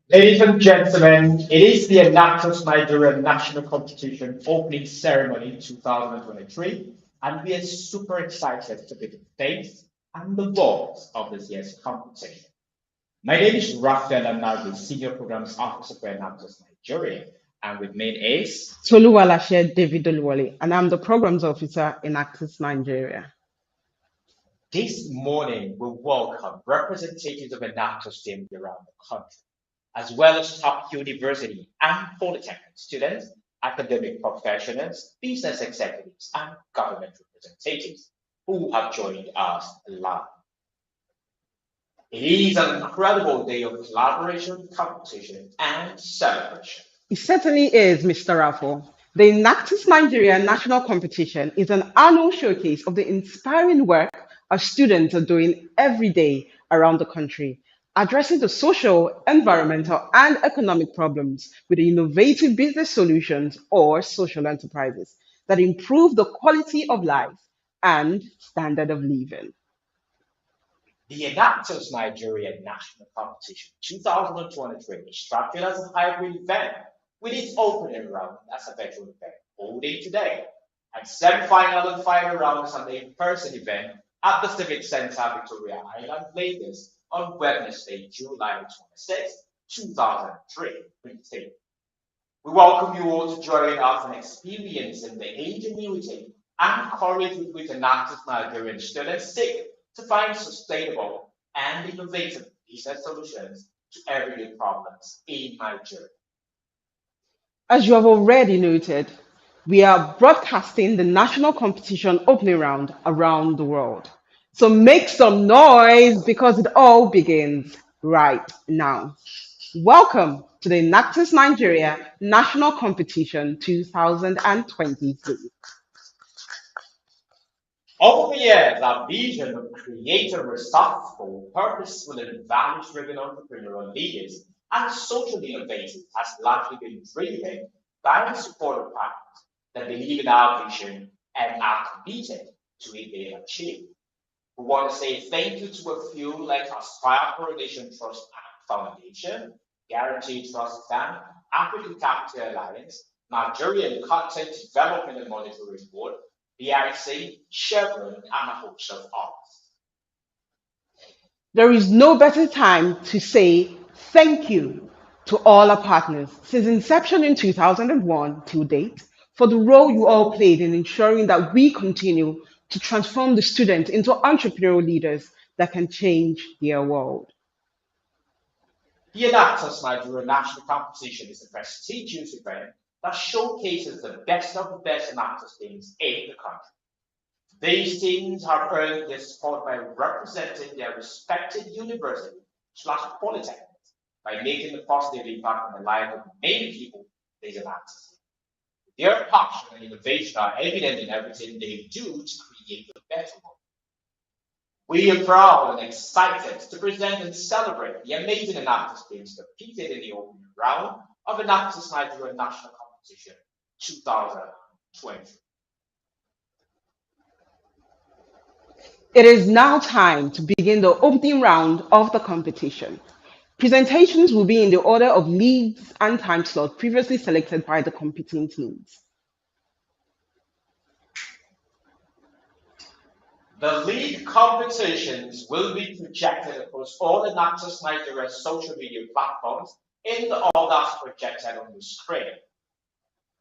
Ladies and gentlemen, it is the Enactus Nigerian National Competition opening ceremony 2023, and we are super excited to be the face and the voice of this year's competition. My name is Raphael Anardi, Senior Programs Officer for Enactus Nigeria, and with me is Toluwalashe David Oluwole, and I'm the Programs Officer in Enactus Nigeria. this morning we welcome representatives of Enactus teams around the country, as well as top university and polytechnic students, academic professionals, business executives, and government representatives who have joined us live. It is an incredible day of collaboration, competition, and celebration. It certainly is, Mr. Raffle. The Enactus Nigeria National Competition is an annual showcase of the inspiring work our students are doing every day around the country, addressing the social, environmental, and economic problems with innovative business solutions or social enterprises that improve the quality of life and standard of living. The Enactus Nigeria National Competition 2023 is structured as a hybrid event with its opening round as a virtual event holding today, and semi-final and final round as an in-person event at the Civic Center, Victoria Island, Lagos on Wednesday, July 26, 2023. We welcome you all to join us and experience in the ingenuity and courage with which Enactus Nigerian students seek to find sustainable and innovative business solutions to everyday problems in Nigeria. As you have already noted, we are broadcasting the national competition opening round around the world. So make some noise because it all begins right now. Welcome to the Enactus Nigeria National Competition 2023. Over the years, our vision of creating resourceful, purposeful, and values-driven entrepreneurial leaders and social innovators has largely been driven by the support of partners that believe in our vision and are committed to it being achieved. We want to say thank you to a few like Aspire Coronation Trust Foundation, Guarantee Trust Bank, African Capital Alliance, Nigerian Content Development and Monitoring Board, BIC, Chevron, and a host of others. There is no better time to say thank you to all our partners since inception in 2001 till date for the role you all played in ensuring that we continue to transform the students into entrepreneurial leaders that can change their world. The Enactus Nigeria National Competition is a prestigious event that showcases the best of the best Enactus teams in the country. These teams have earned their support by representing their respected university slash polytechnics by making a positive impact on the lives of many people they have access to. Their passion and innovation are evident in everything they do to create a better world. We are proud and excited to present and celebrate the amazing Enactus teams competed in the opening round of Enactus Nigeria National Competition 2020. It is now time to begin the opening round of the competition. Presentations will be in the order of leads and time slot previously selected by the competing teams. The league competitions will be projected across all Enactus Nigeria social media platforms in the order as projected on the screen.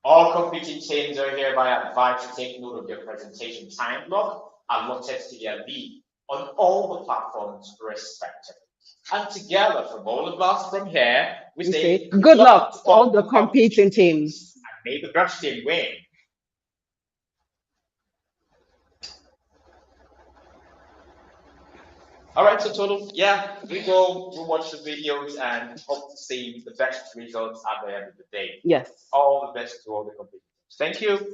All competing teams are hereby advised to take note of their presentation time block allotted to their lead on all the platforms respectively. And together from all of us from here, we We say say good luck to all the competing teams. and may the best team win. All right, so total, yeah, we'll watch the videos and hope to see the best results at the end of the day. Yes. All the best to all the competitors. Thank you.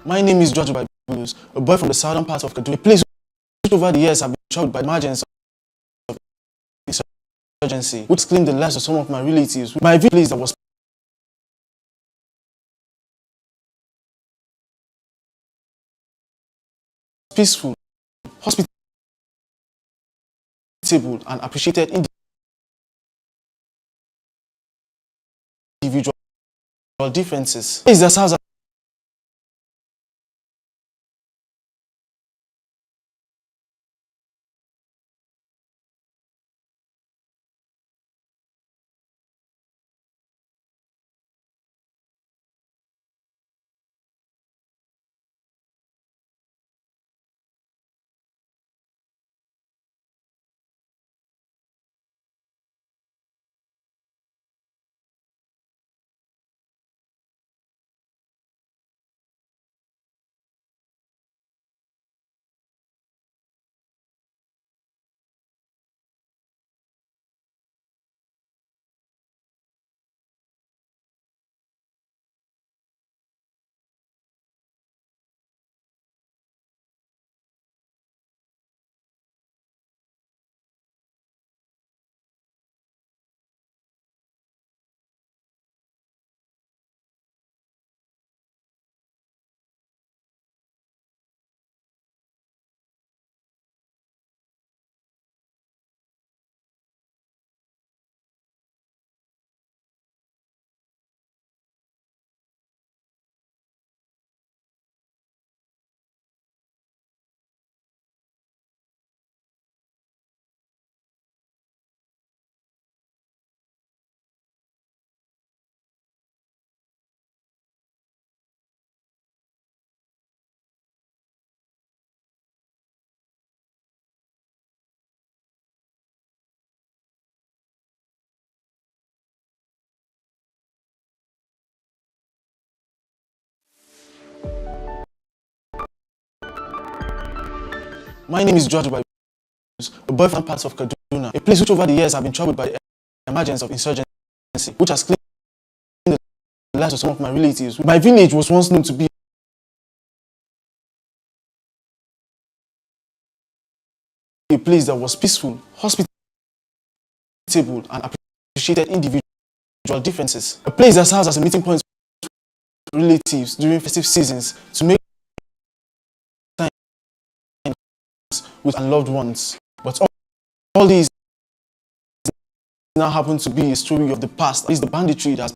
My name is George Bibulus, a boy from the southern part of Kaduna, a place which over the years have been troubled by margins of insurgency, which claimed the lives of some of my relatives. My village that was peaceful, hospitable, and appreciated individual differences. Is the house My name is George Bibulus, a boy from parts of Kaduna, a place which over the years have been troubled by the emergence of insurgency, which has claimed the lives of some of my relatives. My village was once known to be a place that was peaceful, hospitable, and appreciated individual differences. A place that serves as a meeting point for relatives during festive seasons to make time with and loved ones. But all these now happen to be a story of the past. It's the banditry that has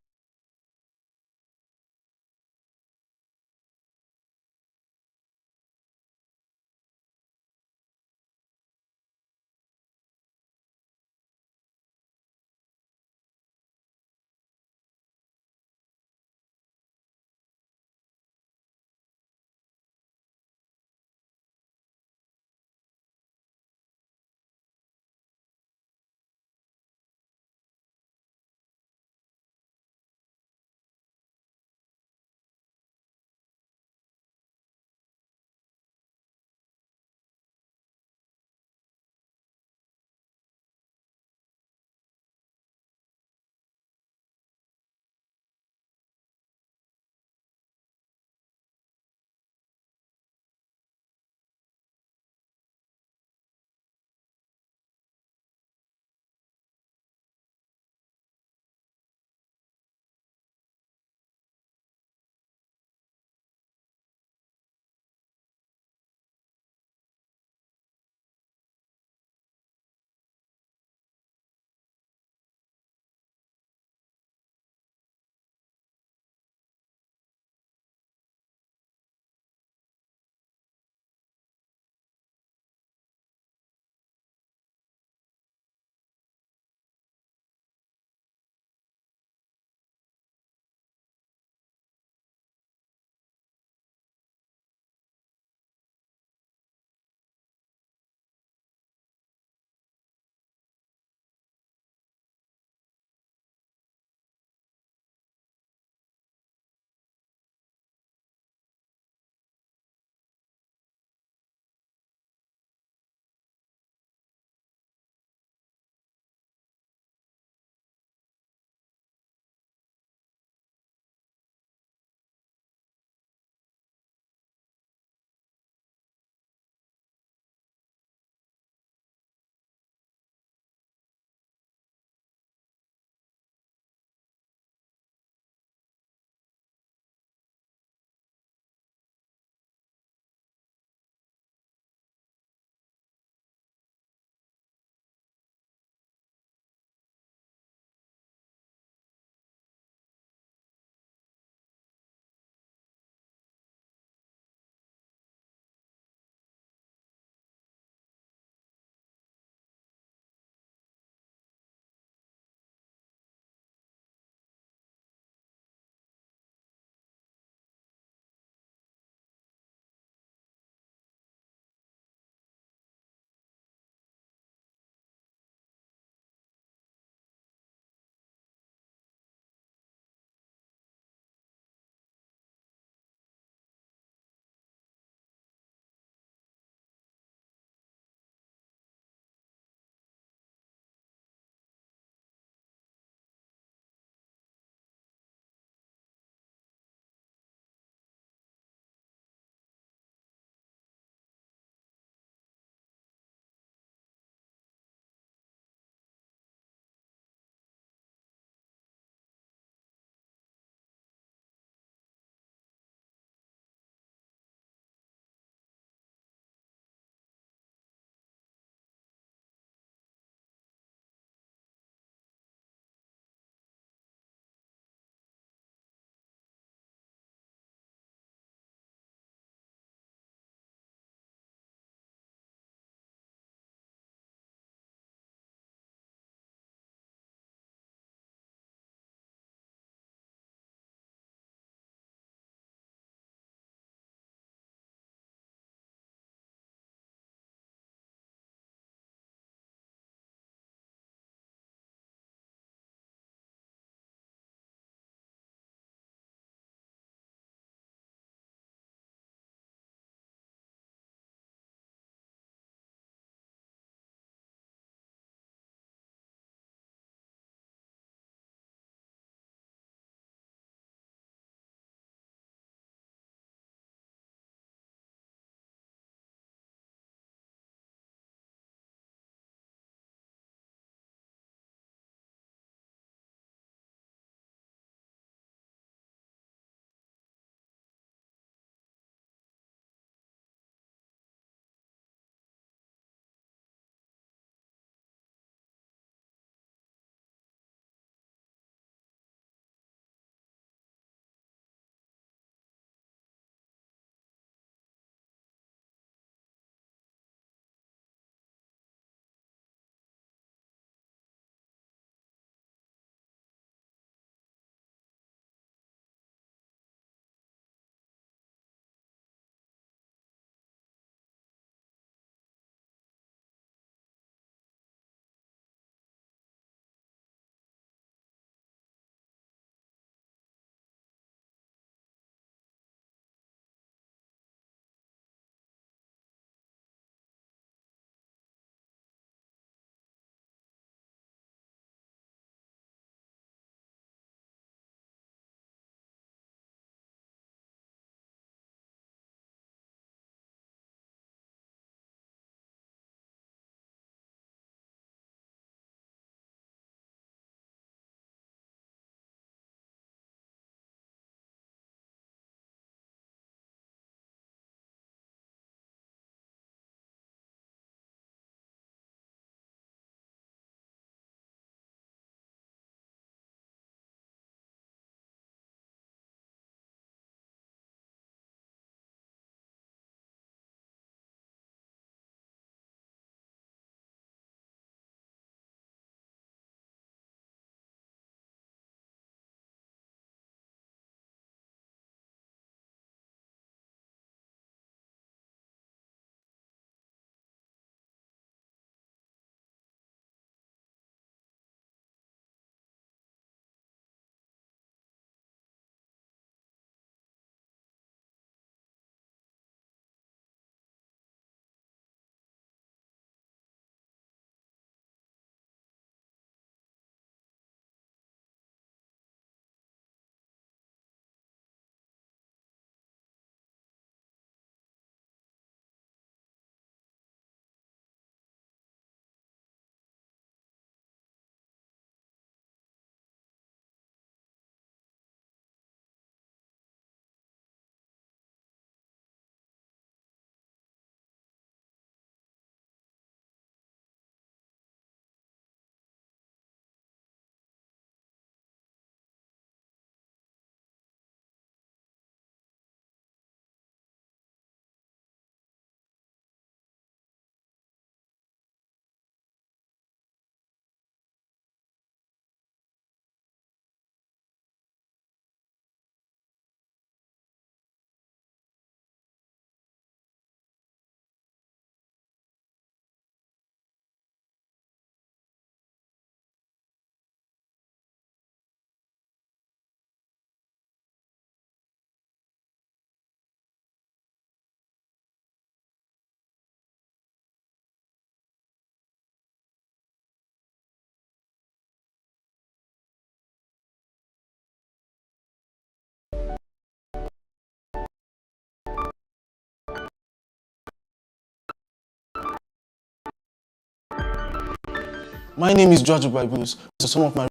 My name is George Bibulus. So some of my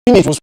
teenage was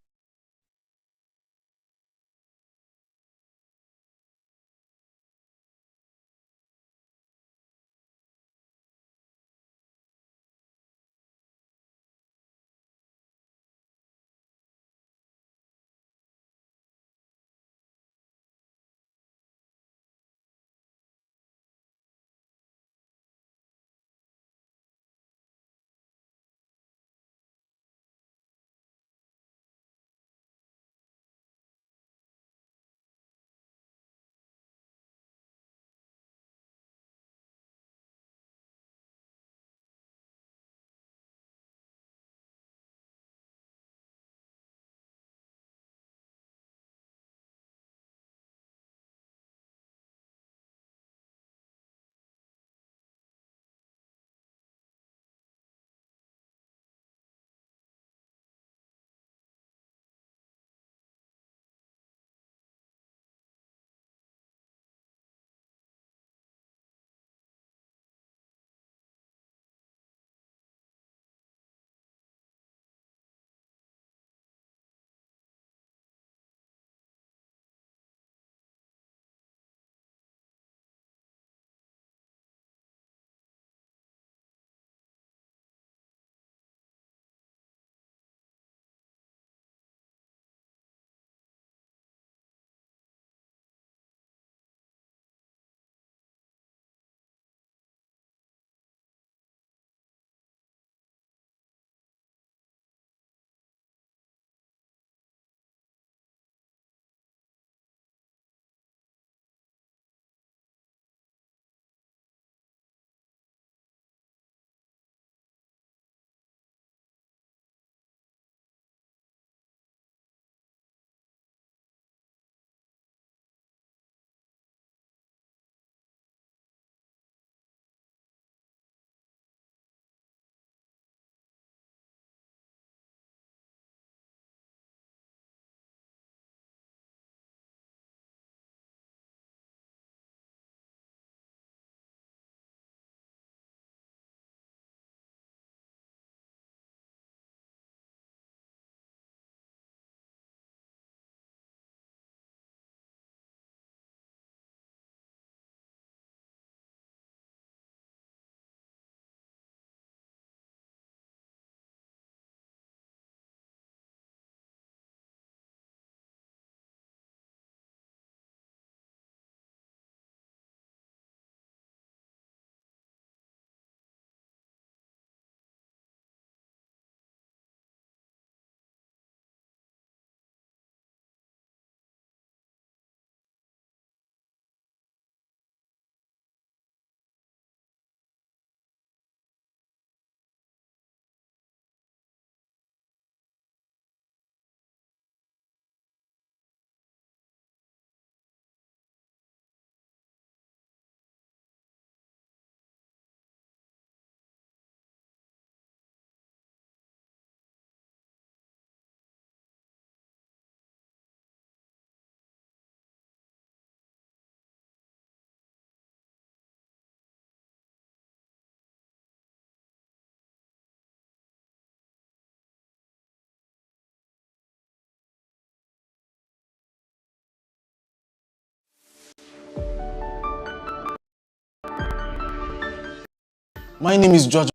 My name is George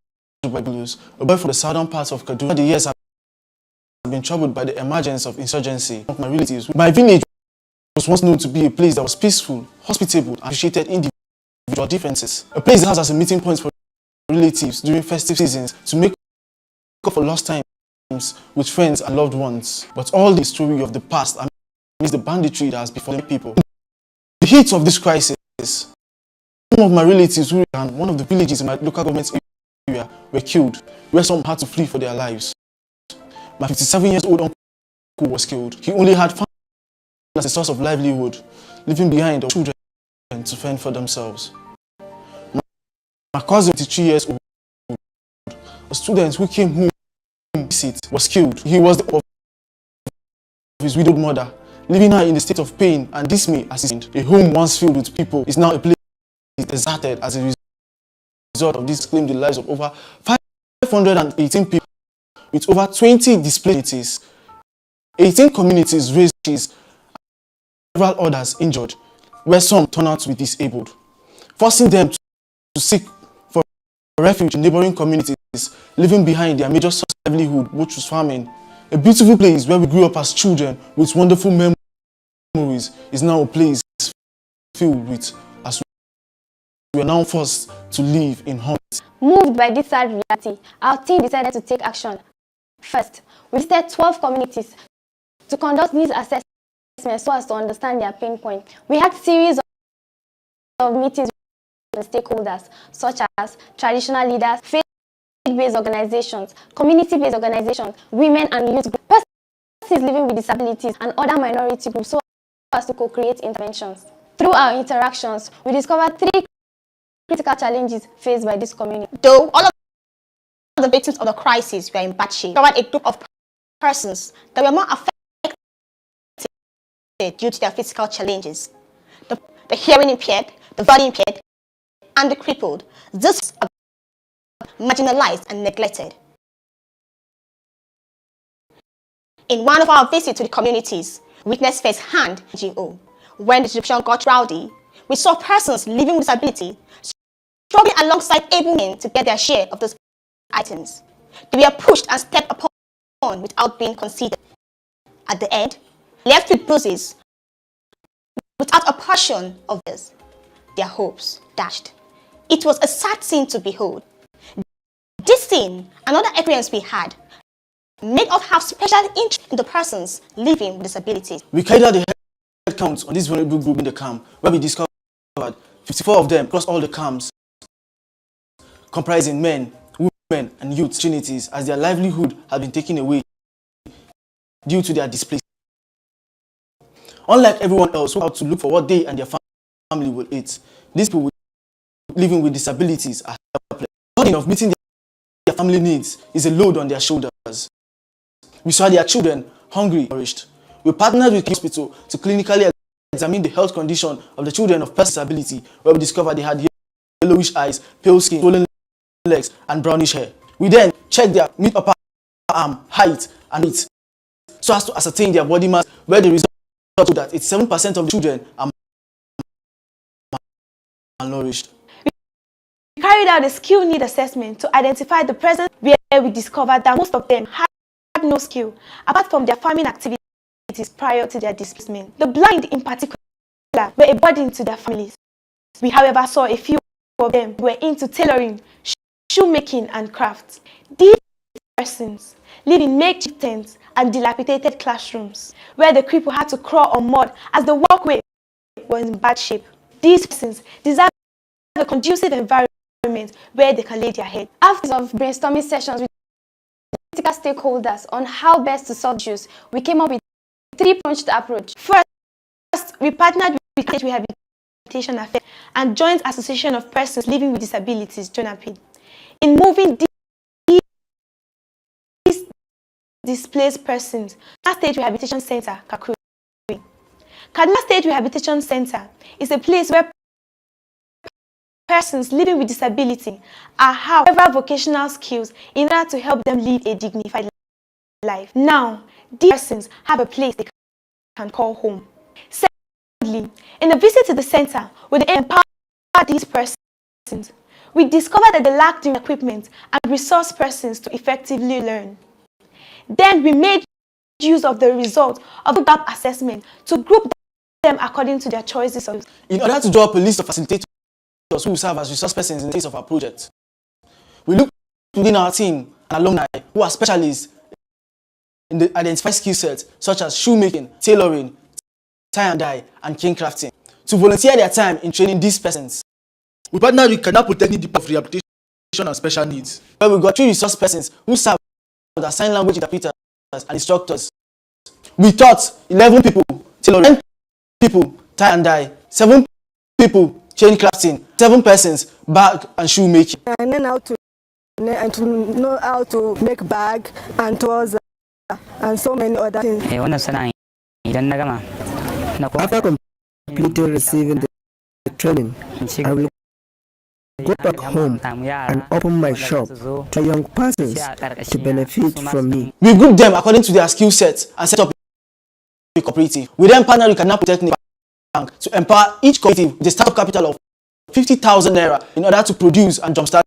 Bibulus, a boy from the southern parts of Kaduna. Over the years I've been troubled by the emergence of insurgency of my relatives. My village was once known to be a place that was peaceful, hospitable, and appreciated individual differences. A place that has as a meeting point for relatives during festive seasons to make up for lost times with friends and loved ones. But all the story of the past amidst the banditry that has befallen people. The heat of this crisis, some of my relatives who ran one of the villages in my local government were killed, where some had to flee for their lives. My 57-year-old uncle was killed. He only had family as a source of livelihood, leaving behind children to fend for themselves. My cousin, 23 years old, a student who came home to visit, was killed. He was the of his widowed mother, leaving her in a state of pain and dismay as he a home once filled with people is now a place deserted as a result of this claimed the lives of over 518 people, with over 20 displaced, 18 communities raised, several others injured, where some turned out to be disabled, forcing them to seek for refuge in neighboring communities, leaving behind their major source of livelihood, which was farming. A beautiful place where we grew up as children with wonderful memories is now a place filled with as we are now forced to live in hunger. Moved by this sad reality, our team decided to take action. First, we visited 12 communities to conduct these assessments so as to understand their pain point. We had series of meetings with stakeholders such as traditional leaders, faith-based organizations, community-based organizations, women and youth groups, persons living with disabilities, and other minority groups so as to co-create interventions. Through our interactions, we discovered 3 critical challenges faced by this community. Though all of the victims of the crisis were in bad shape, there were a group of persons that were more affected due to their physical challenges. The hearing impaired, the body impaired, and the crippled. This are marginalized and neglected. In one of our visits to the communities, we witnessed firsthand NGO. When the situation got rowdy, we saw persons living with disability struggling alongside able men to get their share of those items. They were pushed and stepped upon without being considered. At the end, left with bruises, without a portion of this, their hopes dashed. It was a sad scene to behold. This scene and other experience we had made us have special interest in the persons living with disabilities. We carried out the head count on this vulnerable group in the camp, where we discovered 54 of them across all the camps, comprising men, women, and youth trinities, as their livelihood had been taken away due to their displacement. Unlike everyone else who had to look for what they and their family will eat, these people living with disabilities are helpless. The burden of meeting their family needs is a load on their shoulders. We saw their children hungry and nourished. We partnered with the hospital to clinically examine the health condition of the children of persons with disability, where we discovered they had yellowish eyes, pale skin, swollen legs, and brownish hair. We then checked their mid upper arm height and weight so as to ascertain their body mass, where the result showed that 87% of the children are malnourished. We carried out a skill need assessment to identify the present, where we discovered that most of them had no skill apart from their farming activities prior to their displacement. The blind in particular were a burden to their families. We however saw a few of them were into tailoring, shoemaking and crafts. These persons live in makeshift tents and dilapidated classrooms where the cripple had to crawl on mud as the walkway was in bad shape. These persons deserve a conducive environment where they can lay their head. After brainstorming sessions with critical stakeholders on how best to solve issues, we came up with a 3-pronged approach. First, we partnered with College Rehabilitation Affairs and Joint Association of Persons Living with Disabilities, JONAPID, in moving these displaced persons to Kaduna State Rehabilitation Center, Kakuri. Kaduna State Rehabilitation Center is a place where persons living with disability are have several vocational skills in order to help them live a dignified life. Now, these persons have a place they can call home. Secondly, in a visit to the center, we empower these persons. We discovered that they lacked the equipment and resource persons to effectively learn. Then we made use of the result of the gap assessment to group them according to their choices. In order to draw up a list of facilitators who will serve as resource persons in the case of our project, we looked within our team and alumni who are specialists in the identified skill sets such as shoemaking, tailoring, tie and dye, and cane crafting to volunteer their time in training these persons. We partnered with Kaduna Polytechnic Department of Rehabilitation and special needs, where we got 3 resource persons who serve as sign language interpreters and instructors. We taught 11 people tailoring, 10 people tie and dye, 7 people chain crafting, 7 persons bag and shoe making. I learn how to know how to make bag and trousers and so many other things. After completing receiving the training, I will go back home and open my shop to young persons to benefit from me. We group them according to their skill set and set up a cooperative. We then partner with Canal Polytechnic Bank to empower each cooperative with a startup capital of 50,000 naira in order to produce and jumpstart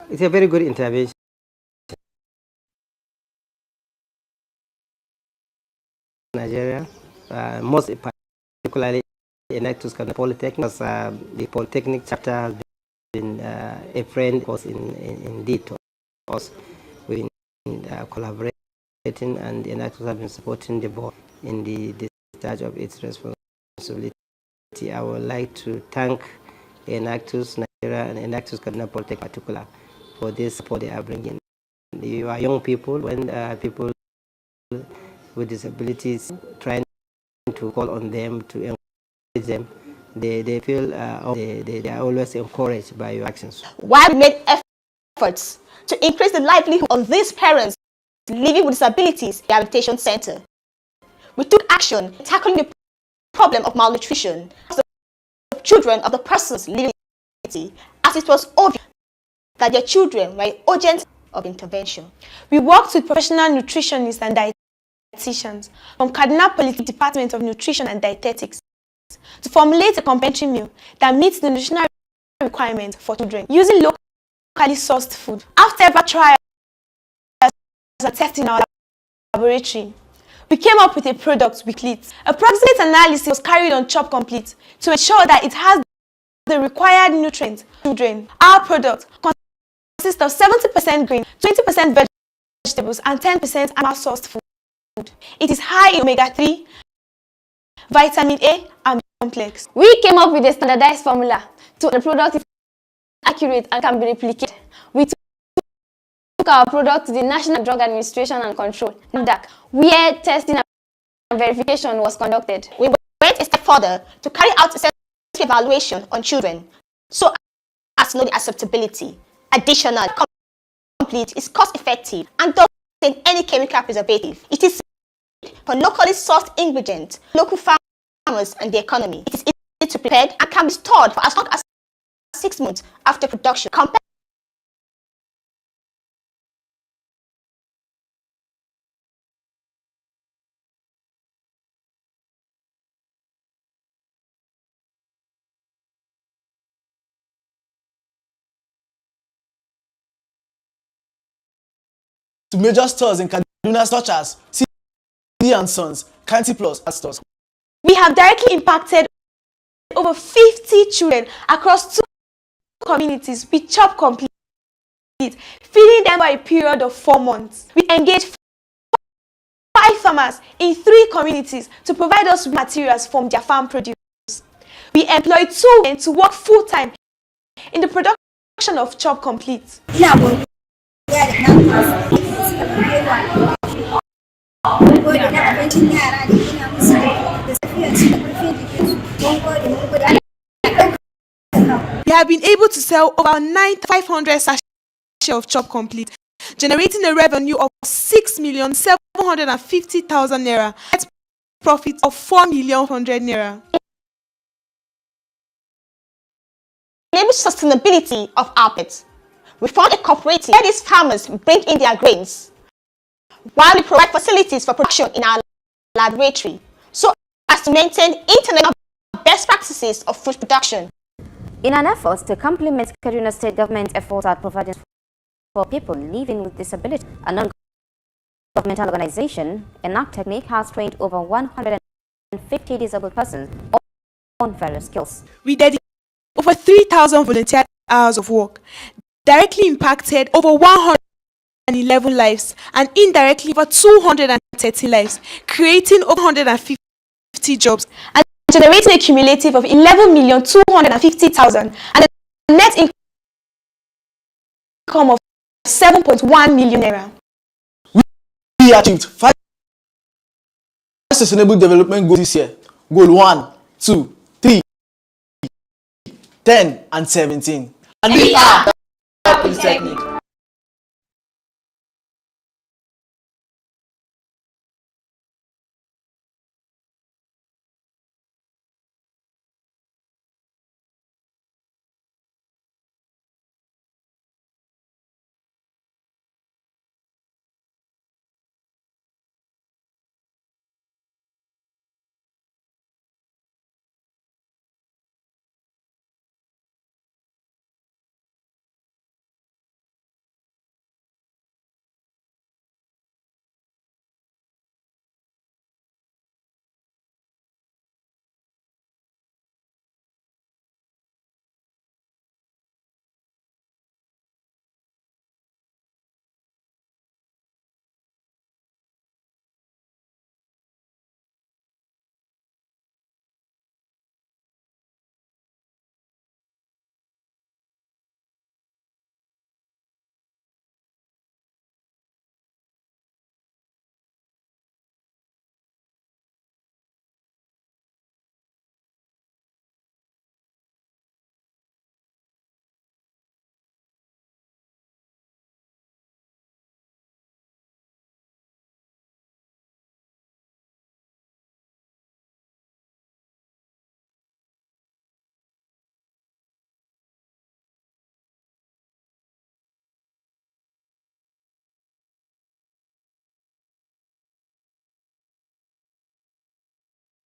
It's a very good intervention. Nigeria, most particularly Enactus Polytechnic, the Polytechnic chapter has been a friend of us indeed to us. We've been collaborating, and Enactus have been supporting the board in the discharge of its responsibility. I would like to thank Enactus Nigeria and Enactus Kaduna Polytechnic in particular for this support they are bringing. You are young people, when people with disabilities trying to call on them to encourage them, they feel they are always encouraged by your actions. While we made efforts to increase the livelihood of these parents living with disabilities rehabilitation center, we took action in tackling the problem of malnutrition of the children of the persons living with disability, as it was obvious that their children were in urgent of intervention. We worked with professional nutritionists and dietitians from Kaduna Polytechnic Department of Nutrition and Dietetics to formulate a complementary meal that meets the nutritional requirements for children using locally sourced food. After ever trials and testing in our laboratory, we came up with a product with it. A proximate analysis was carried on Chop Complete to ensure that it has the required nutrients for children. Our product consists of 70% green, 20% vegetables, and 10% animal sourced food. It is high in omega-3, vitamin A, and complex. We came up with a standardized formula to the product is accurate and can be replicated. We took our product to the National Drug Administration and Control, NAFDAC, where testing and verification was conducted. We went a step further to carry out a sensitive evaluation on children so as to know the acceptability. Additionally, Complete is cost effective and doesn't contain any chemical preservative. It is for locally sourced ingredients, local farmers, and the economy. It is easy to prepare and can be stored for as long as 6 months after production. To major stores in Kaduna such as CD and Sons, Canty Plus, and stores. We have directly impacted over 50 children across 2 communities with Chop Complete, feeding them for a period of 4 months. We engaged 5 farmers in 3 communities to provide us with materials from their farm produce. We employed 2 men to work full-time in the production of Chop Complete. We have been able to sell over 9,500 sachets of Chop Complete, generating a revenue of 6,750,000 naira, net profit of 4,100,000 naira. Enable sustainability of our pets. We found a cooperative where these farmers bring in their grains, while we provide facilities for production in our laboratory, so as to maintain international best practices of food production. In an effort to complement Kaduna State government efforts at providing for people living with disability, a non-governmental organization, Enactus, has trained over 150 disabled persons on various skills. We dedicated over 3,000 volunteer hours of work, directly impacted over 111 lives, and indirectly over 230 lives, creating over 150 jobs, and generating a cumulative of 11,250,000 and a net income of 7.1 million naira. We achieved 5 sustainable development goals this year. Goal 1, 2, 3, 10, and 17. And we are Polytechnic.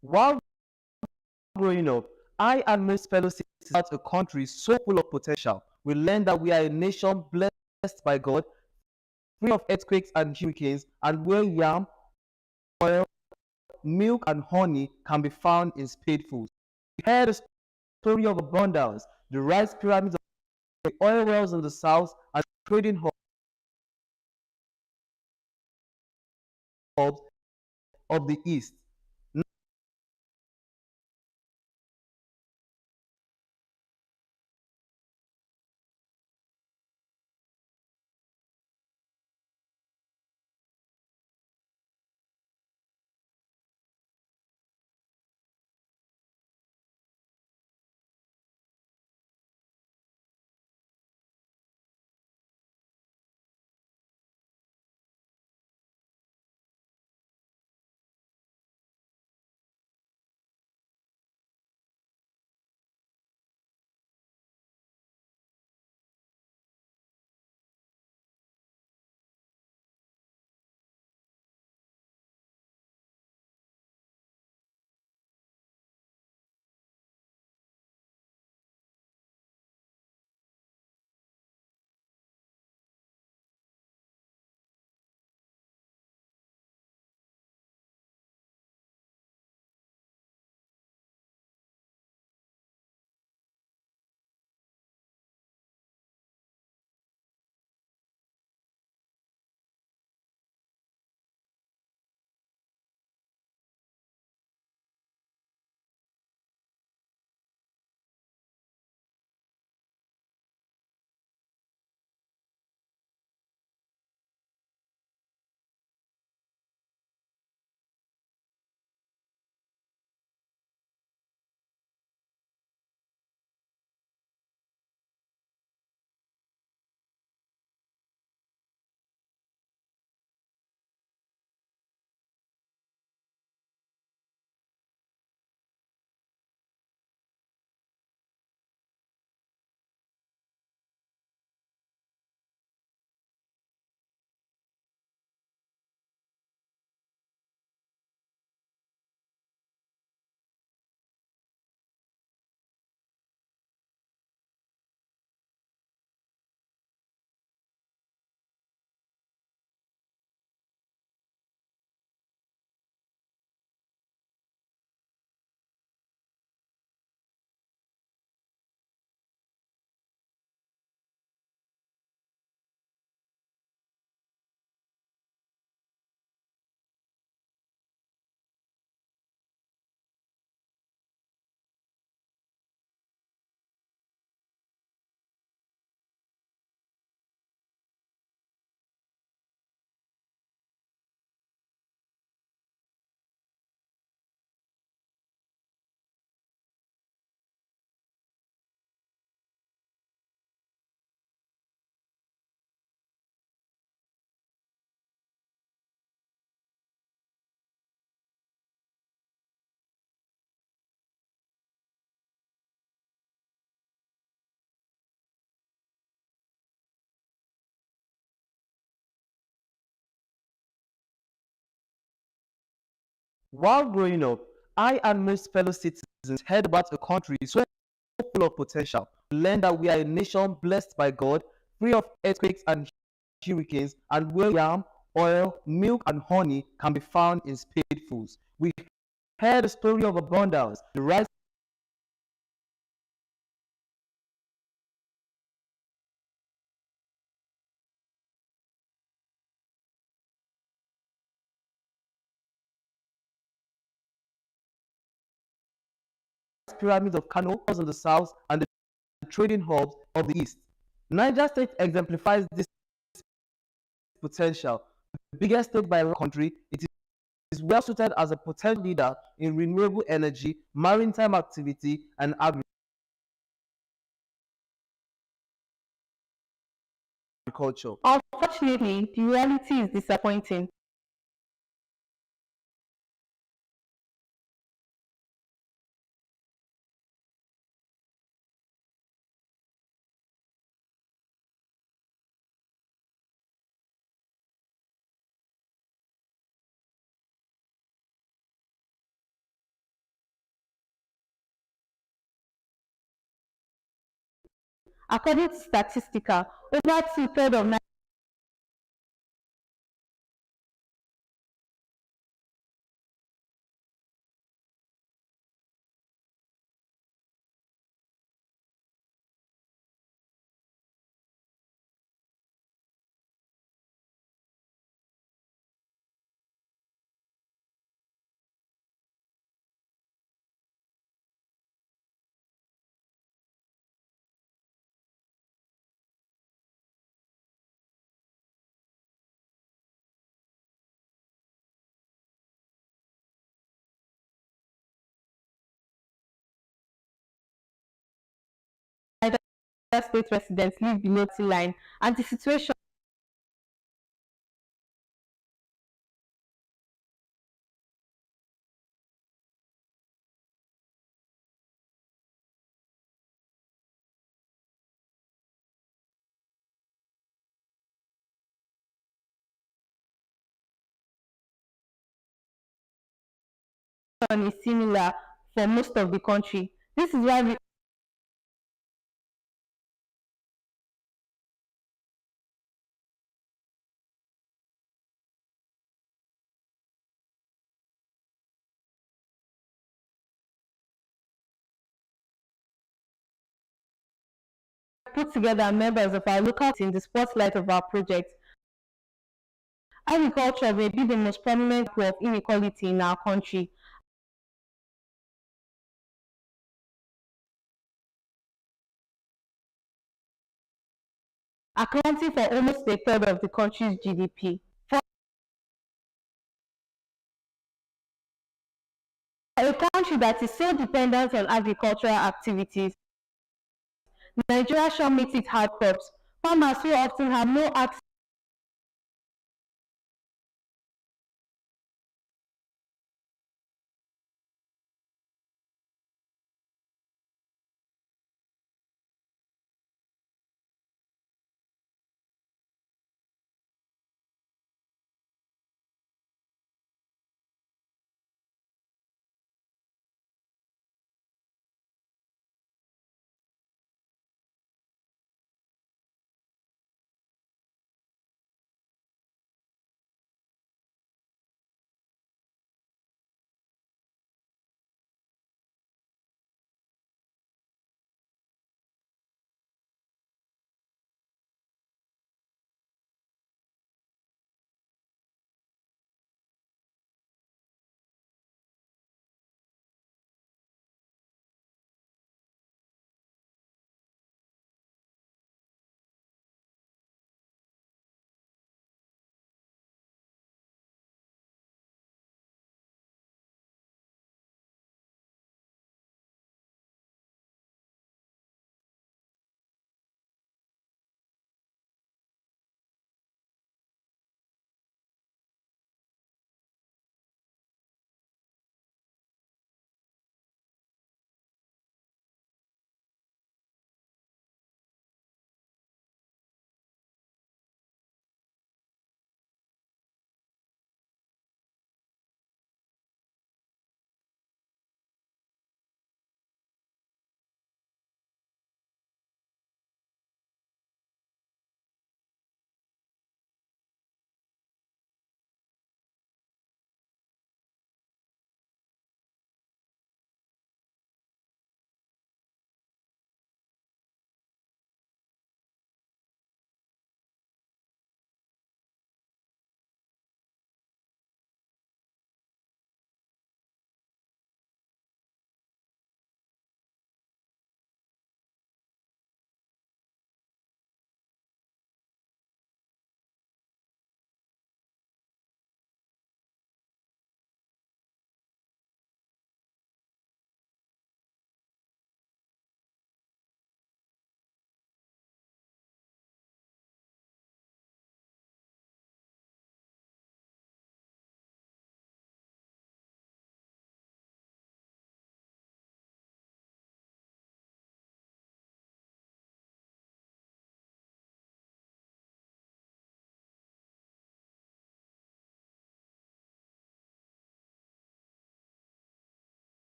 While growing up, I and most fellow citizens about a country so full of potential. We learned that we are a nation blessed by God, free of earthquakes and hurricanes, and where yam, oil, milk, and honey can be found in spadefuls. We heard the story of abundance, the rice pyramids of the oil wells in the south, and trading hubs of the east. While growing up, I and most fellow citizens heard about a country so full of potential. We learned that we are a nation blessed by God, free of earthquakes and hurricanes, and where yam, oil, milk, and honey can be found in spadefuls. We heard the story of abundance, the rice pyramids of Kano in the south, and the trading hubs of the east. Niger State exemplifies this potential. The biggest state by country, it is well suited as a potential leader in renewable energy, maritime activity, and agriculture. Unfortunately, the reality is disappointing. According to Statistica, over two-thirds of United States residents live below the line, and the situation is similar for most of the country. This is why put together members of our local team in the spotlight of our project. Agriculture may be the most prominent way of inequality in our country. Accounting for almost a third of the country's GDP. For a country that is so dependent on agricultural activities, Nigeria shall meet its hard crops. Farmers who often have no access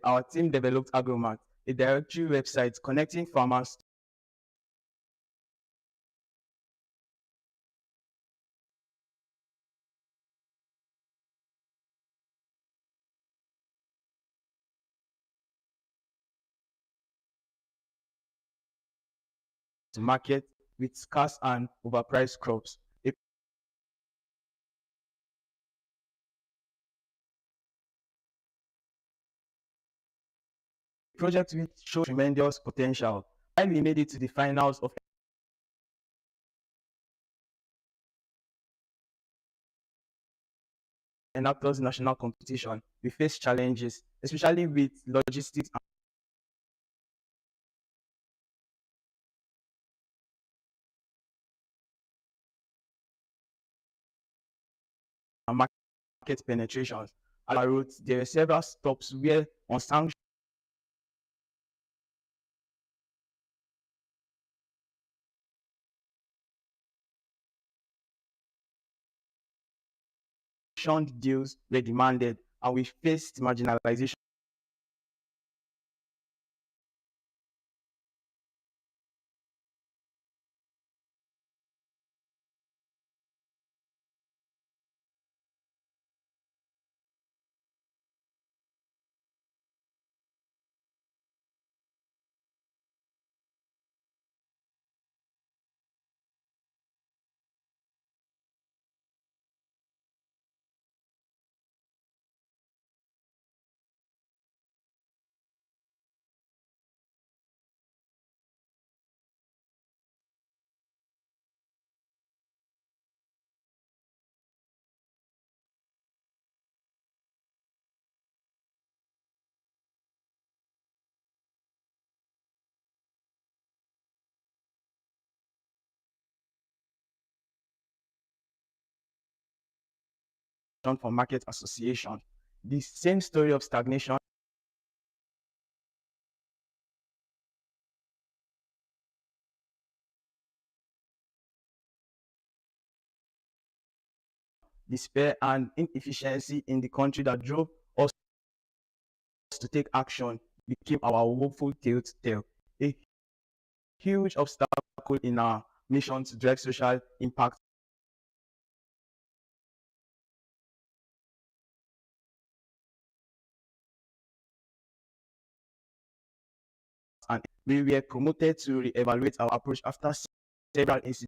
our team developed Agromat, a directory website connecting farmers to market with scarce and overpriced crops. A project which showed tremendous potential. While we made it to the finals of Enactus national competition, we faced challenges, especially with logistics and market penetrations. As I wrote, there were several stops where unsanctioned deals were demanded, and we faced marginalization for market association. The same story of stagnation despair and inefficiency in the country that drove us to take action became our woeful tale to tell. A huge obstacle in our mission to drive social impact and we were promoted to re-evaluate our approach after several incidents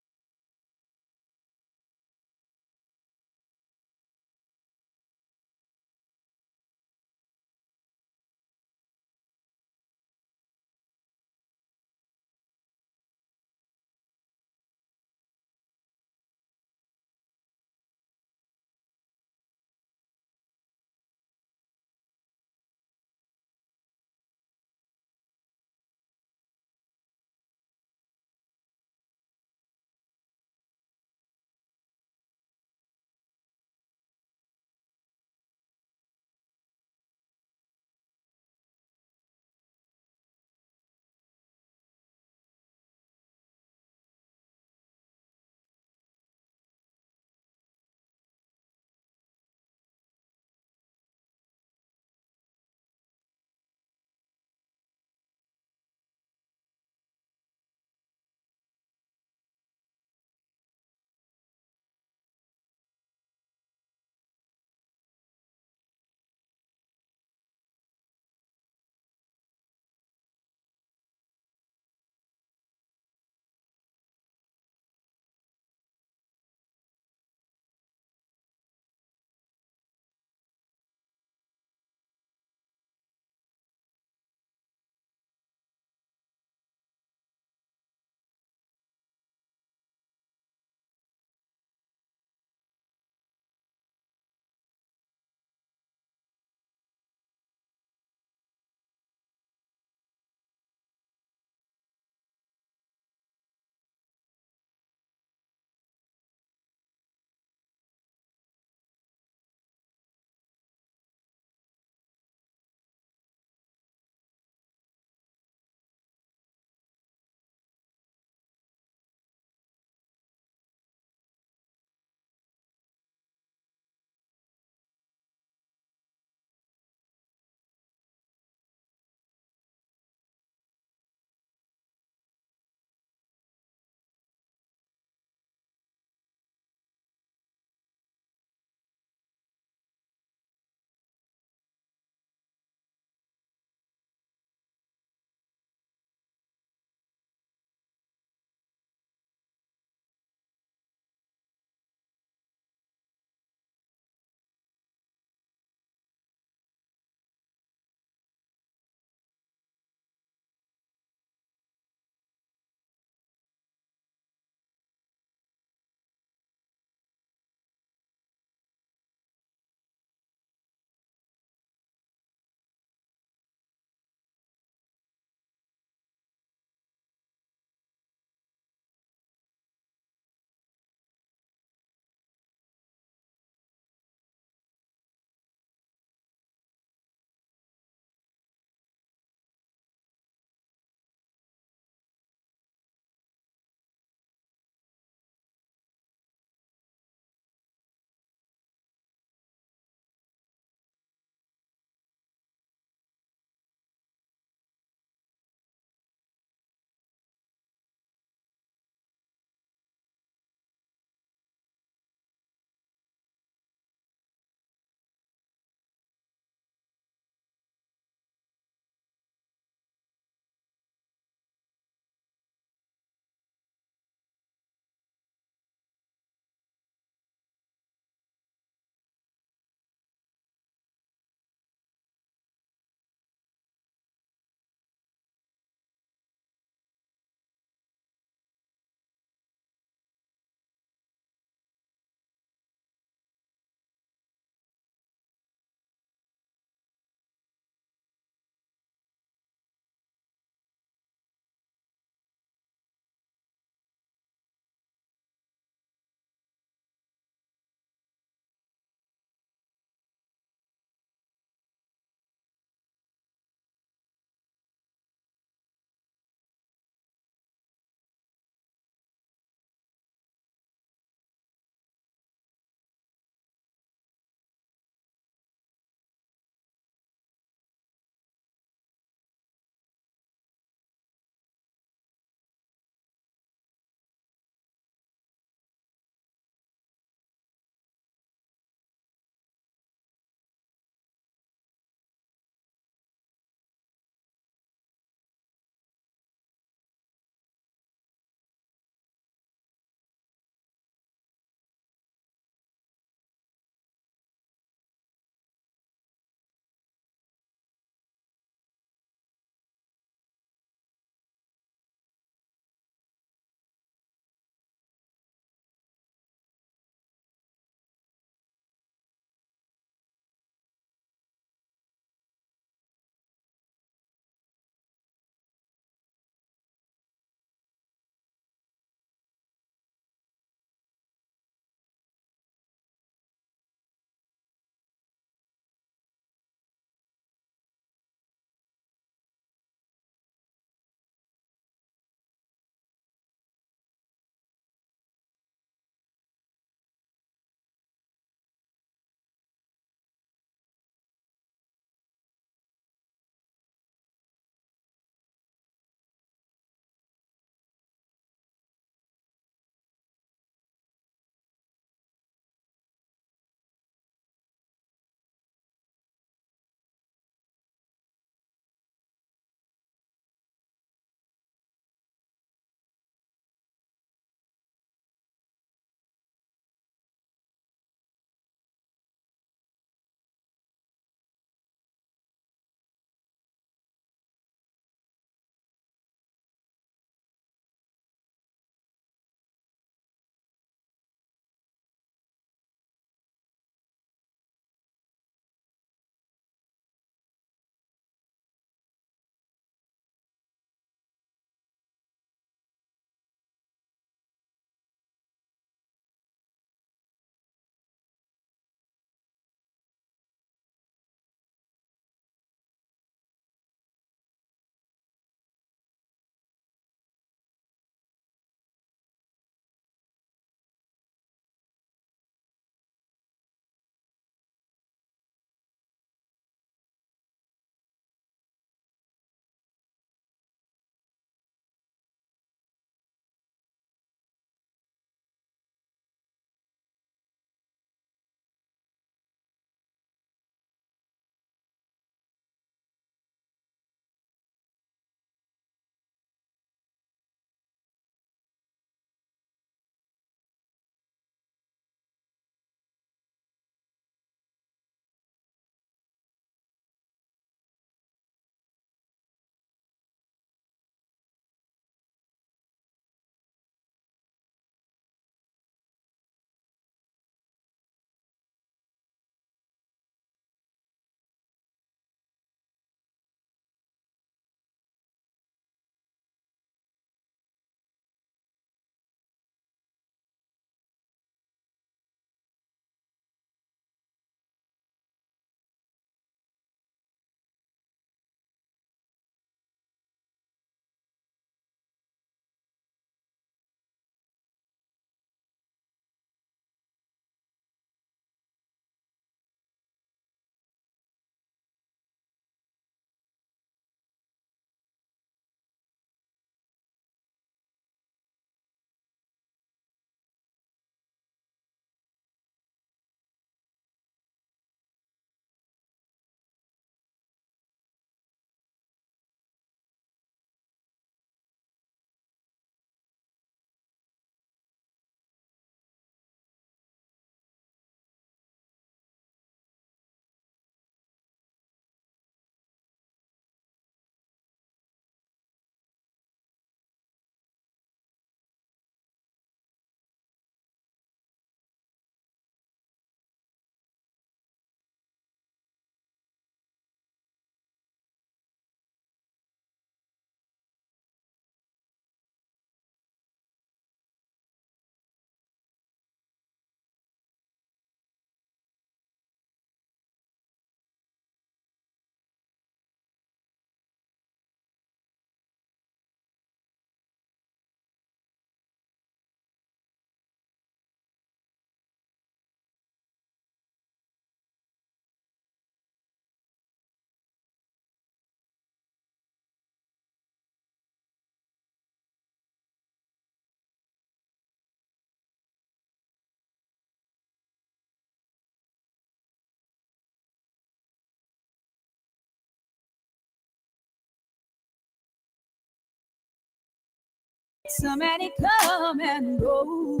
So many come and go.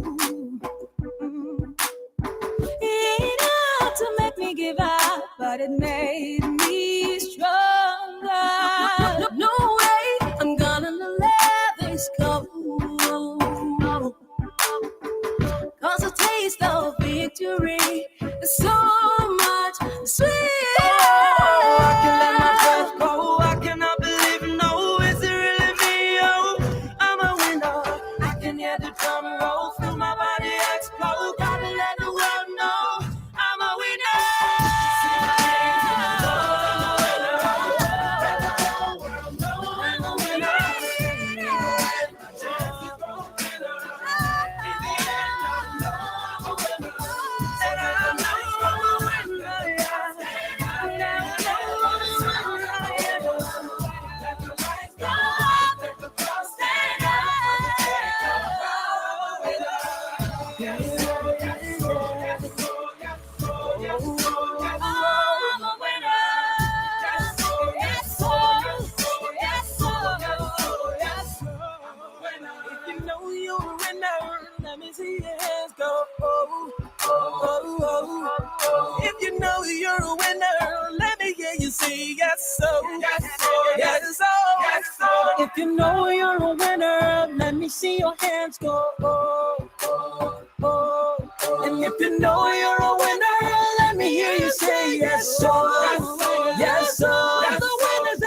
It ought to make me give up, but it made me stronger. No way I'm gonna let this go. Cause the taste of victory is so much sweeter. I can let my breath go. I cannot believe no. Is it really me? Oh, I'm a winner. I can hear the drum roll, feel my body explode. Gotta let the world know I'm a winner. I'm a winner. If you know you're a winner, let me hear you say yes, so. Yes, so. Yes, so. Yes, so. If you know you're a winner, let me see your hands go. And if you know you're a winner, let me hear you say yes, so. Yes, so. Yes, the winner's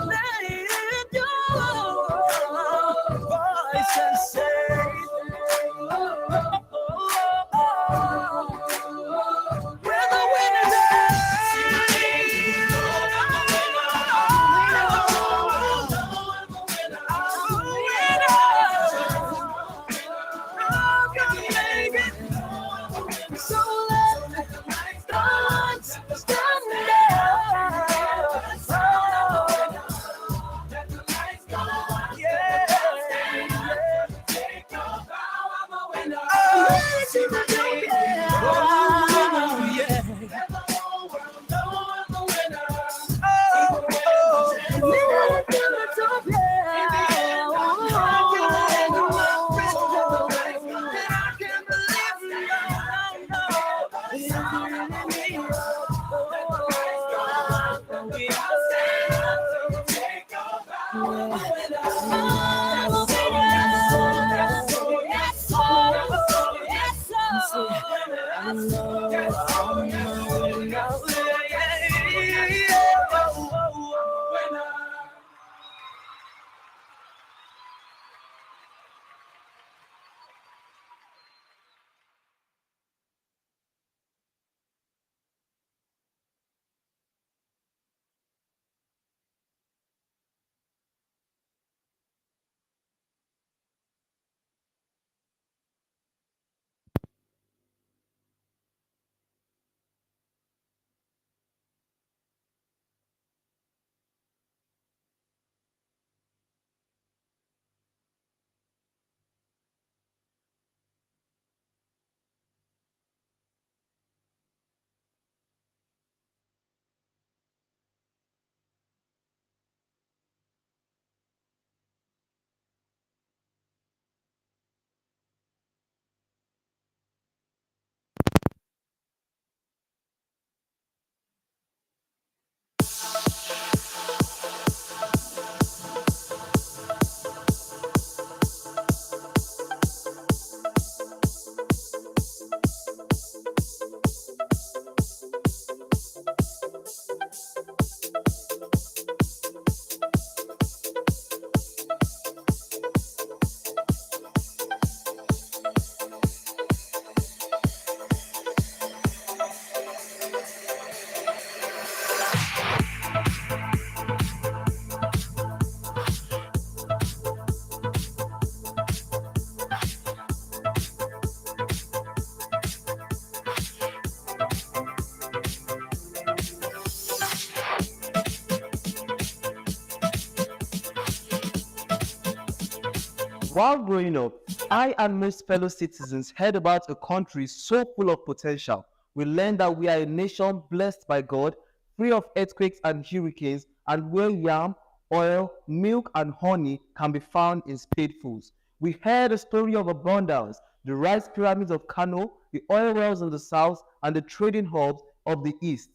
let your voices say. We're the winners. So let's stand While growing up, I and most fellow citizens heard about a country so full of potential. We learned that we are a nation blessed by God, free of earthquakes and hurricanes, and where yam, oil, milk, and honey can be found in spadefuls. We heard a story of abundance, the rice pyramids of Kano, the oil wells in the south, and the trading hubs of the east.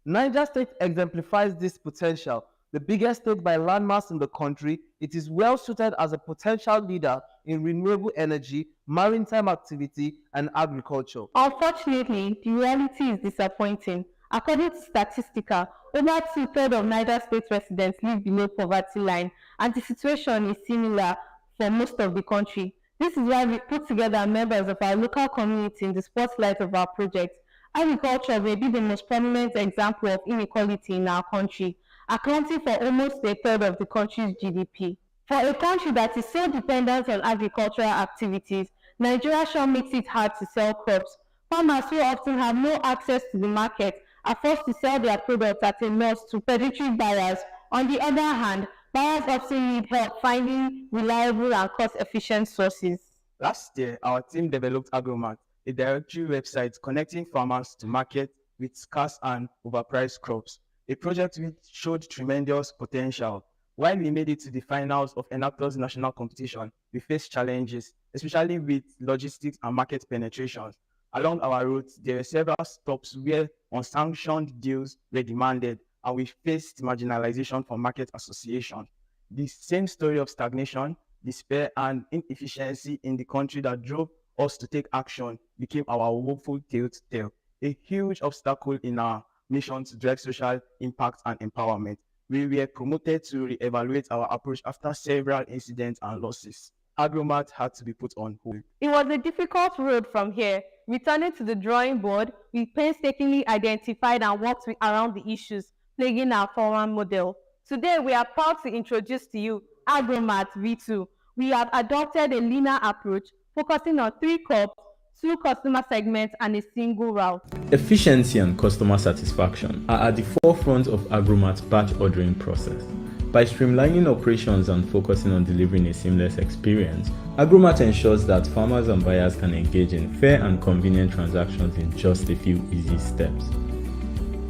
Niger State exemplifies this potential. The biggest state by landmass in the country, it is well suited as a potential leader in renewable energy, maritime activity, and agriculture. Unfortunately, the reality is disappointing. According to Statistica, over two-thirds of Niger State residents live below poverty line, and the situation is similar for most of the country. This is why we put together members of our local community in the spotlight of our project. Agriculture may be the most prominent example of inequality in our country, accounting for almost a third of the country's GDP. For a country that is so dependent on agricultural activities, Nigeria sure makes it hard to sell crops. Farmers who often have no access to the market are forced to sell their products at a loss to predatory buyers. On the other hand, buyers often need help finding reliable and cost-efficient sources. Last year, our team developed Agromat, a directory website connecting farmers to market with scarce and overpriced crops, a project which showed tremendous potential. While we made it to the finals of Enactus national competition, we faced challenges, especially with logistics and market penetrations. Along our routes, there were several stops where unsanctioned deals were demanded, and we faced marginalization from market associations. The same story of stagnation, despair, and inefficiency in the country that drove us to take action became our woeful tale to tell, a huge obstacle in our mission to drive social impact and empowerment. We were promoted to re-evaluate our approach after several incidents and losses. Agromat had to be put on hold. It was a difficult road from here. Returning to the drawing board, we painstakingly identified and worked around the issues plaguing our former model. Today, we are proud to introduce to you Agromat V2. We have adopted a linear approach focusing on 3 crops, 2 customer segments, and a single route. Efficiency and customer satisfaction are at the forefront of Agromat's batch ordering process. By streamlining operations and focusing on delivering a seamless experience, Agromat ensures that farmers and buyers can engage in fair and convenient transactions in just a few easy steps.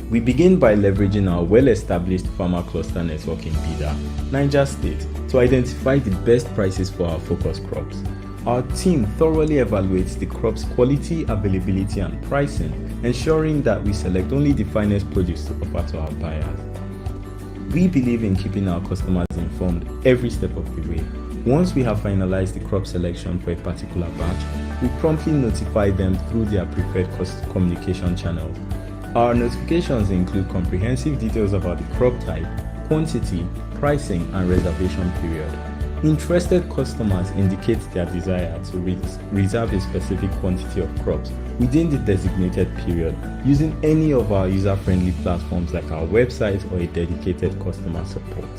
We begin by leveraging our well-established farmer cluster network in Bida, Niger State, to identify the best prices for our focus crops. Our team thoroughly evaluates the crop's quality, availability, and pricing, ensuring that we select only the finest produce to offer to our buyers. We believe in keeping our customers informed every step of the way. Once we have finalized the crop selection for a particular batch, we promptly notify them through their preferred communication channels. Our notifications include comprehensive details about the crop type, quantity, pricing, and reservation period. Interested customers indicate their desire to reserve a specific quantity of crops within the designated period using any of our user-friendly platforms like our website or a dedicated customer support.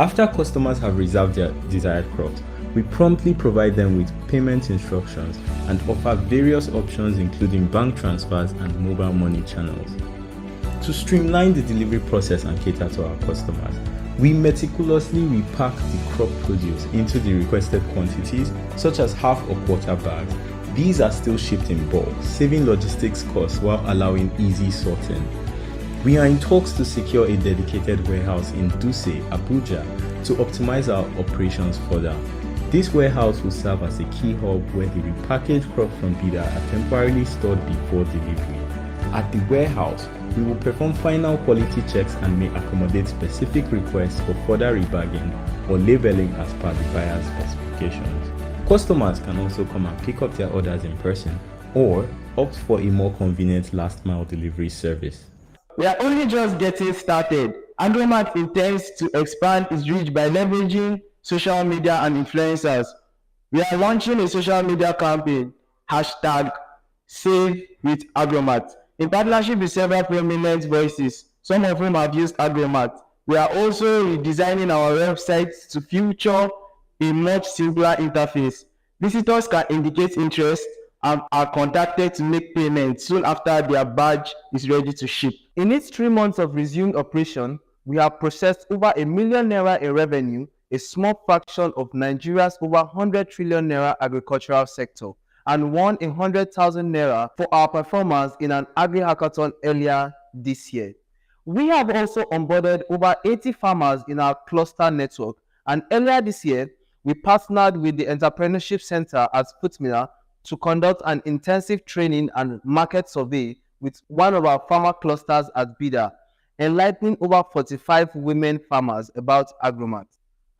After customers have reserved their desired crops, we promptly provide them with payment instructions and offer various options including bank transfers and mobile money channels. To streamline the delivery process and cater to our customers, we meticulously repack the crop produce into the requested quantities, such as half or quarter bags. These are still shipped in bulk, saving logistics costs while allowing easy sorting. We are in talks to secure a dedicated warehouse in Duse, Abuja, to optimize our operations further. This warehouse will serve as a key hub where the repackaged crops from Bida are temporarily stored before delivery. At the warehouse, we will perform final quality checks and may accommodate specific requests for further rebagging or labeling as per the buyer's specifications. Customers can also come and pick up their orders in person or opt for a more convenient last-mile delivery service. We are only just getting started. Agromat intends to expand its reach by leveraging social media and influencers. We are launching a social media campaign, #SaveWithAgromat, in partnership with several prominent voices, some of whom have used Agromat. We are also redesigning our website to feature a much simpler interface. Visitors can indicate interest and are contacted to make payments soon after their badge is ready to ship. In its 3 months of resumed operation, we have processed over ₦1 million in revenue, a small fraction of Nigeria's over 100 trillion naira agricultural sector, and won ₦100,000 for our performance in an agri-hackathon earlier this year. We have also onboarded over 80 farmers in our cluster network, and earlier this year, we partnered with the Entrepreneurship Center at Footmiller to conduct an intensive training and market survey with one of our farmer clusters at Bida, enlightening over 45 women farmers about Agromat.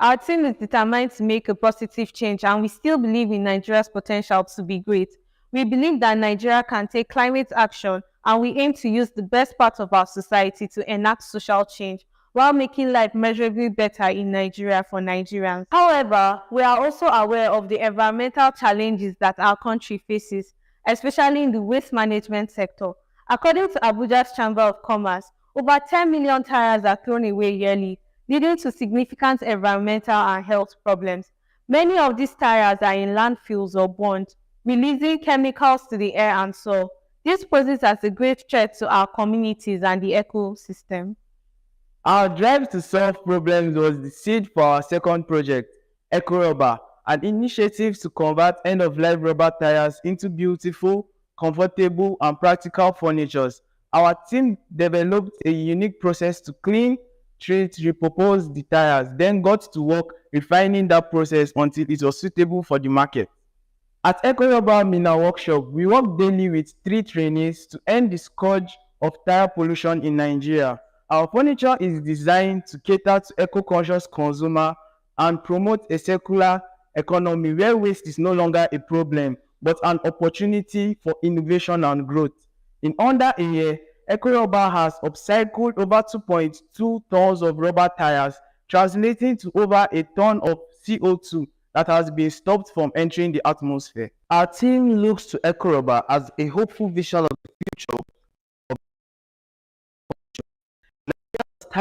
Our team is determined to make a positive change, and we still believe in Nigeria's potential to be great. We believe that Nigeria can take climate action, and we aim to use the best parts of our society to enact social change while making life measurably better in Nigeria for Nigerians. However, we are also aware of the environmental challenges that our country faces, especially in the waste management sector. According to Abuja's Chamber of Commerce, over 10 million tires are thrown away yearly, leading to significant environmental and health problems. Many of these tires are in landfills or burned, releasing chemicals to the air and soil. This poses as a great threat to our communities and the ecosystem. Our drive to solve problems was the seed for our second project, EcoRubber, an initiative to convert end-of-life rubber tires into beautiful, comfortable, and practical furniture. Our team developed a unique process to clean, treat, repurpose the tires, then got to work refining that process until it was suitable for the market. At EcoRubber Mina Workshop, we work daily with 3 trainees to end the scourge of tire pollution in Nigeria. Our furniture is designed to cater to eco-conscious consumer and promote a circular economy where waste is no longer a problem, but an opportunity for innovation and growth. In under a year, EcoRubber has upcycled over 2.2 tons of rubber tires, translating to over a ton of CO2 that has been stopped from entering the atmosphere. Our team looks to EcoRubber as a hopeful vision of the future of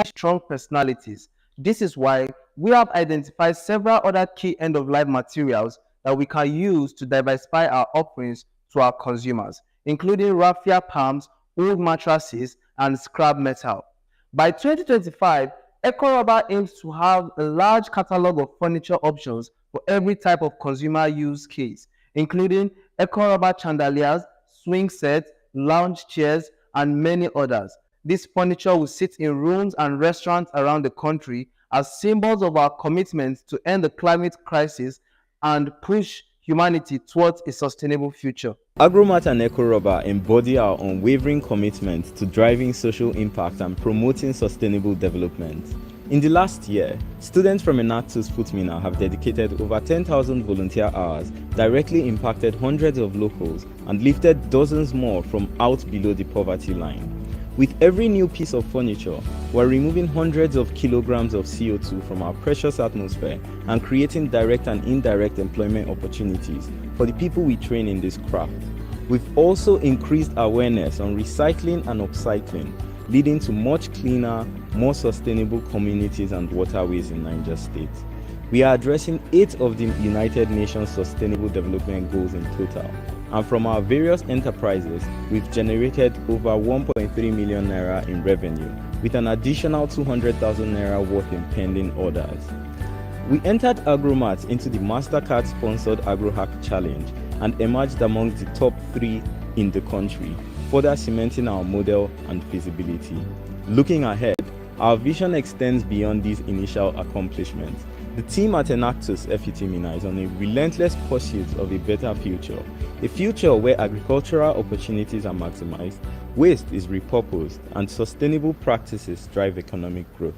strong personalities. This is why we have identified several other key end-of-life materials that we can use to diversify our offerings to our consumers, including raffia palms, old mattresses, and scrap metal. By 2025, EcoRubber aims to have a large catalog of furniture options for every type of consumer use case, including EcoRubber chandeliers, swing sets, lounge chairs, and many others. This furniture will sit in rooms and restaurants around the country as symbols of our commitment to end the climate crisis and push humanity towards a sustainable future. Agromat and EcoRubber embody our unwavering commitment to driving social impact and promoting sustainable development. In the last year, students from Enactus Footmina have dedicated over 10,000 volunteer hours, directly impacted hundreds of locals, and lifted dozens more from out below the poverty line. With every new piece of furniture, we're removing hundreds of kilograms of CO2 from our precious atmosphere and creating direct and indirect employment opportunities for the people we train in this craft. We've also increased awareness on recycling and upcycling, leading to much cleaner, more sustainable communities and waterways in Niger State. We are addressing 8 of the United Nations Sustainable Development Goals in total, and from our various enterprises, we've generated over 1.3 million naira in revenue, with an additional 200,000 naira worth in pending orders. We entered Agromat into the MasterCard-sponsored AgroHack Challenge and emerged among the top 3 in the country, further cementing our model and feasibility. Looking ahead, our vision extends beyond these initial accomplishments. The team at Enactus FET-Mina is on a relentless pursuit of a better future, a future where agricultural opportunities are maximized, waste is repurposed, and sustainable practices drive economic growth.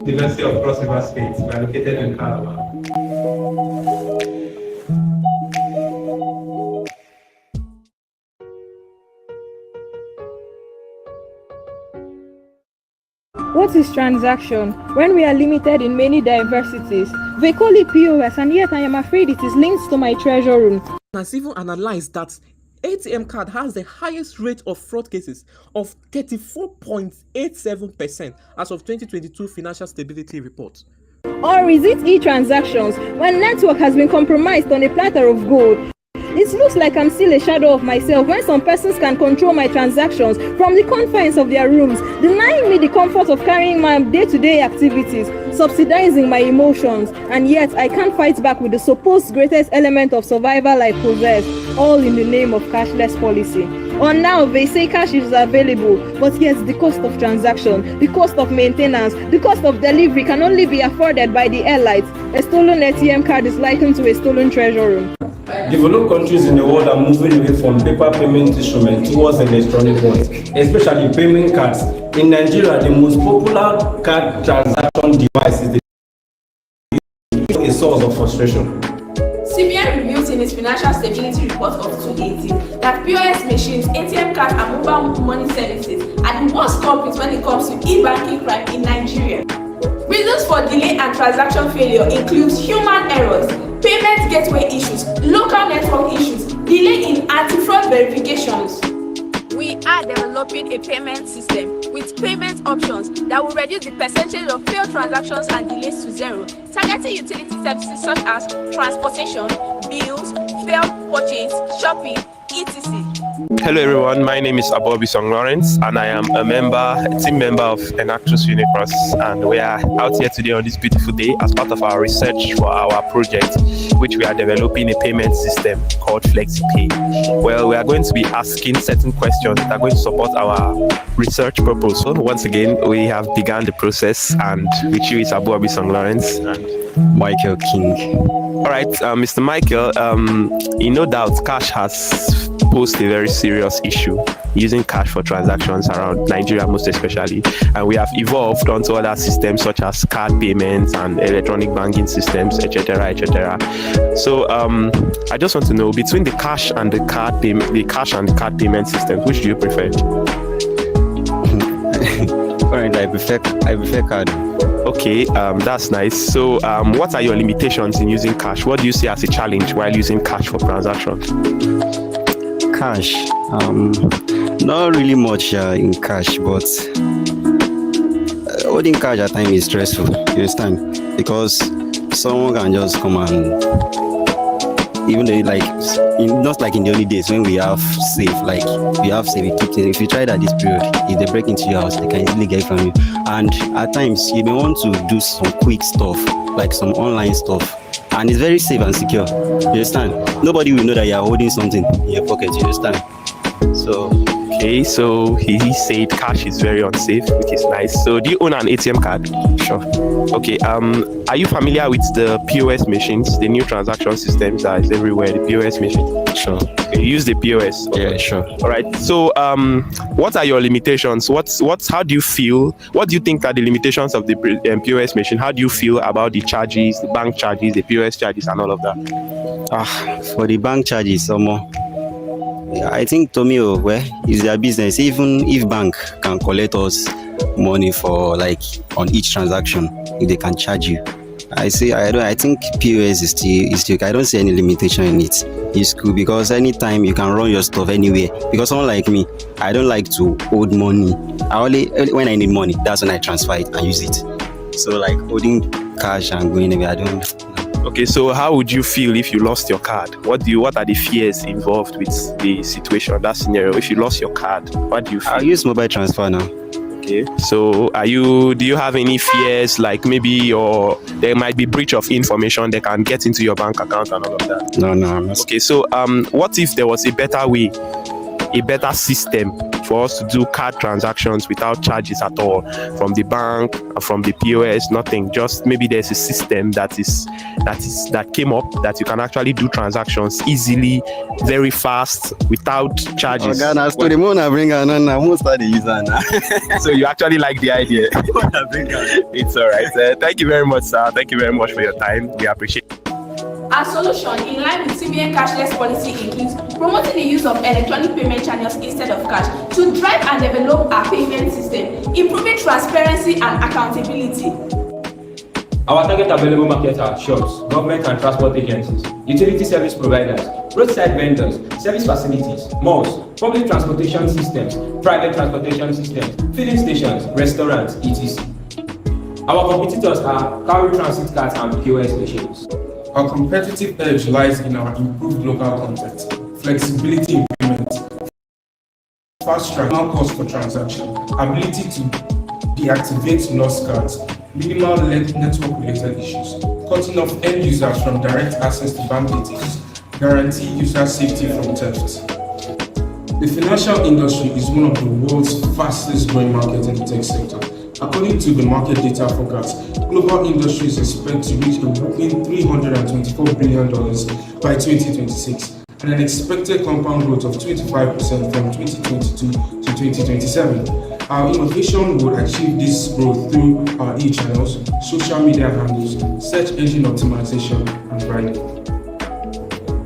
University of Cross River State. We are located in Calabar. What is transaction? When we are limited in many diversities, they call it POS, and yet I am afraid it is linked to my treasure room. Has even analyzed that ATM card has the highest rate of fraud cases of 34.87% as of 2022 Financial Stability Report. Or is it e-transactions when network has been compromised on a platter of gold? It looks like I'm still a shadow of myself when some persons can control my transactions from the confines of their rooms, denying me the comfort of carrying my day-to-day activities, subsidizing my emotions, and yet I can't fight back with the supposed greatest element of survival I possess, all in the name of cashless policy. Or now they say cash is available, but yes, the cost of transaction, the cost of maintenance, the cost of delivery can only be afforded by the airlines. A stolen ATM card is likened to a stolen treasure room. Developed countries in the world are moving away from paper payment instruments towards electronic ones, especially payment cards. In Nigeria, the most popular card transaction device is a source of frustration. CBN reveals in its Financial Stability Report of 2018 that POS machines, ATM cards, and mobile money services are the worst culprits when it comes to e-banking crime in Nigeria. Reasons for delay and transaction failure include human errors, payment gateway issues, local network issues, delay in anti-fraud verifications. We are developing a payment system with payment options that will reduce the percentage of failed transactions and delays to zero, targeting utility services such as transportation, bills, failed purchase, shopping, etc. Hello everyone, my name is Abobisong Lawrence and I am a team member of Enactus Universe, and we are out here today on this beautiful day as part of our research for our project, which we are developing a payment system called FlexiPay. Well, we are going to be asking certain questions that are going to support our research proposal. Once again, we have begun the process, and with you is Abobisong Lawrence and Michael King. Alright, Mr. Michael, in no doubt cash has posed a very serious issue, using cash for transactions around Nigeria most especially, and we have evolved onto other systems such as card payments and electronic banking systems, etc. So I just want to know, between the cash and the card payment system, which do you prefer? Currently, I prefer card. Okay, that's nice. So what are your limitations in using cash? What do you see as a challenge while using cash for transactions? Cash, not really much in cash, but holding cash at times is stressful. You understand? Because someone can just come and, even though not like in the early days when we have safe, if you try that this period, if they break into your house, they can easily get it from you. And at times you may want to do some quick stuff, like some online stuff, and it's very safe and secure. You understand? Nobody will know that you are holding something in your pocket. You understand? So okay, so he said cash is very unsafe, which is nice. So do you own an ATM card? Sure. Okay, are you familiar with the POS machines, the new transaction systems that is everywhere, the POS machine? Sure. Okay, you use the POS? Okay. Yeah, sure. All right, so what are your limitations? How do you feel? What do you think are the limitations of the POS machine? How do you feel about the charges, the bank charges, the POS charges, and all of that? For the bank charges, I think to me, it's their business. Even if bank can collect us money for on each transaction, if they can charge you, I think POS is still. I don't see any limitation in it. It's cool because anytime you can run your stuff anywhere. Because someone like me, I don't like to hold money. When I need money, that's when I transfer it and use it. So holding cash and going anywhere, I don't. Okay, so how would you feel if you lost your card? What are the fears involved with the situation, that scenario? If you lost your card, what do you feel? I use mobile transfer now. Okay, so do you have any fears, like maybe there might be breach of information, they can get into your bank account and all of that? No, I'm not. Okay, so what if there was a better way a better system for us to do card transactions without charges at all from the bank, from the POS, nothing. Just maybe there's a system that came up that you can actually do transactions easily, very fast, without charges. So you actually like the idea? It's all right. Thank you very much, sir. Thank you very much for your time. We appreciate it. Our solution, in line with CBN cashless policy, includes promoting the use of electronic payment channels instead of cash to drive and develop our payment system, improving transparency and accountability. Our target available markets are shops, government and transport agencies, utility service providers, roadside vendors, service facilities, malls, public transportation systems, private transportation systems, filling stations, restaurants, etc. Our competitors are carry transit cards and POS machines. Our competitive edge lies in our improved local content, flexibility in payment, fast track, no cost for transaction, ability to deactivate lost cards, minimal network-related issues, cutting off end users from direct access to bank details, guarantee user safety from theft. The financial industry is one of the world's fastest growing markets in the tech sector. According to the market data forecast, global industries expect to reach a whopping $324 billion by 2026, and an expected compound growth of 25% from 2022 to 2027. Our innovation would achieve this growth through our e-channels, social media handles, search engine optimization, and branding.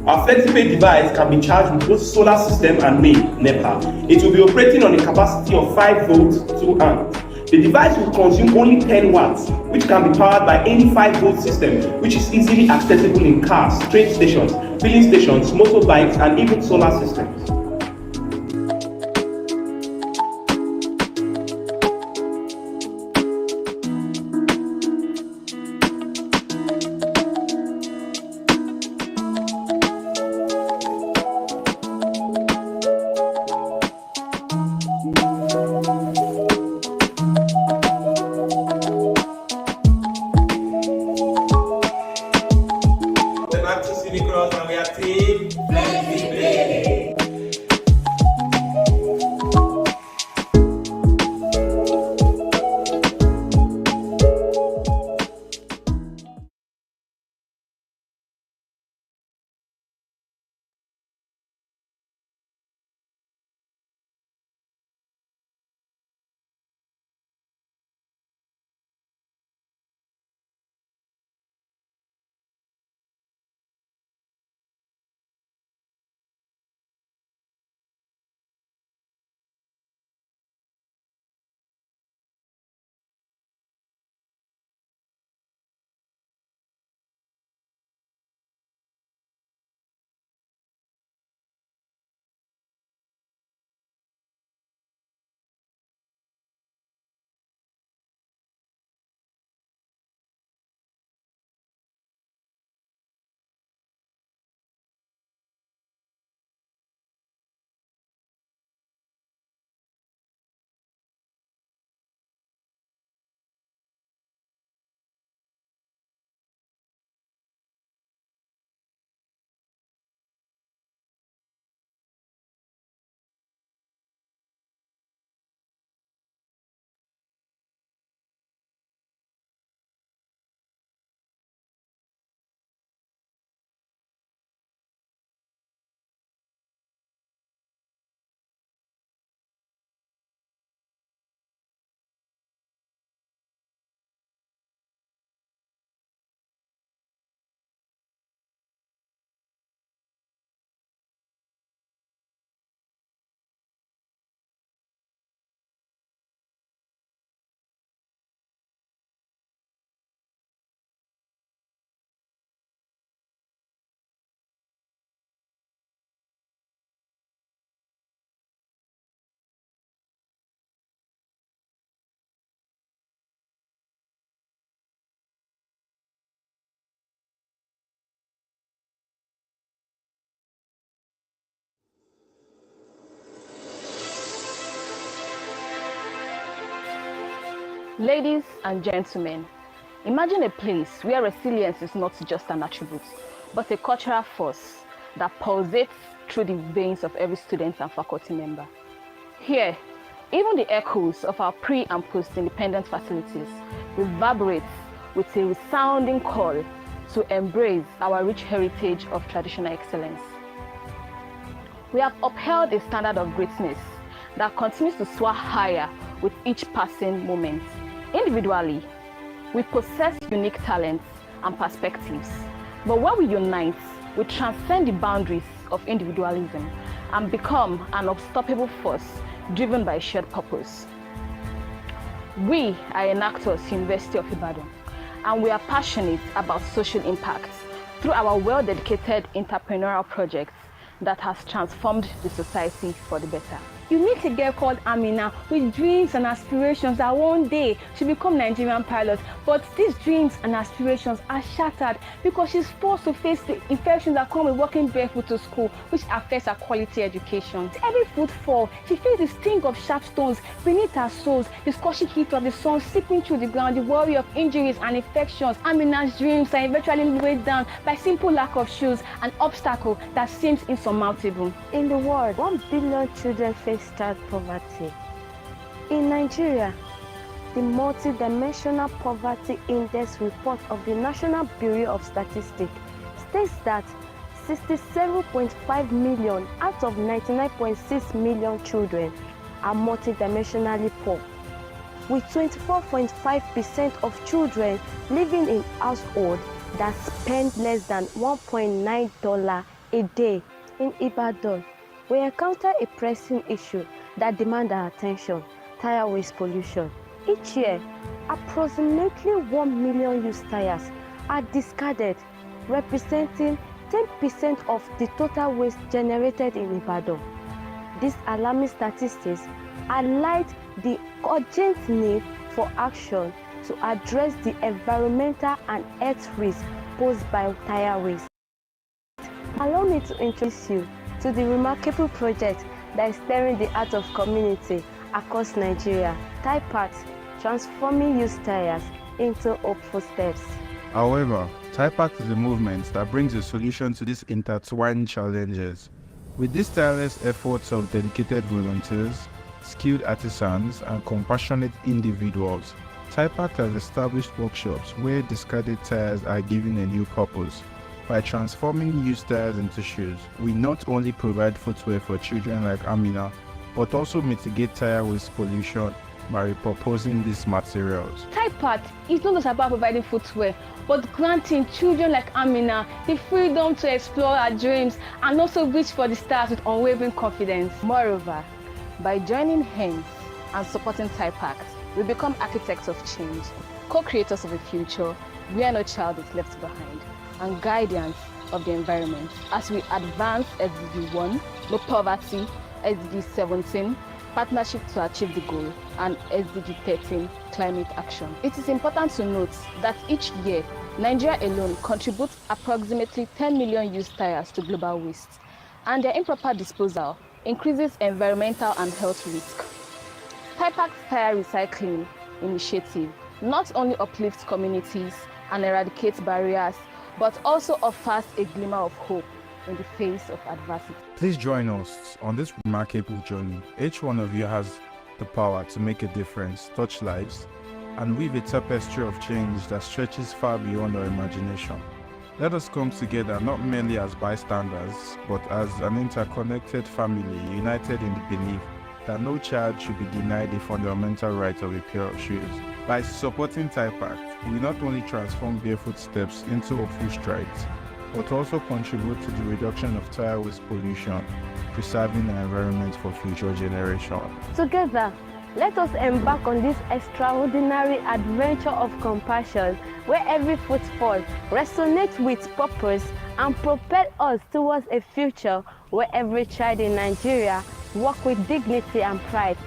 Our FlexiPay device can be charged with both solar system and NEPA. It will be operating on a capacity of 5 volts 2 amps. The device will consume only 10 watts, which can be powered by any 5-volt system, which is easily accessible in cars, train stations, filling stations, motorbikes, and even solar systems. Ladies and gentlemen, imagine a place where resilience is not just an attribute, but a cultural force that pulsates through the veins of every student and faculty member. Here, even the echoes of our pre- and post-independent facilities reverberates with a resounding call to embrace our rich heritage of traditional excellence. We have upheld a standard of greatness that continues to soar higher with each passing moment. Individually, we possess unique talents and perspectives, but when we unite, we transcend the boundaries of individualism and become an unstoppable force driven by shared purpose. We are Enactus, University of Ibadan, and we are passionate about social impact through our well-dedicated entrepreneurial projects that has transformed the society for the better. You meet a girl called Amina with dreams and aspirations that one day she'll become Nigerian pilot, but these dreams and aspirations are shattered because she's forced to face the infections that come with walking barefoot to school, which affects her quality education. With every footfall, she feels the sting of sharp stones beneath her soles, the scorching heat of the sun seeping through the ground, the worry of injuries and infections. Amina's dreams are eventually weighed down by simple lack of shoes, an obstacle that seems insurmountable. In the world, 1 billion children face child poverty. In Nigeria, the Multidimensional Poverty Index report of the National Bureau of Statistics states that 67.5 million out of 99.6 million children are multidimensionally poor, with 24.5% of children living in households that spend less than $1.9 a day. In Ibadan, we encounter a pressing issue that demands our attention: tire waste pollution. Each year, approximately 1 million used tires are discarded, representing 10% of the total waste generated in Ibadan. These alarming statistics highlight the urgent need for action to address the environmental and health risks posed by tire waste. Allow me to introduce you to the remarkable project that is stirring the heart of community across Nigeria: TypePath, transforming used tires into hopeful steps. However, TypePath is a movement that brings a solution to these intertwined challenges. With these tireless efforts of dedicated volunteers, skilled artisans, and compassionate individuals, TypePath has established workshops where discarded tires are given a new purpose. By transforming used tires into shoes, we not only provide footwear for children like Amina, but also mitigate tire waste pollution by repurposing these materials. TypePath is not just about providing footwear, but granting children like Amina the freedom to explore her dreams and also reach for the stars with unwavering confidence. Moreover, by joining hands and supporting TypePath, we become architects of change, co-creators of a future where no child is left behind, and guardians of the environment as we advance SDG 1, no poverty, SDG 17, partnership to achieve the goal, and SDG 13, climate action. It is important to note that each year, Nigeria alone contributes approximately 10 million used tires to global waste, and their improper disposal increases environmental and health risk. TypePath's tire recycling initiative not only uplifts communities and eradicates barriers, but also offers a glimmer of hope in the face of adversity. Please join us on this remarkable journey. Each one of you has the power to make a difference, touch lives, and weave a tapestry of change that stretches far beyond our imagination. Let us come together not merely as bystanders, but as an interconnected family united in the belief that no child should be denied the fundamental right of a pair of shoes. By supporting TypePath, we not only transform barefoot steps into hopeful strides, but also contribute to the reduction of tire waste pollution, preserving our environment for future generations. Together, let us embark on this extraordinary adventure of compassion, where every footfall resonates with purpose and propels us towards a future where every child in Nigeria walks with dignity and pride.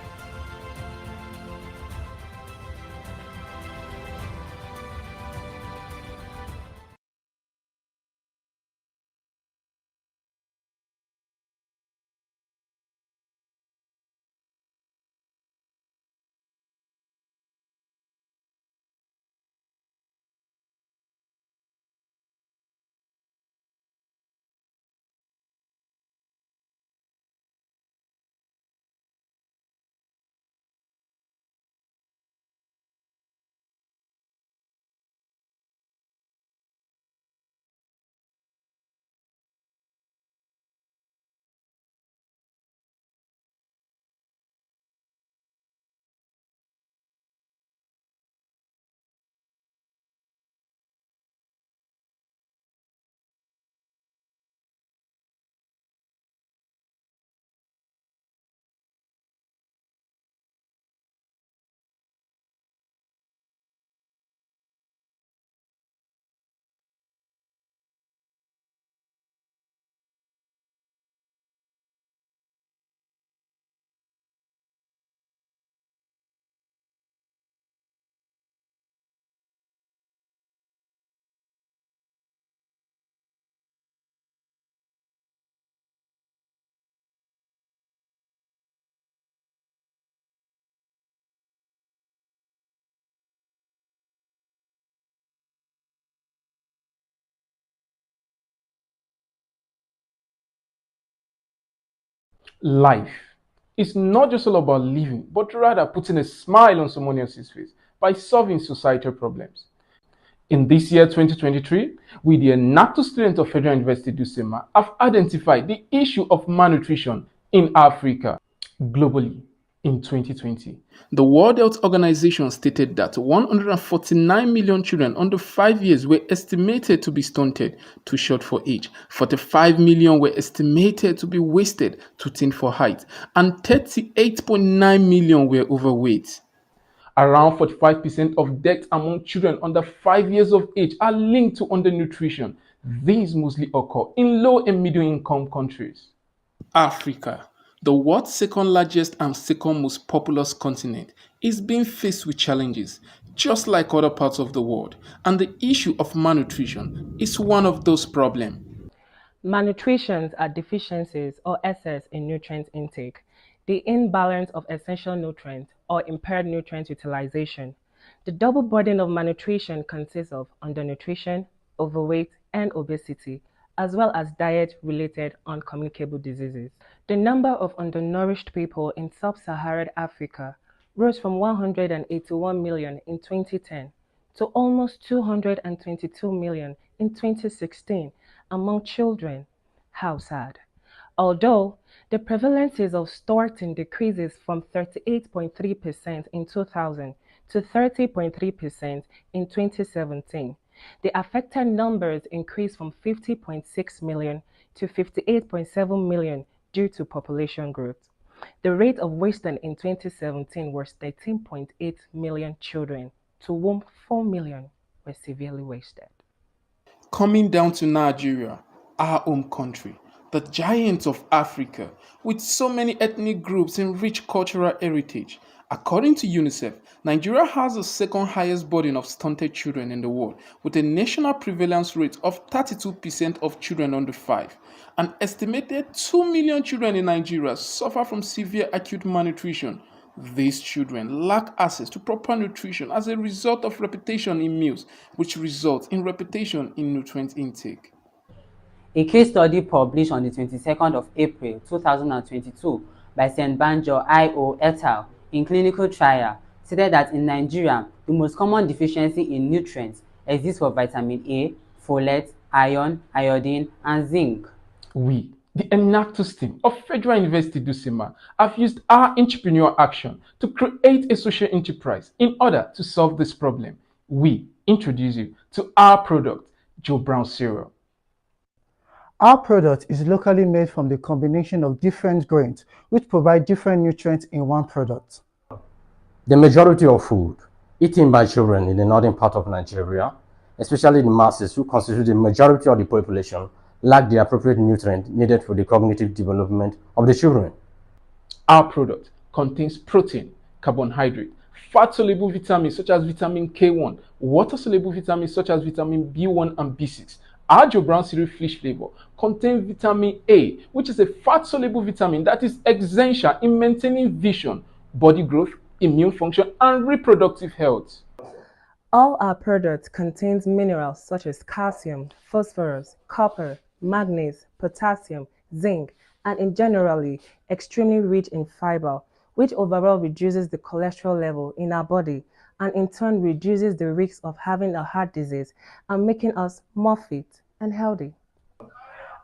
Life is not just all about living, but rather putting a smile on someone else's face by solving societal problems. In this year 2023, we, the Enactus students of Federal University Dusema, have identified the issue of malnutrition in Africa. Globally, in 2020, the World Health Organization stated that 149 million children under 5 years were estimated to be stunted, too short for age, 45 million were estimated to be wasted, too thin for height, and 38.9 million were overweight. Around 45% of deaths among children under 5 years of age are linked to undernutrition. These mostly occur in low and middle income countries. Africa, the world's second largest and second most populous continent, is being faced with challenges, just like other parts of the world, and the issue of malnutrition is one of those problems. Malnutrition are deficiencies or excess in nutrient intake, the imbalance of essential nutrients or impaired nutrient utilization. The double burden of malnutrition consists of undernutrition, overweight, and obesity, as well as diet-related uncommunicable diseases. The number of undernourished people in sub-Saharan Africa rose from 181 million in 2010 to almost 222 million in 2016 among children. How sad. Although the prevalences of starting decreases from 38.3% in 2000 to 30.3% in 2017, the affected numbers increased from 50.6 million to 58.7 million due to population growth. The rate of wasting in 2017 was 13.8 million children, to whom 4 million were severely wasted. Coming down to Nigeria, our home country, the giant of Africa, with so many ethnic groups and rich cultural heritage. According to UNICEF, Nigeria has the second highest burden of stunted children in the world, with a national prevalence rate of 32% of children under 5. An estimated 2 million children in Nigeria suffer from severe acute malnutrition. These children lack access to proper nutrition as a result of repetition in meals, which results in repetition in nutrient intake. A case study published on the 22nd of April 2022 by St. Banjo I.O. et al. In clinical trial stated that in Nigeria, the most common deficiency in nutrients exists for vitamin A, folate, iron, iodine, and zinc. We, the Enactus team of Federal University Dusema, have used our entrepreneurial action to create a social enterprise in order to solve this problem. We introduce you to our product, Joe Brown Cereal. Our product is locally made from the combination of different grains, which provide different nutrients in one product. The majority of food eaten by children in the northern part of Nigeria, especially the masses who constitute the majority of the population, lack the appropriate nutrient needed for the cognitive development of the children. Our product contains protein, carbohydrate, fat-soluble vitamins such as vitamin K1, water-soluble vitamins such as vitamin B1 and B6. Our Joe Brown cereal fish flavor contains vitamin A, which is a fat-soluble vitamin that is essential in maintaining vision, body growth, immune function, and reproductive health. All our products contains minerals such as calcium, phosphorus, copper, manganese, potassium, zinc, and in generally extremely rich in fiber, which overall reduces the cholesterol level in our body and in turn reduces the risk of having a heart disease and making us more fit and healthy.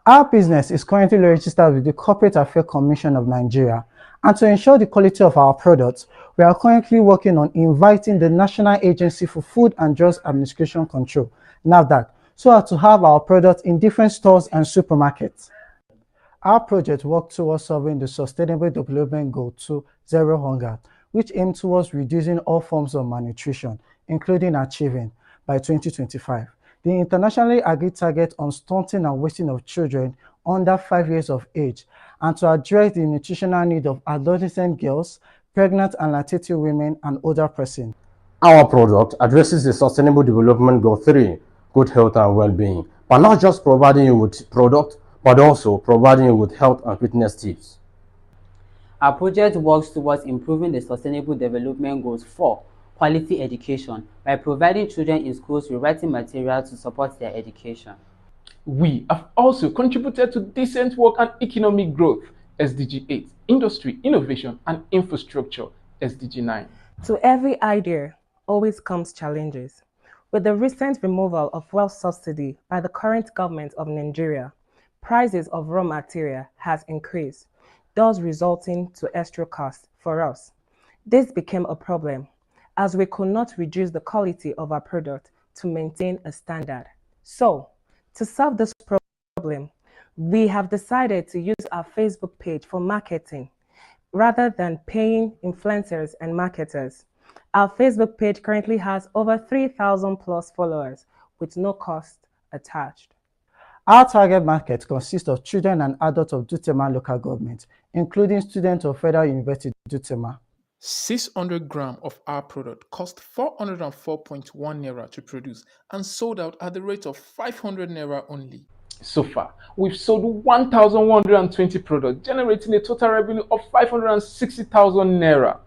Our business is currently registered with the Corporate Affairs Commission of Nigeria, and to ensure the quality of our products, we are currently working on inviting the National Agency for Food and Drugs Administration Control, NAFDAC, so as to have our products in different stores and supermarkets. Our project works towards solving the Sustainable Development Goal 2, Zero Hunger, which aim towards reducing all forms of malnutrition, including achieving, by 2025, the internationally agreed target on stunting and wasting of children under 5 years of age, and to address the nutritional need of adolescent girls, pregnant and lactating women, and older persons. Our product addresses the Sustainable Development Goal 3, good health and well-being, but not just providing you with product, but also providing you with health and fitness tips. Our project works towards improving the Sustainable Development Goals 4, quality education, by providing children in schools with writing materials to support their education. We have also contributed to decent work and economic growth, SDG 8, Industry, Innovation and Infrastructure, SDG 9. To every idea always comes challenges. With the recent removal of fuel subsidy by the current government of Nigeria, prices of raw material has increased, thus resulting to extra costs for us. This became a problem as we could not reduce the quality of our product to maintain a standard. So, to solve this problem, we have decided to use our Facebook page for marketing rather than paying influencers and marketers. Our Facebook page currently has over 3,000 plus followers with no cost attached. Our target market consists of children and adults of Dutema local government, including students of Federal University Dutema. 600 grams of our product cost 404.1 naira to produce and sold out at the rate of 500 naira only. So far, we've sold 1,120 products, generating a total revenue of 560,000 naira.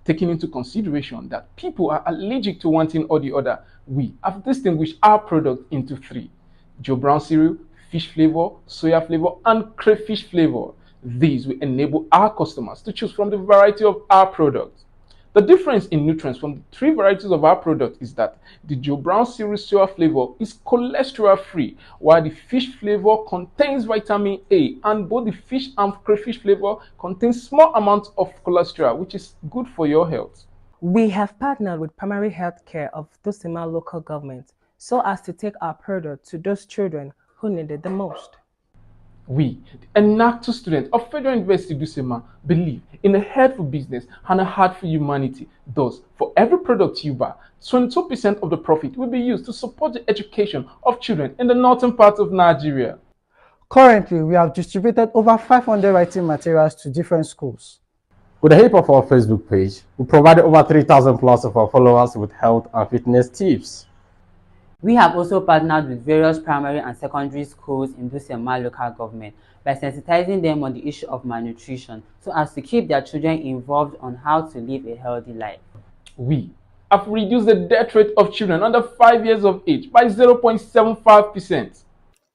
Taking into consideration that people are allergic to one thing or the other, we have distinguished our product into three: Joe Brown cereal, fish flavor, soya flavor, and crayfish flavor. These will enable our customers to choose from the variety of our products. The difference in nutrients from the three varieties of our product is that the Joe Brown cereal soya flavor is cholesterol free, while the fish flavor contains vitamin A, and both the fish and crayfish flavor contain small amounts of cholesterol, which is good for your health. We have partnered with primary health care of Dusima local government so as to take our product to those children who need it the most. We, the Enactus students of Federal University Dusima, believe in a heart for business and a heart for humanity. Thus, for every product you buy, 22% of the profit will be used to support the education of children in the northern part of Nigeria. Currently, we have distributed over 500 writing materials to different schools. With the help of our Facebook page, we provided over 3,000 plus of our followers with health and fitness tips. We have also partnered with various primary and secondary schools in Dusema local government by sensitizing them on the issue of malnutrition so as to keep their children involved on how to live a healthy life. We have reduced the death rate of children under 5 years of age by 0.75%.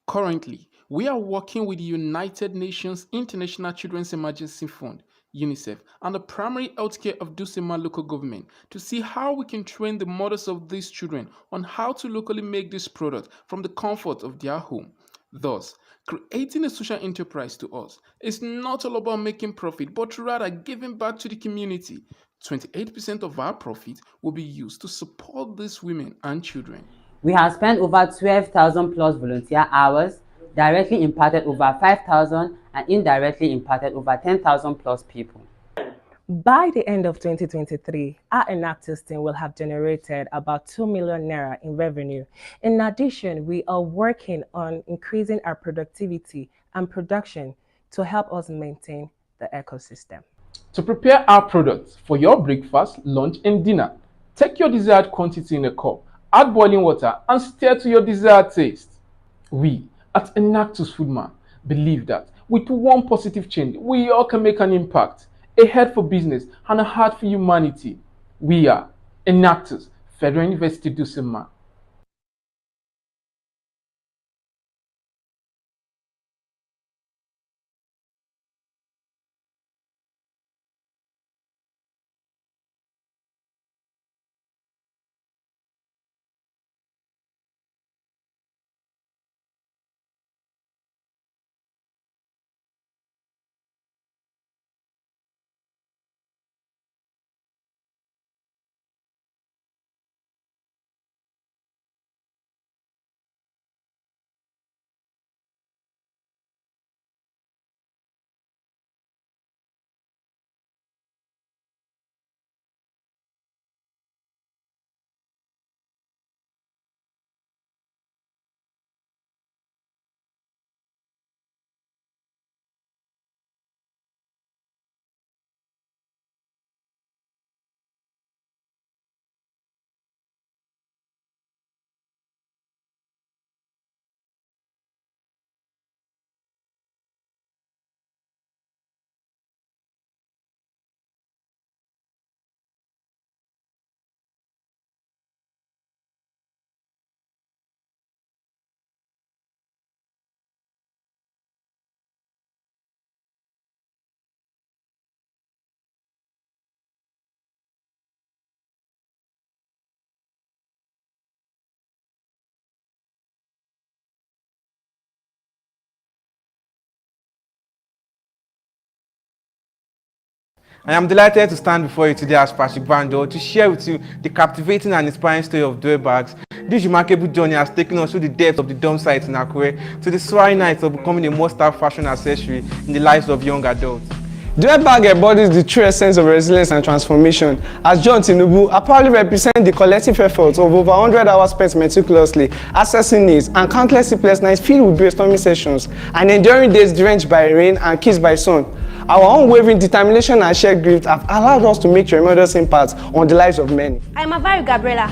Currently, we are working with the United Nations International Children's Emergency Fund, UNICEF, and the primary healthcare of Dusema local government to see how we can train the mothers of these children on how to locally make this product from the comfort of their home. Thus, creating a social enterprise to us is not all about making profit, but rather giving back to the community. 28% of our profit will be used to support these women and children. We have spent over 12,000 plus volunteer hours, directly impacted over 5,000 and indirectly impacted over 10,000 plus people. By the end of 2023, our Enactus team will have generated about 2 million naira in revenue. In addition, we are working on increasing our productivity and production to help us maintain the ecosystem. To prepare our products for your breakfast, lunch, and dinner, take your desired quantity in a cup, add boiling water, and stir to your desired taste. We at Enactus Foodman believe that with one positive change, we all can make an impact. A head for business and a heart for humanity. We are Enactus, Federal University Dusima. I am delighted to stand before you today as Patrick Bando to share with you the captivating and inspiring story of Due bags. This remarkable journey has taken us through the depths of the dump sites in Akure to the soaring heights of becoming a must-have fashion accessory in the lives of young adults. Due bag embodies the true essence of resilience and transformation, as John Tinubu proudly represents the collective efforts of over 100 hours spent meticulously assessing needs and countless sleepless nights filled with brainstorming sessions and enduring days drenched by rain and kissed by sun. Our unwavering determination and shared grief have allowed us to make tremendous impact on the lives of many. I am Avaru Gabriela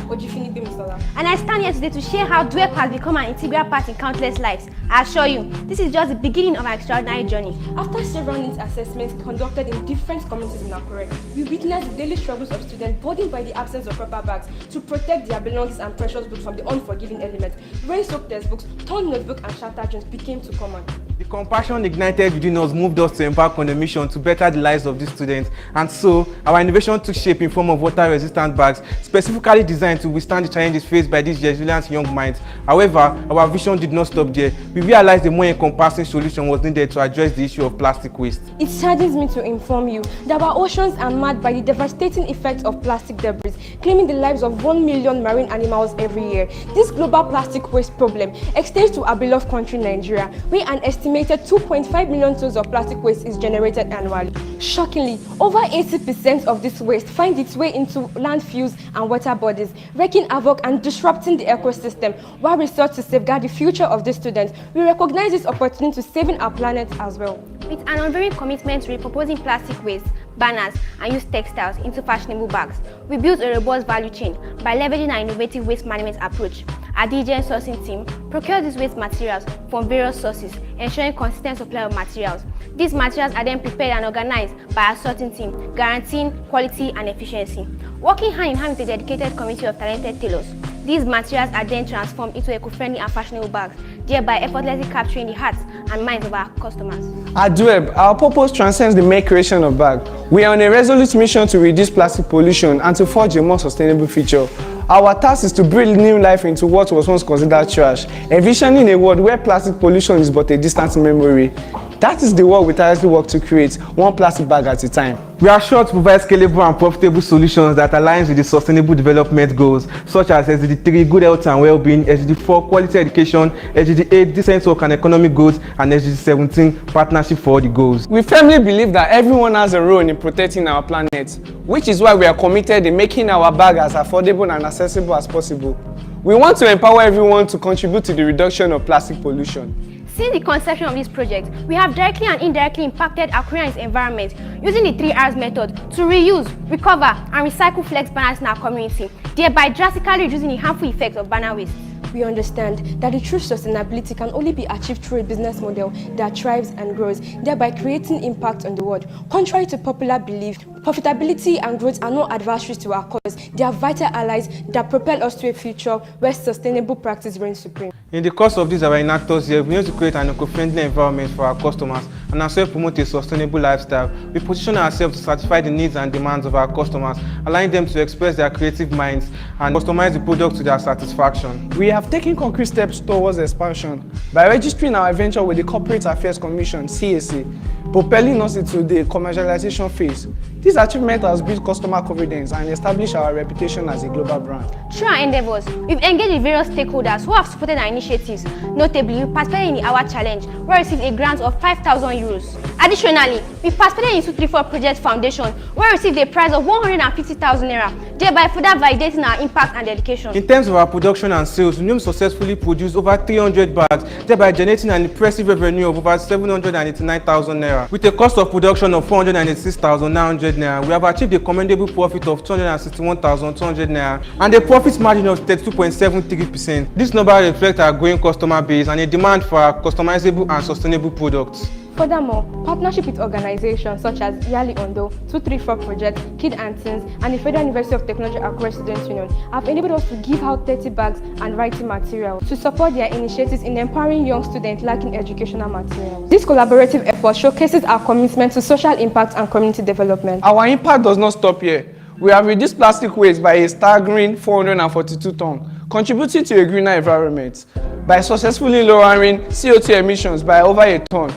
and I stand here today to share how DUEP has become an integral part in countless lives. I assure you, this is just the beginning of our extraordinary journey. After several needs assessments conducted in different communities in Akure, we witnessed the daily struggles of students burdened by the absence of proper bags to protect their belongings and precious books from the unforgiving elements. Rain-soaked textbooks, torn notebook and shattered dreams became too common. The compassion ignited within us moved us to embark on a mission to better the lives of these students, and so our innovation took shape in form of water-resistant bags specifically designed to withstand the challenges faced by these resilient young minds. However, our vision did not stop there. We realized a more encompassing solution was needed to address the issue of plastic waste. It saddens me to inform you that our oceans are marred by the devastating effects of plastic debris, claiming the lives of 1 million marine animals every year. This global plastic waste problem extends to our beloved country, Nigeria, where an estimated 2.5 million tons of plastic waste is generated annually. Shockingly, over 80% of this waste finds its way into landfills and water bodies, wreaking havoc and disrupting the ecosystem. While we sought to safeguard the future of the students, we recognize this opportunity to saving our planet as well. With an unwavering commitment to repurposing plastic waste, banners, and used textiles into fashionable bags, we built a robust value chain by leveraging our innovative waste management approach. Our diligent sourcing team procured these waste materials from various sources, ensuring consistent supply of materials. These materials are then prepared and organized by our sorting team, guaranteeing quality and efficiency. Working hand in hand with a dedicated community of talented tailors, these materials are then transformed into eco-friendly and fashionable bags, thereby effortlessly capturing the hearts and minds of our customers. At DUEP, our purpose transcends the mere creation of bags. We are on a resolute mission to reduce plastic pollution and to forge a more sustainable future. Our task is to breathe new life into what was once considered trash, envisioning a world where plastic pollution is but a distant memory. That is the world we tirelessly work to create, one plastic bag at a time. We are sure to provide scalable and profitable solutions that align with the Sustainable Development Goals, such as SDG 3, good health and well-being, SDG 4, quality education, SDG 8, decent work and economic goals, and SDG 17, partnership for all the goals. We firmly believe that everyone has a role in protecting our planet, which is why we are committed in making our bag as affordable and accessible as possible. We want to empower everyone to contribute to the reduction of plastic pollution. Since the conception of this project, we have directly and indirectly impacted Akureans' environment using the 3Rs method to reuse, recover, and recycle flex banners in our community, thereby drastically reducing the harmful effects of banner waste. We understand that the true sustainability can only be achieved through a business model that thrives and grows, thereby creating impact on the world. Contrary to popular belief, profitability and growth are not adversaries to our cause. They are vital allies that propel us to a future where sustainable practice reigns supreme. In the course of this, our Enactus here, we need to create an eco-friendly environment for our customers and as well promote a sustainable lifestyle. We position ourselves to satisfy the needs and demands of our customers, allowing them to express their creative minds and customize the product to their satisfaction. We have taken concrete steps towards expansion by registering our venture with the Corporate Affairs Commission, CAC, propelling us into the commercialization phase. This achievement has built customer confidence and established our reputation as a global brand. Through our endeavors, we've engaged with various stakeholders who have supported our initiatives. Notably, we participated in the Hour Challenge, where we received a grant of 5,000 euros. Additionally, we participated in 234 Project Foundation, where we received a prize of 150,000 naira, thereby further validating our impact and dedication. In terms of our production and sales, we successfully produced over 300 bags, thereby generating an impressive revenue of over 789,000 naira. With a cost of production of 496,900 naira, we have achieved a commendable profit of 261,200 naira and a profit margin of 32.73%. This number reflects our growing customer base and a demand for our customizable and sustainable products. Furthermore, partnership with organizations such as Yali Ondo, 234 Project, Kid and Teens, and the Federal University of Technology Akure Students Union have enabled us to give out 30 bags and writing materials to support their initiatives in empowering young students lacking educational materials. This collaborative effort showcases our commitment to social impact and community development. Our impact does not stop here. We have reduced plastic waste by a staggering 442 tons, contributing to a greener environment by successfully lowering CO2 emissions by over a ton.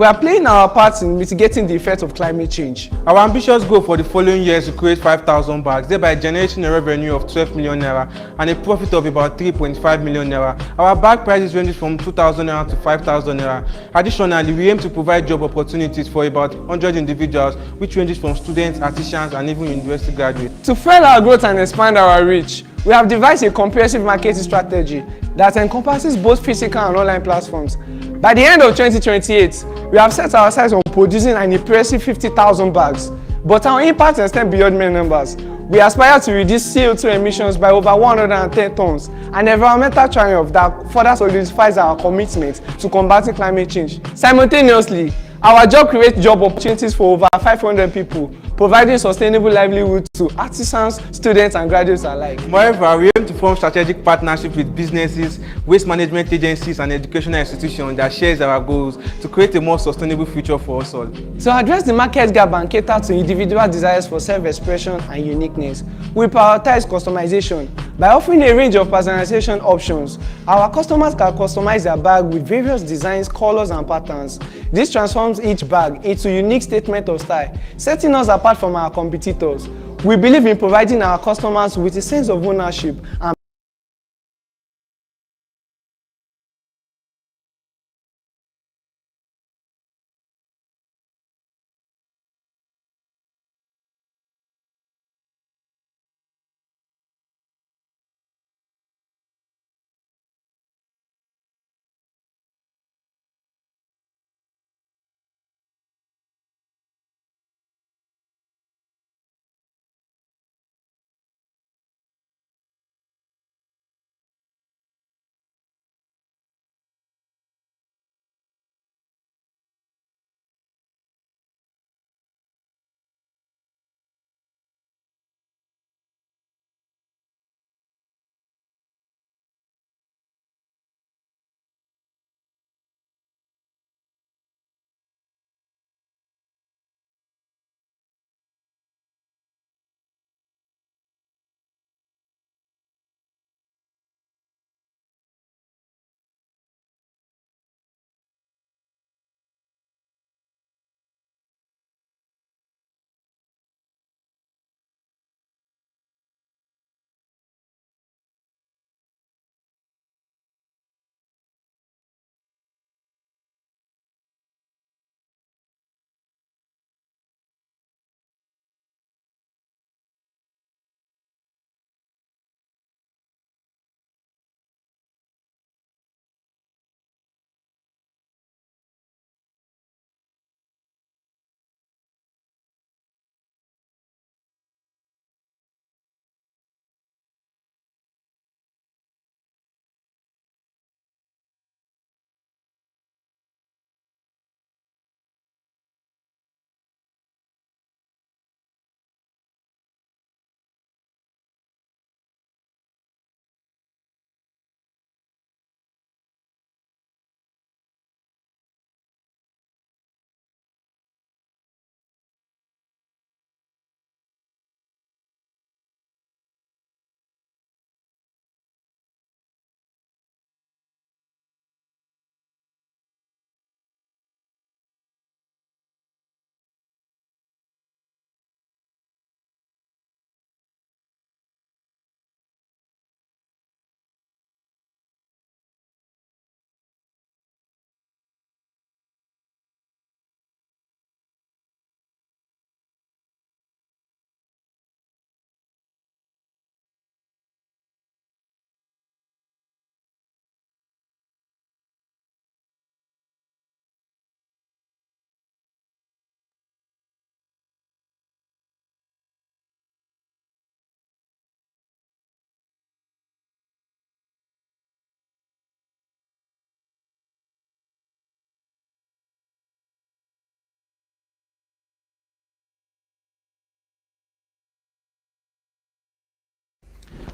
We are playing our part in mitigating the effects of climate change. Our ambitious goal for the following year is to create 5,000 bags, thereby generating a revenue of 12 million naira and a profit of about 3.5 million naira. Our bag prices range from 2,000 naira to 5,000 naira. Additionally, we aim to provide job opportunities for about 100 individuals, which ranges from students, artisans, and even university graduates. To fuel our growth and expand our reach, we have devised a comprehensive marketing strategy that encompasses both physical and online platforms. By the end of 2028, we have set our sights on producing an impressive 50,000 bags, but our impact extends beyond mere numbers. We aspire to reduce CO2 emissions by over 110 tons, an environmental triumph that further solidifies our commitment to combating climate change. Simultaneously, our job creates job opportunities for over 500 people, providing sustainable livelihood to artisans, students, and graduates alike. Moreover, we aim to form strategic partnerships with businesses, waste management agencies, and educational institutions that share our goals to create a more sustainable future for us all. To address the market gap and cater to individual desires for self-expression and uniqueness, we prioritize customization. By offering a range of personalization options, our customers can customize their bag with various designs, colors, and patterns. This transforms each bag into a unique statement of style, setting us apart from our competitors. We believe in providing our customers with a sense of ownership and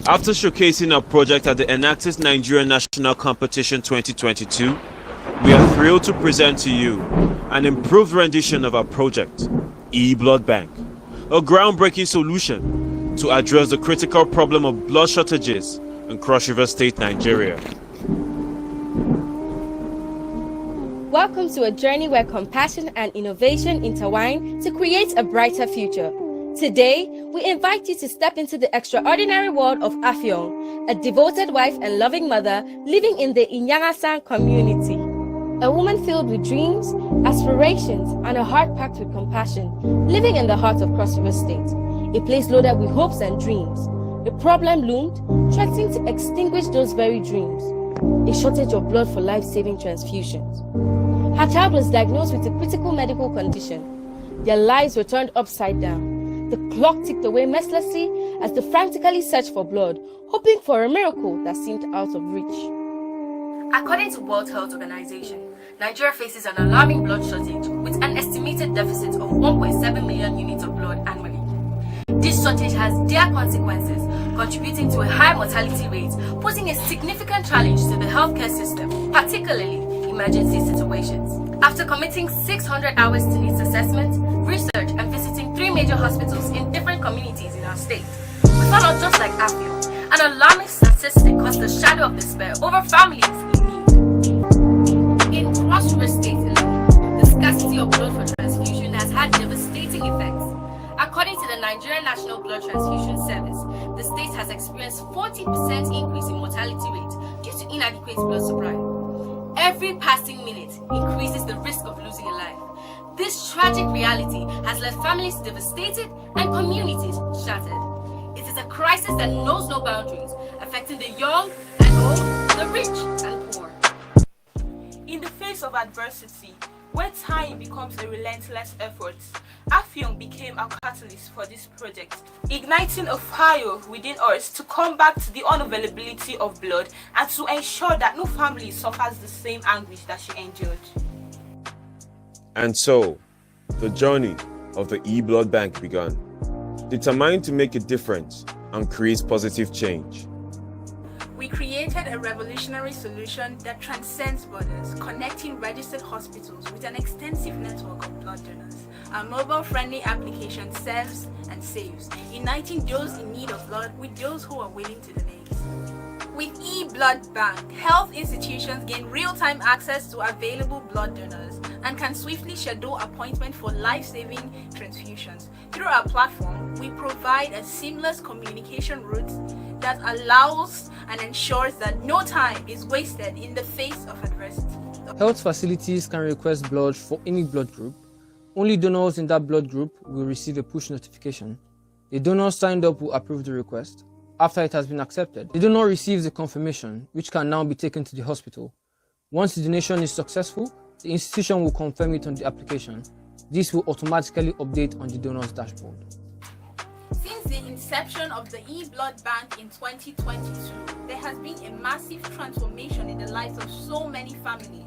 After showcasing our project at the Enactus Nigeria National Competition 2022, we are thrilled to present to you an improved rendition of our project, E-Blood Bank, a groundbreaking solution to address the critical problem of blood shortages in Cross River State, Nigeria. Welcome to a journey where compassion and innovation intertwine to create a brighter future. Today, we invite you to step into the extraordinary world of Afyong, a devoted wife and loving mother living in the Inyangasan community. A woman filled with dreams, aspirations, and a heart packed with compassion, living in the heart of Cross River State, a place loaded with hopes and dreams. A problem loomed, threatening to extinguish those very dreams. A shortage of blood for life-saving transfusions. Her child was diagnosed with a critical medical condition. Their lives were turned upside down. The clock ticked away mercilessly as they frantically searched for blood, hoping for a miracle that seemed out of reach. According to World Health Organization, Nigeria faces an alarming blood shortage with an estimated deficit of 1.7 million units of blood annually. This shortage has dire consequences, contributing to a high mortality rate, posing a significant challenge to the healthcare system, particularly emergency situations. After committing 600 hours to needs assessment, research, and visiting 3 major hospitals in different communities in our state, we found out, just like Afyo, an alarming statistic casts a shadow of despair over families in need. In Cross River State alone, the scarcity of blood for transfusion has had devastating effects. According to the Nigerian National Blood Transfusion Service, the state has experienced 40% increase in mortality rate due to inadequate blood supply. Every passing minute increases the risk of losing a life. This tragic reality has left families devastated and communities shattered. It is a crisis that knows no boundaries, affecting the young and old, the rich and poor. In the face of adversity, where time becomes a relentless effort, Afyong became a catalyst for this project, igniting a fire within us to combat the unavailability of blood and to ensure that no family suffers the same anguish that she endured. And so, the journey of the e-blood bank began, determined to make a difference and create positive change. We created a revolutionary solution that transcends borders, connecting registered hospitals with an extensive network of blood donors. Our mobile-friendly application serves and saves, uniting those in need of blood with those who are willing to donate. With e-blood bank, health institutions gain real-time access to available blood donors and can swiftly schedule appointments for life-saving transfusions. Through our platform, we provide a seamless communication route that allows and ensures that no time is wasted in the face of adversity. Health facilities can request blood for any blood group. Only donors in that blood group will receive a push notification. The donor signed up will approve the request. After it has been accepted, the donor receives a confirmation, which can now be taken to the hospital. Once the donation is successful, the institution will confirm it on the application. This will automatically update on the donor's dashboard. Since the inception of the e-blood bank in 2022, there has been a massive transformation in the lives of so many families.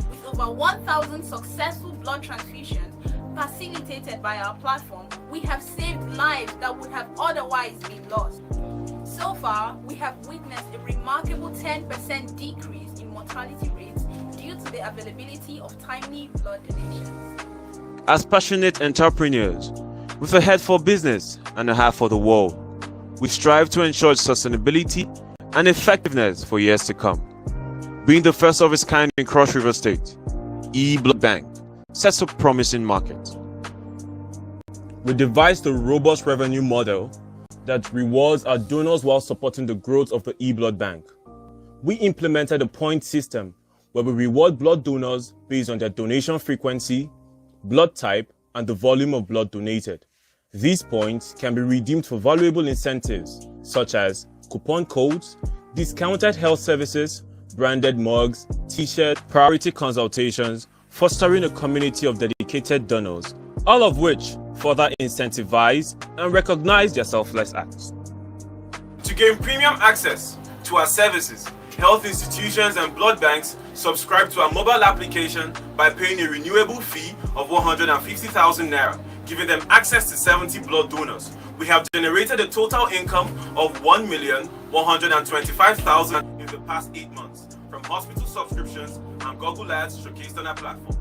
With over 1,000 successful blood transfusions facilitated by our platform, we have saved lives that would have otherwise been lost. So far, we have witnessed a remarkable 10% decrease in mortality rates due to the availability of timely blood donations. As passionate entrepreneurs, with a head for business and a heart for the world, we strive to ensure sustainability and effectiveness for years to come. Being the first of its kind in Cross River State, e-blood bank sets a promising market. We devised a robust revenue model that rewards our donors while supporting the growth of the e-blood bank. We implemented a point system where we reward blood donors based on their donation frequency, blood type, and the volume of blood donated. These points can be redeemed for valuable incentives such as coupon codes, discounted health services, branded mugs, t-shirts, priority consultations, fostering a community of dedicated donors, all of which further incentivize and recognize their selfless acts. To gain premium access to our services, health institutions and blood banks subscribe to our mobile application by paying a renewable fee of 150,000 naira, giving them access to 70 blood donors. We have generated a total income of 1,125,000 in the past 8 months from hospital subscriptions and Google Ads showcased on our platform.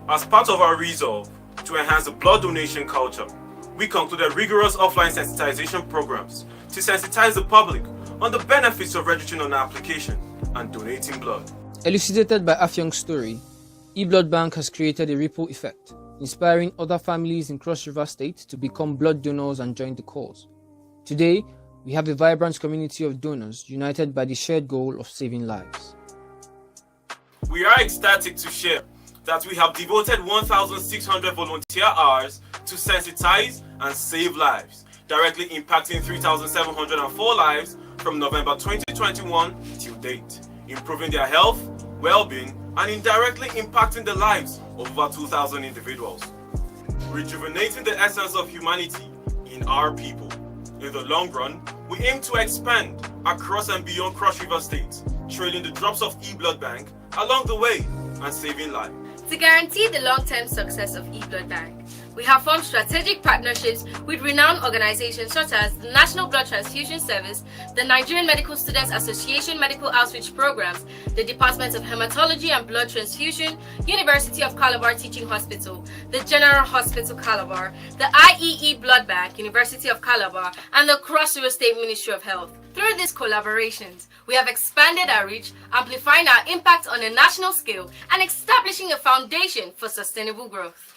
As part of our resolve to enhance the blood donation culture, we concluded rigorous offline sensitization programs to sensitize the public on the benefits of registering on our application and donating blood. Elucidated by Afyong's story, eBlood Bank has created a ripple effect, inspiring other families in Cross River State to become blood donors and join the cause. Today, we have a vibrant community of donors united by the shared goal of saving lives. We are ecstatic to share that we have devoted 1,600 volunteer hours to sensitize and save lives, directly impacting 3,704 lives from November 2021 till date, improving their health, well-being, and indirectly impacting the lives of over 2,000 individuals, rejuvenating the essence of humanity in our people. In the long run, we aim to expand across and beyond Cross River State, trading the drops of eBlood Bank along the way and saving lives. To guarantee the long-term success of eBlood Bank, we have formed strategic partnerships with renowned organizations such as the National Blood Transfusion Service, the Nigerian Medical Students Association Medical Outreach Programs, the Department of Hematology and Blood Transfusion, University of Calabar Teaching Hospital, the General Hospital Calabar, the IEE Blood Bank, University of Calabar, and the Cross River State Ministry of Health. Through these collaborations, we have expanded our reach, amplifying our impact on a national scale, and establishing a foundation for sustainable growth.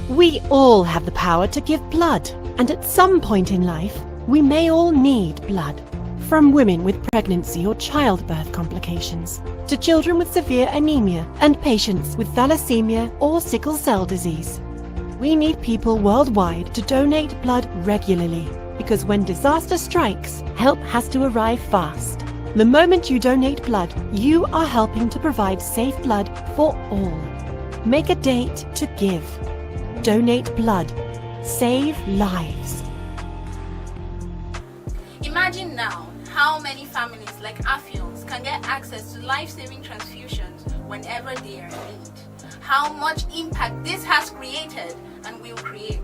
We all have the power to give blood, and at some point in life, we may all need blood. From women with pregnancy or childbirth complications, to children with severe anemia and patients with thalassemia or sickle cell disease. We need people worldwide to donate blood regularly, because when disaster strikes, help has to arrive fast. The moment you donate blood, you are helping to provide safe blood for all. Make a date to give. Donate blood. Save lives. Imagine now how many families like Afion's can get access to life-saving transfusions whenever they are in need. How much impact this has created and will create.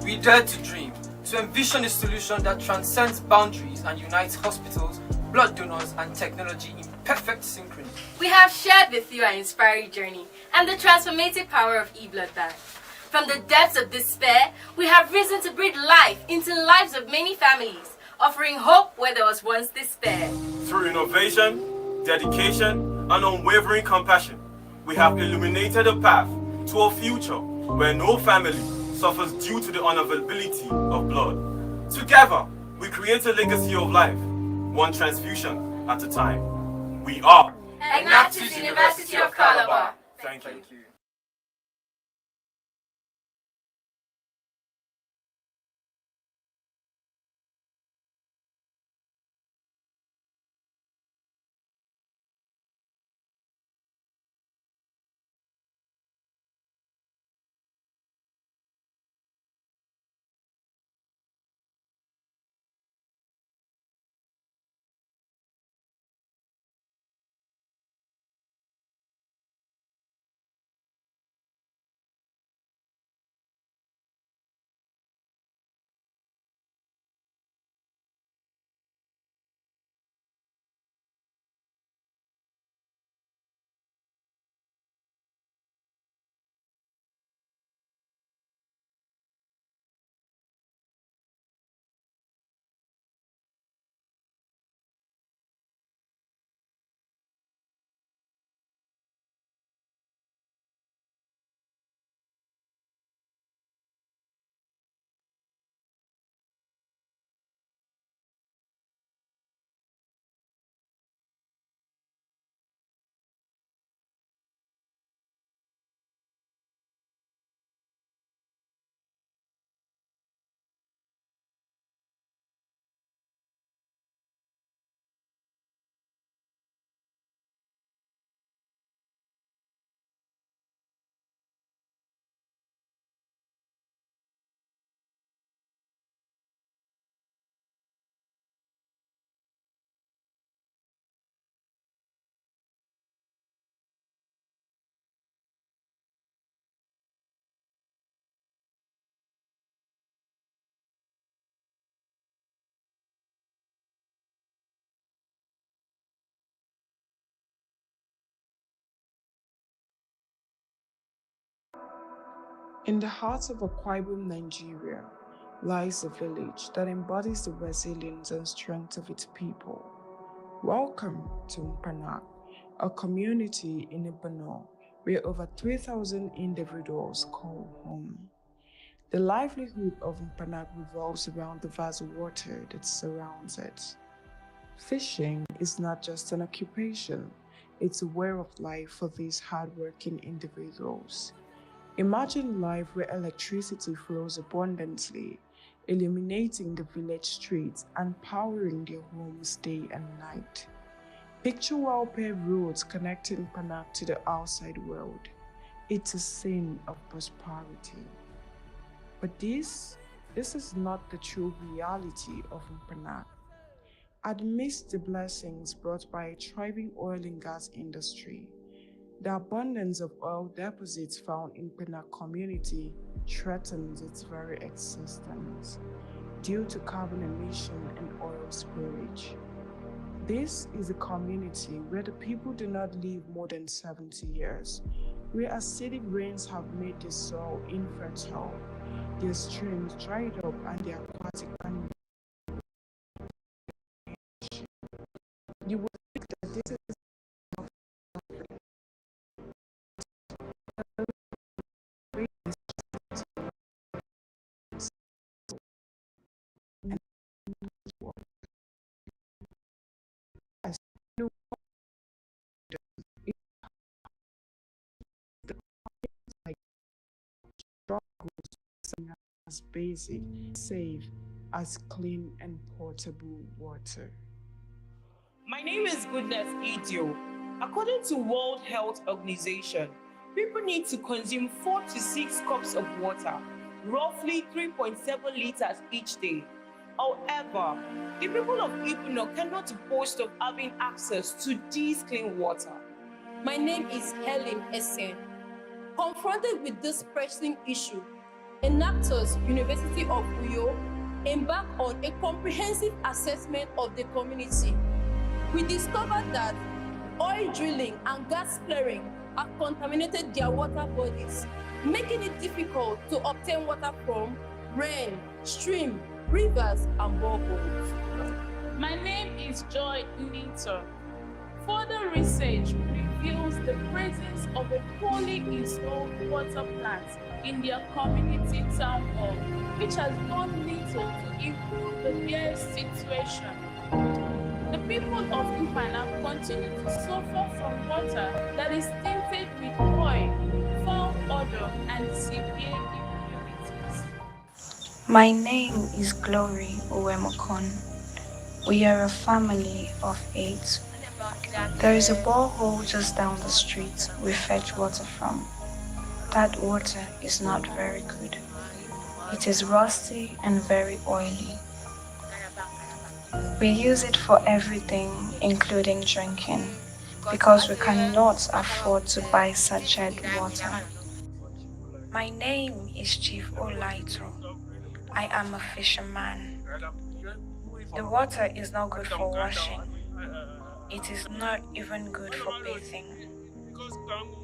We dare to dream, to envision a solution that transcends boundaries and unites hospitals, blood donors and technology in perfect synchrony. We have shared with you our inspiring journey and the transformative power of eBlood Bank. From the depths of despair, we have risen to breathe life into the lives of many families, offering hope where there was once despair. Through innovation, dedication, and unwavering compassion, we have illuminated a path to a future where no family suffers due to the unavailability of blood. Together, we create a legacy of life, one transfusion at a time. We are Enactus University of Calabar. Thank you. In the heart of Akwa Ibom, Nigeria, lies a village that embodies the resilience and strength of its people. Welcome to Mpana, a community in Ibadan where over 3,000 individuals call home. The livelihood of Mpanak revolves around the vast water that surrounds it. Fishing is not just an occupation, it's a way of life for these hardworking individuals. Imagine life where electricity flows abundantly, illuminating the village streets and powering their homes day and night. Picture well-paved roads connecting Mpanak to the outside world. It's a scene of prosperity. But this is not the true reality of Mpanak. Amidst the blessings brought by a thriving oil and gas industry, the abundance of oil deposits found in Mpanak community threatens its very existence due to carbon emission and oil spillage. This is a community where the people do not live more than 70 years, where acidic rains have made the soil infertile, their streams dried up, and their aquatic animals. You would think that this is as basic, safe, as clean and portable water. My name is Goodness Idio. According to World Health Organization, people need to consume 4 to 6 cups of water, roughly 3.7 liters each day. However, the people of Ipuno cannot boast of having access to this clean water. My name is Helen Essen. Confronted with this pressing issue, Enactus, University of Uyo, embarked on a comprehensive assessment of the community. We discovered that oil drilling and gas flaring have contaminated their water bodies, making it difficult to obtain water from rain, stream, rivers, and boreholes. My name is Joy Nito. Further research reveals the presence of a poorly installed water plant in their community town hall, which has done little to improve the bare situation. The people of Mpanak continue to suffer from water that is tainted with oil, foul odor, and severe impurities. My name is Glory Uwemokon. We are a family of 8. There is a borehole just down the street we fetch water from. That water is not very good. It is rusty and very oily. We use it for everything, including drinking, because we cannot afford to buy sachet water. My name is Chief Olaito. I am a fisherman. The water is not good for washing. It is not even good for bathing.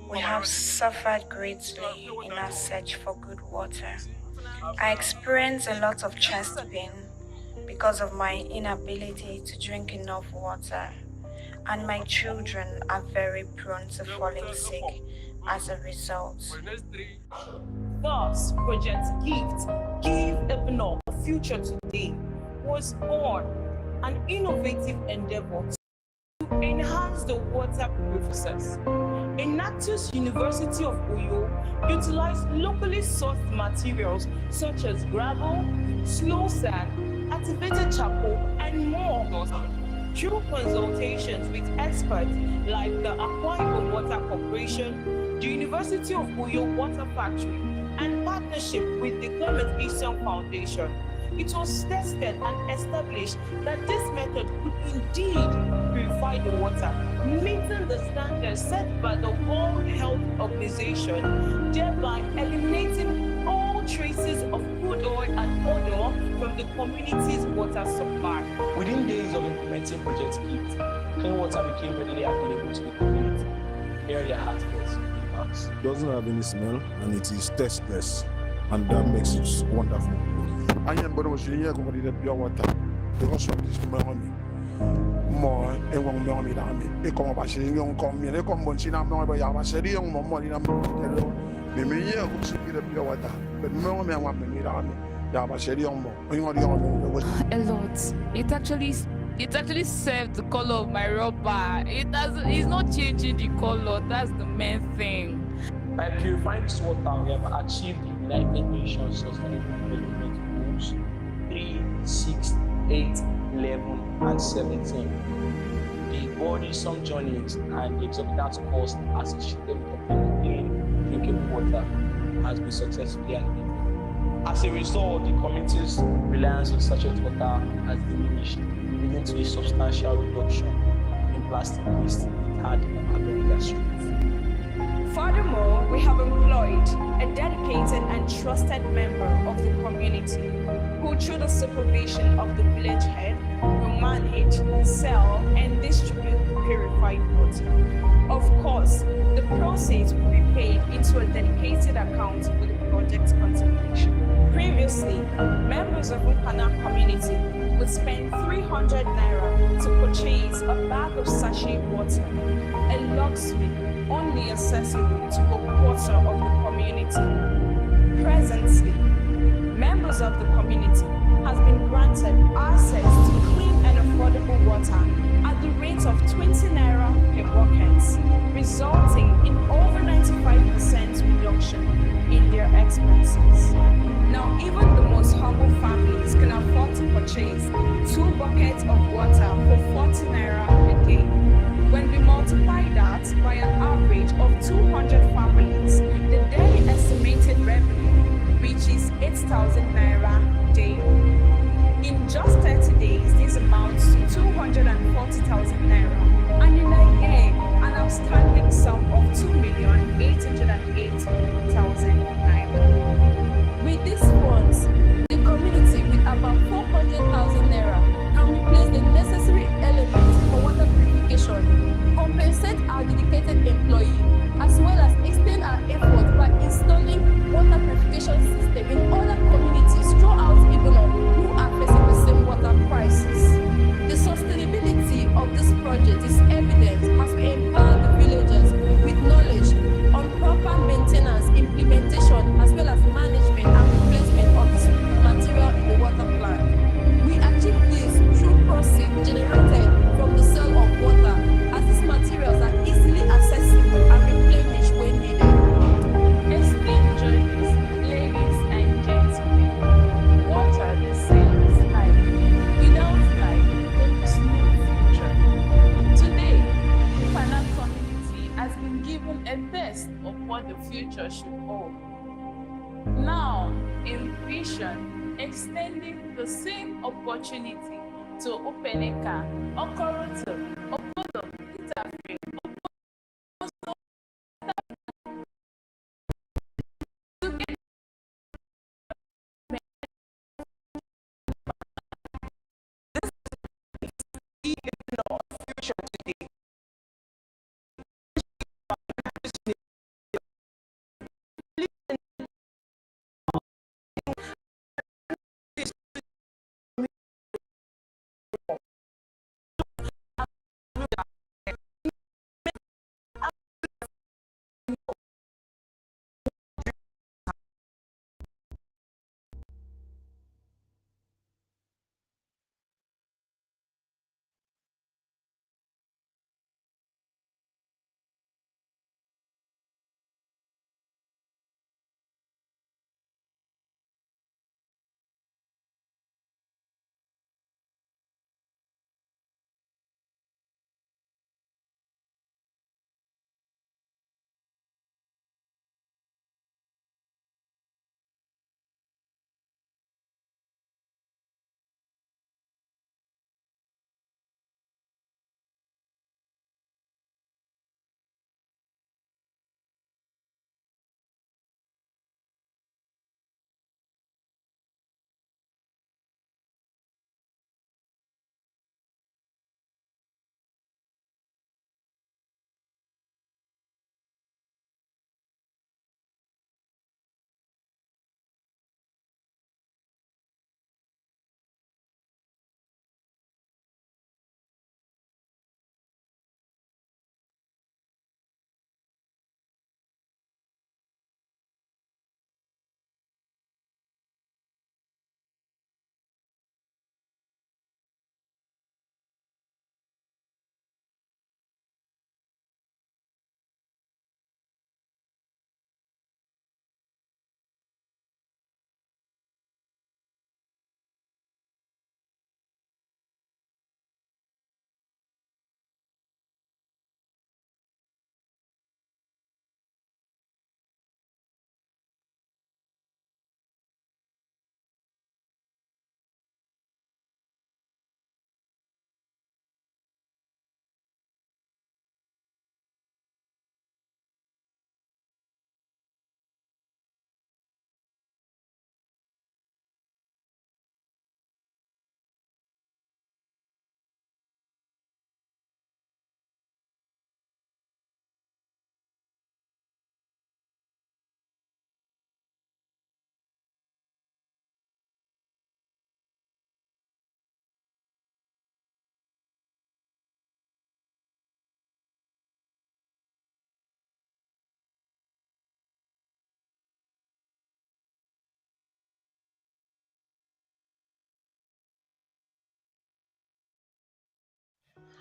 We have suffered greatly in our search for good water. I experience a lot of chest pain because of my inability to drink enough water, and my children are very prone to falling sick as a result. Thus, Project Gift, Give Ipuno a Future Today, was born, an innovative endeavor to enhance the water process. Enactus University of Uyo utilized locally sourced materials such as gravel, slow sand, activated charcoal, and more. Through consultations with experts like the Akwa Ibom Water Corporation, the University of Uyo Water Factory, and partnership with the Clement Eastern Foundation, it was tested and established that this method could indeed purify the water, meeting the standards set by the World Health Organization, thereby eliminating all traces of crude oil and odor from the community's water supply. Within days of implementing Project Gift, clean water became readily available to the community. Here are the articles. It doesn't have any smell and it is tasteless, and that makes it wonderful. I am going to pure water because of this money. more and one more me down me. They come up as young come me, they come on China, no, but I said, young money, me me here, who should be the pure water, but no man want me down me. Yeah, but said young more, when you're A lot. It actually served the color of my rubber. It's not changing the color. That's the main thing. By purifying this water, we have achieved the United Nations Sustainable Development Goals 3, 6, 8, 11, and 17. The burdensome journeys and exorbitant cost associated with obtaining clean drinkable water has been successfully eliminated. As a result, the community's reliance on sachet water has diminished, leading to a substantial reduction in plastic waste it had in the industry. Furthermore, we have employed a dedicated and trusted member of the community who, through the supervision of the village head, will manage, sell, and distribute purified water. Of course, the proceeds will be paid into a dedicated account for the project's contemplation. Previously, members of the Upana community would spend 300 naira to purchase a bag of sachet water, a luxury only accessible to a quarter of the community. Presently, members of the community has been granted access to clean and affordable water at the rate of 20 naira per bucket, resulting in over 95% reduction in their expenses. Now, even the most humble families can afford to purchase 2 buckets of water for 40 naira per day. When we multiply that by an average of 200 families, the daily estimated revenue reaches 8,000 naira daily. In just 30 days, this amounts to 240,000 naira, and in a year, an outstanding sum of 2,808,000 naira. With these funds, the community with about 400,000 naira can replace the necessary elements for water purification, compensate our dedicated employee, as well as extend our efforts by installing water purification system in other communities throughout Ibadan who are facing the same water crisis. The sustainability of this project is evident as we empower the villagers with knowledge on proper maintenance, implementation, as well as management and replacement of this material in the water plant. We achieve this through proceeds generated from the sale of water, as these materials are easily accessible and replenished when needed. Esteemed journalists, ladies and gentlemen, water the same as life. Without life, there is no future. Today, the Pana community has been given a taste of what the future should hold. Now, Envision extending the same opportunity to Openeka, Okoroto, Obodo, Itafe,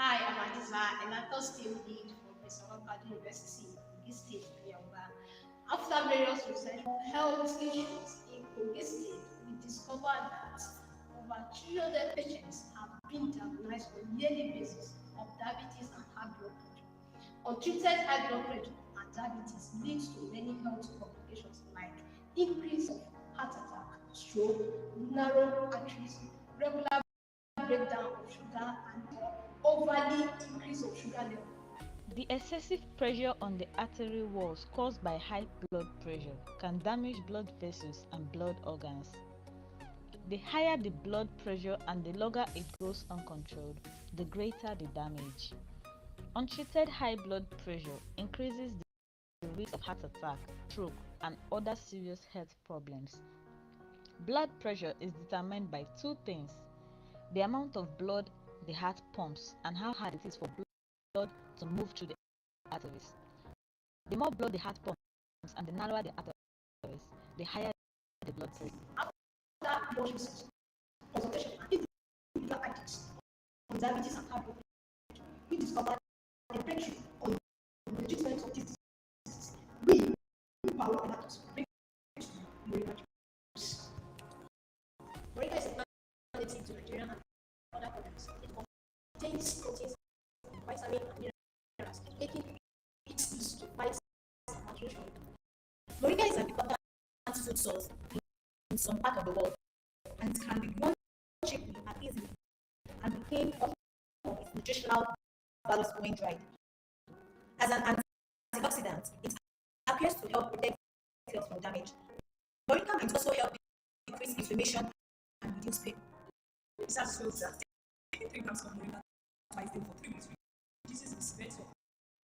Hi, I'm Adiza, Enactus team lead for Pesawaka University in Kogi State, Yoruba. After various research on health issues in Kogi State, we discovered that over 300 patients have been diagnosed on a yearly basis of diabetes and high blood pressure. Untreated high blood pressure and diabetes leads to many health complications like increase of heart attack, stroke, narrow arteries, regular breakdown of sugar, and overly increase of sugar level. The excessive pressure on the artery walls caused by high blood pressure can damage blood vessels and blood organs. The higher the blood pressure and the longer it goes uncontrolled, the greater the damage. Untreated high blood pressure increases the risk of heart attack, stroke, and other serious health problems. Blood pressure is determined by two things: the amount of blood the heart pumps and how hard it is for blood to move through the arteries. The more blood the heart pumps and the narrower the arteries, the higher the blood pressure. After more research, consultation, and individual items on diabetes and high blood pressure, we discovered a breakthrough on the treatment of these diseases. We empower Enactus to bring to Moringa juice. Moringa is a plant native to Nigeria and other countries. It contains proteins, vitamins, and minerals, making it used to fight malnutrition. Moringa is an important food source in some part of the world, and it can be grown cheaply and easily, and became one of its nutritional values when dried. As an antioxidant, it appears to help protect cells from damage. Moringa might also help decrease inflammation and reduce pain. Research shows that taking 3 grams of moringa twice daily for 3 weeks reduces the severity of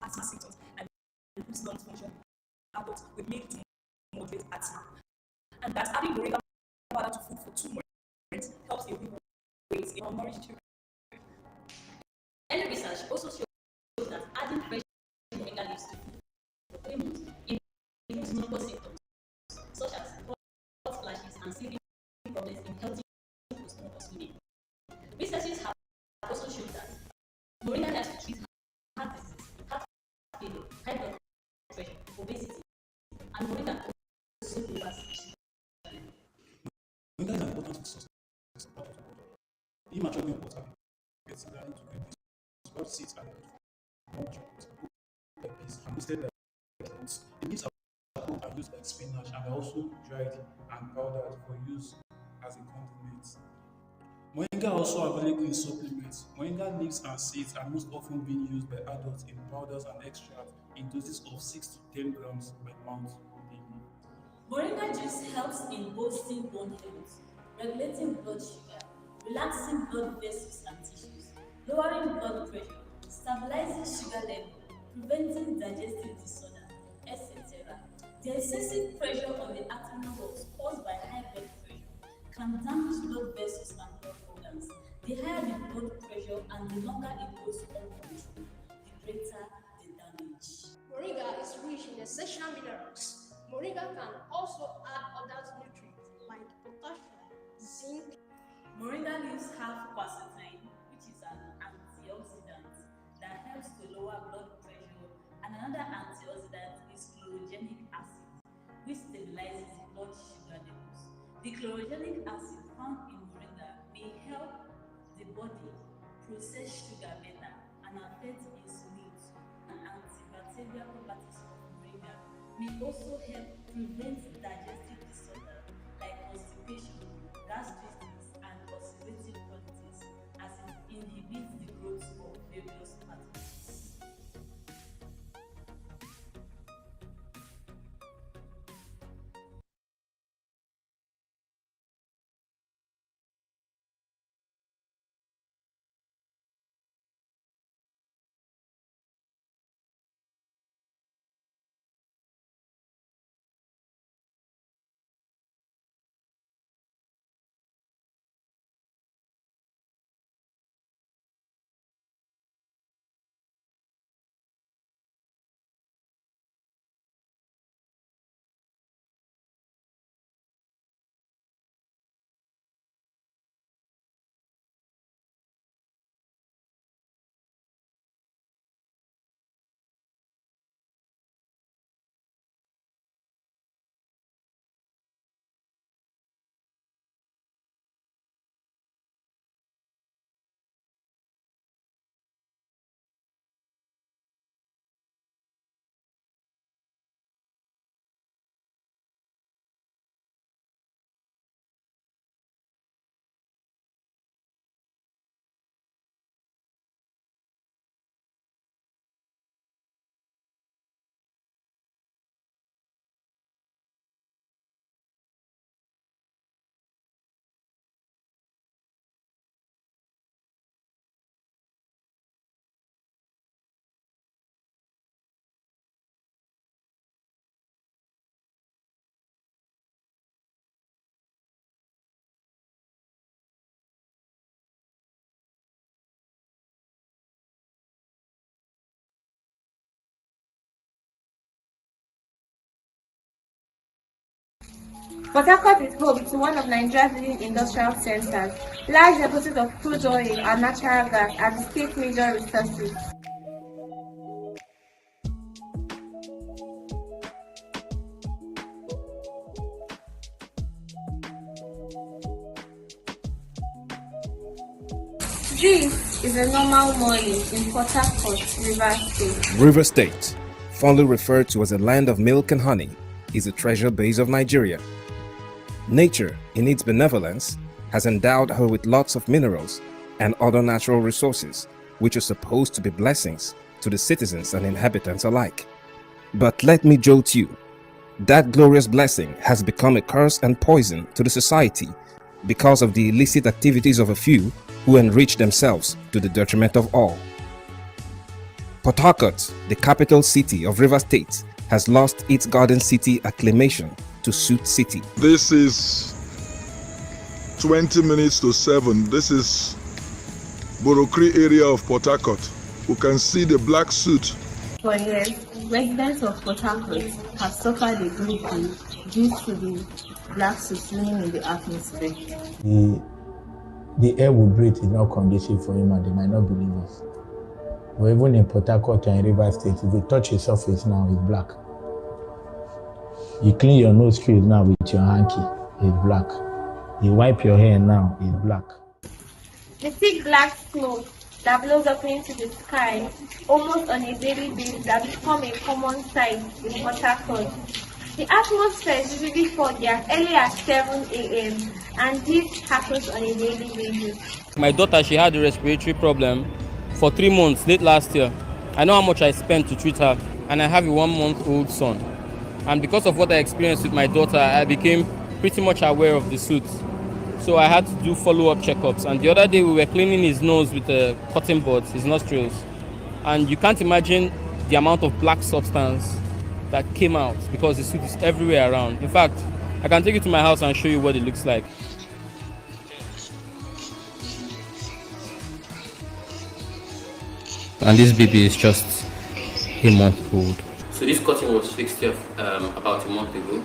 asthma symptoms and improves lung function. Adults with milk tea moderate asthma, and that adding moringa powder to food for 2 months helps improve weight in malnourished children. Early research also shows that adding fresh moringa leaves to food for 3 months improves multiple symptoms such as hot flashes and sleeping problems in healthy postmenopause women. Researchers have also shown that moringa helps to treat heart disease, heart failure, high blood pressure, obesity, and moringa also lowers sugar. Moringa is an important food source of water. Immature milk water gets similar into green beans, sprout seeds, and more mature fruits, like peas, and roasted like oats. The leaves are cooked and used like spinach, and are also dried and powdered for use as a condiment. Moringa are also available in supplements. Moringa leaves and seeds are most often being used by adults in powders and extracts in doses of 6 to 10 grams by mouth daily. Moringa juice helps in boosting bone health, regulating blood sugar, relaxing blood vessels and tissues, lowering blood pressure, stabilizing sugar level, preventing digestive disorder, etc. The excessive pressure on the arterial walls caused by high blood pressure can damage blood vessels and blood organs. The higher the blood pressure and the longer it goes uncontrolled, the greater the damage. Moringa is rich in essential minerals. Moringa can also add other nutrients like potassium, zinc. Moringa leaves have quercetin, which is an antioxidant that helps to lower blood pressure, and another antioxidant is chlorogenic acid, which stabilizes blood sugar levels. The chlorogenic acid found in moringa may help the body process sugar better and affect insulin, and antibacterial properties of moringa may also help prevent digestive disorder like constipation, gastritis, and ulcerative colitis, as it inhibits the growth of various pathogens. Port Harcourt is home to one of Nigeria's leading industrial centers, large deposits of crude oil and natural gas are the state's major resources. This is a normal morning in Port Harcourt, Rivers State. River State, fondly referred to as a land of milk and honey, is a treasure base of Nigeria. Nature, in its benevolence, has endowed her with lots of minerals and other natural resources, which are supposed to be blessings to the citizens and inhabitants alike. But let me jolt you, that glorious blessing has become a curse and poison to the society because of the illicit activities of a few who enrich themselves to the detriment of all. Port Harcourt, the capital city of River State, has lost its Garden City acclamation to Suit City. This is 20 minutes to 7. This is Borokri area of Port Harcourt. We can see the black suit. For years, residents of Port Harcourt have suffered a great deal due to the black soot swimming in the atmosphere. The air we breathe is not conducive for him and they might not believe us. But even in Port Harcourt and River State, if you touch a surface now, it's black. You clean your nostrils now with your hanky, it's black. You wipe your hair now, it's black. The thick black smoke that blows up into the sky almost on a daily basis has become a common sight in Port Harcourt. The atmosphere is usually foggy as early as 7 a.m. and this happens on a daily basis. My daughter, she had a respiratory problem for 3 months late last year. I know how much I spent to treat her, and I have a 1-month-old son. And because of what I experienced with my daughter, I became pretty much aware of the suit. So I had to do follow-up checkups. And the other day we were cleaning his nose with a cotton bud, his nostrils. And you can't imagine the amount of black substance that came out because the suit is everywhere around. In fact, I can take you to my house and show you what it looks like. And this baby is just a month old. So this cotton was fixed here about a month ago,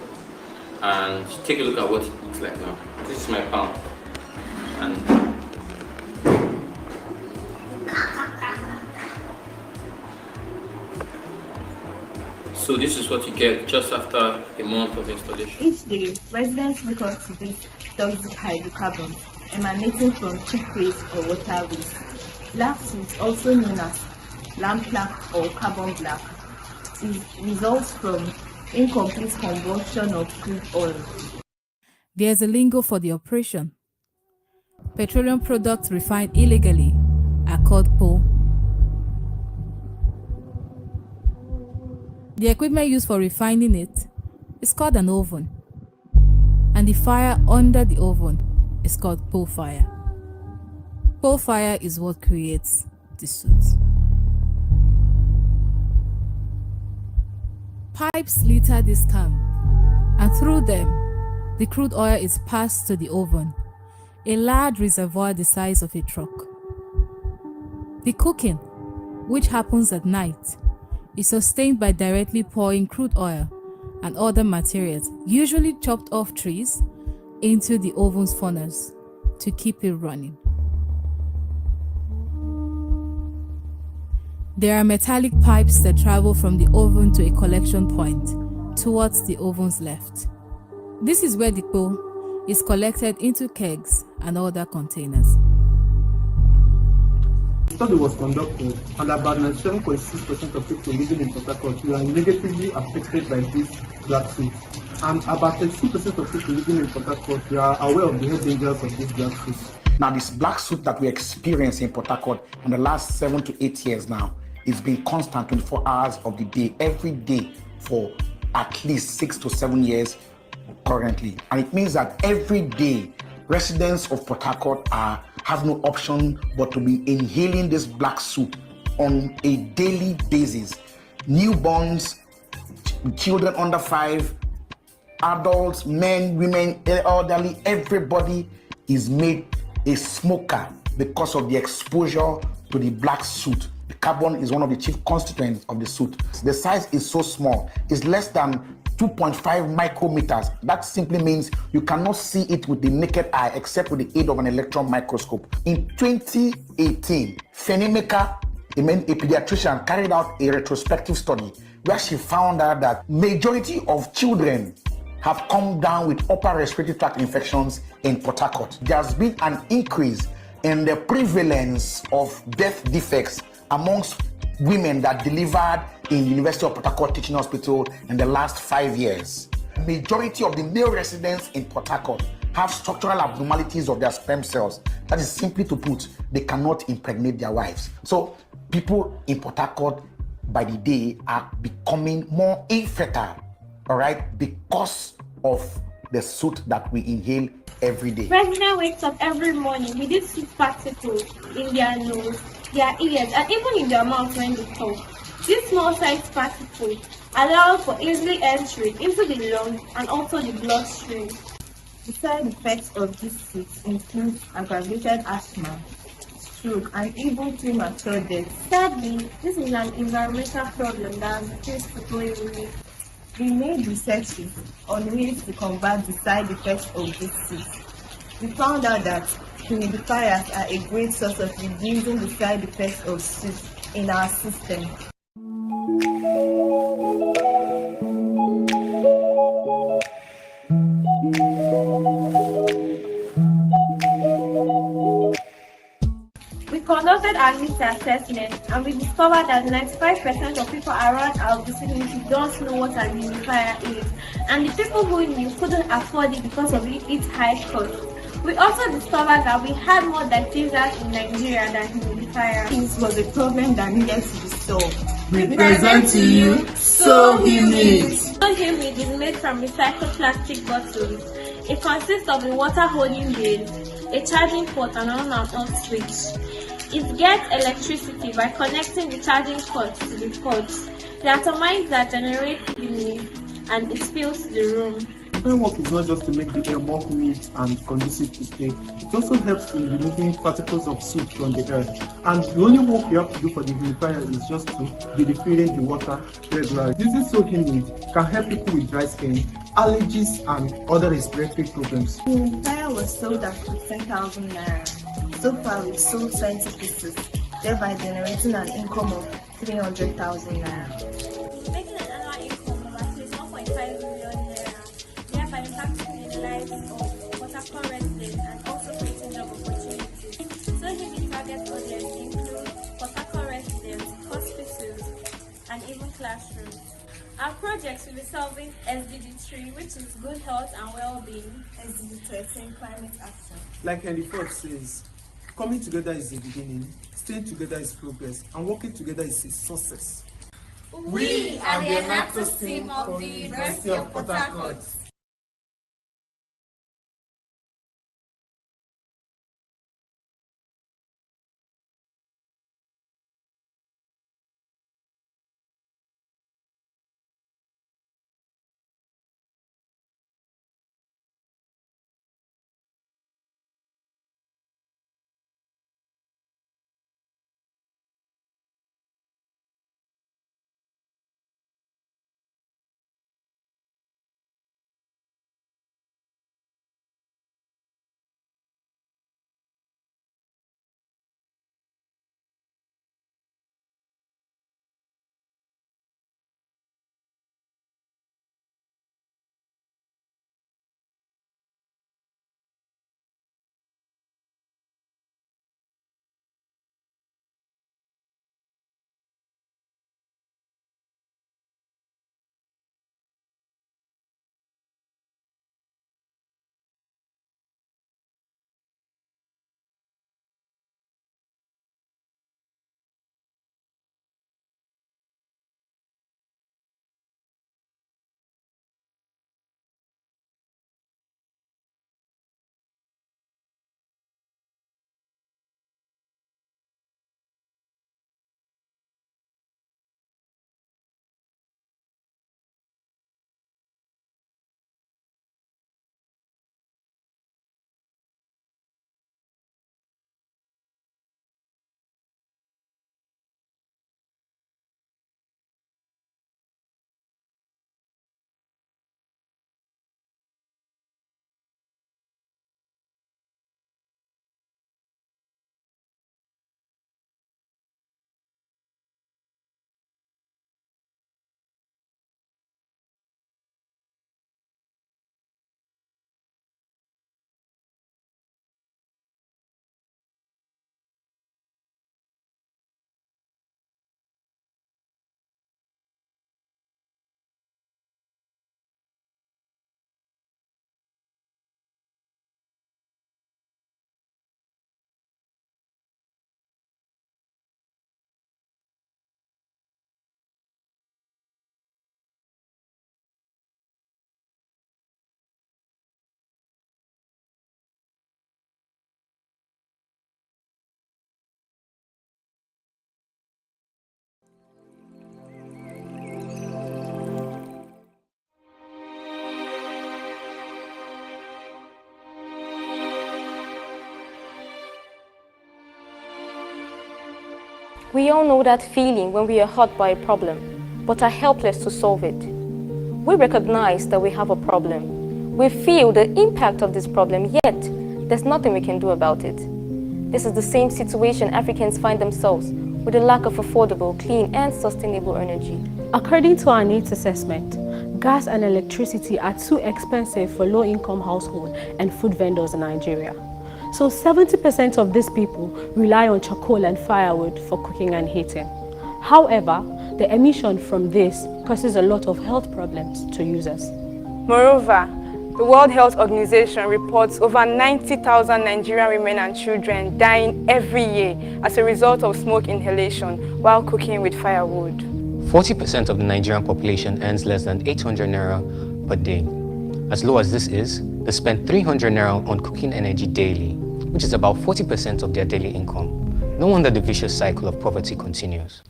and take a look at what it looks like now. This is my palm, and so this is what you get just after a month of installation. Each day, residents wake up to this toxic hydrocarbons emanating from toothpaste or water waste. Black soot, also known as lamp-black or carbon black, results from incomplete combustion of crude oil. There's a lingo for the operation. Petroleum products refined illegally are called PO. The equipment used for refining it is called an oven, and the fire under the oven is called PO fire. PO fire is what creates the soot. Pipes litter this camp, and through them, the crude oil is passed to the oven, a large reservoir the size of a truck. The cooking, which happens at night, is sustained by directly pouring crude oil and other materials, usually chopped off trees, into the oven's furnace to keep it running. There are metallic pipes that travel from the oven to a collection point towards the oven's left. This is where the coal is collected into kegs and other containers. A study was conducted, and about 97.6% of people living in Port Harcourt were negatively affected by this black soot. And about 32% of people living in Port Harcourt are aware of the health dangers of this black soot. Now, this black soot that we experience in Port Harcourt in the last 7 to 8 years now, it's been constant 24 hours of the day, every day for at least 6 to 7 years currently. And it means that every day, residents of Port Harcourt have no option but to be inhaling this black soot on a daily basis. Newborns, children under 5, adults, men, women, elderly, everybody is made a smoker because of the exposure to the black soot. The carbon is one of the chief constituents of the soot. The size is so small, it's less than 2.5 micrometers. That simply means you cannot see it with the naked eye except with the aid of an electron microscope. In 2018, Fenimeka, a pediatrician, carried out a retrospective study where she found out that majority of children have come down with upper respiratory tract infections in Port Harcourt. There's been an increase in the prevalence of birth defects amongst women that delivered in University of Port Harcourt Teaching Hospital in the last 5 years. Majority of the male residents in Port Harcourt have structural abnormalities of their sperm cells. That is simply to put, they cannot impregnate their wives. So people in Port Harcourt by the day are becoming more infertile, all right, because of the soot that we inhale every day. Pregnant wakes up every morning with these soot particles in their nose, their ears, and even in their mouth when they talk. These small-sized particles allow for easily entry into the lungs and also the bloodstream. The side effects of this soot include aggravated asthma, stroke, and even premature death. Sadly, this is an environmental problem that has faced people in. We made researches on ways to combat the side effects of this soot. We found out that humidifiers are a great source of reducing the side effects of soot in our system. We conducted our needs assessment and we discovered that 95% of people around our vicinity don't know what a humidifier is, and the people who knew couldn't afford it because of its high cost. We also discovered that we had more diffusers in Nigeria than humidifiers. This was a problem that needed to be solved. We present to you So Humid. So Humid is made from recycled plastic bottles. It consists of a water holding base, a charging port, and on and off switch. It gets electricity by connecting the charging port to the ports. The atomizer generates heat and it fills the room. Framework is not just to make the air more humid and conducive to stay, it also helps in removing particles of soot from the air. And the only work you have to do for the humidifier is just to be refilling the water regularly. Using So Humid can help people with dry skin, allergies, and other respiratory problems. The humidifier was sold at 10,000 naira. So far, we've sold 20 pieces, thereby generating an income of 300,000 naira. Making an annual income of at least 1.5 million naira, thereby impacting the lives of Port Harcourt residents and also creating job opportunities. So the target audience include Port Harcourt residents, hospitals, and even classrooms. Our projects will be solving SDG 3, which is good health and well-being, SDG 13, climate action. Like Henry Ford says, coming together is the beginning, staying together is progress, and working together is a success. We are the Enactus team of the University of Port Harcourt. We all know that feeling when we are hurt by a problem, but are helpless to solve it. We recognize that we have a problem. We feel the impact of this problem, yet there's nothing we can do about it. This is the same situation Africans find themselves with a lack of affordable, clean, and sustainable energy. According to our needs assessment, gas and electricity are too expensive for low-income households and food vendors in Nigeria. So 70% of these people rely on charcoal and firewood for cooking and heating. However, the emission from this causes a lot of health problems to users. Moreover, the World Health Organization reports over 90,000 Nigerian women and children dying every year as a result of smoke inhalation while cooking with firewood. 40% of the Nigerian population earns less than 800 naira per day. As low as this is, they spend 300 naira on cooking energy daily, which is about 40% of their daily income. No wonder the vicious cycle of poverty continues.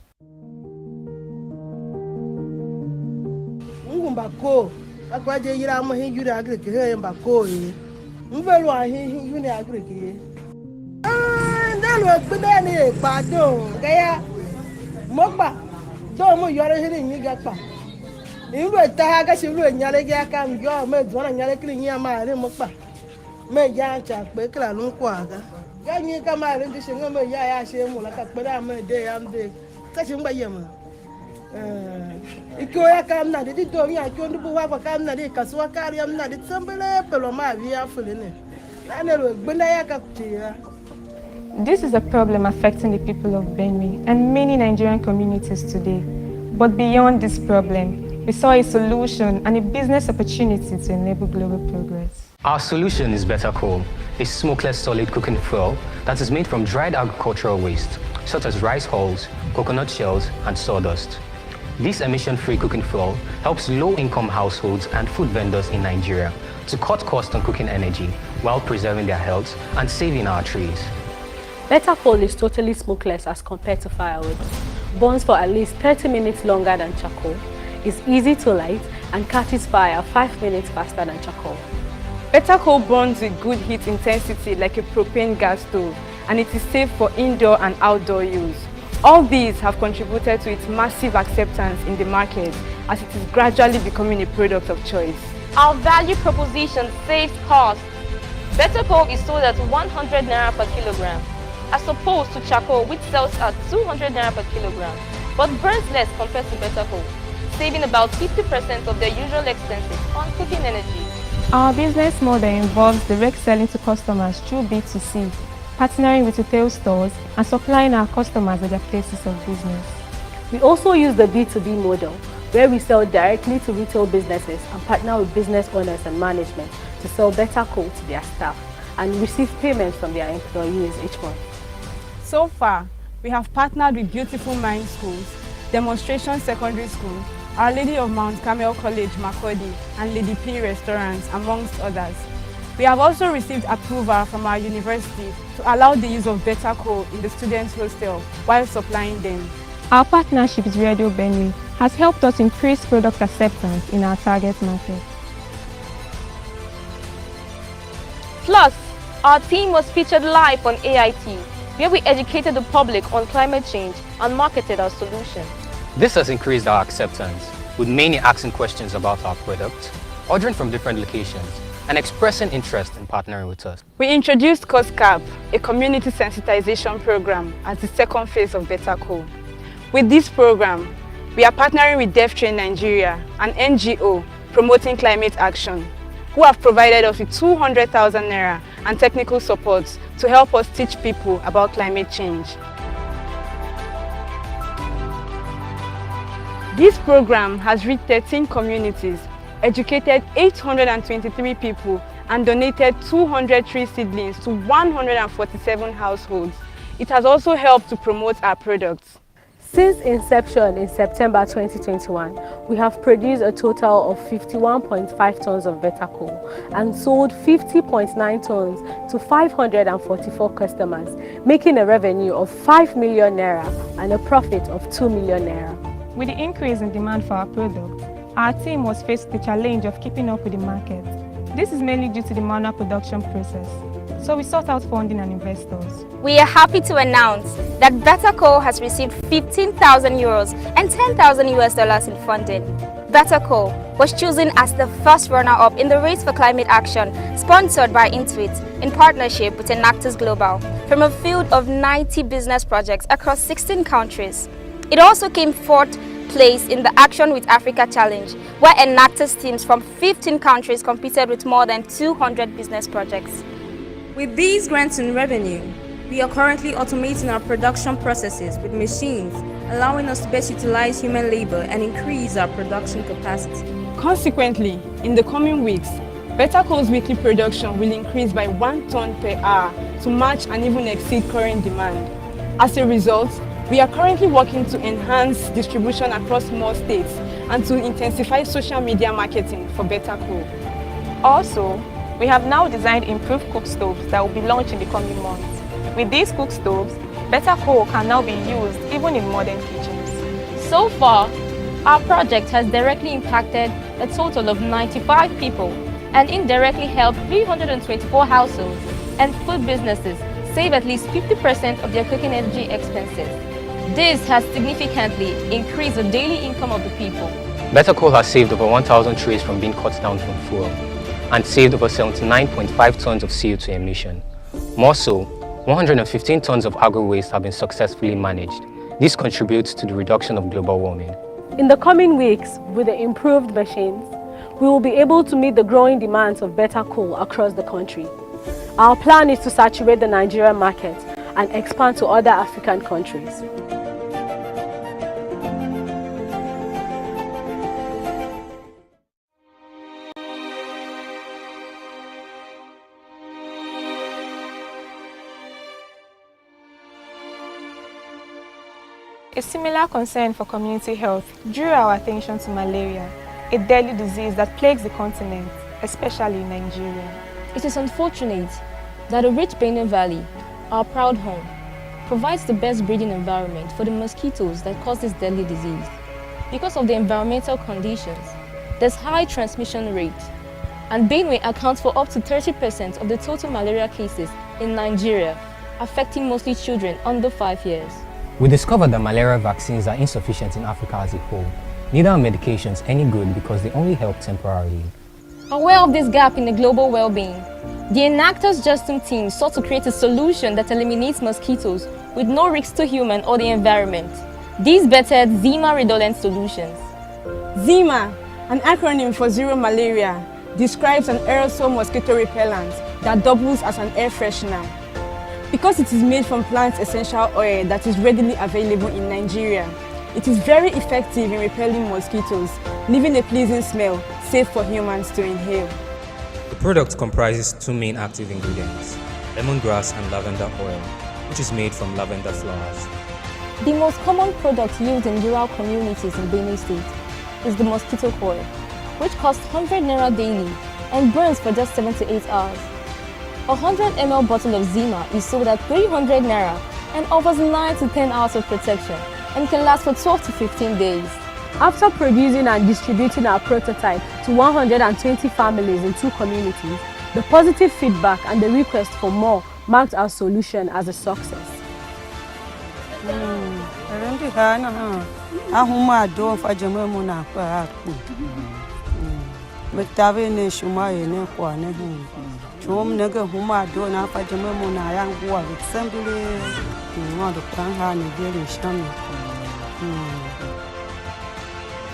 This is a problem affecting the people of Benue and many Nigerian communities today. But beyond this problem, we saw a solution and a business opportunity to enable global progress. Our solution is Better Coal, a smokeless solid cooking fuel that is made from dried agricultural waste, such as rice hulls, coconut shells, and sawdust. This emission-free cooking fuel helps low-income households and food vendors in Nigeria to cut costs on cooking energy while preserving their health and saving our trees. Better Coal is totally smokeless as compared to firewood, burns for at least 30 minutes longer than charcoal, is easy to light, and catches fire 5 minutes faster than charcoal. Better Coal burns with good heat intensity like a propane gas stove, and it is safe for indoor and outdoor use. All these have contributed to its massive acceptance in the market as it is gradually becoming a product of choice. Our value proposition saves costs. Better Coal is sold at 100 naira per kilogram, as opposed to charcoal, which sells at 200 naira per kilogram, but burns less compared to Better Coal, saving about 50% of their usual expenses on cooking energy. Our business model involves direct selling to customers through B2C, partnering with retail stores, and supplying our customers at their places of business. We also use the B2B model, where we sell directly to retail businesses and partner with business owners and management to sell Better Coal to their staff and receive payments from their employees each month. So far, we have partnered with Beautiful Mind Schools, Demonstration Secondary School, Our Lady of Mount Carmel College, Makurdi, and Lady P Restaurants, amongst others. We have also received approval from our university to allow the use of Better Coal in the students' hostel while supplying them. Our partnership with Radio Benue has helped us increase product acceptance in our target market. Plus, our team was featured live on AIT, where we educated the public on climate change and marketed our solution. This has increased our acceptance, with many asking questions about our product, ordering from different locations, and expressing interest in partnering with us. We introduced COSCAP, a community sensitization program, as the second phase of Better Coal. With this program, we are partnering with Deaf Train Nigeria, an NGO promoting climate action, who have provided us with 200,000 naira and technical support to help us teach people about climate change. This program has reached 13 communities, educated 823 people, and donated 200 tree seedlings to 147 households. It has also helped to promote our products. Since inception in September 2021, we have produced a total of 51.5 tons of Better Coal and sold 50.9 tons to 544 customers, making a revenue of 5 million naira and a profit of 2 million naira. With the increase in demand for our product, our team was faced with the challenge of keeping up with the market. This is mainly due to the manual production process. So we sought out funding and investors. We are happy to announce that Betterco has received 15,000 euros and 10,000 US dollars in funding. Betterco was chosen as the first runner-up in the Race for Climate Action, sponsored by Intuit, in partnership with Enactus Global, from a field of 90 business projects across 16 countries. It also came fourth place in the Action with Africa Challenge, where Enactus teams from 15 countries competed with more than 200 business projects. With these grants and revenue, we are currently automating our production processes with machines, allowing us to best utilize human labor and increase our production capacity. Consequently, in the coming weeks, Betterco's weekly production will increase by 1 ton per hour to match and even exceed current demand. As a result, we are currently working to enhance distribution across more states and to intensify social media marketing for Betterco. Also, we have now designed improved cook stoves that will be launched in the coming months. With these cook stoves, Betterco can now be used even in modern kitchens. So far, our project has directly impacted a total of 95 people and indirectly helped 324 households and food businesses save at least 50% of their cooking energy expenses. This has significantly increased the daily income of the people. Betterco has saved over 1,000 trees from being cut down from fuel and saved over 79.5 tons of CO2 emission. More so, 115 tons of agro waste have been successfully managed. This contributes to the reduction of global warming. In the coming weeks, with the improved machines, we will be able to meet the growing demands of Betterco across the country. Our plan is to saturate the Nigerian market and expand to other African countries. A similar concern for community health drew our attention to malaria, a deadly disease that plagues the continent, especially in Nigeria. It is unfortunate that the rich Benue Valley, our proud home, provides the best breeding environment for the mosquitoes that cause this deadly disease. Because of the environmental conditions, there's high transmission rate, and Benue accounts for up to 30% of the total malaria cases in Nigeria, affecting mostly children under 5 years. We discovered that malaria vaccines are insufficient in Africa as a whole. Neither are medications any good because they only help temporarily. Aware of this gap in the global well-being, the Enactus Justin team sought to create a solution that eliminates mosquitoes with no risk to human or the environment. These bettered Zima redolent solutions. Zima, an acronym for Zero Malaria, describes an aerosol mosquito repellent that doubles as an air freshener. Because it is made from plant essential oil that is readily available in Nigeria, it is very effective in repelling mosquitoes, leaving a pleasing smell, safe for humans to inhale. The product comprises 2 main active ingredients, lemongrass and lavender oil, which is made from lavender flowers. The most common product used in rural communities in Benue State is the mosquito coil, which costs 100 naira daily and burns for just 7 to 8 hours. A 100 ml bottle of Zima is sold at 300 naira and offers 9 to 10 hours of protection and can last for 12 to 15 days. After producing and distributing our prototype to 120 families in 2 communities, the positive feedback and the request for more marked our solution as a success.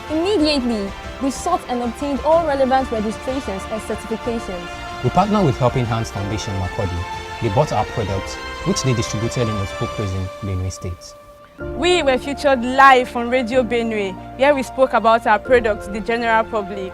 Immediately, we sought and obtained all relevant registrations and certifications. We partnered with Helping Hands Foundation Makodi. They bought our products, which they distributed in multiple prisons in Benue State. We were featured live on Radio Benue, where we spoke about our product to the general public.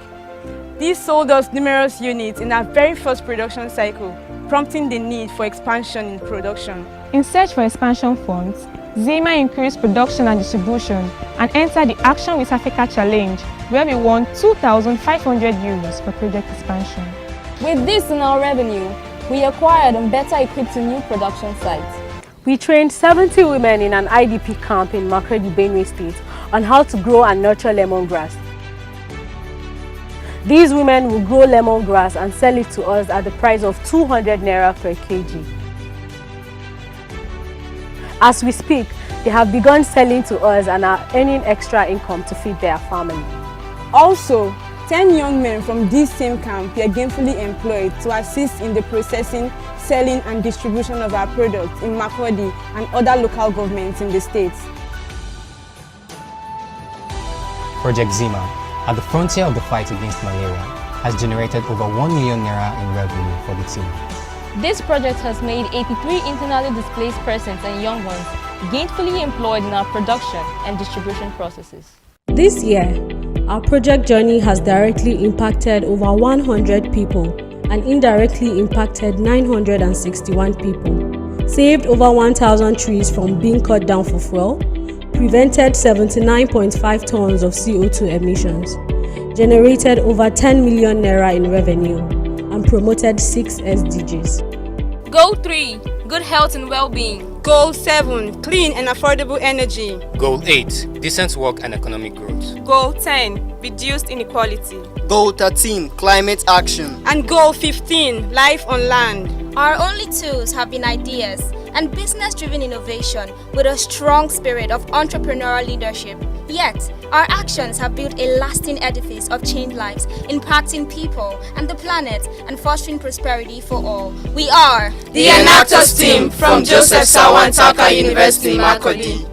These sold us numerous units in our very first production cycle, prompting the need for expansion in production. In search for expansion funds, Zima increased production and distribution and entered the Action with Africa Challenge, where we won 2,500 euros for project expansion. With this in our revenue, we acquired and better equipped a new production site. We trained 70 women in an IDP camp in Makurdi, Benue State on how to grow and nurture lemongrass. These women will grow lemongrass and sell it to us at the price of 200 naira per kg. As we speak, they have begun selling to us and are earning extra income to feed their family. Also, 10 young men from this same camp were gainfully employed to assist in the processing, selling and distribution of our products in Makurdi and other local governments in the states. Project Zima, at the frontier of the fight against malaria, has generated over 1 million naira in revenue for the team. This project has made 83 internally displaced persons and young ones gainfully employed in our production and distribution processes. This year, our project journey has directly impacted over 100 people and indirectly impacted 961 people, saved over 1,000 trees from being cut down for fuel, prevented 79.5 tons of CO2 emissions, generated over 10 million naira in revenue, and promoted 6 SDGs. Goal 3. Good health and well-being. Goal 7. Clean and affordable energy. Goal 8. Decent work and economic growth. Goal 10. Reduced inequality. Goal 13. Climate action. And Goal 15. Life on land. Our only tools have been ideas and business-driven innovation with a strong spirit of entrepreneurial leadership. Yet, our actions have built a lasting edifice of changed lives, impacting people and the planet and fostering prosperity for all. We are the Enactus team from Joseph Sawantaka University, Makurdi.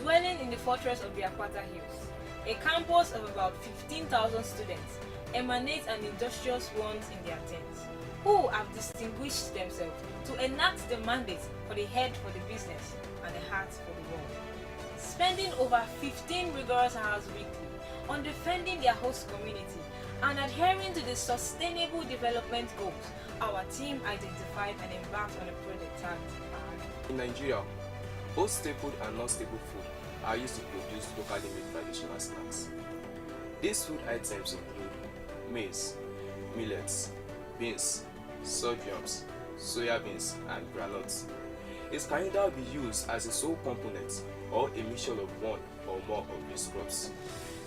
Dwelling in the fortress of the Akwata Hills, a campus of about 15,000 students emanates an industrious ones in their tents, who have distinguished themselves to enact the mandate for the head for the business and the heart for the world. Spending over 15 rigorous hours weekly on defending their host community and adhering to the sustainable development goals, our team identified and embarked on a project tagged AG. In Nigeria, both staple and non-staple food are used to produce locally made traditional snacks. These food items include maize, millets, beans, sorghums, soya beans, and groundnuts. It can either be used as a sole component or a mixture of one or more of these crops.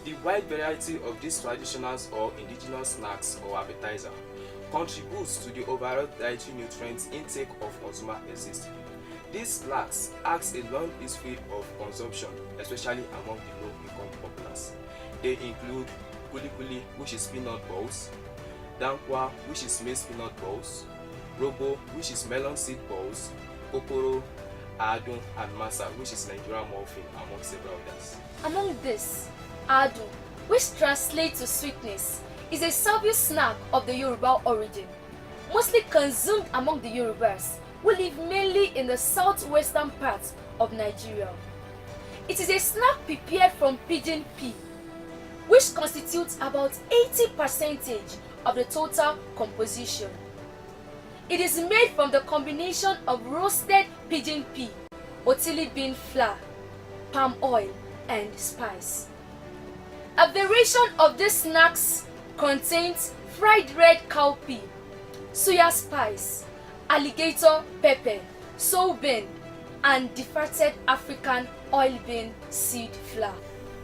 The wide variety of these traditional or indigenous snacks or appetizer contributes to the overall dietary nutrient intake of consumer exists. These snacks has a long history of consumption, especially among the low-income populace. They include kuli-kuli, which is peanut balls, dankwa, which is maize peanut balls, robo, which is melon seed balls, kokoro, adu, and masa, which is Nigerian muffin, among several others. Among this, adu, which translates to sweetness, is a Savio snack of the Yoruba origin, mostly consumed among the Yorubas, who live mainly in the southwestern parts of Nigeria. It is a snack prepared from pigeon pea, which constitutes about 80% of the total composition. It is made from the combination of roasted pigeon pea, otili bean flour, palm oil, and spice. A variation of these snacks contains fried red cowpea, soya spice, alligator pepper, soybean, and defatted African oil bean seed flour.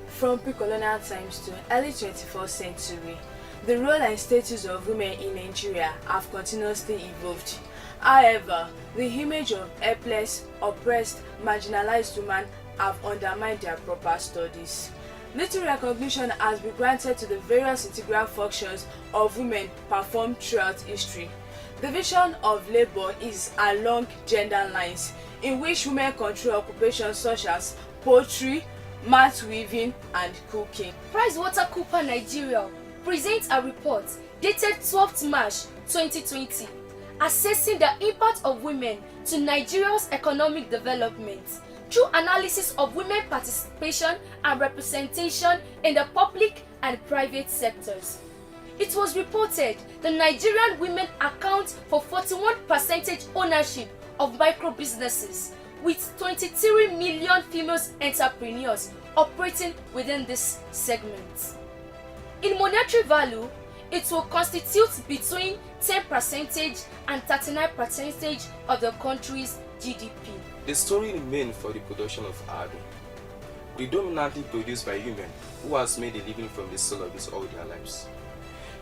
From pre-colonial times to early 21st century, the role and status of women in Nigeria have continuously evolved, However, the image of helpless, oppressed, marginalized women have undermined their proper studies. Little recognition has been granted to the various integral functions of women performed throughout history. Division of labor is along gender lines, in which women control occupations such as poultry, mat weaving, and cooking. PricewaterhouseCoopers Nigeria presents a report dated 12th March 2020, assessing the impact of women to Nigeria's economic development through analysis of women participation and representation in the public and private sectors. It was reported that Nigerian women account for 41% ownership of micro businesses, with 23 million female entrepreneurs operating within this segment. In monetary value, it will constitute between 10% and 39% of the country's GDP. The story remains for the production of ado, predominantly produced by women who has made a living from the sale of this all their lives.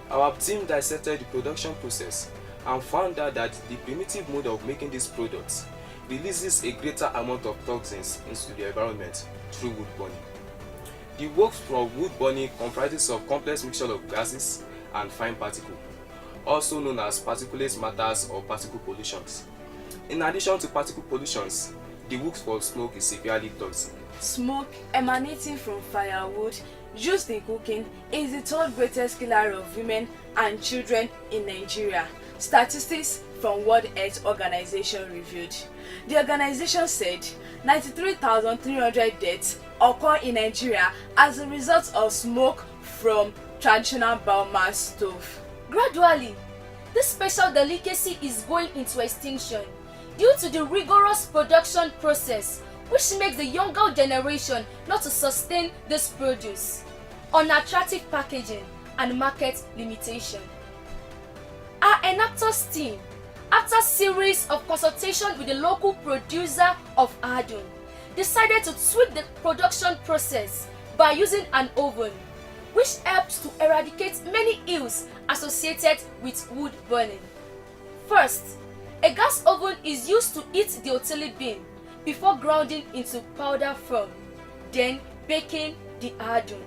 Our team dissected the production process and found out that the primitive mode of making these products releases a greater amount of toxins into the environment through wood burning. The work from wood burning comprises of complex mixture of gases and fine particles, also known as particulate matters or particle pollutions. In addition to particle pollutions, the work for smoke is severely toxic. Smoke emanating from firewood used in cooking is the third greatest killer of women and children in Nigeria. Statistics from World Health Organization reviewed. The organization said 93,300 deaths occur in Nigeria as a result of smoke from traditional biomass stove. Gradually, this special delicacy is going into extinction due to the rigorous production process, which makes the younger generation not to sustain this produce, unattractive packaging, and market limitation. Our Enactus team, after a series of consultation with the local producer of Adun, decided to tweak the production process by using an oven, which helps to eradicate many ills associated with wood burning. First, a gas oven is used to heat the otili bean before grounding into powder form, then baking the adun.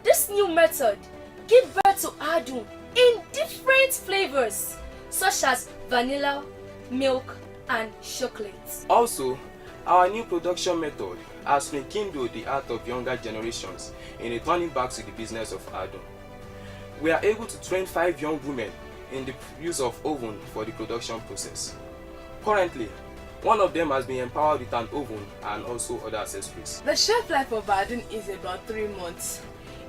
This new method gives birth to adun in different flavors, such as vanilla, milk, and chocolate. Also, our new production method has rekindled the heart of younger generations in returning back to the business of adun. We are able to train 5 young women in the use of oven for the production process. Currently, one of them has been empowered with an oven and also other accessories. The shelf life of adun is about 3 months.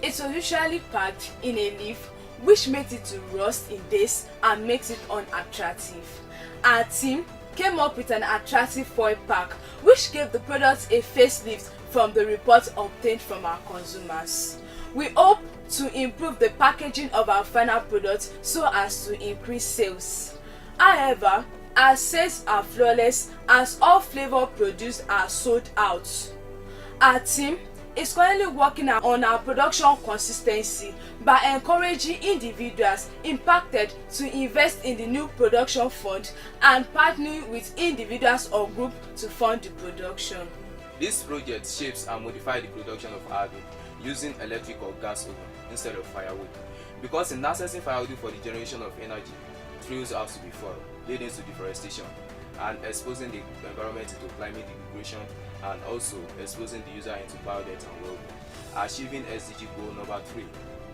It was usually packed in a leaf, which makes it to rust in days and makes it unattractive. Our team came up with an attractive foil pack, which gave the product a facelift from the reports obtained from our consumers. We hope to improve the packaging of our final product so as to increase sales. However, our sales are flawless as all flavor produced are sold out. Our team is currently working on our production consistency by encouraging individuals impacted to invest in the new production fund and partnering with individuals or groups to fund the production. This project shapes and modifies the production of adun using electric or gas oven instead of firewood, because in accessing firewood for the generation of energy, fuels have to be fuel, leading to deforestation and exposing the environment to climate degradation, and also exposing the user into biodeath and well-being. Achieving SDG goal number 3,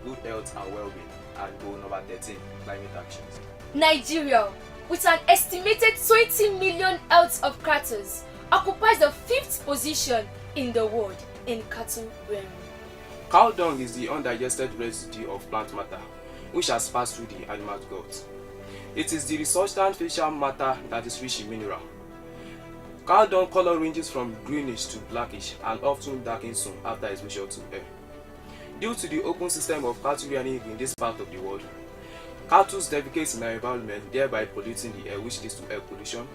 good health and well-being, and goal number 13, climate actions. Nigeria, with an estimated 20 million health of cattle, occupies the 5th position in the world in cattle rearing. Cow dung is the undigested residue of plant matter, which has passed through the animal gut. It is the resultant facial matter that is rich in mineral. Cow dung color ranges from greenish to blackish and often darkens soon after exposure to air. Due to the open system of cattle rearing in this part of the world, cattle defecate in our environment, thereby polluting the air, which leads to air pollution,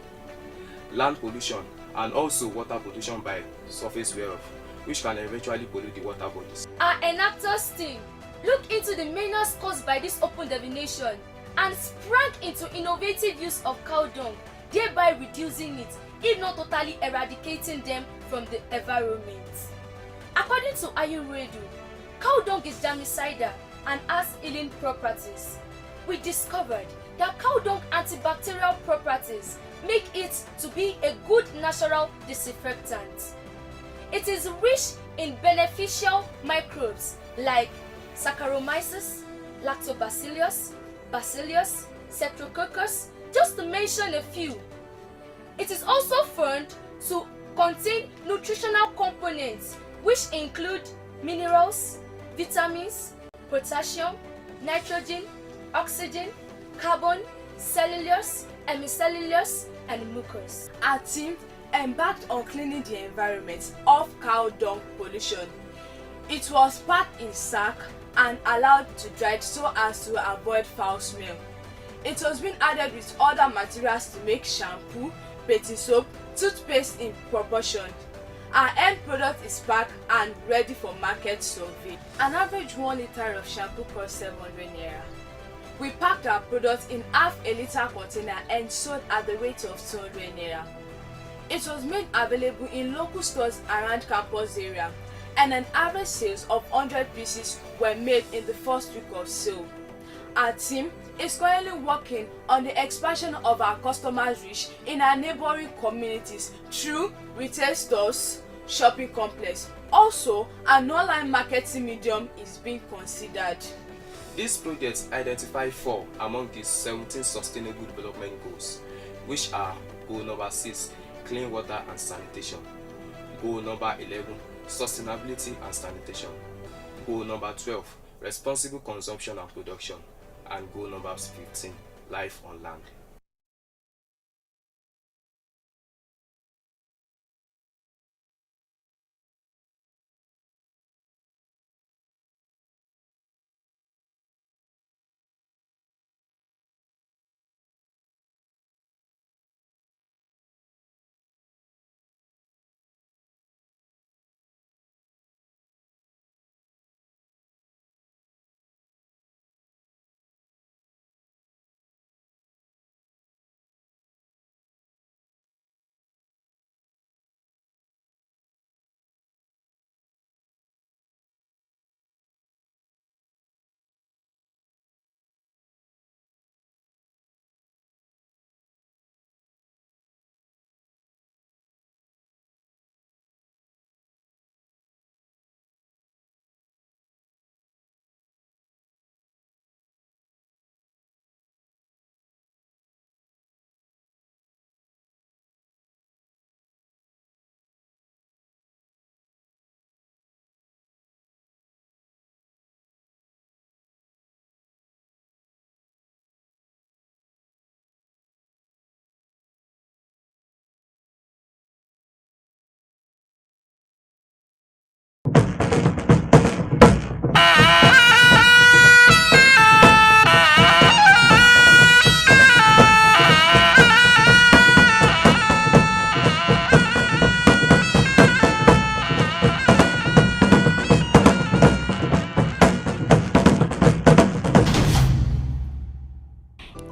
land pollution, and also water pollution by surface wear-off, which can eventually pollute the water bodies. Our Enactus team looked into the menace caused by this open defecation and sprang into innovative use of cow dung, thereby reducing it, if not totally eradicating them from the environment. According to Ayurveda, cow dung is germicidal and has healing properties. We discovered that cow dung antibacterial properties make it to be a good natural disinfectant. It is rich in beneficial microbes like Saccharomyces, Lactobacillus, Bacillus, Streptococcus, just to mention a few. It is also found to contain nutritional components which include minerals, vitamins, potassium, nitrogen, oxygen, carbon, cellulose, hemicellulose, and mucus. Our team embarked on cleaning the environment of cow dung pollution. It was packed in sack and allowed to dry so as to avoid foul smell. It was being added with other materials to make shampoo, bathing soap, toothpaste in proportion. Our end product is packed and ready for market survey. An average 1 liter of shampoo costs 700 naira. We packed our product in half a liter container and sold at the rate of 200 naira. It was made available in local stores around campus area, and an average sales of 100 pieces were made in the first week of sale. Our team is currently working on the expansion of our customers' reach in our neighboring communities through retail stores, shopping complex. Also, an online marketing medium is being considered. This project identified 4 among the 17 Sustainable Development Goals, which are Goal number 6, Clean Water and Sanitation; Goal number 11, Sustainability and Sanitation; Goal number 12, Responsible Consumption and Production; and Goal number 15, Life on Land.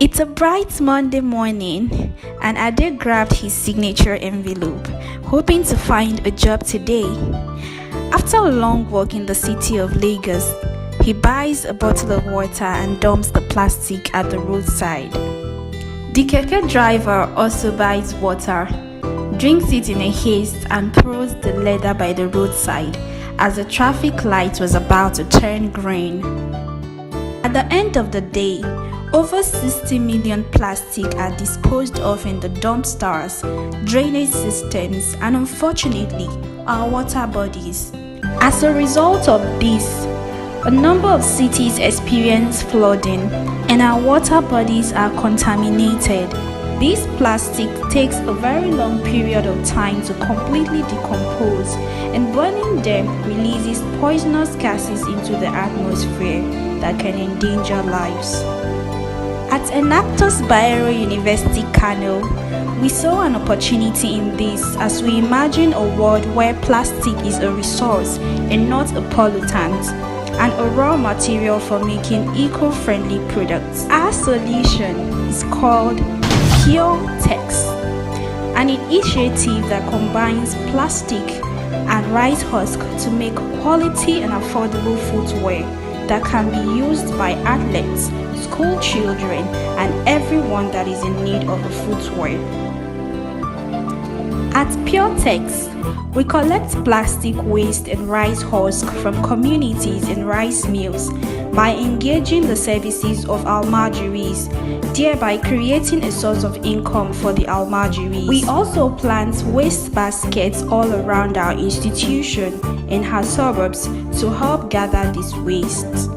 It's a bright Monday morning, and Ade grabbed his signature envelope, hoping to find a job today. After a long walk in the city of Lagos, he buys a bottle of water and dumps the plastic at the roadside. The keke driver also buys water, drinks it in a haste, and throws the leather by the roadside as the traffic light was about to turn green. At the end of the day, over 60 million plastic are disposed of in the dumpsters, drainage systems, and unfortunately, our water bodies. As a result of this, a number of cities experience flooding and our water bodies are contaminated. This plastic takes a very long period of time to completely decompose, and burning them releases poisonous gases into the atmosphere that can endanger lives. At Enactus Bayero University, Kano, we saw an opportunity in this as we imagine a world where plastic is a resource and not a pollutant. and a raw material for making eco-friendly products. Our solution is called PureTex, an initiative that combines plastic and rice husk to make quality and affordable footwear that can be used by athletes, school children, and everyone that is in need of a footwear. At PureTex, we collect plastic waste and rice husk from communities and rice mills by engaging the services of almajiris, thereby creating a source of income for the almajiris. We also plant waste baskets all around our institution in our suburbs to help gather this waste.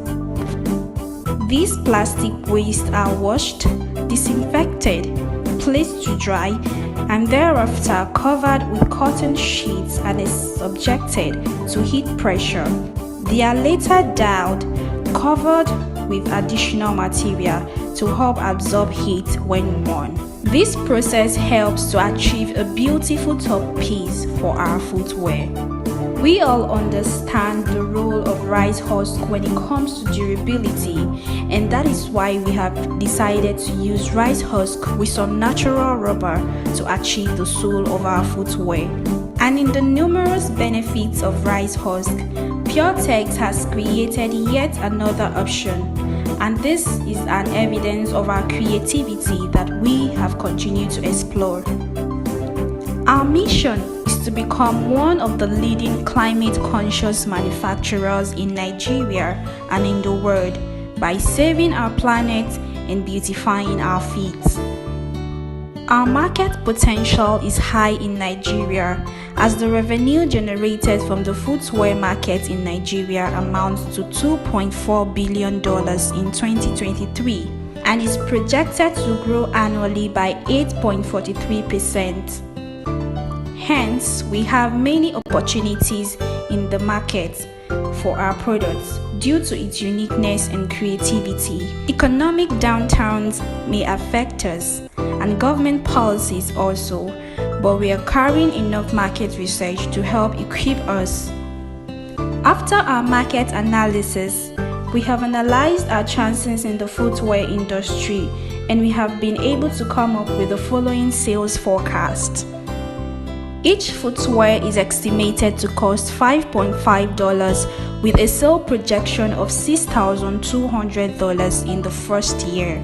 These plastic waste are washed, disinfected, placed to dry, and thereafter covered with cotton sheets and is subjected to heat pressure. They are later dyed, covered with additional material to help absorb heat when worn. This process helps to achieve a beautiful top piece for our footwear. We all understand the role of rice husk when it comes to durability, and that is why we have decided to use rice husk with some natural rubber to achieve the sole of our footwear. And in the numerous benefits of rice husk, PureTex has created yet another option, and this is an evidence of our creativity that we have continued to explore. Our mission is to become one of the leading climate-conscious manufacturers in Nigeria and in the world by saving our planet and beautifying our feet. Our market potential is high in Nigeria, as the revenue generated from the footwear market in Nigeria amounts to $2.4 billion in 2023 and is projected to grow annually by 8.43%. Hence, we have many opportunities in the market for our products due to its uniqueness and creativity. Economic downturns may affect us, and government policies also, but we are carrying enough market research to help equip us. After our market analysis, we have analyzed our chances in the footwear industry, and we have been able to come up with the following sales forecast. Each footwear is estimated to cost $5.5 with a sale projection of $6,200 in the first year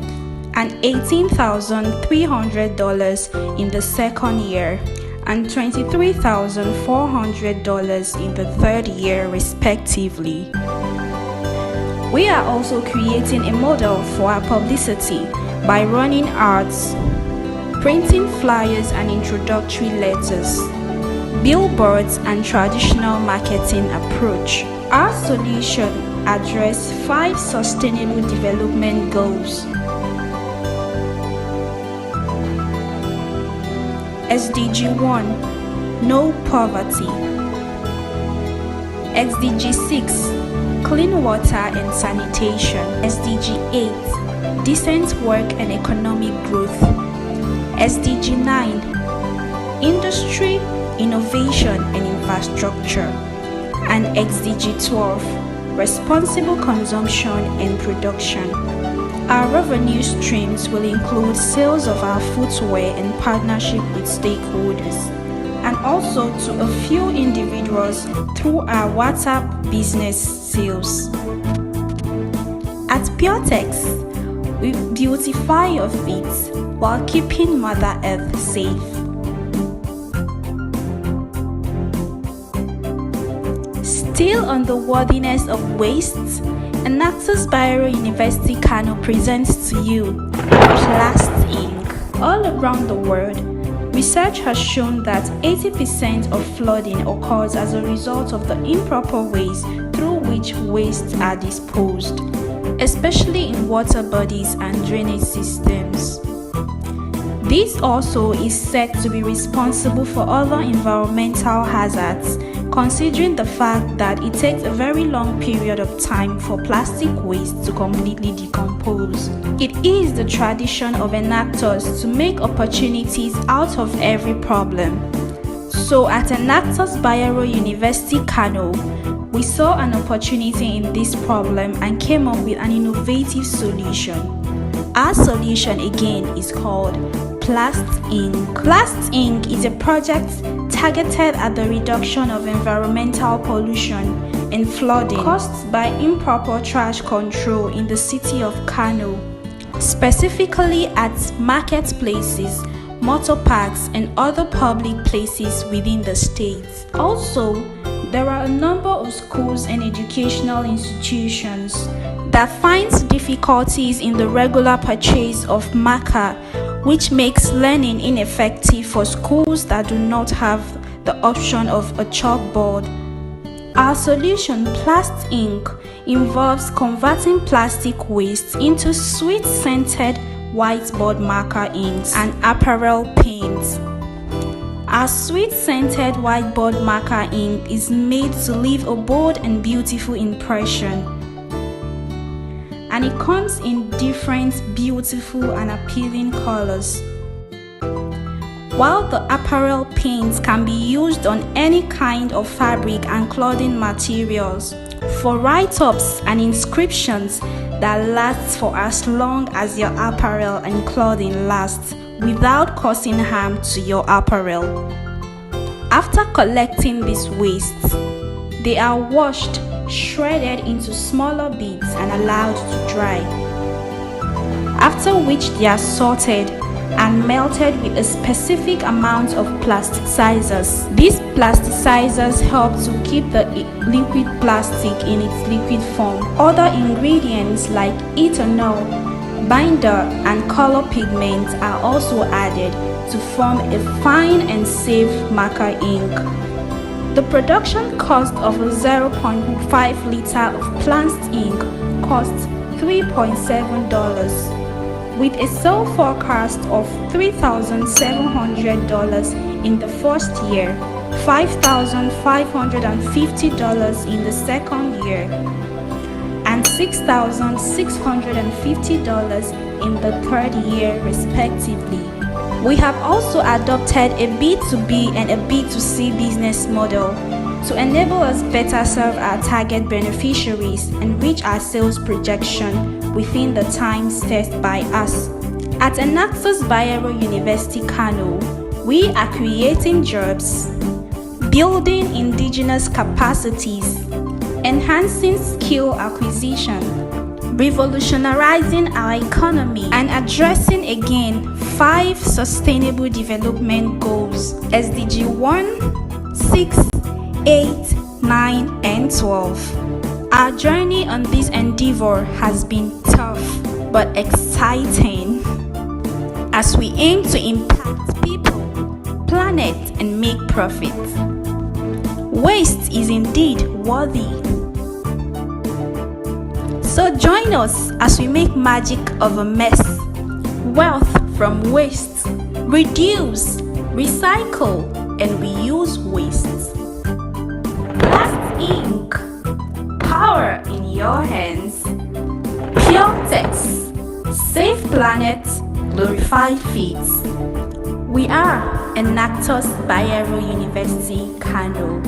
and $18,300 in the second year and $23,400 in the third year respectively. We are also creating a model for our publicity by running ads, printing flyers and introductory letters, billboards and traditional marketing approach. Our solution addresses 5 sustainable development goals. SDG 1, no poverty. SDG 6, clean water and sanitation. SDG 8, decent work and economic growth. SDG 9, industry, innovation and infrastructure. And SDG 12, responsible consumption and production. Our revenue streams will include sales of our footwear in partnership with stakeholders, and also to a few individuals through our WhatsApp business sales. At PureTex, we beautify your feet while keeping Mother Earth safe. Still on the worthiness of waste, Enactus Bayero University Kano presents to you Plast Ink. All around the world, research has shown that 80% of flooding occurs as a result of the improper ways through which wastes are disposed, especially in water bodies and drainage systems. This also is said to be responsible for other environmental hazards, considering the fact that it takes a very long period of time for plastic waste to completely decompose. It is the tradition of Enactus to make opportunities out of every problem. So at Enactus Bayero University, Kano, we saw an opportunity in this problem and came up with an innovative solution. Our solution again is called Plast Inc. Plast Inc. is a project targeted at the reduction of environmental pollution and flooding caused by improper trash control in the city of Kano, specifically at marketplaces, motor parks, and other public places within the state. Also, there are a number of schools and educational institutions that finds difficulties in the regular purchase of marker, which makes learning ineffective for schools that do not have the option of a chalkboard. Our solution, Plast Inc., involves converting plastic waste into sweet-scented whiteboard marker inks and apparel paints. Our sweet-scented whiteboard marker ink is made to leave a bold and beautiful impression, and it comes in different beautiful and appealing colors. While the apparel paints can be used on any kind of fabric and clothing materials for write-ups and inscriptions that lasts for as long as your apparel and clothing lasts without causing harm to your apparel. After collecting these wastes, they are washed, shredded into smaller bits and allowed to dry, after which they are sorted and melted with a specific amount of plasticizers. These plasticizers help to keep the liquid plastic in its liquid form. Other ingredients like ethanol, binder, and color pigments are also added to form a fine and safe marker ink. The production cost of a 0.5 liter of Plast ink costs $3.7, with a sale forecast of $3,700 in the first year, $5,550 in the second year, and $6,650 in the third year respectively. We have also adopted a B2B and a B2C business model to enable us better serve our target beneficiaries and reach our sales projection within the time set by us. At Enactus Bayero University, Kano, we are creating jobs, building indigenous capacities, enhancing skill acquisition, revolutionizing our economy, and addressing again 5 Sustainable Development Goals: SDG 1, 6, 8, 9, and 12. Our journey on this endeavor has been tough but exciting, as we aim to impact people, planet, and make profit. Waste is indeed worthy. So join us as we make magic of a mess, wealth from waste, reduce, recycle, and reuse waste. Plast Inc. Power in your hands. Pure text. Safe planet. Glorified feet. We are Enactus Bayero University, Kano.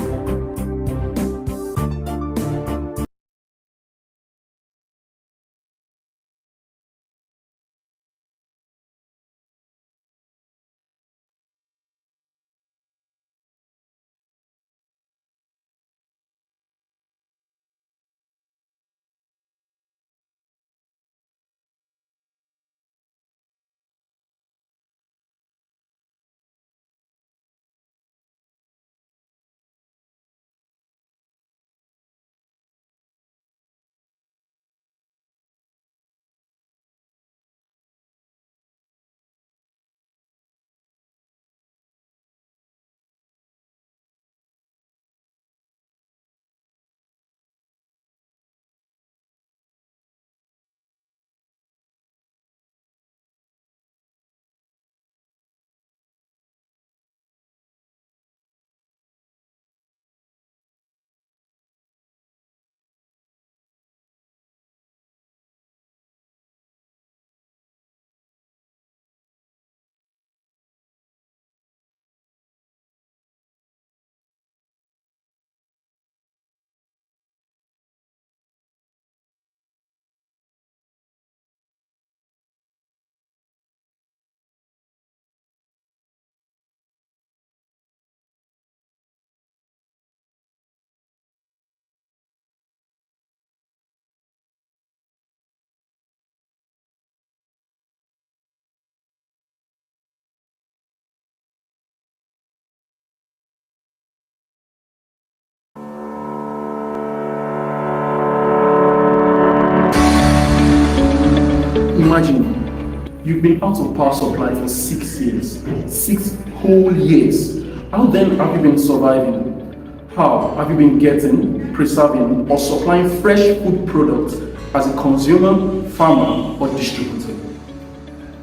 imagine, you've been out of power supply for 6 years. 6 whole years. How then have you been surviving? How have you been getting, preserving, or supplying fresh food products as a consumer, farmer, or distributor?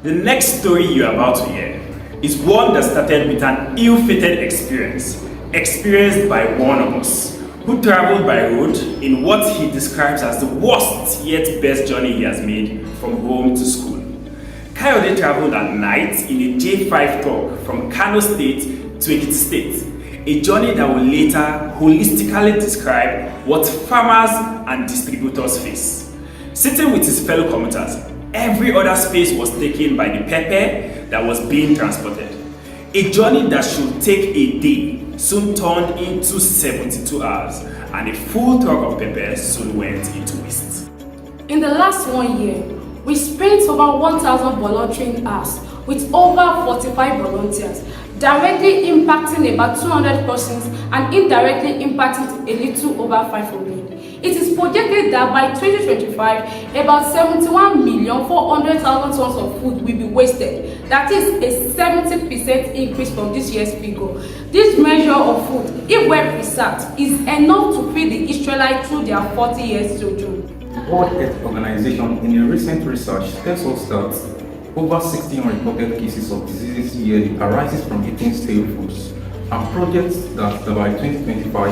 The next story you're about to hear is one that started with an ill-fated experience, experienced by one of us, who traveled by road in what he describes as the worst yet best journey he has made from home to school. Kayode traveled at night in a J5 truck from Kano State to Ekiti State, a journey that will later holistically describe what farmers and distributors face. Sitting with his fellow commuters, every other space was taken by the pepper that was being transported. A journey that should take a day soon turned into 72 hours, and a full truck of pepper soon went into waste. In the last 1 year, we spent over 1,000 volunteering hours with over 45 volunteers, directly impacting about 200 persons and indirectly impacting a little over 500. It is projected that by 2025, about 71,400,000 tons of food will be wasted. That is a 70% increase from this year's figure. This measure of food, if well preserved, is enough to feed the Israelites through their 40 years children. The World Health Organization, in a recent research, tells us that over 16 reported cases of diseases yearly arises from eating stale foods, and projects that by 2025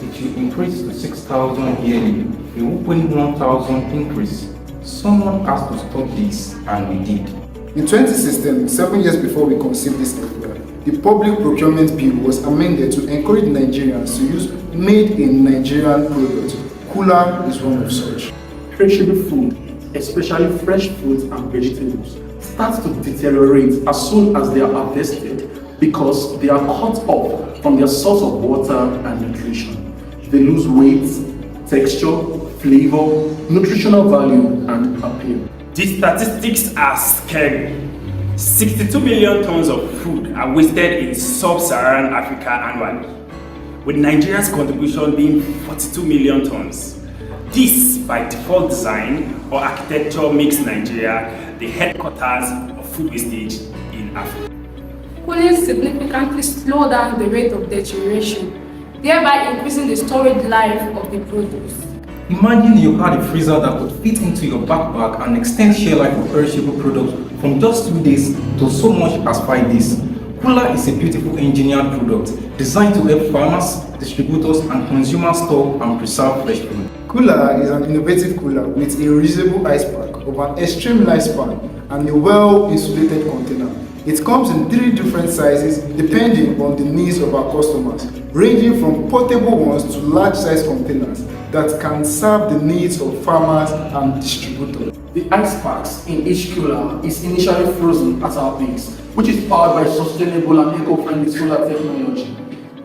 it will increase to 6,000 yearly, a whopping 1,000 increase. Someone has to stop this, and we did. In 2016, 7 years before we conceived this idea, the Public Procurement Bill was amended to encourage Nigerians to use made in Nigerian products. Kula is one of such. Perishable food, especially fresh fruits and vegetables, start to deteriorate as soon as they are harvested because they are cut off from their source of water and nutrition. They lose weight, texture, flavor, nutritional value, and appeal. The statistics are scary. 62 million tons of food are wasted in sub-Saharan Africa annually, with Nigeria's contribution being 42 million tons. This, by default design or architecture, makes Nigeria the headquarters of food wastage in Africa. Cooling significantly slow down the rate of deterioration, thereby increasing the storage life of the produce. Imagine you had a freezer that could fit into your backpack and extend shelf life of perishable products from just 2 days to so much as 5 days. Cooler is a beautiful engineered product designed to help farmers, distributors, and consumers store and preserve fresh food. Cooler is an innovative cooler with a reusable ice pack of an extreme lifespan and a well-insulated container. It comes in 3 different sizes depending on the needs of our customers, ranging from portable ones to large-size containers that can serve the needs of farmers and distributors. The ice packs in each cooler is initially frozen at our base, which is powered by sustainable and eco-friendly solar technology.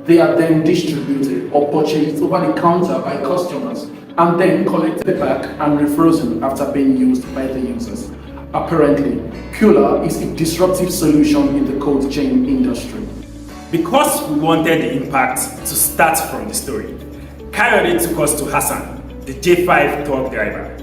They are then distributed or purchased over the counter by customers and then collected back and refrozen after being used by the users. Apparently, cooler is a disruptive solution in the cold chain industry. Because we wanted the impact to start from the story, Kayode took us to Hassan, the J5 truck driver.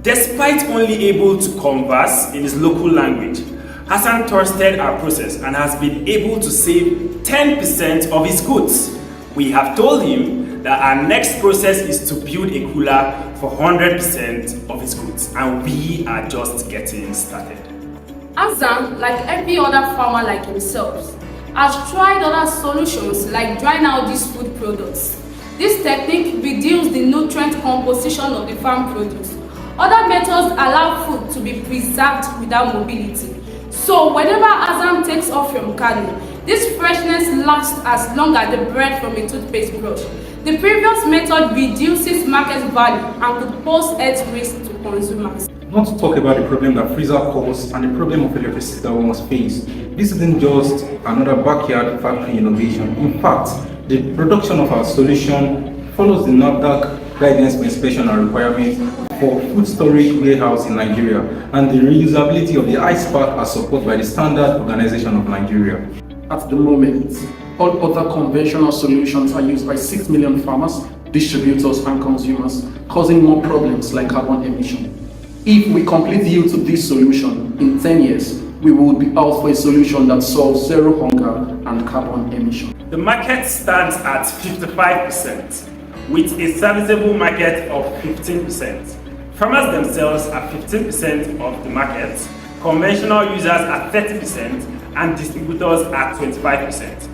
Despite only able to converse in his local language, Hassan trusted our process and has been able to save 10% of his goods. We have told him that our next process is to build a cooler for 100% of his goods, and we are just getting started. Hassan, like every other farmer like himself, has tried other solutions like drying out these food products. This technique reduces the nutrient composition of the farm produce. Other methods allow food to be preserved without mobility. So whenever Hassan takes off from Kano, this freshness lasts as long as the bread from a toothpaste brush. The previous method reduces market value and could pose health risk to consumers. Not to talk about the problem that freezer causes and the problem of electricity that we must face. This isn't just another backyard factory innovation. In fact, the production of our solution follows the NAFDAC guidance for inspection and requirements for food storage warehouse in Nigeria, and the reusability of the ice pack are supported by the Standard Organization of Nigeria. At the moment, all other conventional solutions are used by 6 million farmers, distributors, and consumers, causing more problems like carbon emission. If we complete yield to this solution in 10 years, we will be out for a solution that solves zero hunger and carbon emission. The market stands at 55%, with a serviceable market of 15%. Farmers themselves are 15% of the market, conventional users are 30%, and distributors are 25%.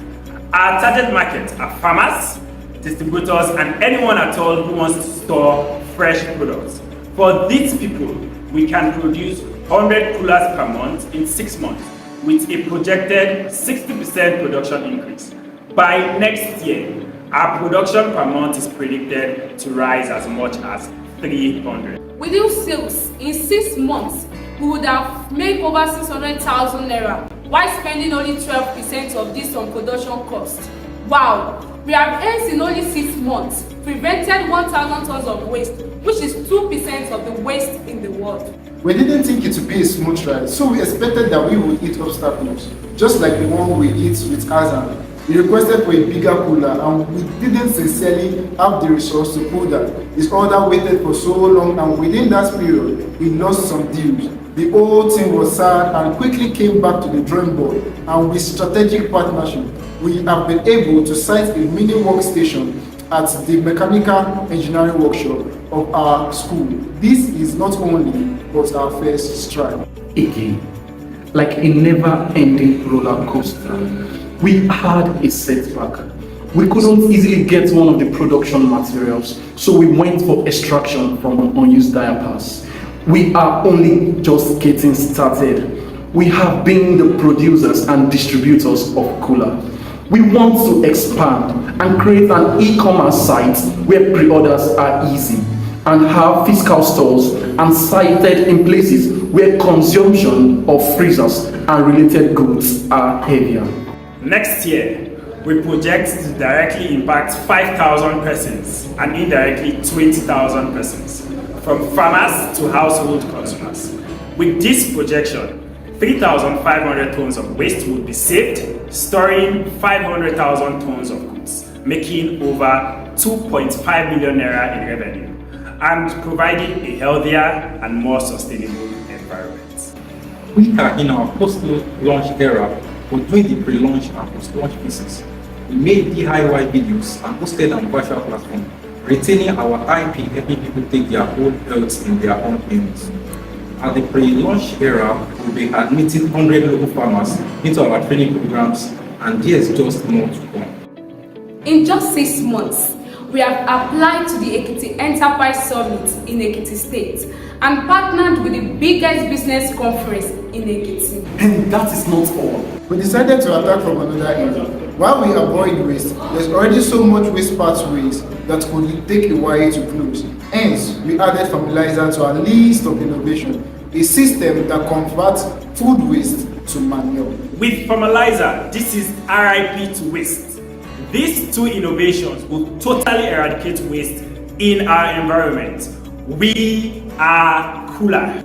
Our target market are farmers, distributors, and anyone at all who wants to store fresh products. For these people, we can produce 100 coolers per month in 6 months with a projected 60% production increase. By next year, our production per month is predicted to rise as much as 300. Within sales, in 6 months, we would have made over 600,000 naira while spending only 12% of this on production cost. Wow! We have hence in only 6 months prevented 1,000 tons of waste, which is 2% of the waste in the world. We didn't think it would be a smooth ride, so we expected that we would hit obstacles, just like the one we hit with Azan. We requested for a bigger cooler and we didn't sincerely have the resource to pull that. This order waited for so long and within that period, we lost some deals. The whole team was sad and quickly came back to the drawing board, and with strategic partnership, we have been able to site a mini workstation at the mechanical engineering workshop of our school. This is not only but our first strike. Again, like a never-ending roller coaster, we had a setback. We couldn't easily get one of the production materials, so we went for extraction from unused diapers. We are only just getting started. We have been the producers and distributors of cooler. We want to expand and create an e-commerce site where pre-orders are easy and have physical stores and sited in places where consumption of freezers and related goods are heavier. Next year, we project to directly impact 5,000 persons and indirectly 20,000 persons, from farmers to household consumers. With this projection, 3,500 tons of waste would be saved, storing 500,000 tons of goods, making over 2.5 million naira in revenue, and providing a healthier and more sustainable environment. We are in our post-launch era, but doing the pre-launch and post-launch pieces. We made DIY videos and posted on virtual platform, retaining our IP, helping people take their own health in their own hands. At the pre-launch era, we'll be admitting 100 local farmers into our training programs, and there's just more to come. In just 6 months, we have applied to the Ekiti Enterprise Summit in Ekiti State and partnered with the biggest business conference in Ekiti. And that is not all. We decided to attack from another angle. While we avoid waste, there's already so much waste pathways that could take a while to close. Hence, we added fertilizer to our list of innovation, a system that converts food waste to manure. With fertilizer, this is RIP to waste. These two innovations will totally eradicate waste in our environment. We are cooler.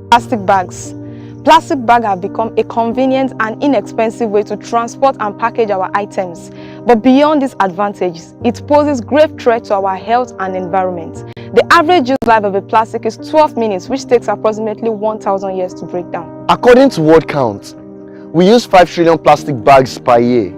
Plastic bags. Plastic bags have become a convenient and inexpensive way to transport and package our items. But beyond these advantages, it poses grave threat to our health and environment. The average use life of a plastic is 12 minutes, which takes approximately 1,000 years to break down. According to World Count, we use 5 trillion plastic bags per year,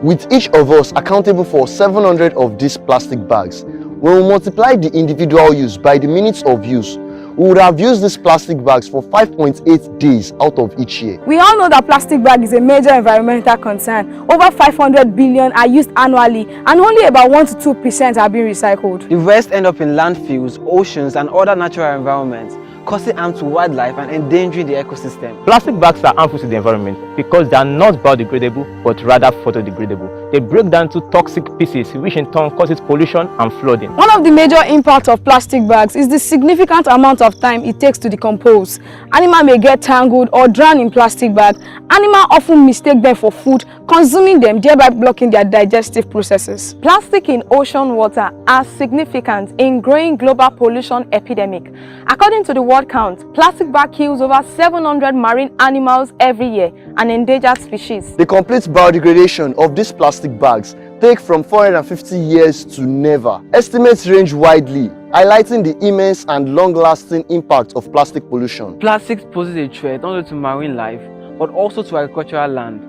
with each of us accountable for 700 of these plastic bags. When we multiply the individual use by the minutes of use, we would have used these plastic bags for 5.8 days out of each year. We all know that plastic bag is a major environmental concern. Over 500 billion are used annually and only about 1 to 2% are being recycled. The rest end up in landfills, oceans and other natural environments, causing harm to wildlife and endangering the ecosystem. Plastic bags are harmful to the environment because they are not biodegradable but rather photodegradable. They break down to toxic pieces, which in turn causes pollution and flooding. One of the major impacts of plastic bags is the significant amount of time it takes to decompose. Animals may get tangled or drown in plastic bags. Animals often mistake them for food, consuming them, thereby blocking their digestive processes. Plastic in ocean water are significant in growing global pollution epidemic. According to the World Count, plastic bag kills over 700 marine animals every year and endangered species. The complete biodegradation of these plastic bags take from 450 years to never. Estimates range widely, highlighting the immense and long-lasting impact of plastic pollution. Plastic poses a threat not only to marine life, but also to agricultural land.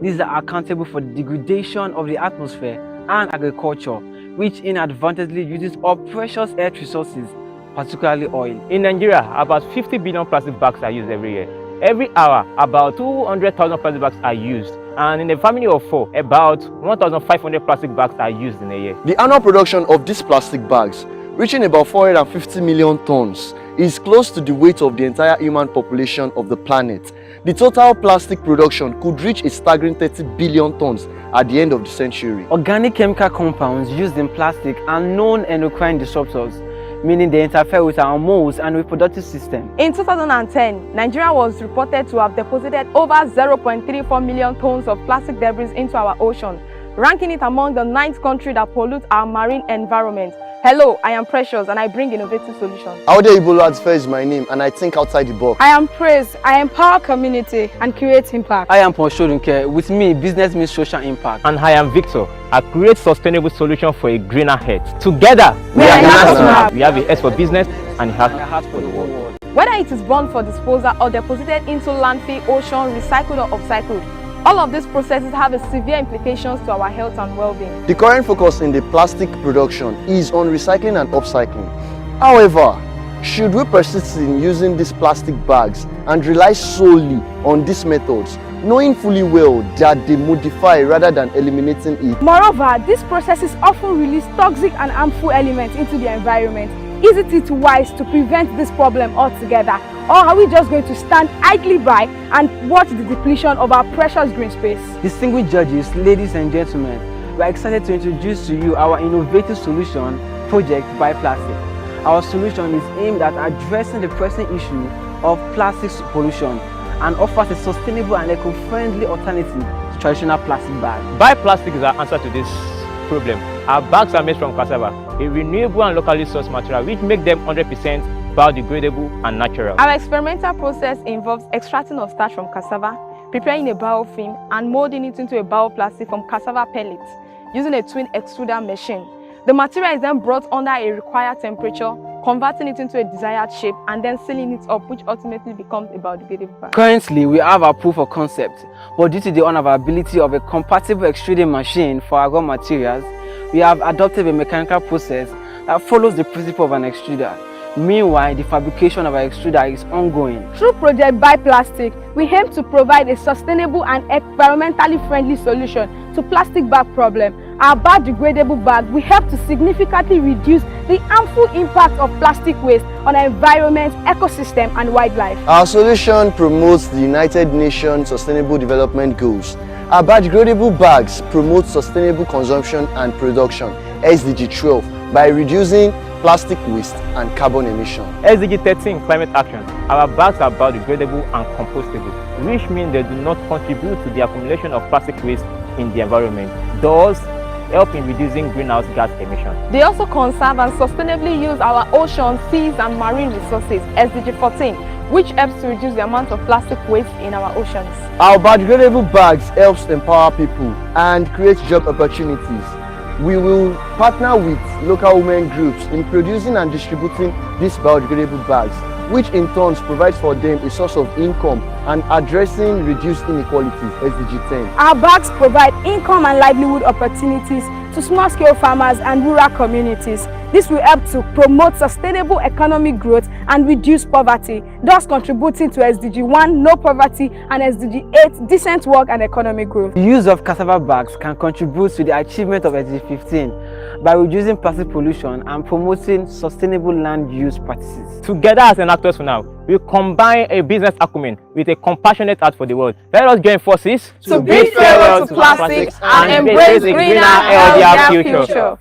These are accountable for the degradation of the atmosphere and agriculture, which inadvertently uses up precious earth resources, particularly oil. In Nigeria, about 50 billion plastic bags are used every year. Every hour, about 200,000 plastic bags are used. And in a family of 4, about 1,500 plastic bags are used in a year. The annual production of these plastic bags, reaching about 450 million tons, is close to the weight of the entire human population of the planet. The total plastic production could reach a staggering 30 billion tons at the end of the century. Organic chemical compounds used in plastic are known endocrine disruptors, meaning they interfere with our hormones and reproductive system. In 2010, Nigeria was reported to have deposited over 0.34 million tons of plastic debris into our ocean, ranking it among the 9th country that pollutes our marine environment. Hello, I am Precious and I bring innovative solutions. Aude Ibolo is my name and I think outside the box. I am Praise, I empower community and create impact. I am Ponshodunke. With me, business means social impact. And I am Victor. I create sustainable solutions for a greener earth. Together, we are Enactus. We have a S for business and a heart for the world. Whether it is burned for disposal or deposited into landfill, ocean, recycled or upcycled, all of these processes have a severe implications to our health and well-being. The current focus in the plastic production is on recycling and upcycling. However, should we persist in using these plastic bags and rely solely on these methods, knowing fully well that they modify rather than eliminating it? Moreover, these processes often release toxic and harmful elements into the environment. Isn't it wise to prevent this problem altogether? Or are we just going to stand idly by and watch the depletion of our precious green space? Distinguished judges, ladies and gentlemen, we are excited to introduce to you our innovative solution, Project Buy Plastic. Our solution is aimed at addressing the pressing issue of plastic pollution and offers a sustainable and eco-friendly alternative to traditional plastic bags. Buy Plastic is our answer to this problem. Our bags are made from cassava, a renewable and locally sourced material which makes them 100% biodegradable and natural. Our experimental process involves extracting of starch from cassava, preparing a biofilm and molding it into a bioplastic from cassava pellets using a twin extruder machine. The material is then brought under a required temperature, converting it into a desired shape and then sealing it up, which ultimately becomes a biodegradable bag. Currently, we have our proof of concept, but due to the unavailability of a compatible extruding machine for our raw materials, we have adopted a mechanical process that follows the principle of an extruder. Meanwhile, the fabrication of our extruder is ongoing. Through Project Buy Plastic, we aim to provide a sustainable and environmentally friendly solution to plastic bag problem. Our biodegradable bag will help to significantly reduce the harmful impact of plastic waste on our environment, ecosystem and wildlife. Our solution promotes the United Nations Sustainable Development Goals. Our biodegradable bags promote sustainable consumption and production, SDG 12, by reducing plastic waste and carbon emission. SDG 13, climate action. Our bags are biodegradable and compostable, which means they do not contribute to the accumulation of plastic waste in the environment, thus help in reducing greenhouse gas emissions. They also conserve and sustainably use our oceans, seas and marine resources, SDG 14, which helps to reduce the amount of plastic waste in our oceans. Our biodegradable bags helps empower people and create job opportunities. We will partner with local women groups in producing and distributing these biodegradable bags, which in turn provides for them a source of income and addressing reduced inequalities, SDG 10. Our bags provide income and livelihood opportunities to small-scale farmers and rural communities. This will help to promote sustainable economic growth and reduce poverty, thus contributing to SDG 1, no poverty, and SDG 8, decent work and economic growth. The use of cassava bags can contribute to the achievement of SDG 15 by reducing plastic pollution and promoting sustainable land use practices. Together as Enactus for now, we combine a business acumen with a compassionate heart for the world. Let us join forces to bid farewell to plastics and embrace a greener, healthier future.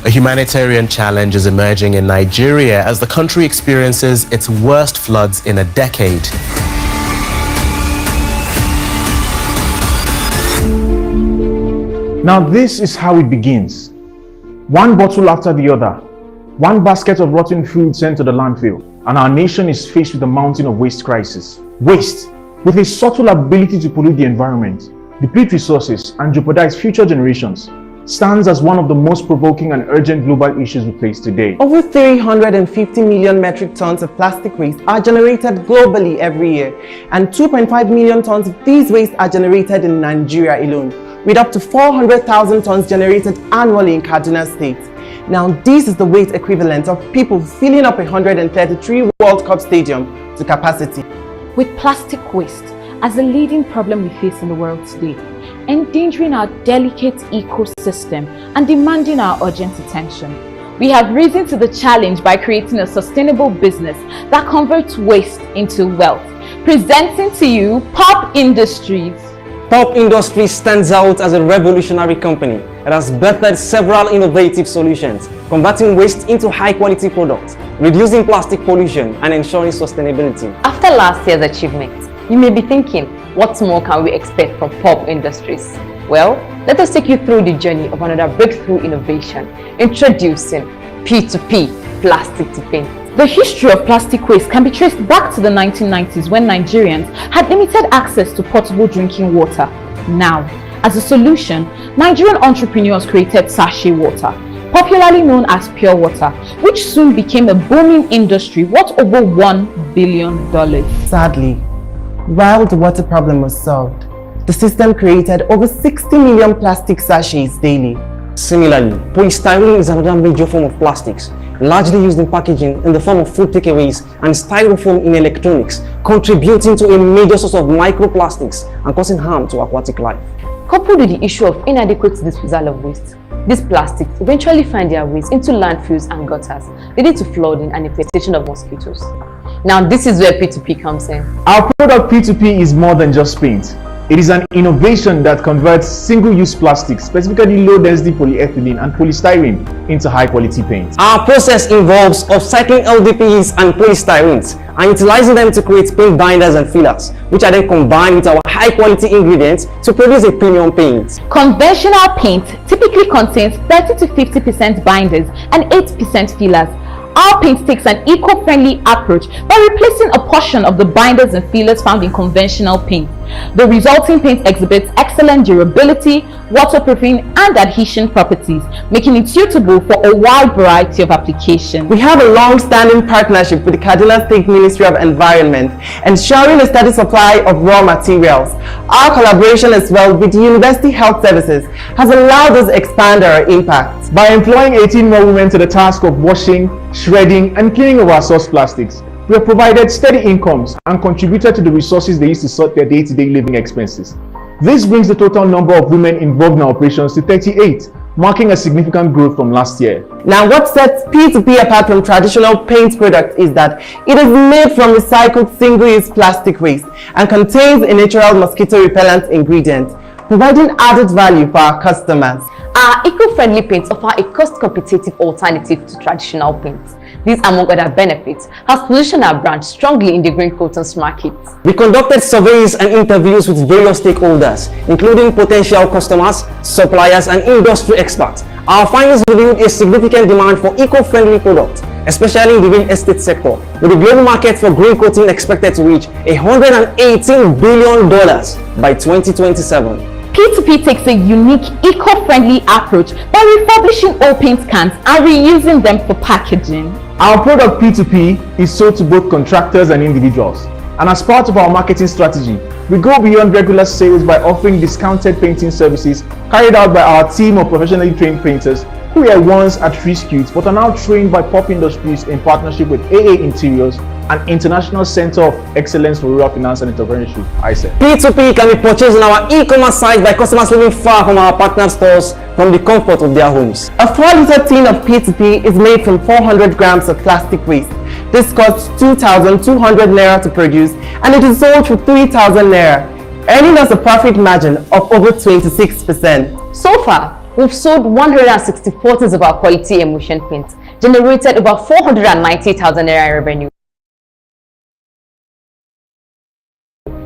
A humanitarian challenge is emerging in Nigeria as the country experiences its worst floods in a decade. Now this is how it begins. One bottle after the other, one basket of rotten food sent to the landfill, and our nation is faced with a mountain of waste crisis. Waste, with a subtle ability to pollute the environment, deplete resources, and jeopardize future generations, stands as one of the most provoking and urgent global issues we face today. Over 350 million metric tons of plastic waste are generated globally every year, and 2.5 million tons of these waste are generated in Nigeria alone, with up to 400,000 tons generated annually in Kaduna State. Now, this is the weight equivalent of people filling up 133 World Cup stadium to capacity. With plastic waste as the leading problem we face in the world today, endangering our delicate ecosystem and demanding our urgent attention, we have risen to the challenge by creating a sustainable business that converts waste into wealth. Presenting to you Pop Industries. Pop Industries stands out as a revolutionary company that has birthed several innovative solutions, converting waste into high-quality products, reducing plastic pollution, and ensuring sustainability. After last year's achievement, you may be thinking, what more can we expect from Pop Industries? Well, let us take you through the journey of another breakthrough innovation, introducing P2P, plastic to paint. The history of plastic waste can be traced back to the 1990s when Nigerians had limited access to potable drinking water. Now, as a solution, Nigerian entrepreneurs created sachet water, popularly known as pure water, which soon became a booming industry worth over $1 billion. Sadly, while the water problem was solved, the system created over 60 million plastic sachets daily. Similarly, polystyrene is another major form of plastics, largely used in packaging in the form of food takeaways and styrofoam in electronics, contributing to a major source of microplastics and causing harm to aquatic life. Coupled with the issue of inadequate disposal of waste, these plastics eventually find their ways into landfills and gutters, leading to flooding and infestation of mosquitoes. Now, this is where P2P comes in. Our product P2P is more than just paint. It is an innovation that converts single-use plastics, specifically low-density polyethylene and polystyrene, into high-quality paint. Our process involves upcycling LDPEs and polystyrenes and utilizing them to create paint binders and fillers, which are then combined with our high-quality ingredients to produce a premium paint. Conventional paint typically contains 30 to 50% binders and 8% fillers. Our paint takes an eco-friendly approach by replacing a portion of the binders and fillers found in conventional paint. The resulting paint exhibits excellent durability, waterproofing, and adhesion properties, making it suitable for a wide variety of applications. We have a long-standing partnership with the Kaduna State Ministry of Environment, ensuring a steady supply of raw materials. Our collaboration as well with the University Health Services has allowed us to expand our impact. By employing 18 more women to the task of washing, shredding, and cleaning of our source plastics, we have provided steady incomes and contributed to the resources they use to sort their day-to-day living expenses. This brings the total number of women involved in our operations to 38, marking a significant growth from last year. Now, what sets P2P apart from traditional paint products is that it is made from recycled single-use plastic waste and contains a natural mosquito repellent ingredient, providing added value for our customers. Our eco-friendly paints offer a cost-competitive alternative to traditional paints. These, among other benefits, has positioned our brand strongly in the green coatings market. We conducted surveys and interviews with various stakeholders, including potential customers, suppliers, and industry experts. Our findings revealed a significant demand for eco-friendly products, especially in the real estate sector, with the global market for green coating expected to reach $118 billion by 2027. P2P takes a unique eco-friendly approach by refurbishing old paint cans and reusing them for packaging. Our product P2P is sold to both contractors and individuals. And as part of our marketing strategy, we go beyond regular sales by offering discounted painting services carried out by our team of professionally trained painters who were once at Rescute but are now trained by Pop Industries in partnership with AA Interiors and International Center of Excellence for Rural Finance and Entrepreneurship, ICE. P2P can be purchased on our e-commerce site by customers living far from our partner stores from the comfort of their homes. A 4-liter tin of P2P is made from 400 grams of plastic waste. This costs 2,200 naira to produce and it is sold for 3,000 naira, earning us a profit margin of over 26%. So far, we've sold 164 tons of our quality emulsion paint, generated over 490,000 naira revenue.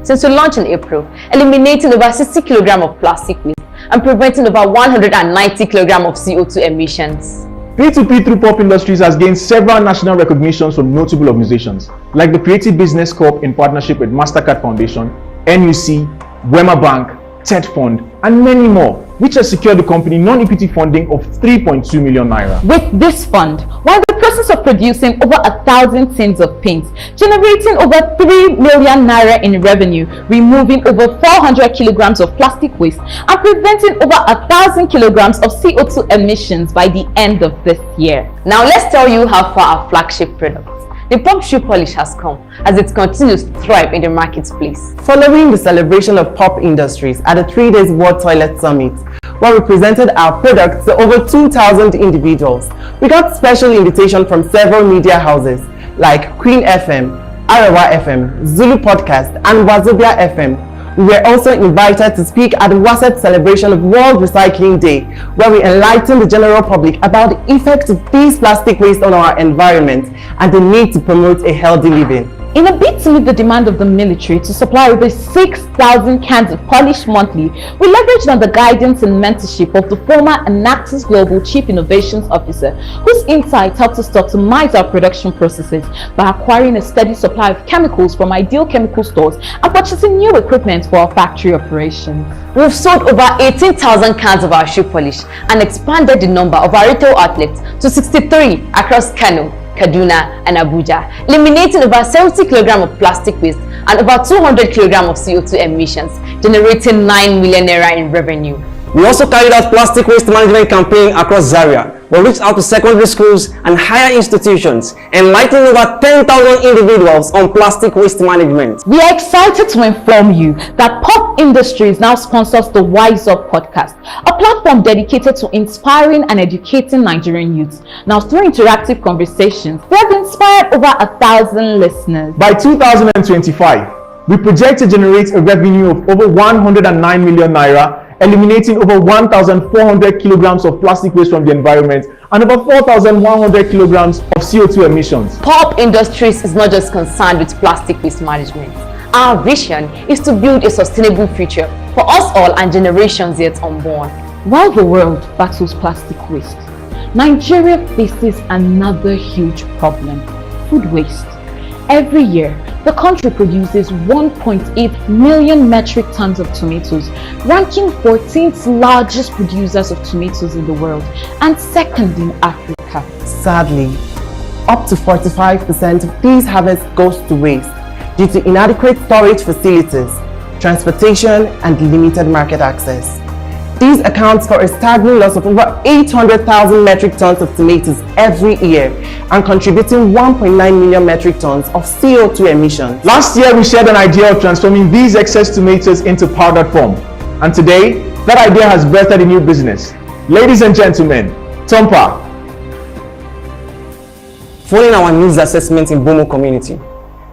Since we launched in April, eliminating over 60 kg of plastic waste and preventing over 190 kg of CO2 emissions. P2P through Pop Industries has gained several national recognitions from notable organizations like the Creative Business Corp in partnership with MasterCard Foundation, NUC, Wema Bank, TED Fund, and many more, which has secured the company non-equity funding of 3.2 million naira. With this fund, we're in the process of producing over 1,000 tins of paint, generating over 3 million naira in revenue, removing over 400 kilograms of plastic waste, and preventing over 1,000 kilograms of CO2 emissions by the end of this year. Now let's tell you how far our flagship product, the Pop Shoe Polish, has come as it continues to thrive in the marketplace. Following the celebration of Pop Industries at the 3-day World Toilet Summit, where we presented our products to over 2,000 individuals, we got special invitation from several media houses like Queen FM, Arawa FM, Zulu Podcast, and Wazobia FM. We were also invited to speak at the WASET celebration of World Recycling Day, where we enlightened the general public about the effect of these plastic waste on our environment and the need to promote a healthy living. In a bid to meet the demand of the military to supply over 6,000 cans of polish monthly, we leveraged on the guidance and mentorship of the former Enactus Global Chief Innovations Officer, whose insights helped us to optimize our production processes by acquiring a steady supply of chemicals from ideal chemical stores and purchasing new equipment for our factory operations. We've sold over 18,000 cans of our shoe polish and expanded the number of our retail outlets to 63 across Kano, Kaduna and Abuja, eliminating over 70 kg of plastic waste and over 200 kg of CO2 emissions, generating 9 million naira in revenue. We also carried out plastic waste management campaign across Zaria. We reached out to secondary schools and higher institutions, enlightening over 10,000 individuals on plastic waste management. We are excited to inform you that Pop Industries now sponsors the Wise Up podcast, a platform dedicated to inspiring and educating Nigerian youths. Now, through interactive conversations, we have inspired over 1,000 listeners. By 2025, we project to generate a revenue of over 109 million naira, eliminating over 1,400 kilograms of plastic waste from the environment and over 4,100 kilograms of CO2 emissions. Pop Industries is not just concerned with plastic waste management. Our vision is to build a sustainable future for us all and generations yet unborn. While the world battles plastic waste, Nigeria faces another huge problem: food waste. Every year, the country produces 1.8 million metric tons of tomatoes, ranking 14th largest producers of tomatoes in the world and second in Africa. Sadly, up to 45% of these harvests goes to waste due to inadequate storage facilities, transportation, and limited market access. These accounts for a staggering loss of over 800,000 metric tons of tomatoes every year and contributing 1.9 million metric tons of CO2 emissions. Last year, we shared an idea of transforming these excess tomatoes into powdered form. And today, that idea has birthed a new business. Ladies and gentlemen, Tompa. Following our needs assessment in Bomo community,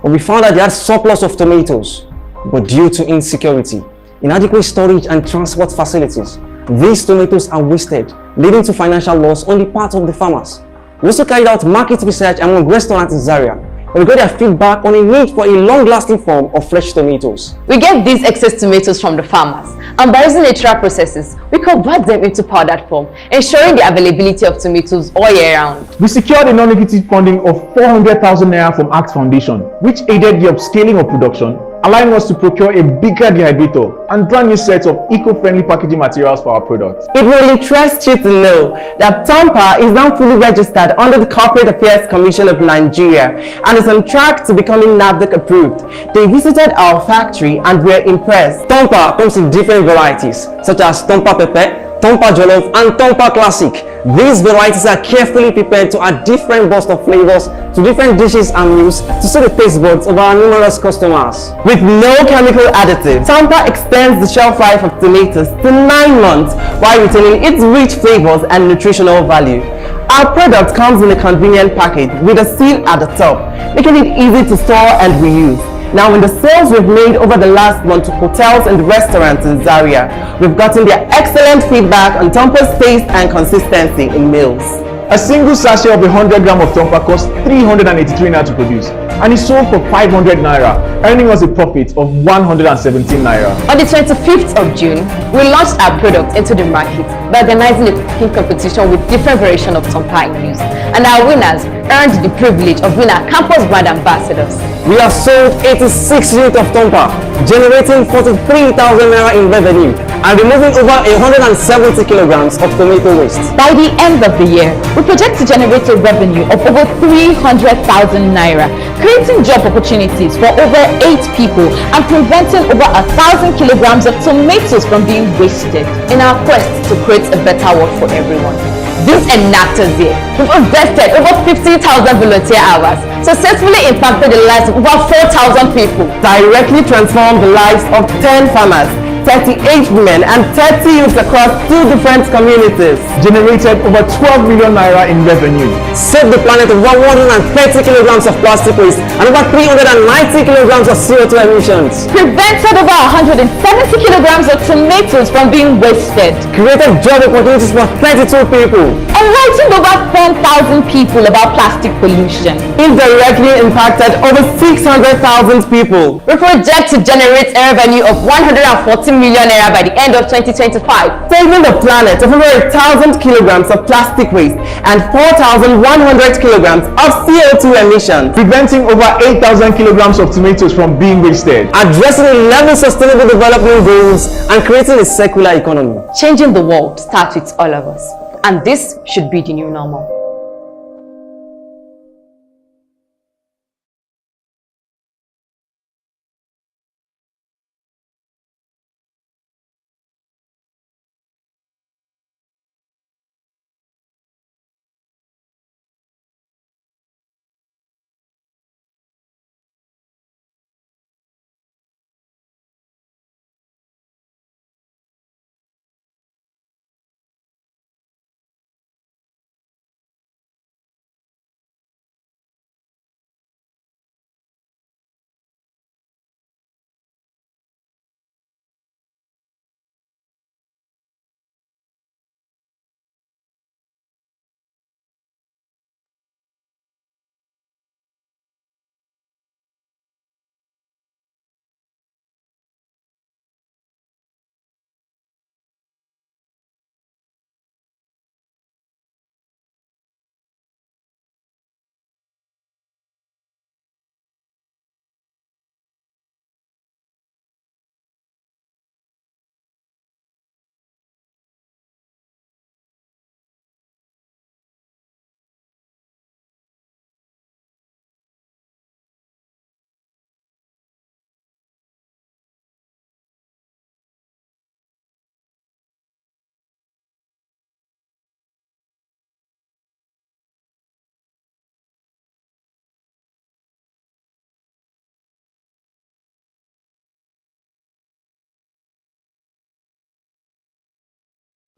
we found that they had surplus of tomatoes, but due to insecurity, inadequate storage and transport facilities, these tomatoes are wasted, leading to financial loss on the part of the farmers. We also carried out market research among restaurants in Zaria, and we got their feedback on a need for a long-lasting form of fresh tomatoes. We get these excess tomatoes from the farmers, and by using natural processes, we convert them into powdered form, ensuring the availability of tomatoes all year round. We secured a non-negative funding of 400,000 naira from ACT Foundation, which aided the upscaling of production, allowing us to procure a bigger dehydrator and brand new set of eco-friendly packaging materials for our products. It will interest you to know that Tompa is now fully registered under the Corporate Affairs Commission of Nigeria and is on track to becoming NAFDAC approved. They visited our factory and were impressed. Tompa comes in different varieties such as Tompa Pepe, Tompa Jollof and Tompa Classic. These varieties are carefully prepared to add different bursts of flavors to different dishes and meals to suit the taste buds of our numerous customers. With no chemical additives, Tompa extends the shelf life of tomatoes to 9 months while retaining its rich flavors and nutritional value. Our product comes in a convenient package with a seal at the top, making it easy to store and reuse. Now, in the sales we've made over the last month to hotels and restaurants in Zaria, we've gotten their excellent feedback on Tompa's taste and consistency in meals. A single sachet of 100 grams of Tompa costs 383 naira to produce and is sold for 500 naira, earning us a profit of 117 naira. On the 25th of June, we launched our product into the market by organizing a cooking competition with different variations of Tompa in use, and our winners earned the privilege of being our campus brand ambassadors. We have sold 86 units of Tompa, generating 43,000 naira in revenue and removing over 170 kilograms of tomato waste. By the end of the year, we project to generate a revenue of over 300,000 naira, creating job opportunities for over 8 people and preventing over 1,000 kilograms of tomatoes from being wasted. In our quest to create a better world for everyone, this Enactus year, we've invested over 50,000 volunteer hours, successfully impacted the lives of over 4,000 people, directly transformed the lives of 10 farmers, 38 women and 30 youths across 2 different communities. Generated over 12 million naira in revenue. Saved the planet of 130 kilograms of plastic waste and over 390 kilograms of CO2 emissions. Prevented over 170 kilograms of tomatoes from being wasted. Created job opportunities for 32 people. enlightened over 10,000 people about plastic pollution. Indirectly impacted over 600,000 people. We project to generate a revenue of 140 million naira by the end of 2025, saving the planet of over 1,000 kilograms of plastic waste and 4,100 kilograms of CO2 emissions, preventing over 8,000 kilograms of tomatoes from being wasted, addressing 11 sustainable development goals, and creating a circular economy. Changing the world starts with all of us, and this should be the new normal.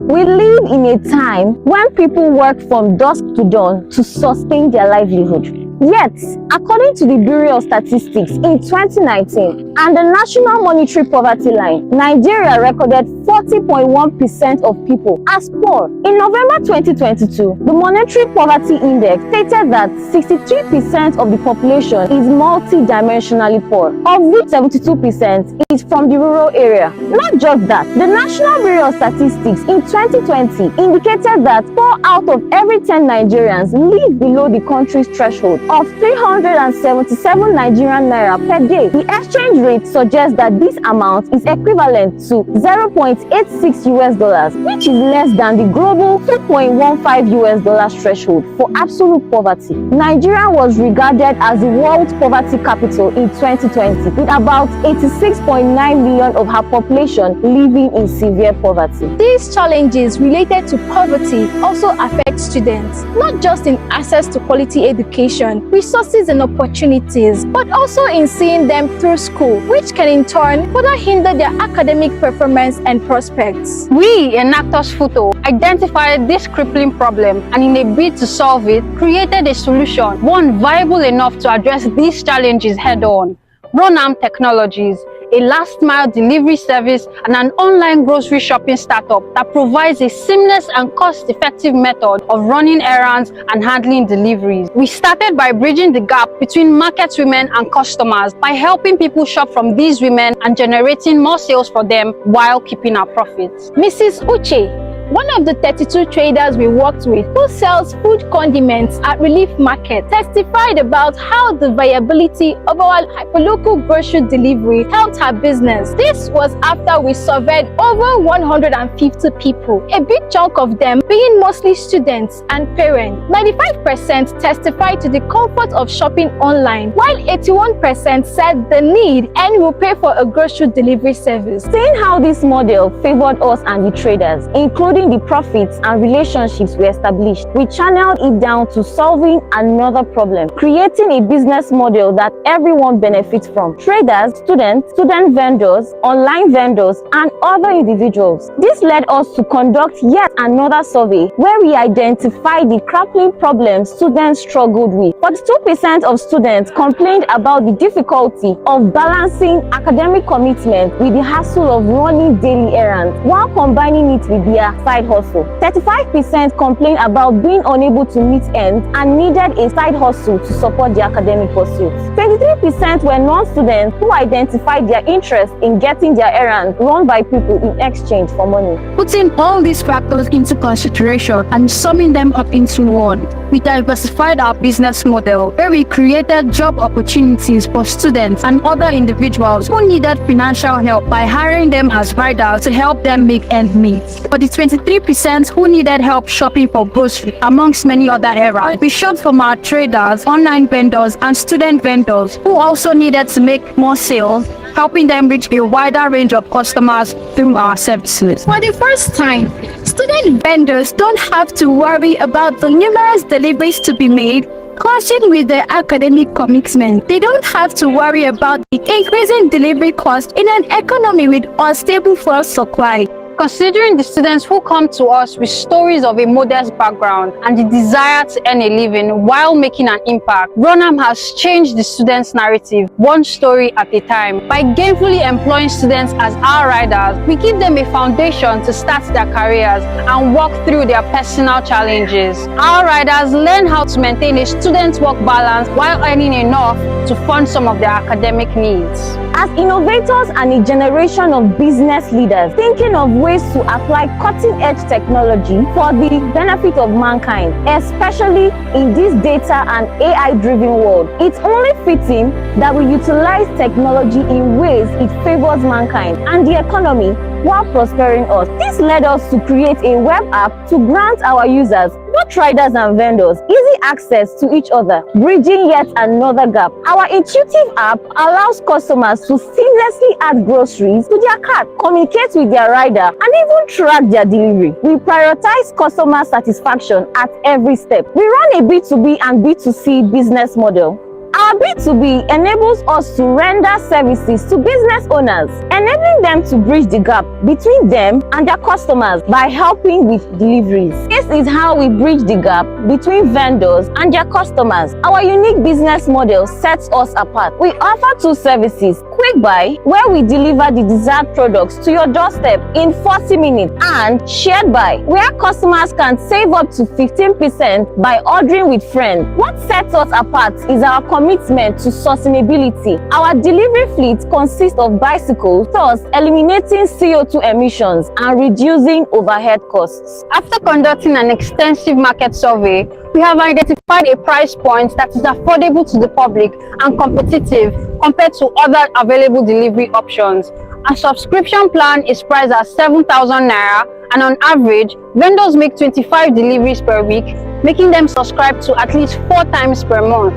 We live in a time when people work from dusk to dawn to sustain their livelihood. Yet, according to the Bureau of Statistics in 2019 and the National Monetary Poverty Line, Nigeria recorded 40.1% of people as poor. In November 2022, the Monetary Poverty Index stated that 63% of the population is multi-dimensionally poor, of which 72% is from the rural area. Not just that, the National Bureau of Statistics in 2020 indicated that 4 out of every 10 Nigerians live below the country's threshold of 377 Nigerian naira per day. The exchange rate suggests that this amount is equivalent to $0.86, which is less than the global $2.15 threshold for absolute poverty. Nigeria was regarded as the world's poverty capital in 2020, with about 86.9 million of her population living in severe poverty. These challenges related to poverty also affect students, not just in access to quality education, resources and opportunities, but also in seeing them through school, which can in turn further hinder their academic performance and prospects. We, Enactus Photo, identified this crippling problem and in a bid to solve it, created a solution, one viable enough to address these challenges head-on. Ronam Technologies, a last-mile delivery service and an online grocery shopping startup that provides a seamless and cost-effective method of running errands and handling deliveries. We started by bridging the gap between market women and customers by helping people shop from these women and generating more sales for them while keeping our profits. Mrs. Uche, one of the 32 traders we worked with who sells food condiments at Relief Market, testified about how the viability of our hyperlocal grocery delivery helped her business. This was after we surveyed over 150 people, a big chunk of them being mostly students and parents. 95% testified to the comfort of shopping online, while 81% said the need and will pay for a grocery delivery service. Seeing how this model favored us and the traders, including the profits and relationships we established, we channeled it down to solving another problem, creating a business model that everyone benefits from: traders, students, student vendors, online vendors, and other individuals. This led us to conduct yet another survey where we identified the crippling problems students struggled with. 42% of students complained about the difficulty of balancing academic commitment with the hassle of running daily errands while combining it with their side hustle. 35% complained about being unable to meet ends and needed a side hustle to support their academic pursuits. 23% were non-students who identified their interest in getting their errands run by people in exchange for money. Putting all these factors into consideration and summing them up into one, we diversified our business model, where we created job opportunities for students and other individuals who needed financial help by hiring them as riders to help them make ends meet. For the 23% who needed help shopping for groceries, amongst many other errands, we shopped from our traders, online vendors, and student vendors who also needed to make more sales, helping them reach a wider range of customers through our services. For the first time, student vendors don't have to worry about the numerous deliveries to be made clashing with their academic commitment. They don't have to worry about the increasing delivery cost in an economy with unstable fuel supply. Considering the students who come to us with stories of a modest background and the desire to earn a living while making an impact, Ronam has changed the students' narrative one story at a time. By gainfully employing students as our riders, we give them a foundation to start their careers and walk through their personal challenges. Our riders learn how to maintain a student work balance while earning enough to fund some of their academic needs. As innovators and a generation of business leaders thinking of ways to apply cutting-edge technology for the benefit of mankind, especially in this data and AI-driven world, it's only fitting that we utilize technology in ways it favors mankind and the economy while prospering us. This led us to create a web app to grant our users, both riders and vendors, easy access to each other, bridging yet another gap. Our intuitive app allows customers to seamlessly add groceries to their cart, communicate with their rider, and even track their delivery. We prioritize customer satisfaction at every step. We run a B2B and B2C business model. Our B2B enables us to render services to business owners, enabling them to bridge the gap between them and their customers by helping with deliveries. This is how we bridge the gap between vendors and their customers. Our unique business model sets us apart. We offer two services: Quick Buy, where we deliver the desired products to your doorstep in 40 minutes, and Shared Buy, where customers can save up to 15% by ordering with friends. What sets us apart is our commitment to sustainability. Our delivery fleet consists of bicycles, thus eliminating CO2 emissions and reducing overhead costs. After conducting an extensive market survey, we have identified a price point that is affordable to the public and competitive compared to other available delivery options. A subscription plan is priced at 7,000 naira, and on average, vendors make 25 deliveries per week, making them subscribe to at least 4 times per month.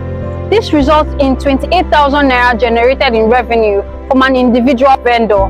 This results in 28,000 naira generated in revenue from an individual vendor.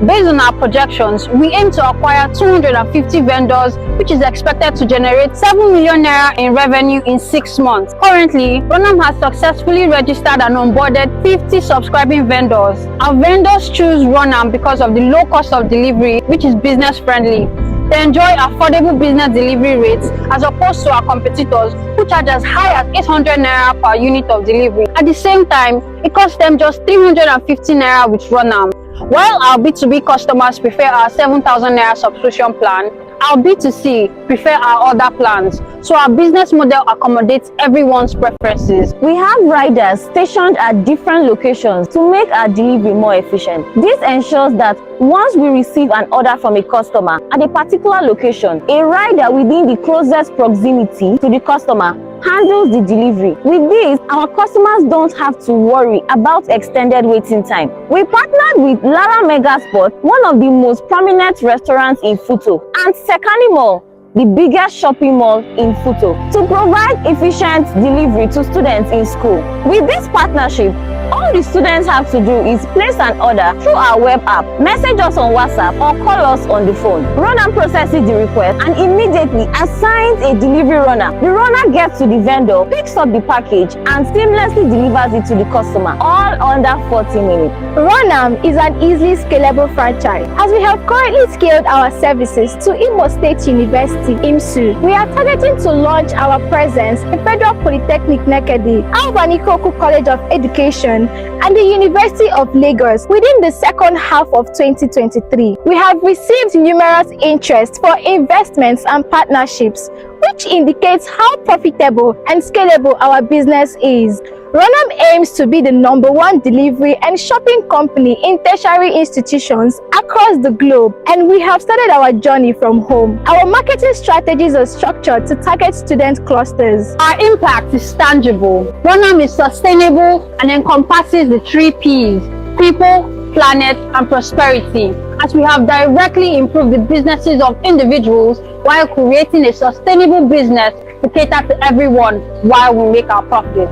Based on our projections, we aim to acquire 250 vendors, which is expected to generate 7 million naira in revenue in 6 months. Currently, Ronam has successfully registered and onboarded 50 subscribing vendors. Our vendors choose Ronam because of the low cost of delivery, which is business friendly. They enjoy affordable business delivery rates as opposed to our competitors who charge as high as 800 naira per unit of delivery. At the same time, it costs them just 350 naira with Ronam. While our B2B customers prefer our 7,000 naira subscription plan, our B2C prefer our other plans. So our business model accommodates everyone's preferences. We have riders stationed at different locations to make our delivery more efficient. This ensures that once we receive an order from a customer at a particular location, a rider within the closest proximity to the customer handles the delivery. With this, our customers don't have to worry about extended waiting time. We partnered with Lala Megasport, one of the most prominent restaurants in Futo, and Sekani Mall, the biggest shopping mall in Futo, to provide efficient delivery to students in school. With this partnership, all the students have to do is place an order through our web app, message us on WhatsApp, or call us on the phone. Runner processes the request and immediately assigns a delivery runner. The runner gets to the vendor, picks up the package, and seamlessly delivers it to the customer, all under 40 minutes. Ronam is an easily scalable franchise, as we have currently scaled our services to Imo State University University, IMSU. We are targeting to launch our presence in Federal Polytechnic Nekede, Albany Koku College of Education, and the University of Lagos within the second half of 2023. We have received numerous interests for investments and partnerships, which indicates how profitable and scalable our business is. Ronam aims to be the #1 delivery and shopping company in tertiary institutions across the globe, and we have started our journey from home. Our marketing strategies are structured to target student clusters. Our impact is tangible. Ronam is sustainable and encompasses the 3 Ps: people, planet, and prosperity, as we have directly improved the businesses of individuals while creating a sustainable business to cater to everyone while we make our profits.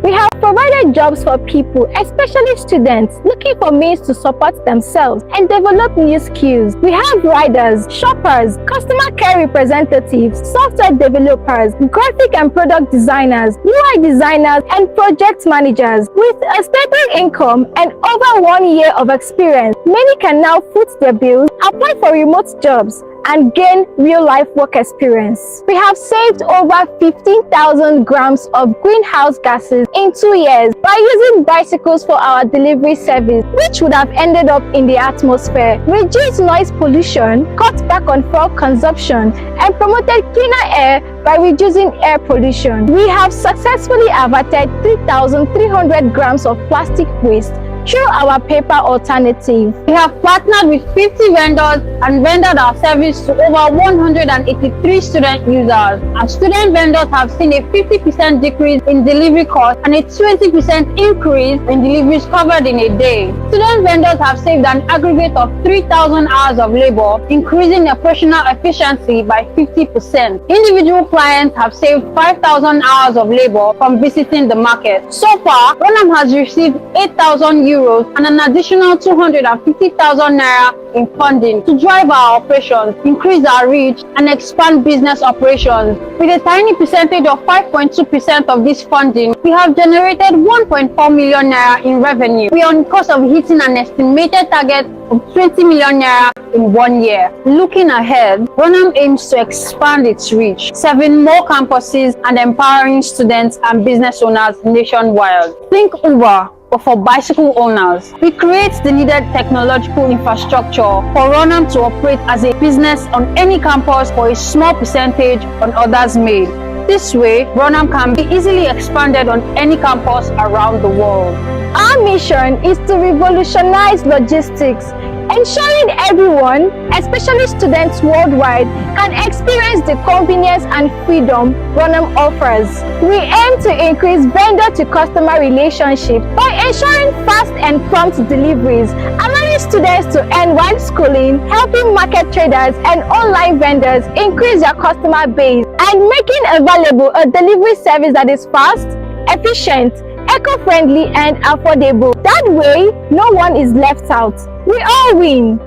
We have provided jobs for people, especially students, looking for means to support themselves and develop new skills. We have riders, shoppers, customer care representatives, software developers, graphic and product designers, UI designers, and project managers. With a stable income and over 1 year of experience, many can now foot their bills, apply for remote jobs, and gain real-life work experience. We have saved over 15,000 grams of greenhouse gases in 2 years by using bicycles for our delivery service, which would have ended up in the atmosphere, reduced noise pollution, cut back on fuel consumption, and promoted cleaner air by reducing air pollution. We have successfully averted 3,300 grams of plastic waste through our paper alternative. We have partnered with 50 vendors and rendered our service to over 183 student users. Our student vendors have seen a 50% decrease in delivery costs and a 20% increase in deliveries covered in a day. Student vendors have saved an aggregate of 3,000 hours of labor, increasing operational efficiency by 50%. Individual clients have saved 5,000 hours of labor from visiting the market. So far, Ronam has received 8,000 euros and an additional 250,000 naira in funding to drive our operations, increase our reach, and expand business operations. With a tiny percentage of 5.2% of this funding, we have generated 1.4 million naira in revenue. We are on course of hitting an estimated target of 20 million naira in 1 year. Looking ahead, Ronam aims to expand its reach, serving more campuses and empowering students and business owners nationwide. Think Uber, but for bicycle owners. We create the needed technological infrastructure for Ronam to operate as a business on any campus for a small percentage on others made. This way, Ronam can be easily expanded on any campus around the world. Our mission is to revolutionize logistics, ensuring everyone, especially students worldwide, can experience the convenience and freedom Ronam offers. We aim to increase vendor-to-customer relationships by ensuring fast and prompt deliveries, allowing students to earn while schooling, helping market traders and online vendors increase their customer base, and making available a delivery service that is fast, efficient, eco-friendly, and affordable. That way, no one is left out. We all win.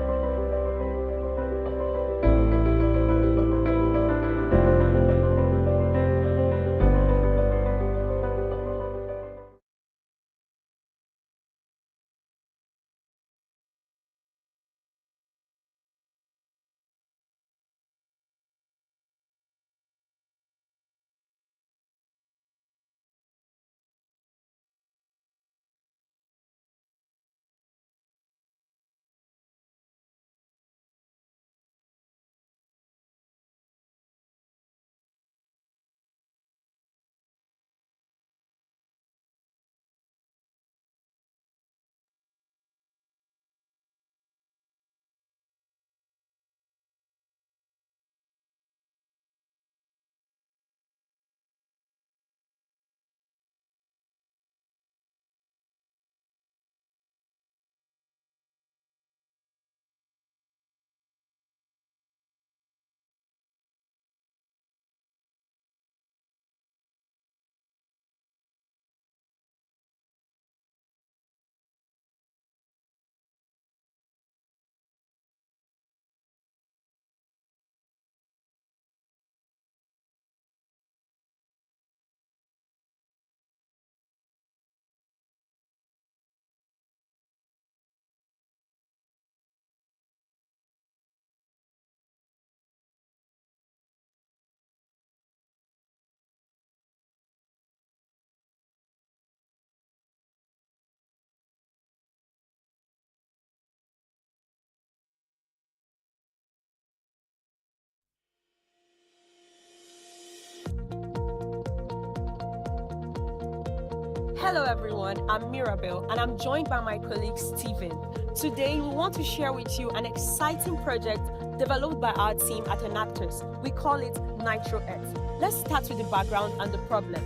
Hello everyone, I'm Mirabel and I'm joined by my colleague Steven. Today we want to share with you an exciting project developed by our team at Enactus. We call it Nitro Earth. Let's start with the background and the problem.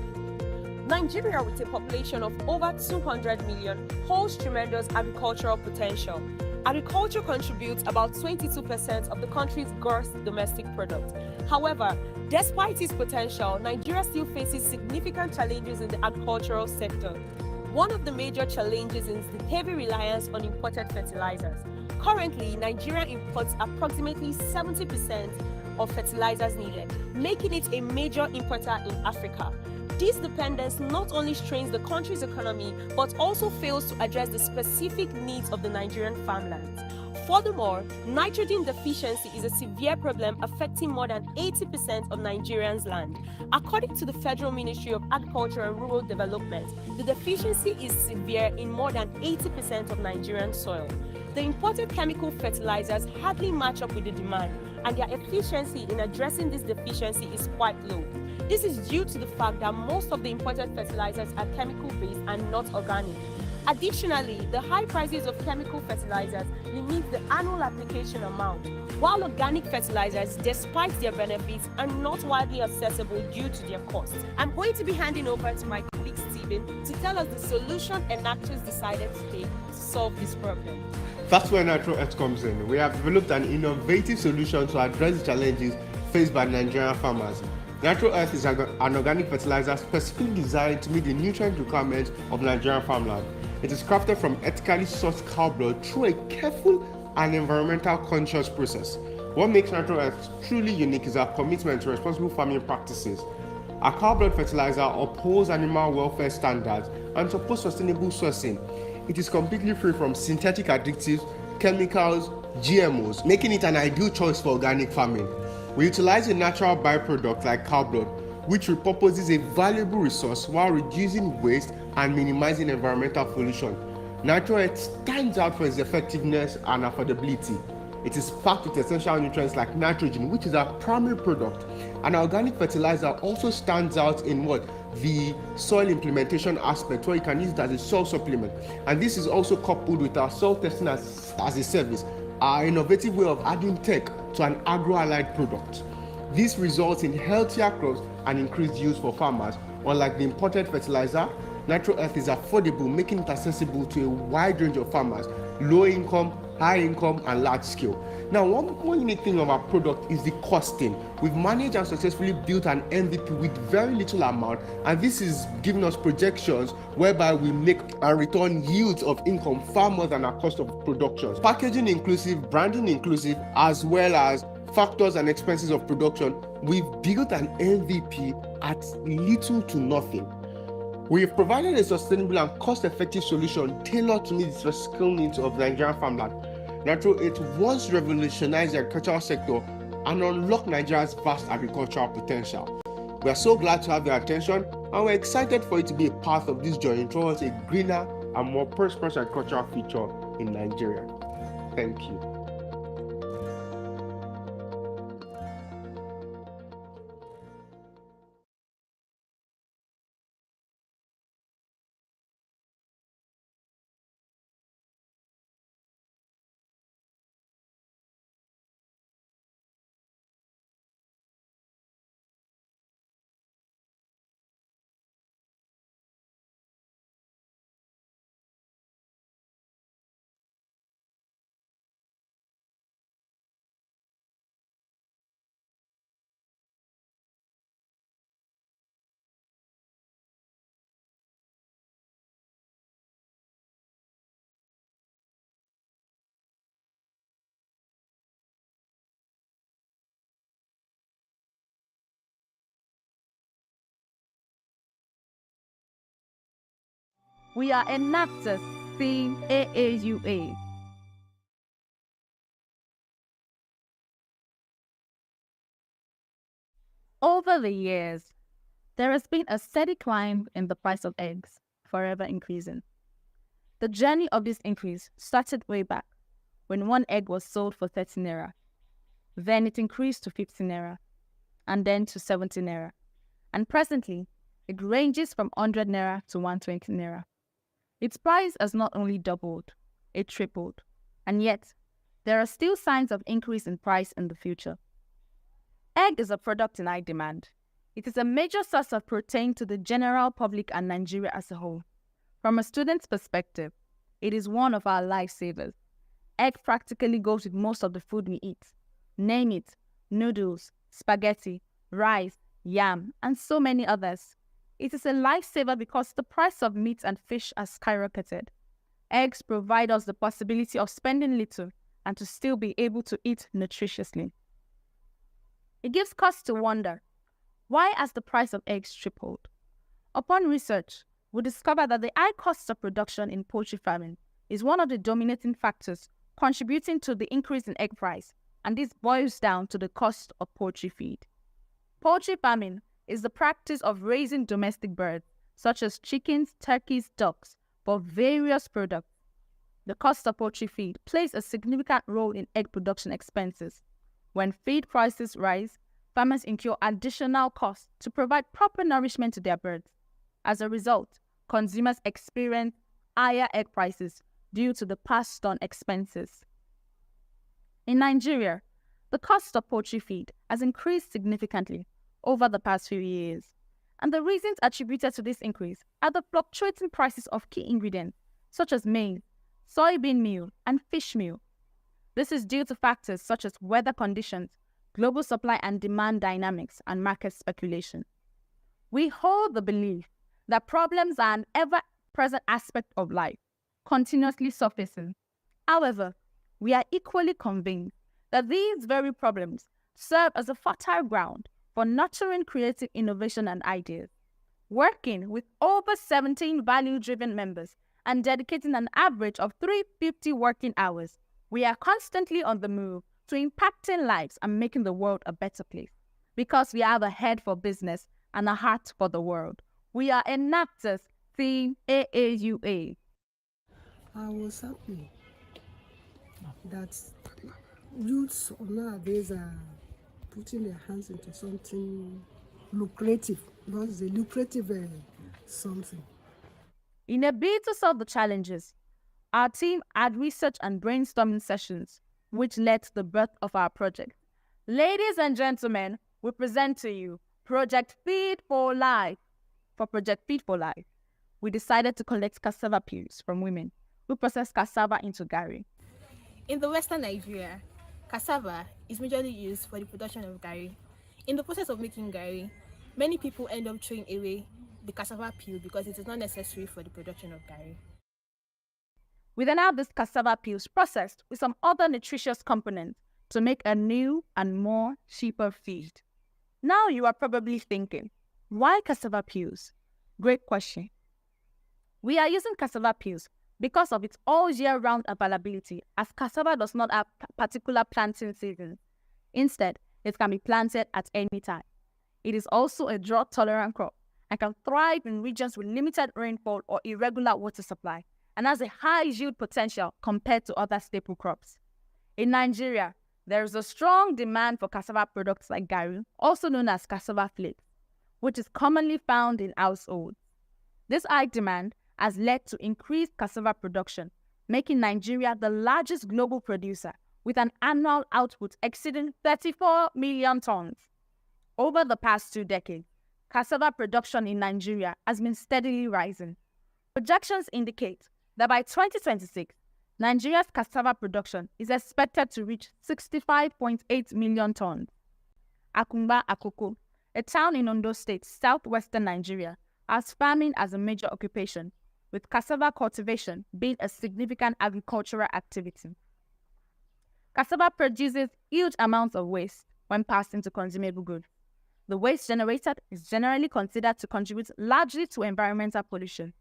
Nigeria, with a population of over 200 million, holds tremendous agricultural potential. Agriculture contributes about 22% of the country's gross domestic product. However, despite its potential, Nigeria still faces significant challenges in the agricultural sector. One of the major challenges is the heavy reliance on imported fertilizers. Currently, Nigeria imports approximately 70% of fertilizers needed, making it a major importer in Africa. This dependence not only strains the country's economy, but also fails to address the specific needs of the Nigerian farmlands. Furthermore, nitrogen deficiency is a severe problem affecting more than 80% of Nigerians' land. According to the Federal Ministry of Agriculture and Rural Development, the deficiency is severe in more than 80% of Nigerian soil. The imported chemical fertilizers hardly match up with the demand, and their efficiency in addressing this deficiency is quite low. This is due to the fact that most of the imported fertilizers are chemical-based and not organic. Additionally, the high prices of chemical fertilizers limit the annual application amount, while organic fertilizers, despite their benefits, are not widely accessible due to their cost. I'm going to be handing over to my colleague Stephen to tell us the solution Enactus decided to take to solve this problem. That's where Nitro Earth comes in. We have developed an innovative solution to address the challenges faced by Nigerian farmers. Nitro Earth is an organic fertilizer specifically designed to meet the nutrient requirements of Nigerian farmland. It is crafted from ethically sourced cow blood through a careful and environmental conscious process. What makes Nitro Earth truly unique is our commitment to responsible farming practices. Our cow blood fertilizer upholds animal welfare standards and supports sustainable sourcing. It is completely free from synthetic additives, chemicals, GMOs, making it an ideal choice for organic farming. We utilize a natural byproduct like cow blood, which repurposes a valuable resource while reducing waste and minimizing environmental pollution. Nitro Earth stands out for its effectiveness and affordability. It is packed with essential nutrients like nitrogen, which is our primary product. And our organic fertilizer also stands out in the soil implementation aspect, where you can use it as a soil supplement. And this is also coupled with our soil testing as a service, our innovative way of adding tech to an agro-allied product. This results in healthier crops and increased yields for farmers. Unlike the imported fertilizer, Nitro Earth is affordable, making it accessible to a wide range of farmers, low income, high income, and large scale. Now, one unique thing of our product is the costing. We've managed and successfully built an MVP with very little amount, and this is giving us projections whereby we make and return yields of income far more than our cost of production. Packaging inclusive, branding inclusive, as well as factors and expenses of production, we've built an MVP at little to nothing. We've provided a sustainable and cost-effective solution tailored to meet the specific needs of the Nigerian farmland. Nitro Earth once revolutionized the agricultural sector and unlocked Nigeria's vast agricultural potential. We are so glad to have your attention, and we're excited for you to be a part of this journey towards a greener and more prosperous agricultural future in Nigeria. Thank you. We are Enactus, theme AAUA. Over the years, there has been a steady climb in the price of eggs, forever increasing. The journey of this increase started way back, when one egg was sold for 30 naira. Then it increased to 50 naira, and then to 70 naira. And presently, It ranges from 100 naira to 120 naira. Its price has not only doubled, it tripled. And yet, there are still signs of increase in price in the future. Egg is a product in high demand. It is a major source of protein to the general public and Nigeria as a whole. From a student's perspective, it is one of our lifesavers. Egg practically goes with most of the food we eat. Name it: noodles, spaghetti, rice, yam, and so many others. It is a lifesaver because the price of meat and fish has skyrocketed. Eggs provide us the possibility of spending little and to still be able to eat nutritiously. It gives cause to wonder, why has the price of eggs tripled? Upon research, we discover that the high cost of production in poultry farming is one of the dominating factors contributing to the increase in egg price, and this boils down to the cost of poultry feed. Poultry farming is the practice of raising domestic birds, such as chickens, turkeys, ducks, for various products. The cost of poultry feed plays a significant role in egg production expenses. When feed prices rise, farmers incur additional costs to provide proper nourishment to their birds. As a result, consumers experience higher egg prices due to the passed-on expenses. In Nigeria, the cost of poultry feed has increased significantly over the past few years, and the reasons attributed to this increase are the fluctuating prices of key ingredients such as maize, soybean meal, and fish meal. This is due to factors such as weather conditions, global supply and demand dynamics, and market speculation. We hold the belief that problems are an ever-present aspect of life, continuously surfacing. However, we are equally convinced that these very problems serve as a fertile ground for nurturing creative innovation and ideas. Working with over 17 value-driven members and dedicating an average of 350 working hours, we are constantly on the move to impacting lives and making the world a better place. Because we have a head for business and a heart for the world. We are Enactus, theme AAUA. I was happy that youths nowadays are putting their hands into something lucrative, not a lucrative something. In a bid to solve the challenges, our team had research and brainstorming sessions, which led to the birth of our project. Ladies and gentlemen, we present to you Project Feed for Life. For Project Feed for Life, we decided to collect cassava peels from women who process cassava into garri. In the Western Nigeria, cassava is majorly used for the production of garri. In the process of making garri, many people end up throwing away the cassava peel because it is not necessary for the production of garri. We then have these cassava peels processed with some other nutritious components to make a new and more cheaper feed. Now you are probably thinking, why cassava peels? Great question. We are using cassava peels because of its all year-round availability, as cassava does not have particular planting season. Instead, it can be planted at any time. It is also a drought-tolerant crop and can thrive in regions with limited rainfall or irregular water supply, and has a high yield potential compared to other staple crops. In Nigeria, there is a strong demand for cassava products like garri, also known as cassava flakes, which is commonly found in households. This high demand has led to increased cassava production, making Nigeria the largest global producer with an annual output exceeding 34 million tons. Over the past 2 decades, cassava production in Nigeria has been steadily rising. Projections indicate that by 2026, Nigeria's cassava production is expected to reach 65.8 million tons. Akumba Akoko, a town in Ondo State, southwestern Nigeria, has farming as a major occupation, with cassava cultivation being a significant agricultural activity. Cassava produces huge amounts of waste when passed into consumable goods. The waste generated is generally considered to contribute largely to environmental pollution.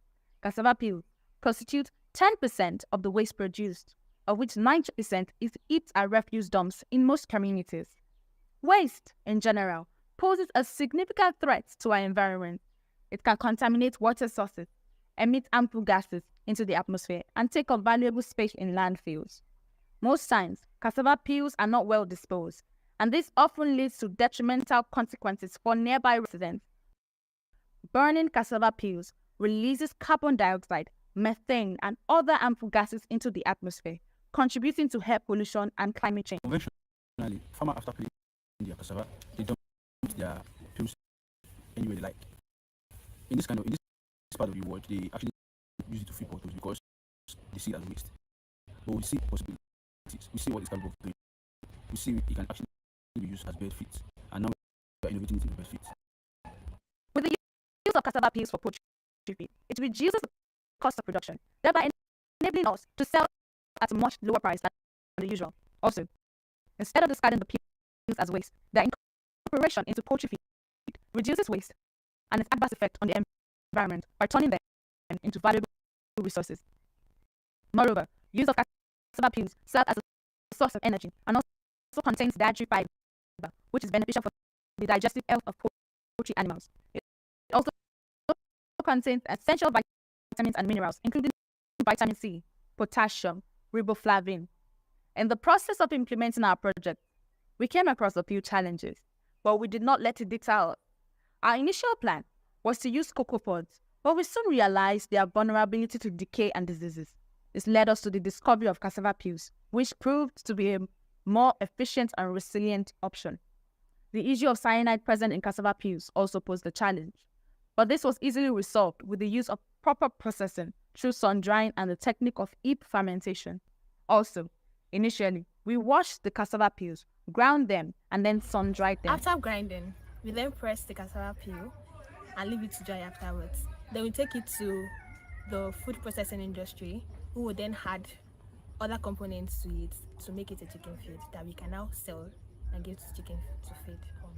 Cassava peels constitute 10% of the waste produced, of which 90% is heaped at refuse dumps in most communities. Waste, in general, poses a significant threat to our environment. It can contaminate water sources, emit harmful gases into the atmosphere, and take up valuable space in landfills. Most times, cassava peels are not well disposed, and this often leads to detrimental consequences for nearby residents. burning cassava peels releases carbon dioxide, methane, and other harmful gases into the atmosphere, contributing to air pollution and climate change. Conventionally, farmers after peeling their cassava, they dump their peels anywhere they like. In this part of the world, they actually use it to feed poultry because they see it as waste. But we see possibilities. We see what it's capable of doing. We see it can actually be used as bird feed, and now we are innovating it into bird feed. With the use of cassava peels for poultry feed, it reduces the cost of production, thereby enabling us to sell at a much lower price than the usual. Also, instead of discarding the peels as waste, their incorporation into poultry feed reduces waste and its adverse effect on the environment by turning them into valuable resources. Moreover, use of cassava peels serves as a source of energy and also contains dietary fiber, which is beneficial for the digestive health of poultry animals. It also contains essential vitamins and minerals, including vitamin C, potassium, riboflavin. In the process of implementing our project, we came across a few challenges, but we did not let it deter us. Our initial plan was to use cocoa pods, but we soon realized their vulnerability to decay and diseases. This led us to the discovery of cassava peels, which proved to be a more efficient and resilient option. The issue of cyanide present in cassava peels also posed a challenge, but this was easily resolved with the use of proper processing through sun drying and the technique of heap fermentation. Also, initially, we washed the cassava peels, ground them, and then sun dried them. After grinding, we then press the cassava peel and leave it to dry afterwards. Then we take it to the food processing industry, who will then add other components to it to make it a chicken feed that we can now sell and give to chicken to feed on.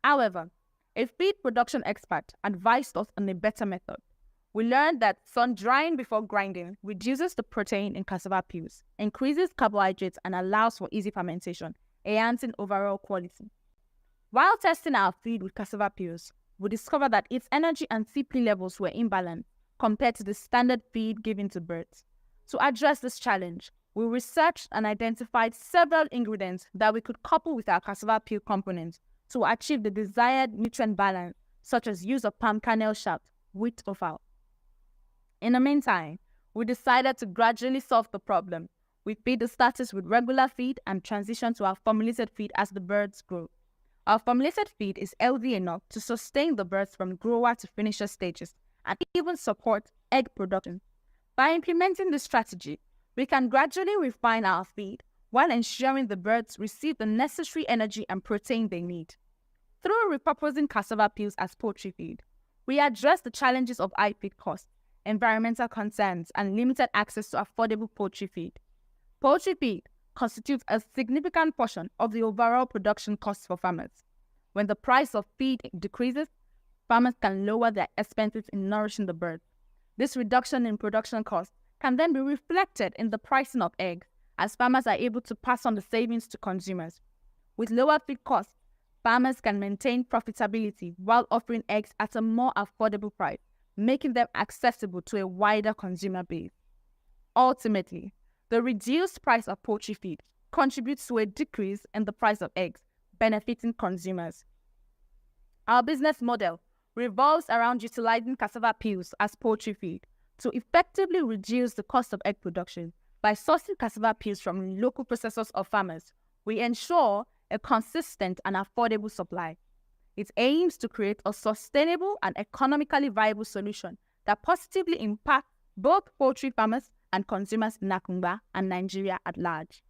However, a feed production expert advised us on a better method. We learned that sun drying before grinding reduces the protein in cassava peels, increases carbohydrates, and allows for easy fermentation, enhancing overall quality. While testing our feed with cassava peels, we discovered that its energy and CP levels were imbalanced compared to the standard feed given to birds. To address this challenge, we researched and identified several ingredients that we could couple with our cassava peel components to achieve the desired nutrient balance, such as use of palm kernel shaft, wheat offal. In the meantime, we decided to gradually solve the problem. We feed the starters with regular feed and transition to our formulated feed as the birds grow. Our formulated feed is healthy enough to sustain the birds from grower to finisher stages and even support egg production. By implementing this strategy, we can gradually refine our feed while ensuring the birds receive the necessary energy and protein they need. Through repurposing cassava peels as poultry feed, we address the challenges of high feed costs, environmental concerns, and limited access to affordable poultry feed. Poultry feed constitutes a significant portion of the overall production costs for farmers. When the price of feed decreases, farmers can lower their expenses in nourishing the birds. This reduction in production costs can then be reflected in the pricing of eggs, as farmers are able to pass on the savings to consumers. With lower feed costs, farmers can maintain profitability while offering eggs at a more affordable price, making them accessible to a wider consumer base. Ultimately, the reduced price of poultry feed contributes to a decrease in the price of eggs, benefiting consumers. Our business model revolves around utilizing cassava peels as poultry feed to effectively reduce the cost of egg production. By sourcing cassava peels from local processors or farmers, we ensure a consistent and affordable supply. It aims to create a sustainable and economically viable solution that positively impacts both poultry farmers and consumers in Nakungba and Nigeria at large,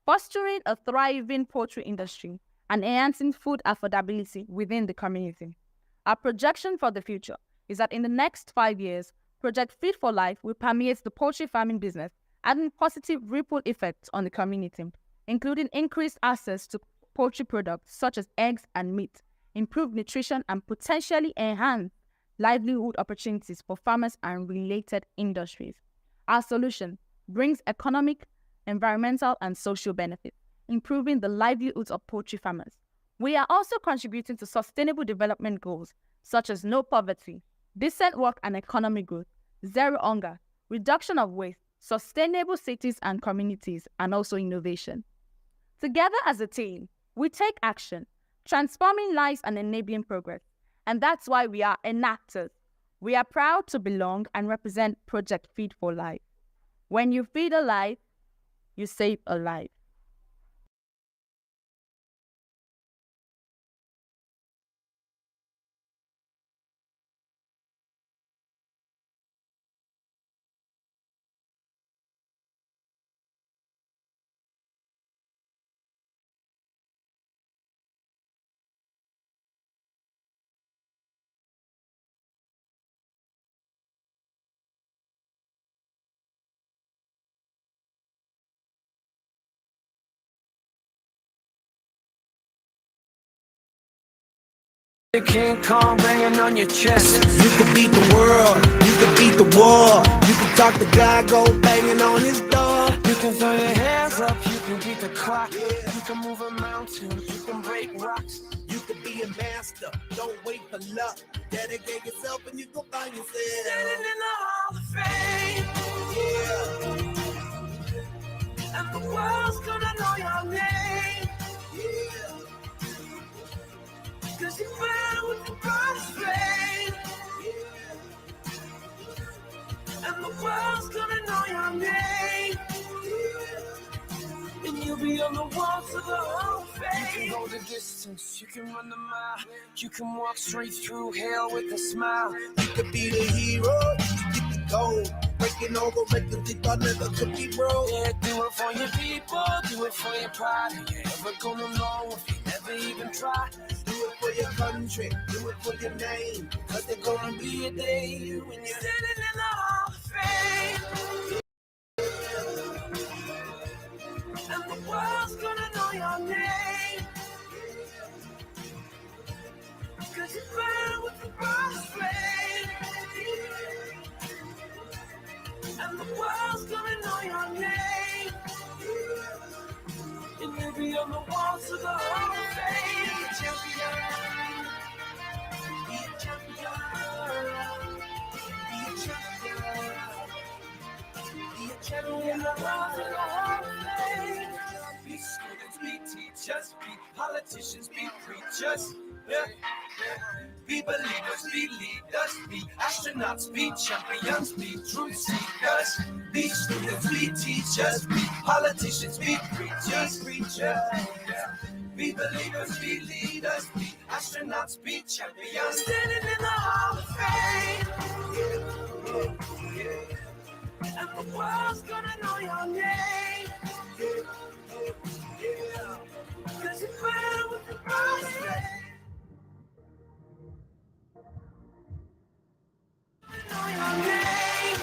fostering a thriving poultry industry and enhancing food affordability within the community. Our projection for the future is that in the next 5 years, Project Feed for Life will permeate the poultry farming business, adding positive ripple effects on the community, including increased access to poultry products such as eggs and meat, improved nutrition, and potentially enhanced livelihood opportunities for farmers and related industries. Our solution brings economic, environmental, and social benefits, improving the livelihoods of poultry farmers. We are also contributing to sustainable development goals such as no poverty, decent work and economic growth, zero hunger, reduction of waste, sustainable cities and communities, and also innovation. Together as a team, we take action, transforming lives and enabling progress. And that's why we are Enactus. We are proud to belong and represent Project Feed for Life. When you feed a life, you save a life. King Kong banging on your chest. You can beat the world, you can beat the war. You can talk to God, go banging on his door. You can throw your hands up, you can beat the clock. You can move a mountain, you can break rocks. You can be a master, don't wait for luck. Dedicate yourself and you go find yourself. Standing in the Hall of Fame. Yeah. And the world's gonna know your name. Yeah. Cause you fell with the God's faith. Yeah. And the world's gonna know your name. Yeah. And you'll be on the walls of the Hall of Fame. You can go the distance, you can run the mile. You can walk straight through hell with a smile. You could be the hero, you can get the gold. Breaking all the records they thought never could be broke. Yeah, do it for your people, do it for your pride. You ain't ever gonna know if you never even try. Do it for your country, do it for your name. Cause there's gonna be a day when you're standing in the Hall of Fame. And the world's gonna know your name. Cause you burn with the God's flame. And the world's gonna know your name. And you'll be on the walls of the Hall of Fame. Be a champion. Be a champion. Be a champion. Be a champion. The walls of the Hall of Fame. Be students, be teachers, be politicians, be preachers. Yeah. Be believers, be leaders, be astronauts, be champions, be truth seekers. Be students, be teachers, be politicians, be preachers. Be believers, be leaders, be astronauts, be champions. Standing in the Hall of Fame. And the world's gonna know your name. Cause you fell with the God's faith. Know your name.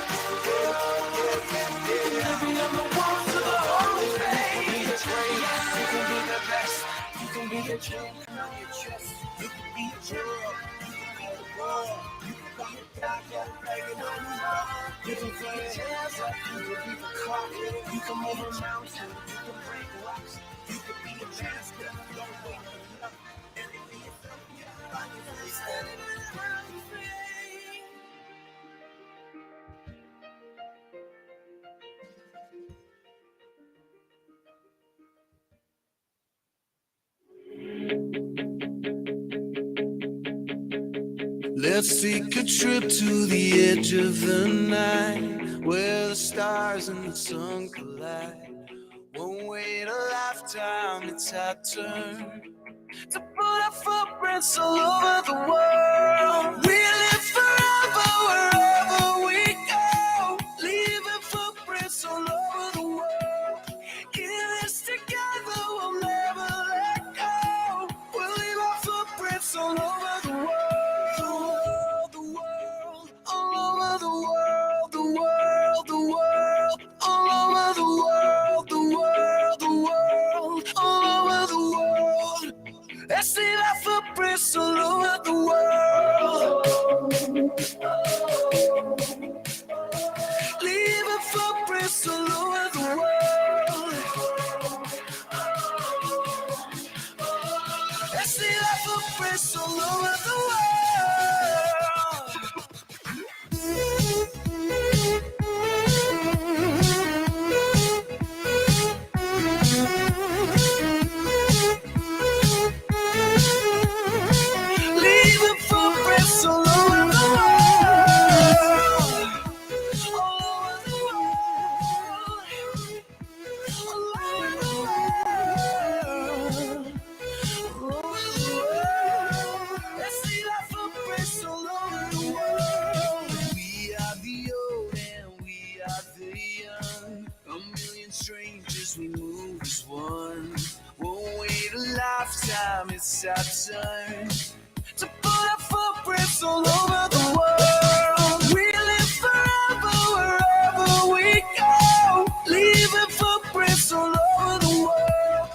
Be on the walls of the Hall of Fame. You can be the greatest, you can be the best. You can be the champion on your chest. You can be a hero, you can be the world. You can be a doctor, banging on the wall. You can throw your hands up, you can be the clock. You can move a mountain, you can break rocks. You can be a master, don't wait for luck. And if you find yourself standing in the Hall of Fame. Let's take a trip to the edge of the night, where the stars and the sun collide. Won't wait a lifetime, it's our turn to put our footprints all over the world. We live forever wherever we go, leaving footprints all over the world. In this together, we'll never let go. We'll leave our footprints all over the world. Let's leave our footprints all over the world. Leaving footprints all over the world. Let's leave our footprints all over the world. time it's our turn to put our footprints all over the world. We live forever wherever we go, leaving footprints all over the world.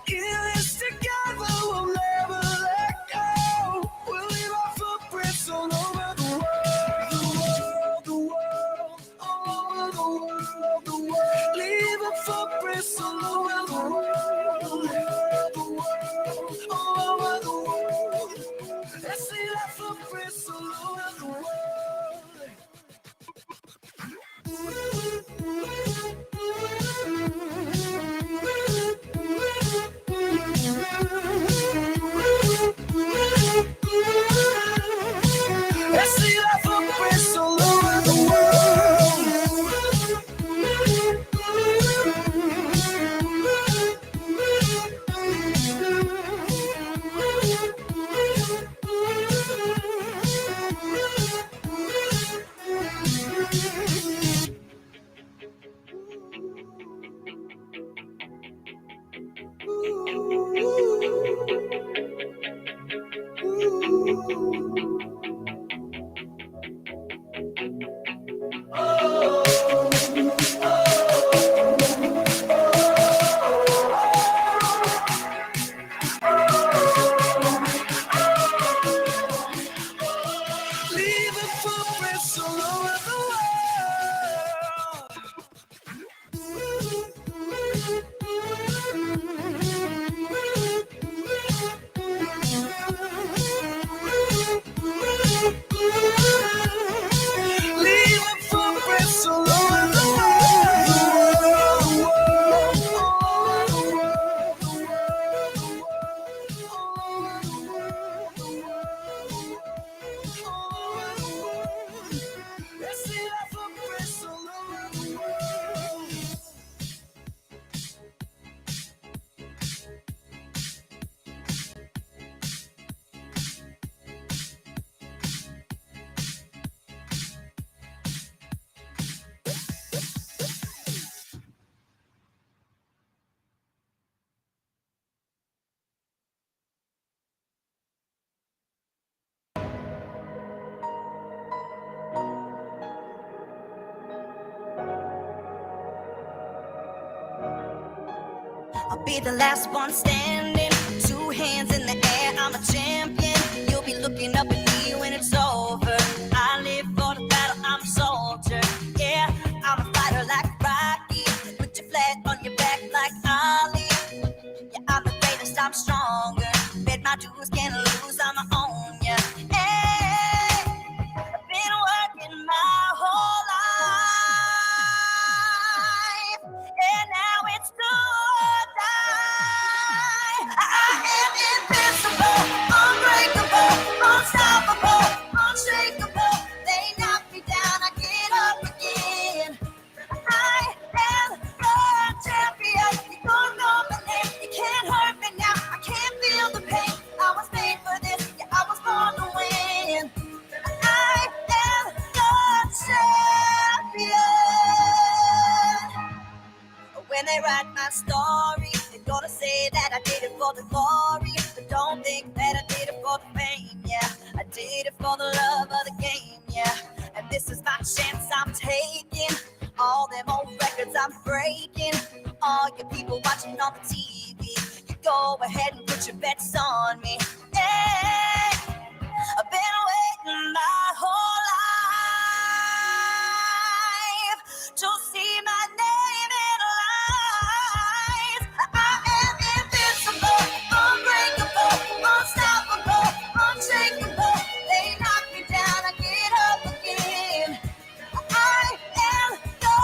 In this together, we'll never let go. We'll leave our footprints all over the world, the world, all over the world, the world. Leaving footprints all over the world, all over the world. Let's see our footprints all over the world. Let's see our footprints all over the leaving footprints all over the world. Leaving footprints all over the Let's see our footprints all over the world. I'll be the last one standing, 2 hands in the air, I'm a champion. You'll be looking up at me when it's over. I live for the battle, I'm a soldier. Yeah, I'm a fighter like Rocky. Put your flag on your back like Ali. Yeah, I'm the greatest, I'm stronger. Bet my dues, can't lose, I'ma own ya. Hey, I've been working my whole life, and now it's do or die. I am invincible, unbreakable, unstoppable, unshakable. They knock me down, I get up again. I am the champion. You don't know my name, you can't hurt me now. I can't feel the pain. I was made for this, yeah, I was born to win. I am the champion. When they write my story, they're gonna say that I did it for the glory. But don't think that I did it for the fame, yeah. I did it for the love of the game, yeah. And this is my chance I'm taking. All them old records I'm breaking. All you people watching on the TV, you go ahead and put your bets on me. Yeah, I've been waiting my whole life to see my name in lights. I am invincible, unbreakable, unstoppable, unshakable. They knock me down, I get up again. I am the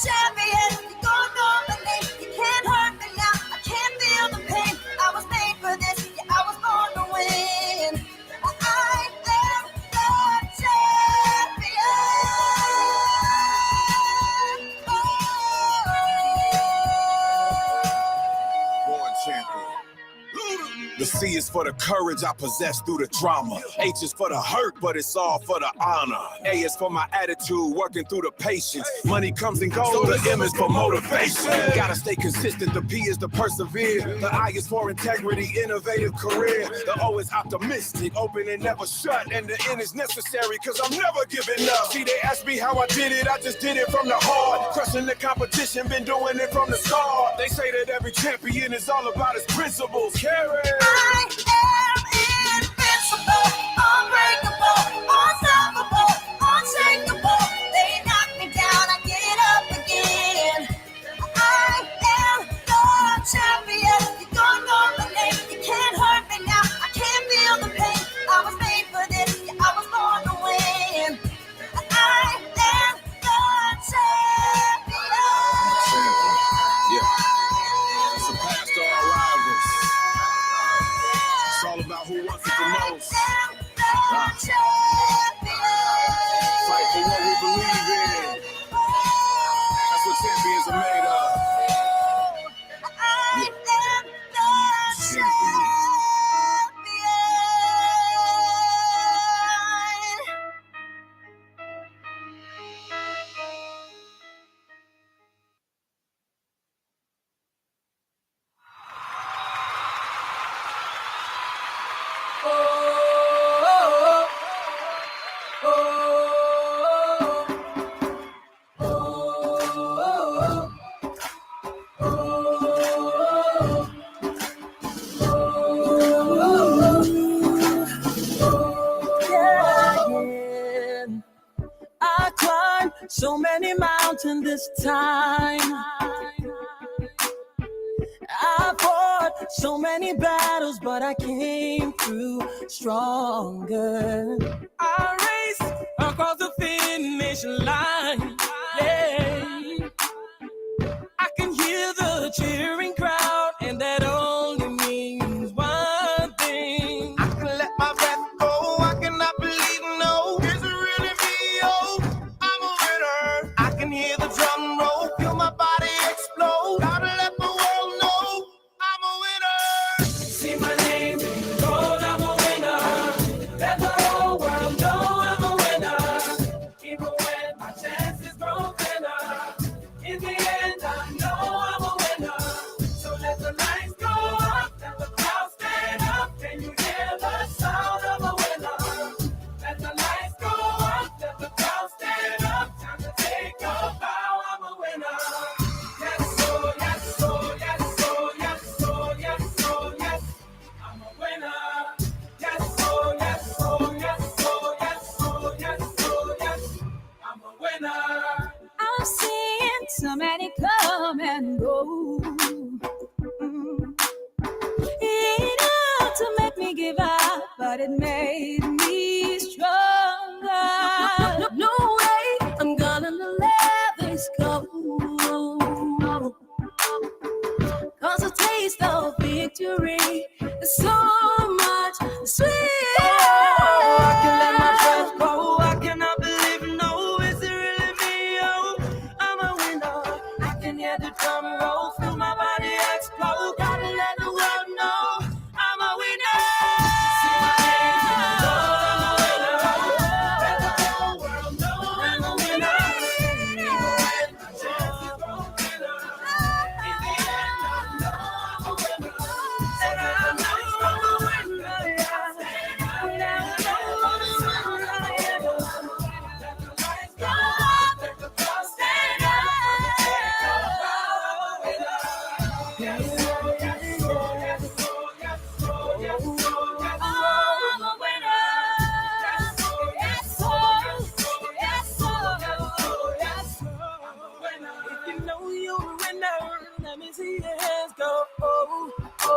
champion. You don't know my name, you can't hurt me now. I can't feel the pain. I was made for this, yeah, I was born to win. I am the The C is for the courage I possess through the drama. H is for the hurt, but it's all for the honor. A is for my attitude, working through the patience. Money comes and goes, the M is for motivation. Gotta stay consistent, the P is to persevere. The I is for integrity, innovative career. The O is optimistic, open and never shut. And the N is necessary, cause I'm never giving up. See, they asked me how I did it, I just did it from the heart. Crushing the competition, been doing it from the start. They say that every champion is all about his principles. Carry. I am invincible, unbreakable, unstoppable, unshakable. They knock me down, I get up again. I am the champion. You don't know my name, you can't hurt me now. I can't feel the pain. I was made for this, yeah, I was born to win. I am the champion. Yeah. Surpassed all rivals. It's all about who wants it the most. Fight for what we believe in. That's what champions are made of. I climbed so many mountains this time. I fought so many battles, but I came through stronger. I raced across the finish line. Yeah, I can hear the cheering crowd, and that only means one thing. I can let my breath go. I cannot believe no. Is it really me? Oh, I'm a winner. I can hear the drum roll, feel my body explode. Gotta let the world know I'm a winner. See my name in gold, I'm a winner. Let the whole world know I'm a winner. Even when my chances grow thinner, in the end I know I'm a winner. So let the lights go up, let the crowd stand up. Can you hear the sound of a winner? Let the lights go up, let the crowd stand up. Time to take a bow, I'm a winner. Yes, oh, yes, oh, yes, oh, yes, oh, yes, oh, yes. I'm a winner. Yes, oh, yes, oh, yes, oh, yes, oh, yes, oh, yes. I'm a winner. I'm seeing so many come and go. It ain't out to make me give up, but it made me stronger. No way I'm gonna let this go. Cause the taste of victory is so much sweet. Oh, I can let my breath go. I cannot believe no. Is it really me? Oh, I'm a winner. I can hear the drum roll, feel my body explode. Gotta let the world know I'm a winner. See my name in gold, I'm a winner. Let the whole world know I'm a winner. Even when my chances grow thinner, in the end I know I'm a winner. And I know I'm a winner. Yeah. And I know I'm a winner. Yeah. Let the lights go up, let the crowd stand up. Take a bow, I'm a winner. Yes, oh, yes, oh, yes, oh, yes, oh, yes, oh, yes, oh, I'm a winner. Yes, oh, yes, oh, yes, oh, yes, oh, yes, I'm a winner. If you know you're a winner, let me see your hands go. Oh, oh,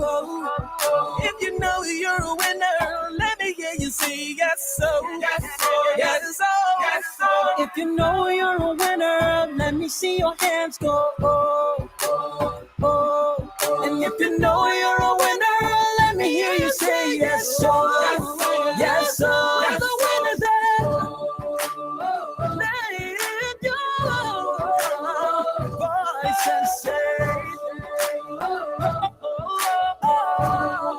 oh, oh. If you know you're a winner, let me hear you say yes, oh, yes, oh, yes, oh, yes, oh. If you know you're a winner, let me see your hands go. Oh, oh, oh, oh. And if you know you're a winner, let me hear you say yes, oh, yes, oh. You're the winner then. Let your voice and say, oh, oh, oh, oh.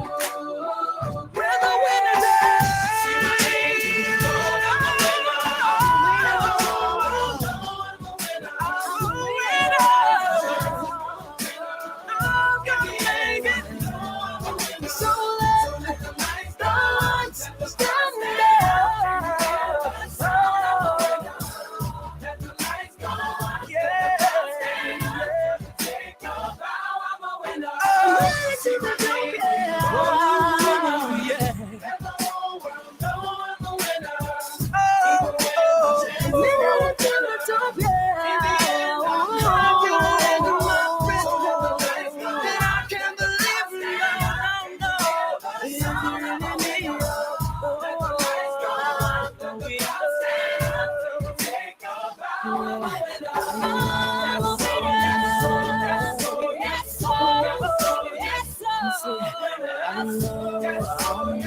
I know I'm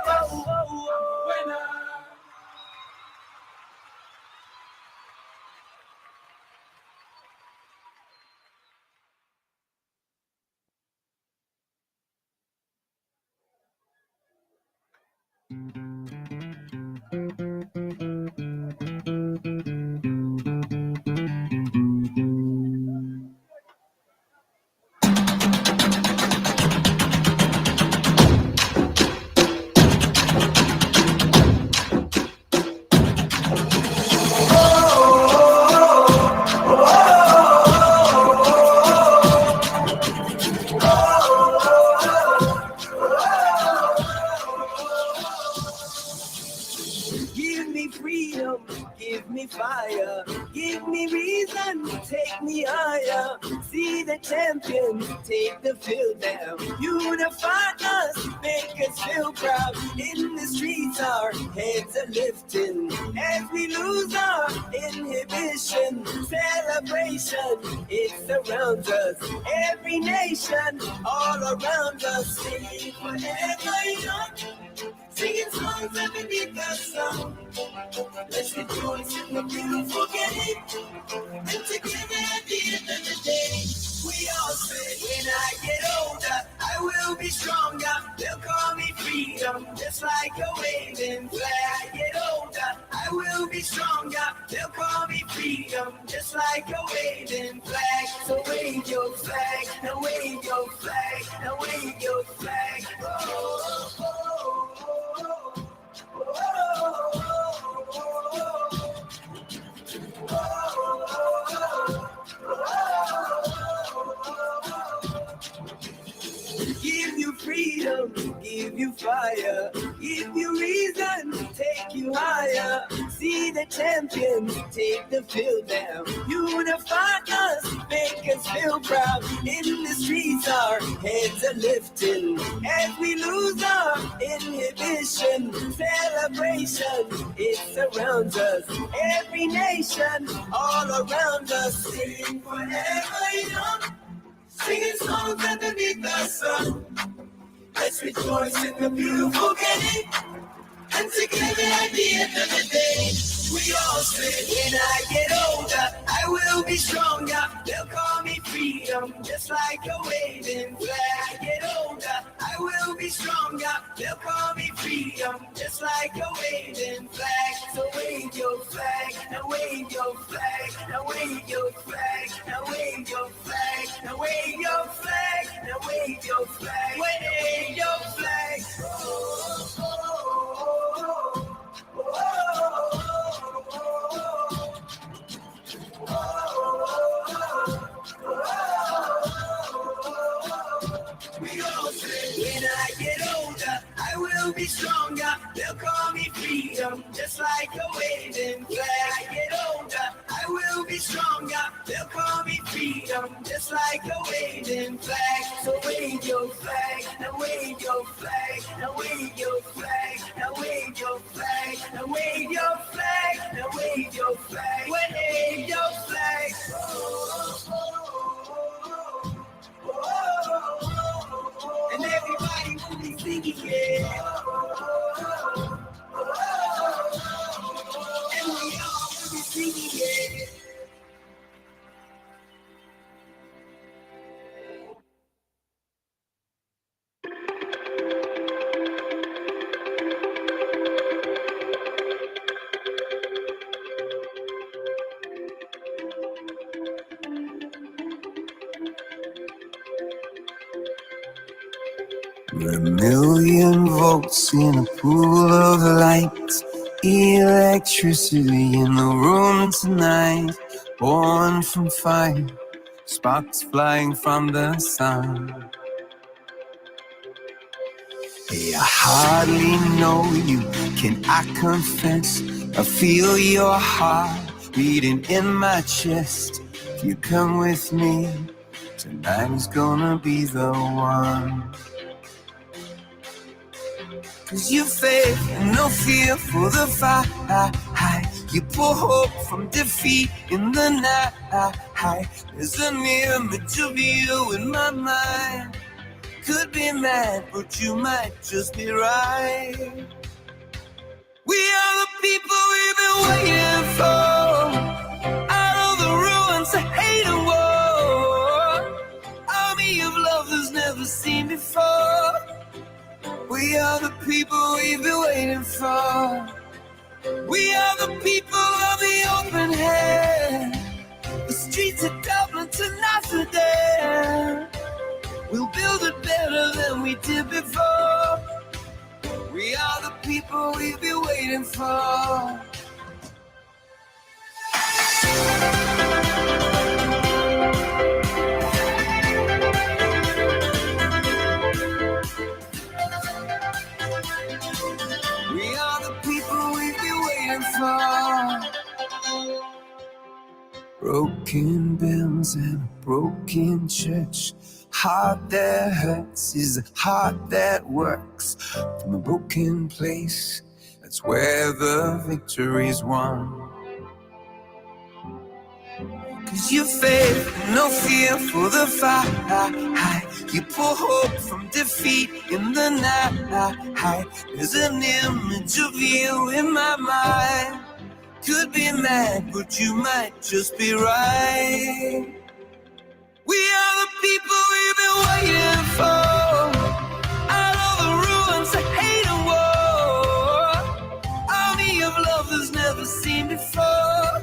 a winner. Give me freedom, give me fire, give me reason, take me higher. See the champions take the field now. Unify us, make us feel proud. In the streets, our heads are lifting as we lose our inhibition. Celebration, it surrounds us. Every nation, all around us. Sing forever young. Singing songs underneath the sun. Let's rejoice in the beautiful game. And together at the end of the day, we all say, when I get older, I will be stronger. They'll call me freedom, just like a waving flag. Get older, I will be stronger. They'll call me freedom, just like a waving flag. So wave your flag, now wave your flag, now wave your flag. Oh, oh, oh. Give you freedom, give you fire, give you reason, take you higher. See the champions take the field now. Unify us, make us feel proud. In the streets, our heads are lifting as we lose our inhibition. Celebration, it surrounds us. Every nation, all around us. Sing forever young. Singing songs underneath the sun. Let's rejoice in the beautiful game. And together at the end of the day, we all say, when I get older, I will be stronger. They'll call me freedom, just like a waving flag. Get older, I will be stronger. They'll call me freedom, just like a waving flag. So wave your flag, now wave your flag, now wave your flag, now wave your flag, now wave your flag, now wave your flag, wave your flag. Oh, oh, oh. We all say, when I get older, I will be stronger. They'll call me freedom, just like a waving flag. I get older, I will be stronger. They'll call me freedom, just like a waving flag. So wave your flag, now wave your flag, now wave your flag, now wave your flag, now wave your flag, now wave your flag, wave your flag. And everybody will be singing, yeah. And we all will be singing, yeah. We're a million volts in a pool of light, electricity in the room tonight, born from fire, sparks flying from the sun. Hey, I hardly know you, can I confess? I feel your heart beating in my chest. If you come with me, tonight is gonna be the one. 'Cause you faith and no fear for the fight. You pull hope from defeat in the night. There's an image of you in my mind. Could be mad, but you might just be right. We are the people we've been waiting for. Out of the ruins of hate and war. Army of love that's never seen before. We are the people we've been waiting for. We are the people of the open hand. The streets of Dublin to Amsterdam. We'll build it better than we did before. We are the people we've been waiting for. We are the people we've been waiting for. Broken bells and a broken church. Heart that hurts is a heart that works. From a broken place, that's where the victory's won. 'Cause you faith, no fear for the fight. You pull hope from defeat in the night. There's an image of you in my mind. Could be mad, but you might just be right. We are the people we've been waiting for. Out of the ruins of hate and war. Army of love that's never seen before.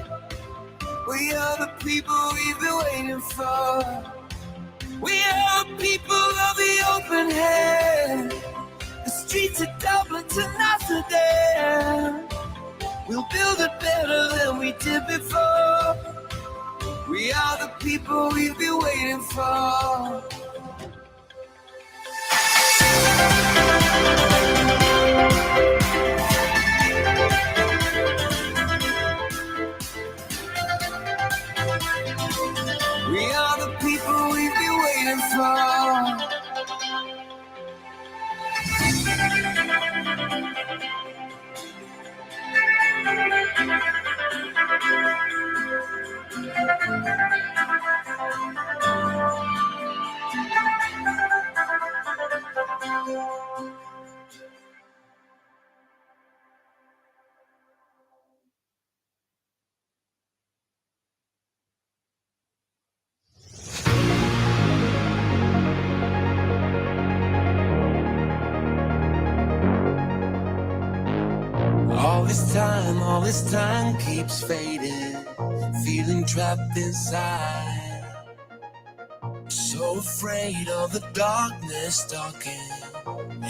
We are the people we've been waiting for. We are the people of the open hand. The streets of Dublin to Amsterdam. We'll build it better than we did before. We are the people we've been waiting for. We are the people we've been waiting for. All this time keeps fading, feeling trapped inside. So afraid of the darkness stalking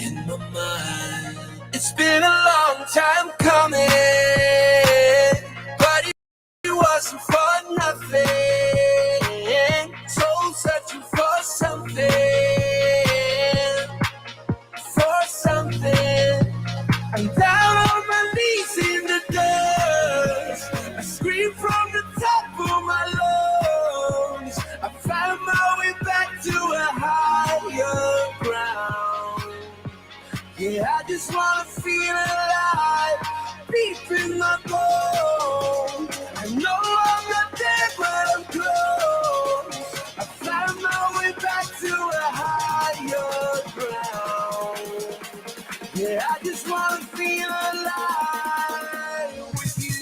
in my mind. It's been a long time coming, but it wasn't for nothing. Soul searching for something, for something. I'm down on my knees in the dust. I scream from the top of my lungs. I found my way back to a higher ground. Yeah, I just wanna feel alive, deep in my bones. I know I'm not there, but I'm close. I found my way back to a higher ground. Yeah, I just wanna feel alive with you.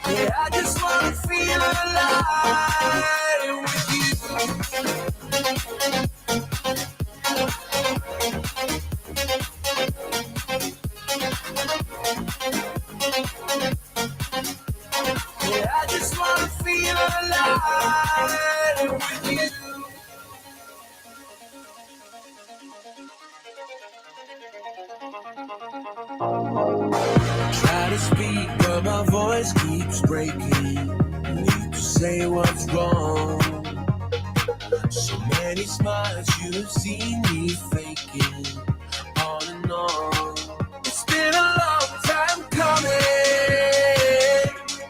Yeah, I just wanna feel alive with you. Yeah, I just wanna feel alive with you. Try to speak, but my voice keeps breaking. Need to say what's wrong. So many smiles you've seen me faking, on and on. It's been a long time coming,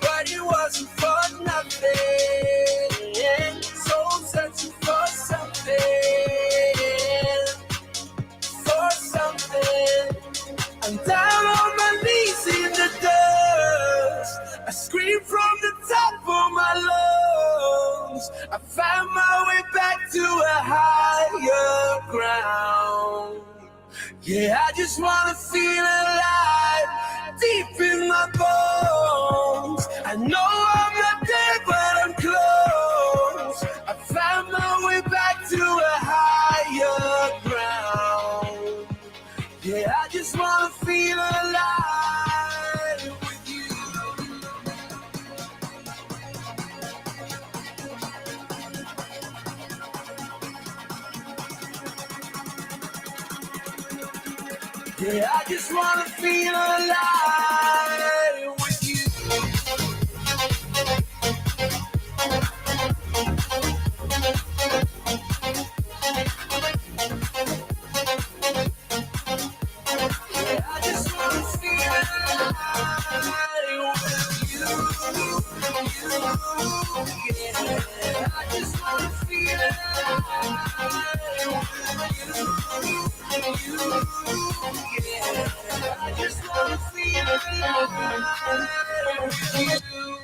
but it wasn't for nothing. Soul I'm down on my knees in the dust. I scream from the top of my lungs. I found my way back to a higher ground. Yeah, I just wanna feel alive, deep in my bones. I know I'm not there, but I'm close. I found my way back to a higher ground. Yeah, I just wanna feel alive with you. Yeah, I just wanna feel alive with you. Yeah, I just wanna feel alive with you. Yeah, I just wanna feel alive with you. I just wanna feel alive with you.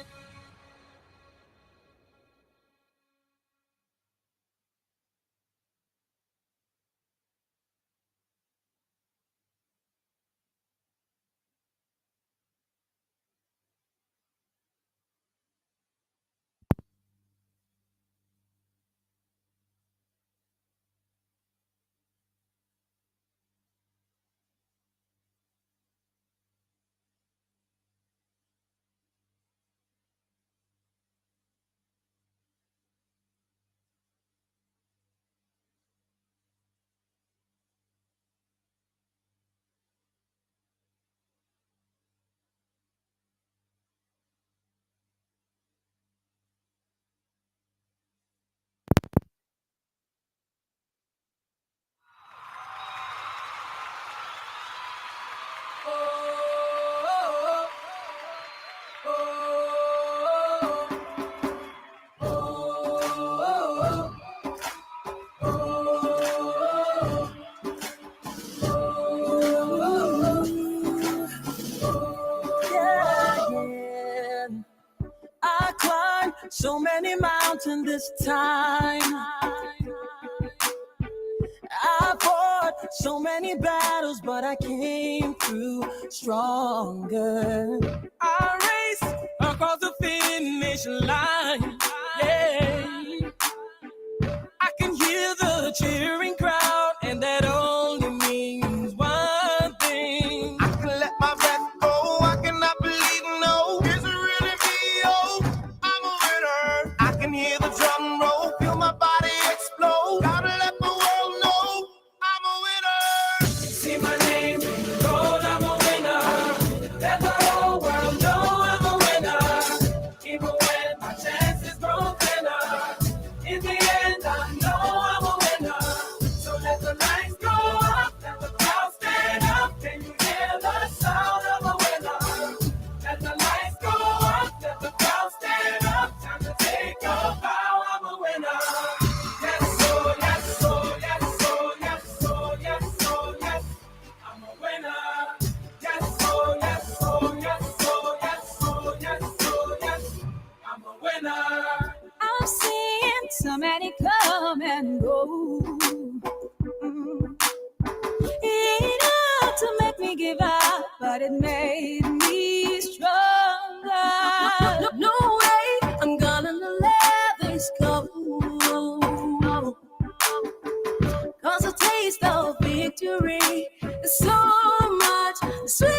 I climbed so many mountains this time. I fought so many battles, but I came through stronger. I raced across the finish line. Yeah, I can hear the cheering crowd, and that only means one thing. I can let my breath go. I cannot believe no. Is it really me? Oh, I'm a winner. I can hear the drum roll, feel my body explode. Gotta let the world know I'm a winner. See my name in the road, I'm a winner. Let the whole world know I'm a winner. Even when my chances grow thinner, in the end I know I'm a winner. So let the lights go up, let the crowd stand up. Can you hear the sound of a winner? Let the lights go up, let the crowd stand up. Time to take a bow, I'm a winner. Yes, oh, yes, oh, yes, oh, yes, oh, yes, oh, yes. I'm a winner. Yes, oh, yes, oh, yes, oh, yes, oh, yes, oh, yes. I'm a winner. I'm seeing so many come and go. Enough to make me give up, but it made me stronger. No way, I'm gonna let this go. Cause a taste of victory is so much sweet.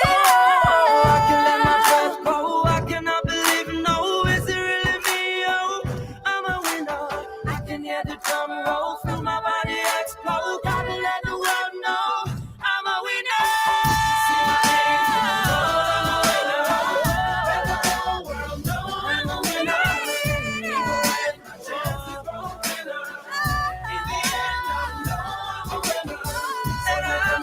Oh, I can let my breath go. I cannot believe no. Is it really me? Oh, I'm a winner. I can hear the drum roll, feel my body explode. Gotta let the world know I'm a winner. See my name in the road, I'm a winner. Let the whole world know I'm a winner. Even when my chances grow thinner, in the end I know I'm a winner. And I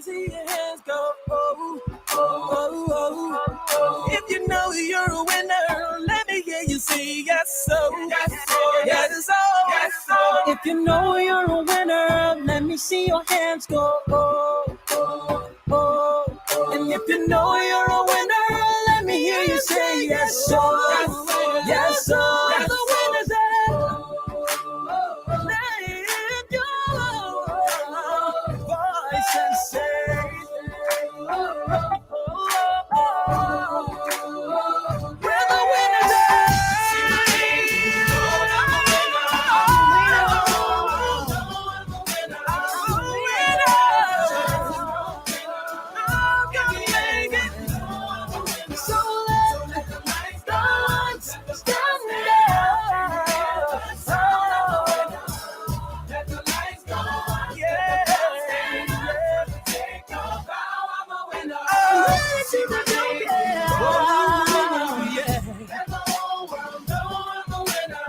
see your hands go. Oh, oh, oh, oh. If you know you're a winner, let me hear you say yes, so. Yes, so. Yes, so. Yes, so. If you know you're a winner, let me see your hands go. Oh, oh, oh, oh. And if you know you're a winner, let me hear you say yes, so. Yes, so. Yes, so. The winner's lift your voice and say, we're the winners. So let the lights stand up. Let the lights go on. Yeah. Take your bow, I'm a winner. Oh, yeah. Let the whole world know I'm a winner.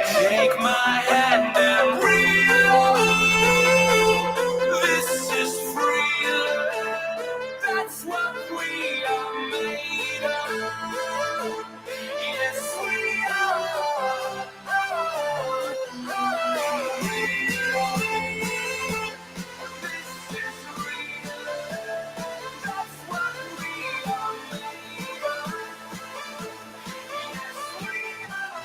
Take my hand and breathe. This is freedom. That's what we are made of. Yes, we are. This is real. That's what we are made of. Yes, we are.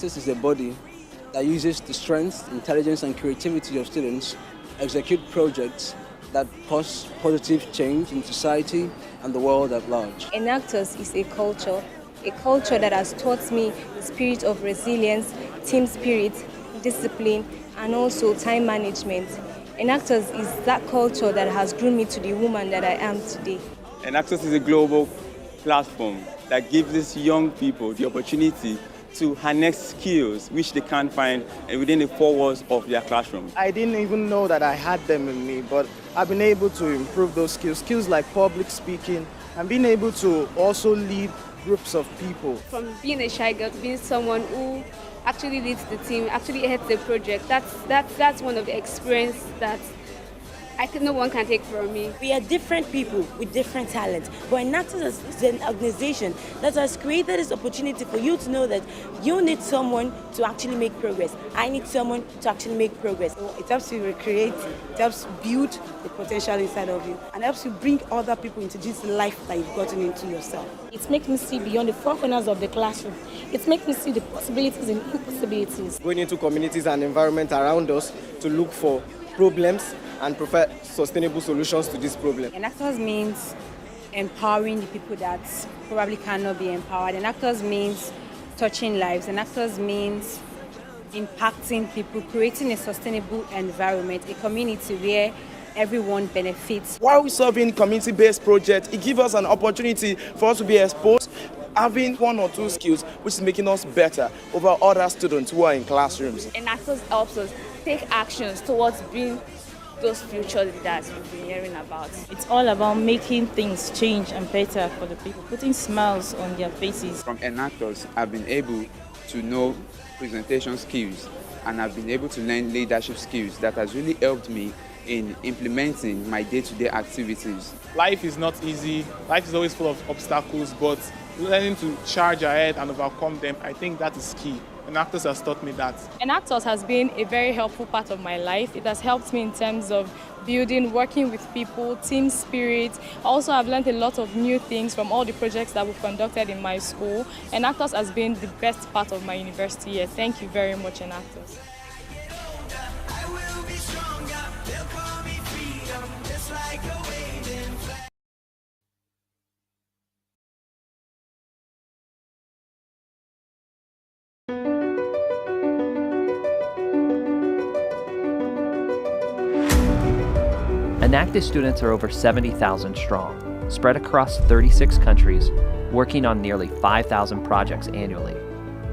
Enactus is a body that uses the strength, intelligence, and creativity of students execute projects that cause positive change in society and the world at large. Enactus is a culture that has taught me the spirit of resilience, team spirit, discipline, and also time management. Enactus is that culture that has grown me to the woman that I am today. Enactus is a global platform that gives these young people the opportunity to harness skills which they can't find within the four walls of their classroom. I didn't even know that I had them in me, but I've been able to improve those skills like public speaking, and being able to also lead groups of people. From being a shy girl to being someone who actually leads the team, actually heads the project, that's one of the experiences that no one can take from me. We are different people with different talents, but Enactus is an organization that has created this opportunity for you to know that you need someone to actually make progress. I need someone to actually make progress. It helps you recreate, it helps build the potential inside of you, and helps you bring other people into this life that you've gotten into yourself. It makes me see beyond the four corners of the classroom. It makes me see the possibilities and impossibilities. Going into communities and environment around us to look for problems and provide sustainable solutions to this problem. Enactus means empowering the people that probably cannot be empowered. Enactus means touching lives. Enactus means impacting people, creating a sustainable environment, a community where everyone benefits. While we're solving community-based projects, it gives us an opportunity for us to be exposed, having one or two skills, which is making us better over other students who are in classrooms. Enactus helps us take actions towards being those future leaders we've been hearing about. It's all about making things change and better for the people, putting smiles on their faces. From Enactus, I've been able to know presentation skills, and I've been able to learn leadership skills that has really helped me in implementing my day-to-day activities. Life is not easy. Life is always full of obstacles, but learning to charge ahead and overcome them, I think that is key. Enactus has taught me that. Enactus has been a very helpful part of my life. It has helped me in terms of building, working with people, team spirit. Also, I've learned a lot of new things from all the projects that we've conducted in my school. Enactus has been the best part of my university year. Thank you very much, Enactus. Enactus students are over 70,000 strong, spread across 36 countries, working on nearly 5,000 projects annually.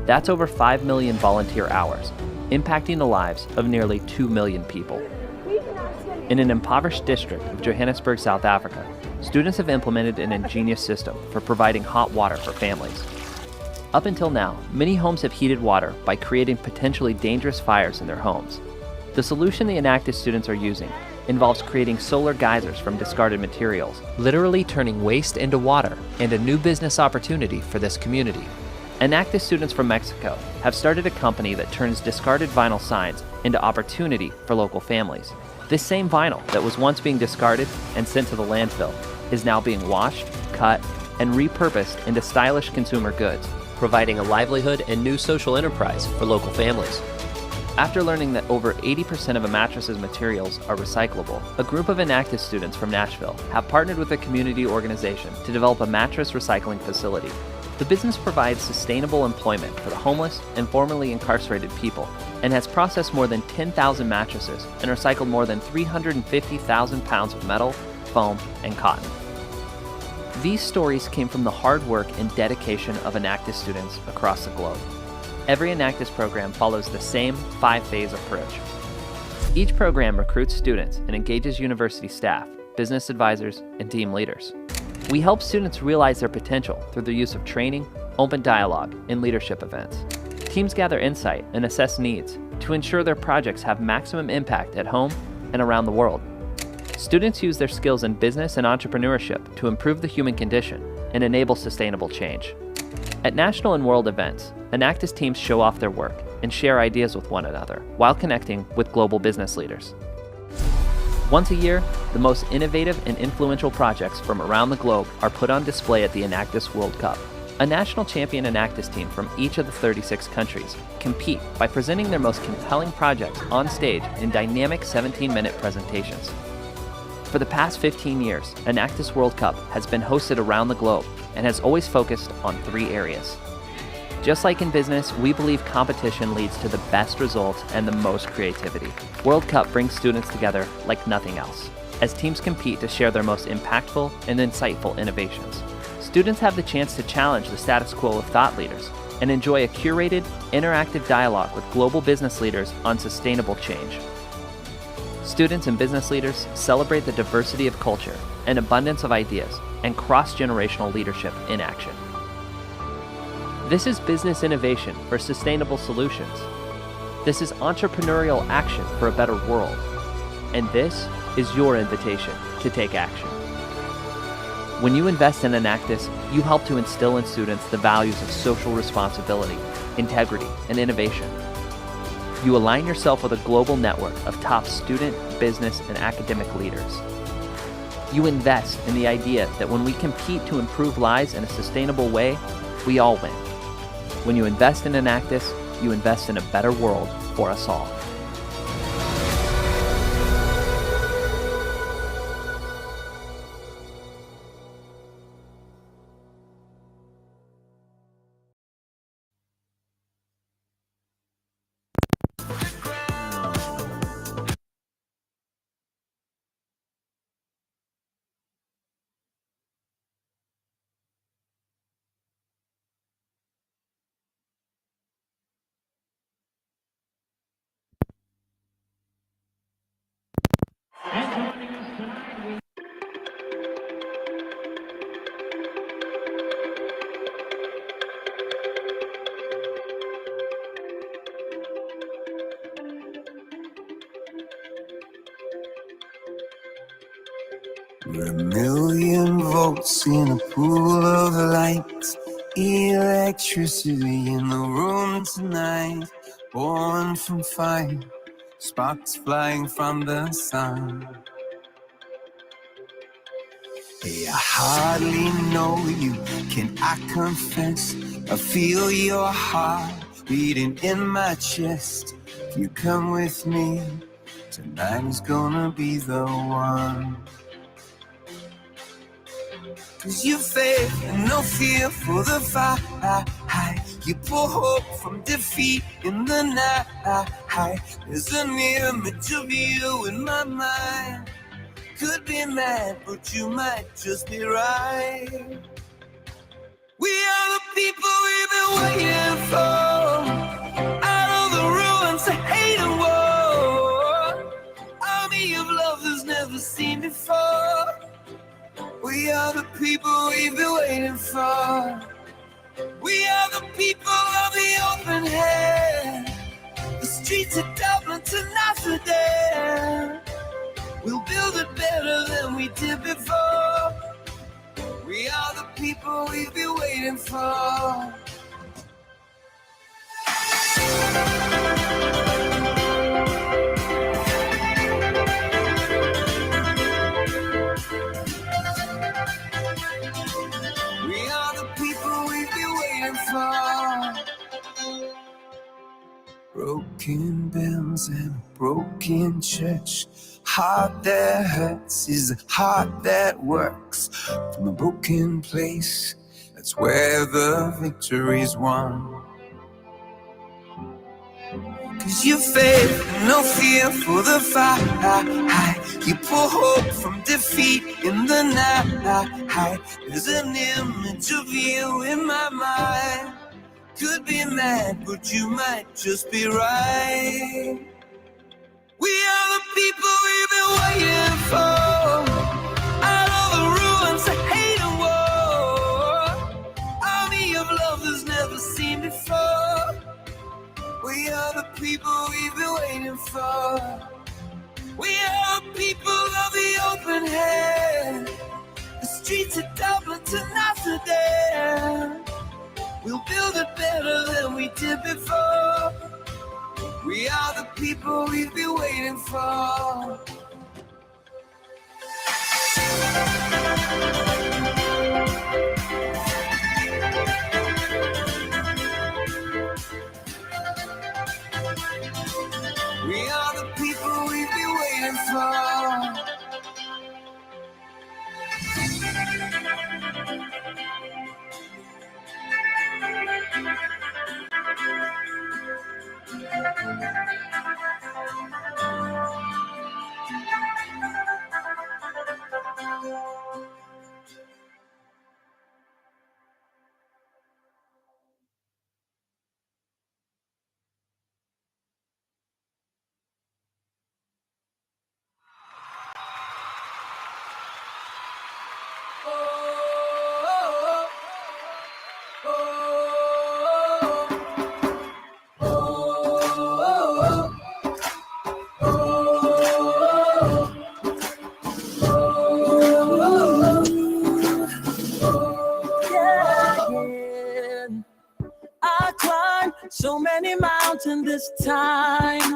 That's over 5 million volunteer hours, impacting the lives of nearly 2 million people. In an impoverished district of Johannesburg, South Africa, students have implemented an ingenious system for providing hot water for families. Up until now, many homes have heated water by creating potentially dangerous fires in their homes. The solution the Enactus students are using involves creating solar geysers from discarded materials, literally turning waste into water and a new business opportunity for this community. Enactus students from Mexico have started a company that turns discarded vinyl signs into opportunity for local families. This same vinyl that was once being discarded and sent to the landfill is now being washed, cut, and repurposed into stylish consumer goods, providing a livelihood and new social enterprise for local families. After learning that over 80% of a mattress's materials are recyclable, a group of Enactus students from Nashville have partnered with a community organization to develop a mattress recycling facility. The business provides sustainable employment for the homeless and formerly incarcerated people, and has processed more than 10,000 mattresses and recycled more than 350,000 pounds of metal, foam, and cotton. These stories came from the hard work and dedication of Enactus students across the globe. Every Enactus program follows the same 5-phase approach. Each program recruits students and engages university staff, business advisors, and team leaders. We help students realize their potential through the use of training, open dialogue, and leadership events. Teams gather insight and assess needs to ensure their projects have maximum impact at home and around the world. Students use their skills in business and entrepreneurship to improve the human condition and enable sustainable change. At national and world events, Enactus teams show off their work and share ideas with one another while connecting with global business leaders. Once a year, the most innovative and influential projects from around the globe are put on display at the Enactus World Cup, A national champion Enactus team from each of the 36 countries compete by presenting their most compelling projects on stage in dynamic 17-minute presentations. For the past 15 years, Enactus World Cup has been hosted around the globe and has always focused on 3 areas. Just like in business, we believe competition leads to the best results and the most creativity. World Cup brings students together like nothing else, as teams compete to share their most impactful and insightful innovations. Students have the chance to challenge the status quo of thought leaders and enjoy a curated, interactive dialogue with global business leaders on sustainable change. Students and business leaders celebrate the diversity of culture and abundance of ideas and cross-generational leadership in action. This is business innovation for sustainable solutions. This is entrepreneurial action for a better world. And this is your invitation to take action. When you invest in Enactus, you help to instill in students the values of social responsibility, integrity, and innovation. You align yourself with a global network of top student, business, and academic leaders. You invest in the idea that when we compete to improve lives in a sustainable way, we all win. When you invest in Enactus, you invest in a better world for us all. We're a million volts in a pool of light, electricity in the room tonight, born from fire, sparks flying from the sun. Hey, I hardly know you, can I confess? I feel your heart beating in my chest. If you come with me, tonight is gonna be the one. 'Cause you faith and no fear for the fight. You pull hope from defeat in the night. There's an image of you in my mind. Could be mad, but you might just be right. We are the people we've been waiting for. Out of the ruins of hate and war. Army of love that's never seen before. We are the people we've been waiting for. We are the people of the open hand. The streets of Dublin to Amsterdam. We'll build it better than we did before. We are the people we've been waiting for. We are the people we've been waiting for. Broken bells and a broken church. Heart that hurts is a heart that works. From a broken place, that's where the victory's won. 'Cause you faith and no fear for the fight. You pull hope from defeat in the night. There's an image of you in my mind. Could be mad, but you might just be right. We are the people we've been waiting for. Out of the ruins of hate and war. Army of love that's never seen before. We are the people we've been waiting for. We are the people of the open hand. The streets of Dublin to Amsterdam. We'll build it better than we did before. We are the people we've been waiting for. so many mountains this time.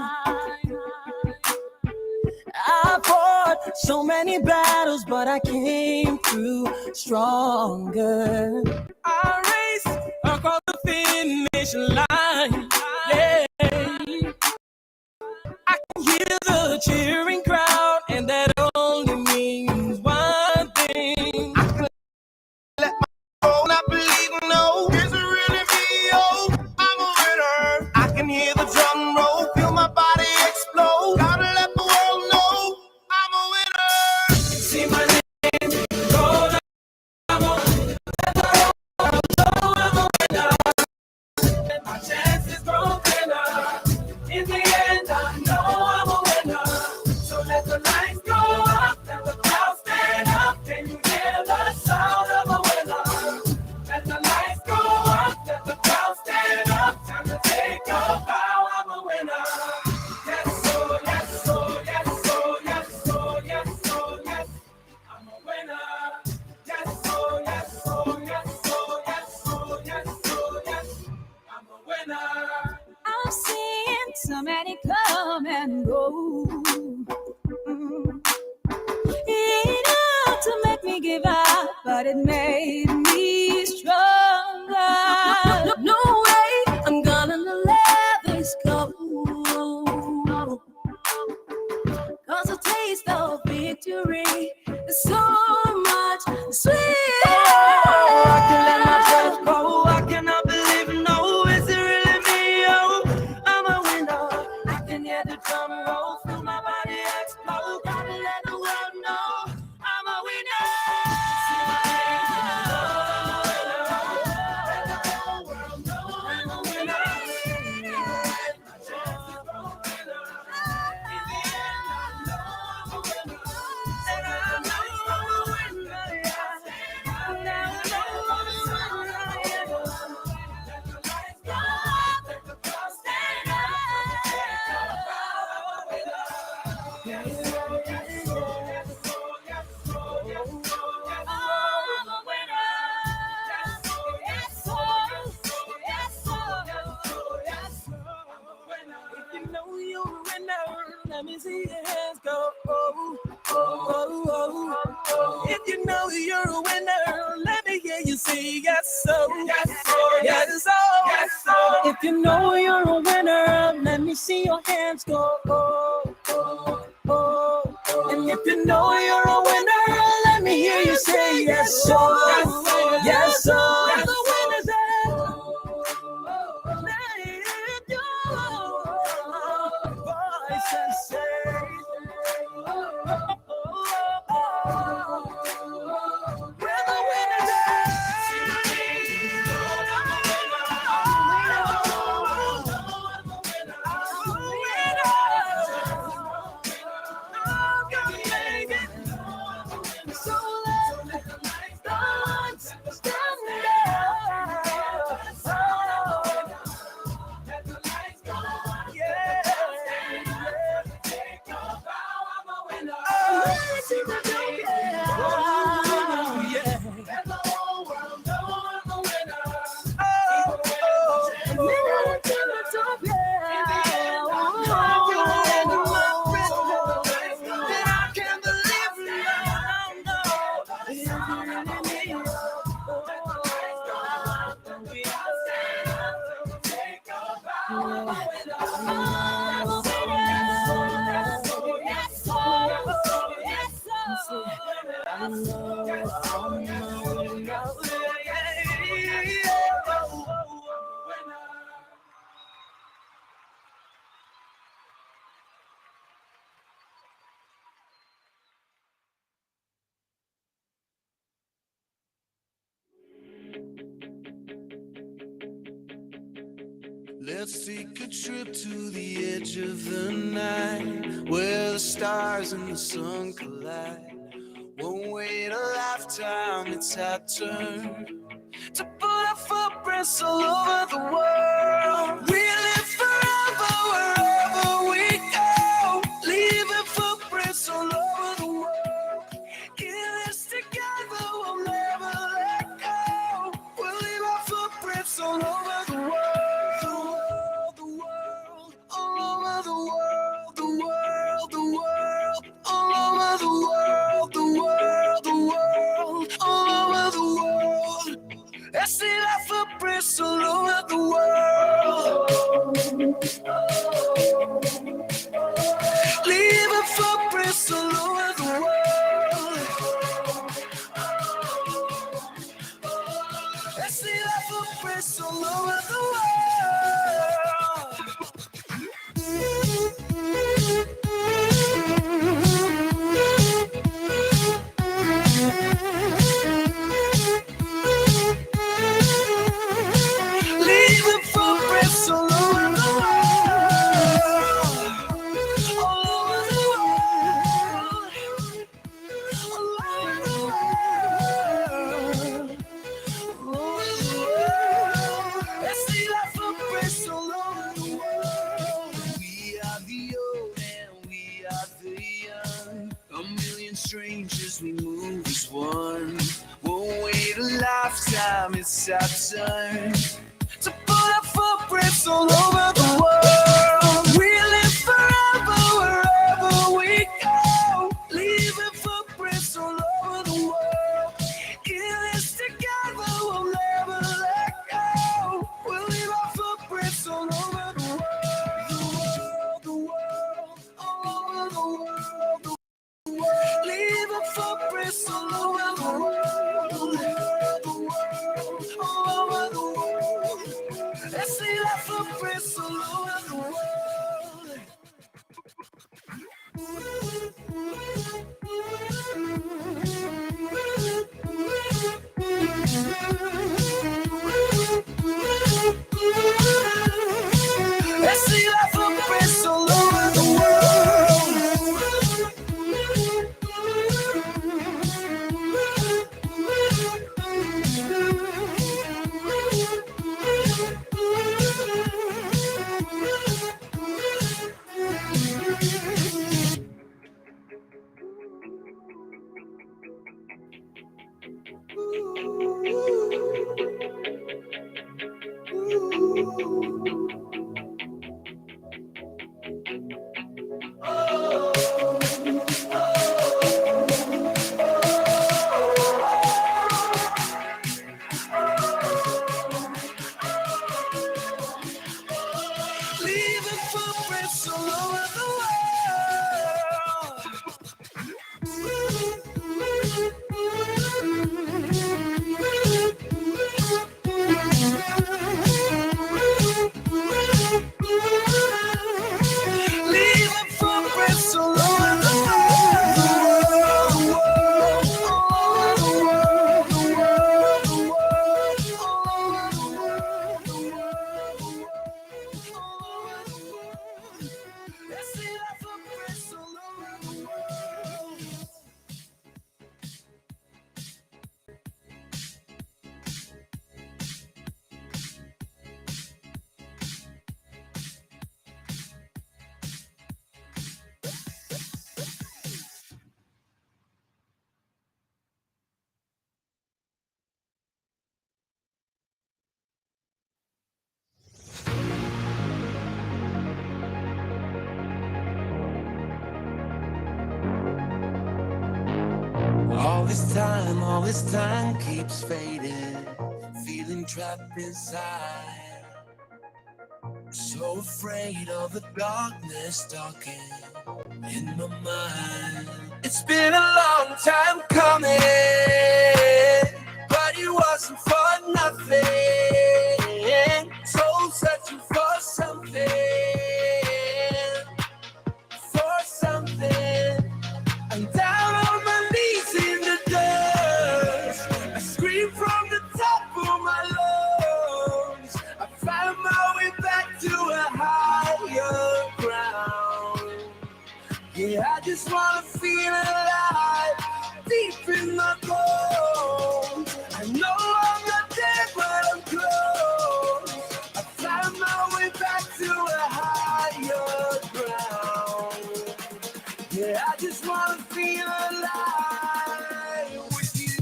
I fought so many battles, but I came through stronger. I raced across the finish line. Yeah. I can hear the cheering crowd, and that only means one thing. I can let my soul not believe, no, is it really me? Oh, I'm a winner. I can hear the drum roll, feel my body explode. Gotta let the world know I'm a winner. See my name, go down, I'm a winner. My chances grow thinner. In the end, I know I'm a winner. So let the lights go up, let the crowd stand up. Can you hear the sound of a winner? Let the lights go up, let the crowd stand up. Time to take a bow, I'm a winner. Yes, so, yes, so, yes, so, yes, so, yes, so, yes. I'm a winner. Yes, so, yes, so, yes, so, yes, so, yes, so, yes. I'm a winner. I'm seeing so many come and go. It ought to make me give up, but it made me stronger. No way, I'm gonna let this go. Cause a taste of victory is so much sweeter. I can let myself go. I cannot believe, no, is it really me? Oh, I'm a winner. I can hear the drum roll, feel my body explode. Gotta let the world know I'm a winner. See my name, let the whole world know I'm a winner. My chances grow thinner. In the end, I know I'm a winner. And I know I'm a winner, yeah. Let me see your hands go. Oh, oh, oh, oh. If you know you're a winner, let me hear you say yes, so. Yes, so. Yes, so. Yes, so. If you know you're a winner, let me see your hands go. Oh, oh, oh. And if you know you're a winner, let me hear you say yes, so. Yes, so. Yes, so. Where the winners at? Let's take a trip to the edge of the night, where the stars and the sun collide. Won't wait a lifetime, it's our turn to put our footprints all over the world. We live forever wherever we go, leaving footprints all over the world. In this together, we'll never let go. We'll leave our footprints all over the world. I see life footprints all over the world. Leaving footprints all over the world. I see life footprints all over the world. Leaving footprints all over the world. All over the world. All over the world. All over the world. I see life footprints all over the world. We are the old and we are the young. A million strangers, we move as one. Won't wait a lifetime, it's our turn to put our footprints all over the world. We live forever wherever we go, leaving footprints all over the world. In this together, we'll never let go. We'll leave our footprints all over the world. The world, all over the world. The world, leaving footprints all over the world. All over the world. I see life footprints all over the world. I see life footprints all over the leaving footprints all over the world. Leaving footprints all over the world. All over the world. The world. The world. All over the world. The world. I see life footprints all over the world. All this time keeps fading, feeling trapped inside. So afraid of the darkness talking in my mind. It's been a long time coming, but it wasn't for nothing. Soul searching for something, for something. I'm down on my knees in the dust. I scream from the top of my lungs. I find my way back to a higher ground. Yeah, I just wanna feel alive, deep in my bones. I know I'm not dead, but I'm close. I find my way back to a higher ground. Yeah, I just wanna feel alive with you.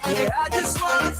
Yeah, I just wanna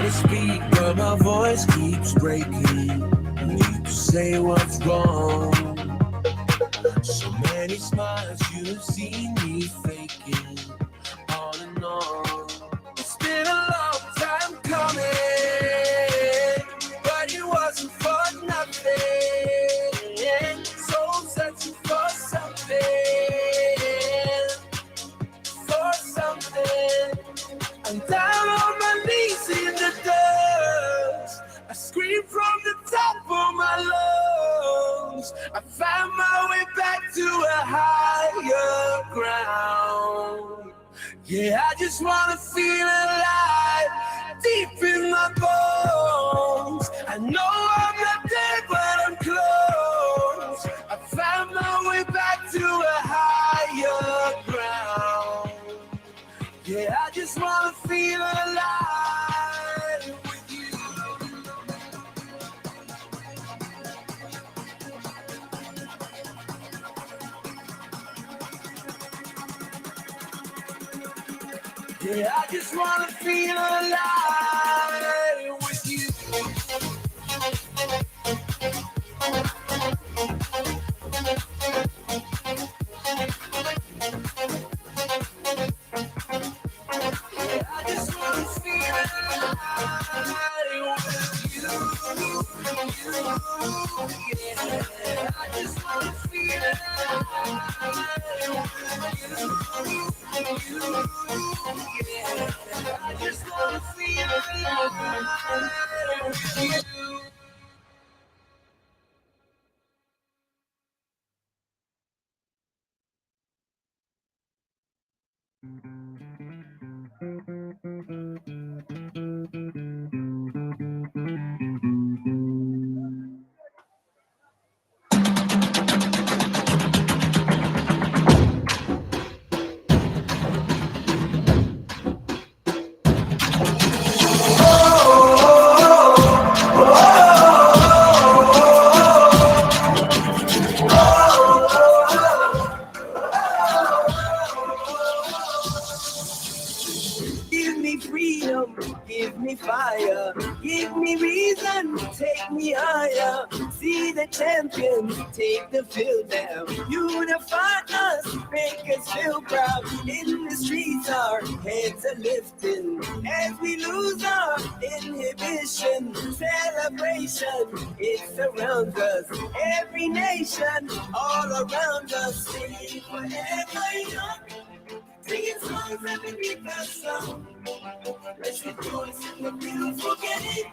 to speak, but my voice keeps breaking. Need to say what's wrong. So many smiles you've seen me faking, all in all. It's been a long time coming, but it wasn't for nothing. So searching for something, I'm down on my knees in the dust. I scream from the top of my lungs. I found my way back to a higher ground. Yeah, I just wanna feel alive, deep in my bones. I know I'm not dead, but I'm close. I found my way back to a higher ground. Yeah, I just wanna feel alive with you. Yeah, I just wanna feel alive with you. I just wanna feel alive with you. Yeah, I just wanna feel alive with you. Yeah, I just wanna feel alive with you. Give me freedom, give me fire, give me reason, take me higher. See the champions, take the field now. Unify us, make us feel proud. In the streets, our heads are lifting as we lose our inhibition. Celebration, it surrounds us. Every nation, all around us, sing forever young. Singing songs that we beat the sun. Let's rejoice in the beautiful game.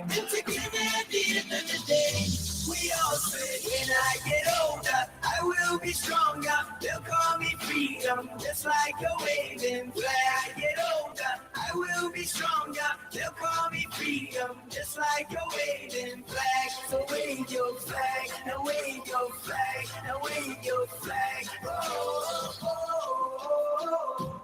And together at the end of the day, we all say, when I get older, I will be stronger. They'll call me freedom, just like a waving flag. I get older, I will be stronger. They'll call me freedom, just like a waving flag. So wave your flag, now wave your flag, now wave your flag. Oh, oh, oh,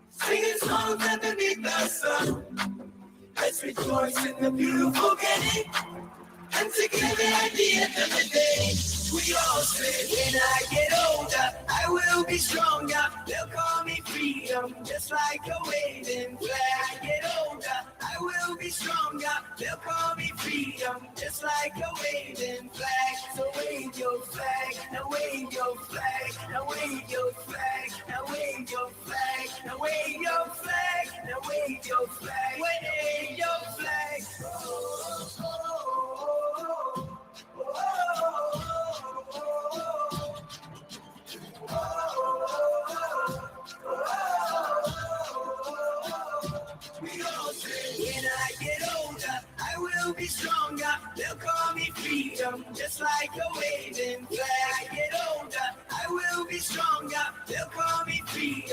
singing songs underneath the sun. Let's rejoice in the beautiful getting. And together at the end of the day, we all say, when I get older, I will be stronger. They'll call me freedom, just like a waving flag. I get older, I will be stronger. They'll call me freedom, just like a waving flag. So wave your flag, now wave your flag, now wave your flag, now wave your flag, now wave your flag, now wave your flag, wave your flag. Oh, oh, oh. We all say, when I get older, I will be stronger. They'll call me freedom, just like a waving flag. I get older,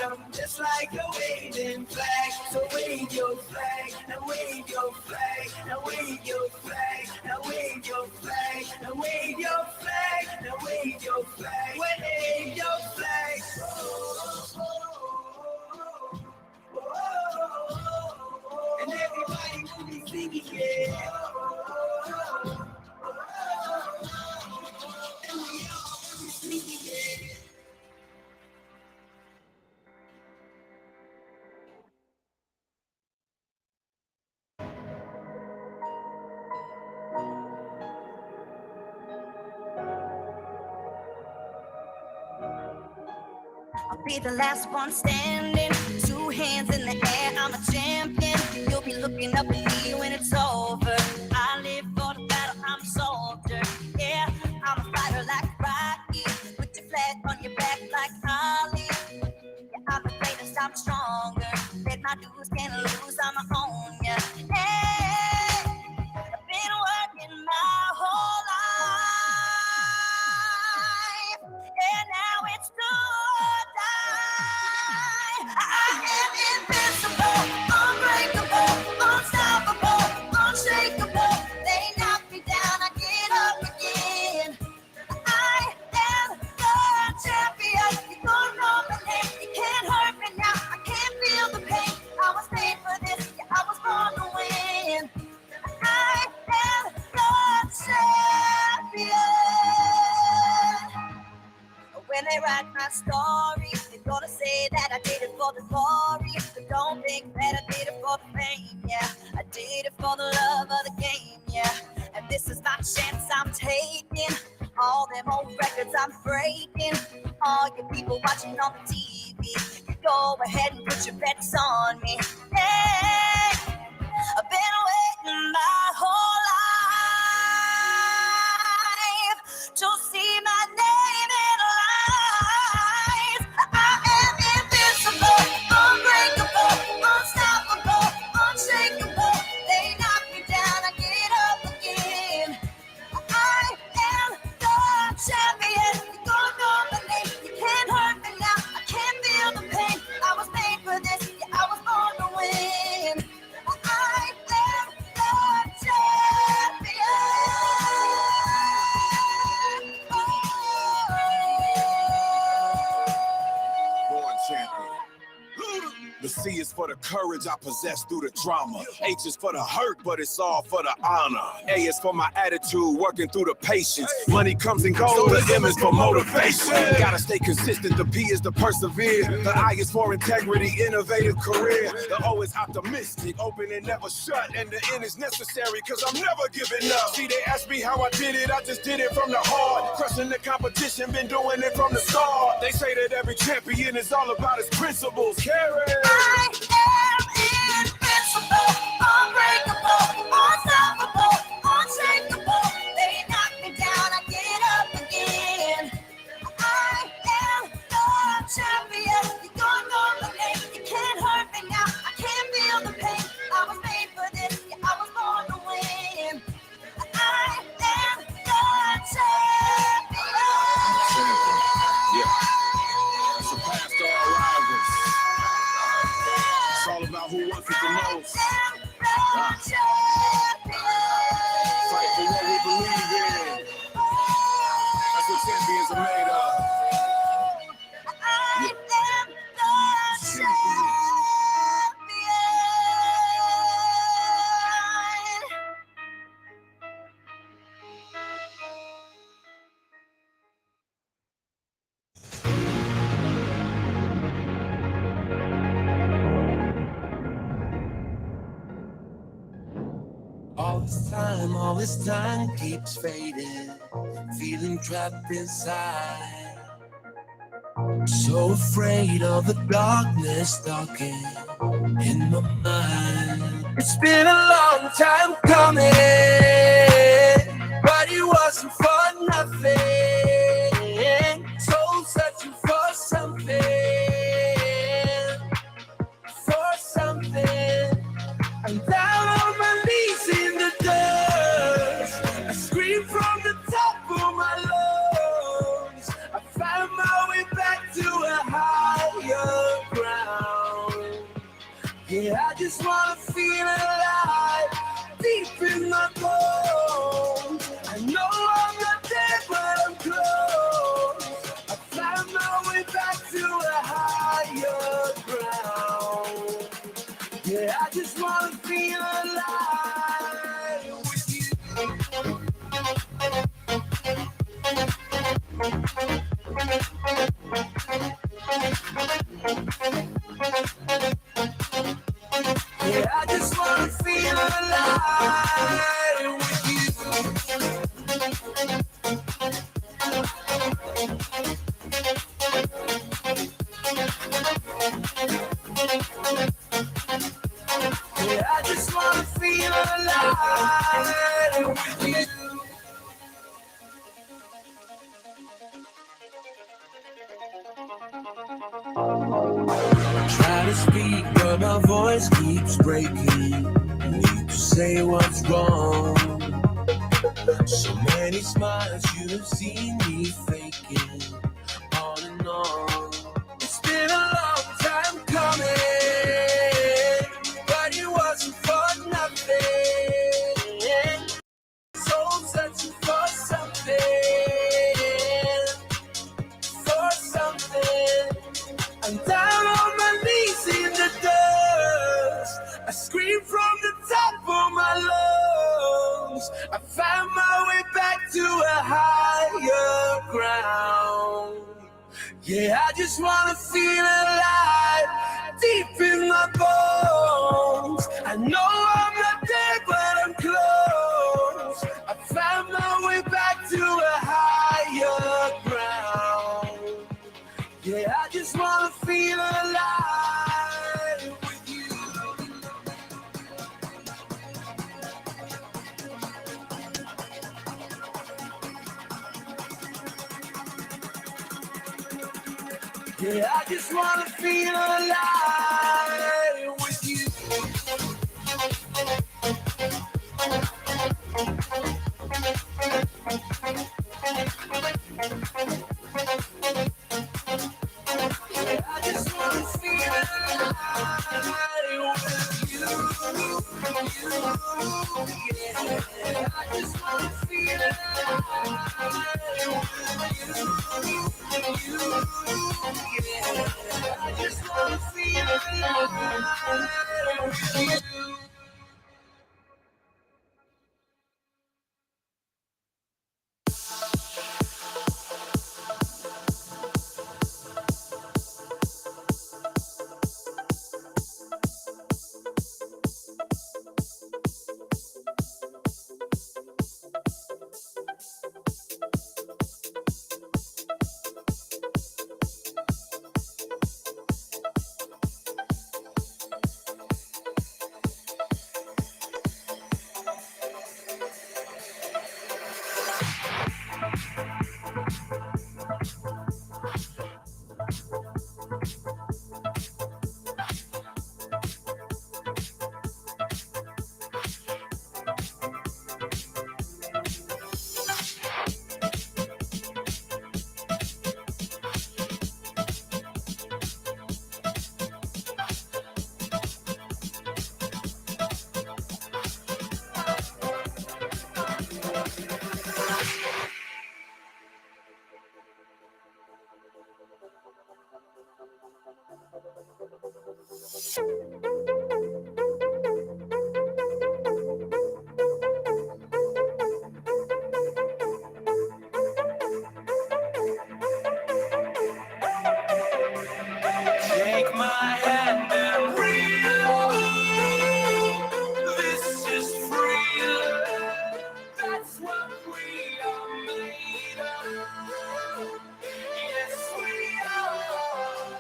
jump just like a waving flag. So wave your flag, now wave your flag, now wave your flag, now wave your flag, now wave your flag, now wave your flag, wave your flag. And everybody will be singing, yeah. And we all will be singing, yeah. I'll be the last one standing, 2 hands in the air, I'm a champion. You'll be looking up at me when it's over. I live for the battle, I'm a soldier. Yeah, I'm a fighter like Rocky. Put your flag on your back like Ali. Yeah, I'm the greatest, I'm stronger. Bet my dues can't lose, I'm a own ya. Hey, I've been working my whole life, and now it's done. I am invincible, unbreakable, unstoppable, unshakable. They knock me down, I get up again. I am the champion. You don't know my name, you can't hurt me now. I can't feel the pain. I was made for this, yeah, I was born to win. I am the champion. When they write my story, they're gonna say that I did it for the glory. But don't think that I did it for the fame, yeah. I did it for the love of the game, yeah. And this is my chance I'm taking. All them old records I'm breaking. All you people watching on the TV, you go ahead and put your bets on me. Hey, I've been waiting my whole life to see my name in lights. I am invincible, unbreakable, unstoppable, unshakable. They knock me down, I get up again. I am the champion. You don't know my name, you can't hurt me now. I can't feel the pain. I was made for this, yeah, I was born to win. I am the champion. Born champion. The C is for the courage I possess through the drama. H is for the hurt, but it's all for the honor. A is for my attitude, working through the patience. Money comes and goes, the M is for motivation. Gotta stay consistent, the P is to persevere. The I is for integrity, innovative career. The O is optimistic, open and never shut. And the N is necessary, cause I'm never giving up. See, they ask me how I did it, I just did it from the heart. Crushing the competition, been doing it from the start. They say that every champion is all about his principles. Carry. I am invincible, unbreakable, unstoppable, unshakable. They knock me down, I get up again. I am the champion. You don't know my name, you can't hurt me now. I can't feel the pain. I was made for this, yeah, I was born to win. I am the champion. Yeah. Surpassed all rivals. It's all about who wants it the most. Fight for what we believe in. That's what champions are made of. I am the champion. All this time keeps fading, feeling trapped inside. So afraid of the darkness stalking in my mind. It's been a long time coming, but it wasn't for nothing. Soul searching for something, for something. I'm down on my knees in the dust. I scream from the top of my lungs. I found my way back to a higher ground. light with you. Yeah, I just wanna feel alive with you. Try to speak, but my voice keeps breaking. Need to say what's wrong. So many smiles you've seen me faking, on and on. It's been a long time coming, but it wasn't for nothing. So searching for something, for something. I'm down on my knees in the dust. I scream from the top of my lungs. I found my way back to a higher ground. Yeah, I just wanna feel alive deep in my bones. I know I'm not there, but I'm close. I found my way back to a higher ground. Yeah, I just wanna feel alive with you. Yeah, I just wanna feel alive with you. Yeah, I just wanna feel alive with you. Yeah, I just wanna feel alive with you. Yeah, I just wanna feel alive with you. Take my hand and breathe. This is freedom. That's what we are made of. Yes, we are.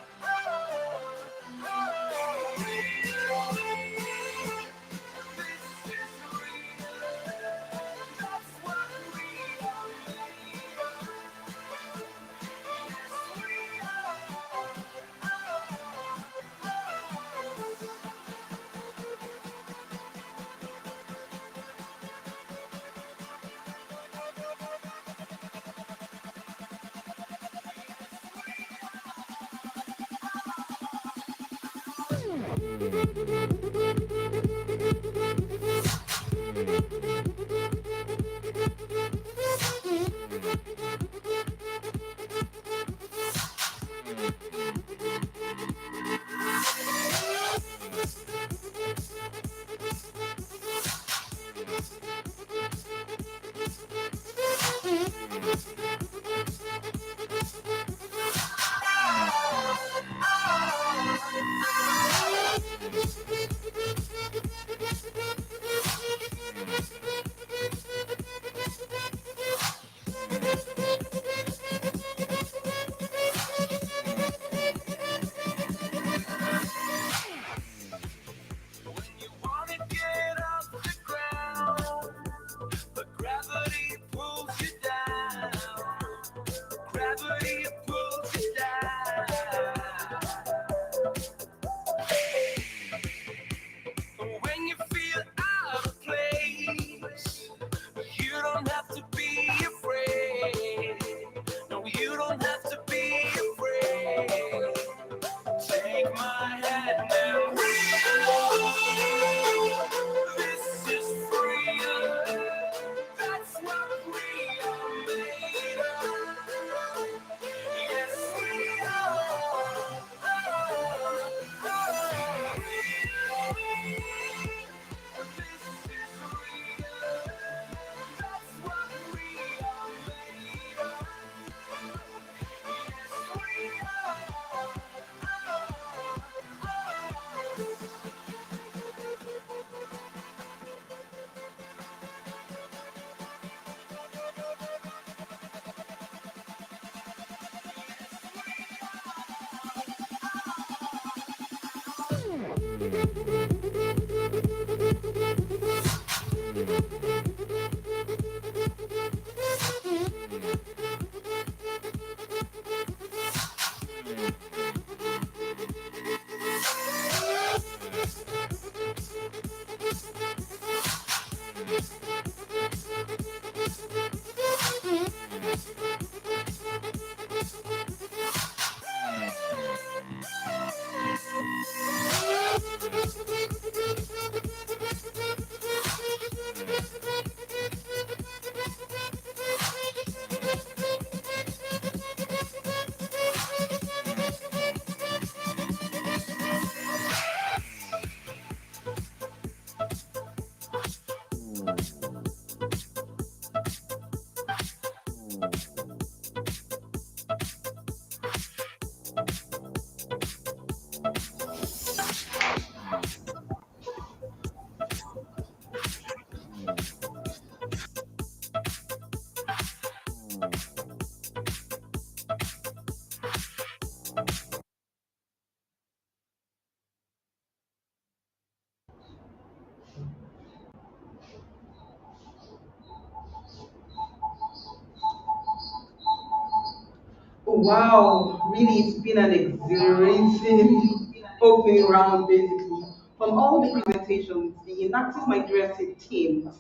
Oh, wow, really, it's been an exhilarating opening round, basically. From all the presentations, the Enactus Nigeria State team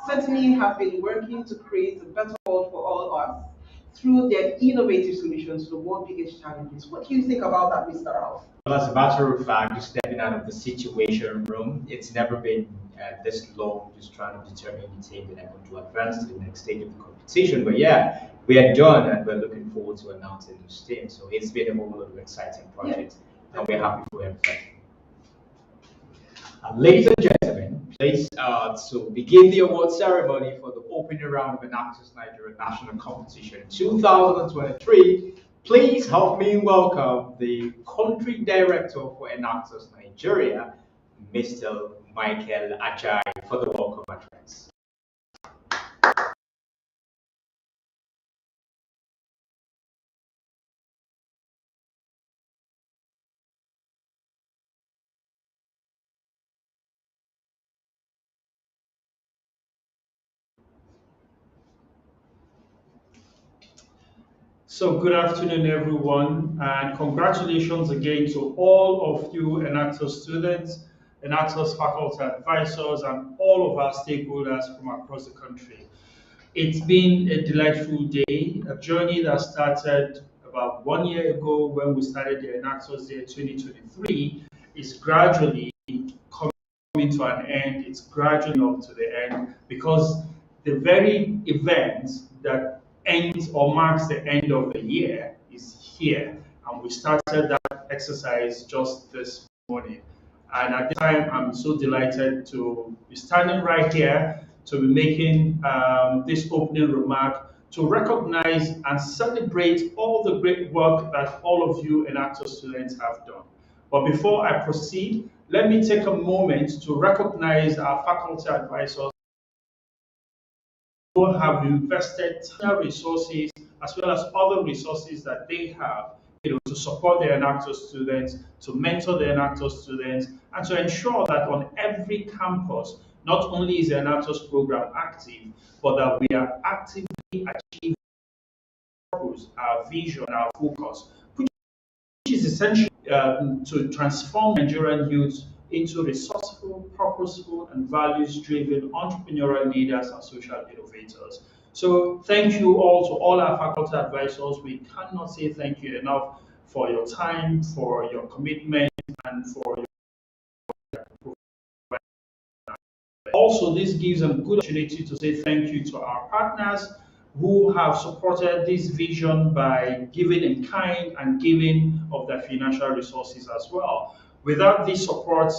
certainly have been working to create a better world for all of us through their innovative solutions to the world's biggest challenges. What do you think about that, Mr. Ralph? Well, as a matter of fact, just stepping out of the situation room, it's never been this long just trying to determine the team that are going to advance to the next stage of the competition. But yeah, we are done and we're looking forward to announcing those teams. So it's been a whole lot of exciting project and we're happy for everything. Ladies and gentlemen, please to begin the award ceremony for the opening round of Enactus Nigeria National Competition 2023, please help me welcome the Country Director for Enactus Nigeria, Mr. Michael Achai, for the welcome address. So good afternoon, everyone, and congratulations again to all of you Enactus students, Enactus faculty advisors, and all of our stakeholders from across the country. It's been a delightful day, a journey that started about 1 year ago when we started the Enactus Day 2023 is gradually coming to an end. It's gradually up to the end because the very event that ends or marks the end of the year is here. And we started that exercise just this morning. And at this time, I'm so delighted to be standing right here to be making this opening remark to recognize and celebrate all the great work that all of you Enactus students have done. But before I proceed, let me take a moment to recognize our faculty advisors who have invested resources as well as other resources that they have, to support the Enactus students, to mentor the Enactus students, and to ensure that on every campus, not only is the Enactus program active, but that we are actively achieving our vision, our focus, which is essential to transform Nigerian youth into resourceful, purposeful, and values-driven entrepreneurial leaders and social innovators. So thank you all to all our faculty advisors. We cannot say thank you enough for your time, for your commitment, and for your also, this gives a good opportunity to say thank you to our partners who have supported this vision by giving in kind and giving of their financial resources as well. Without this support,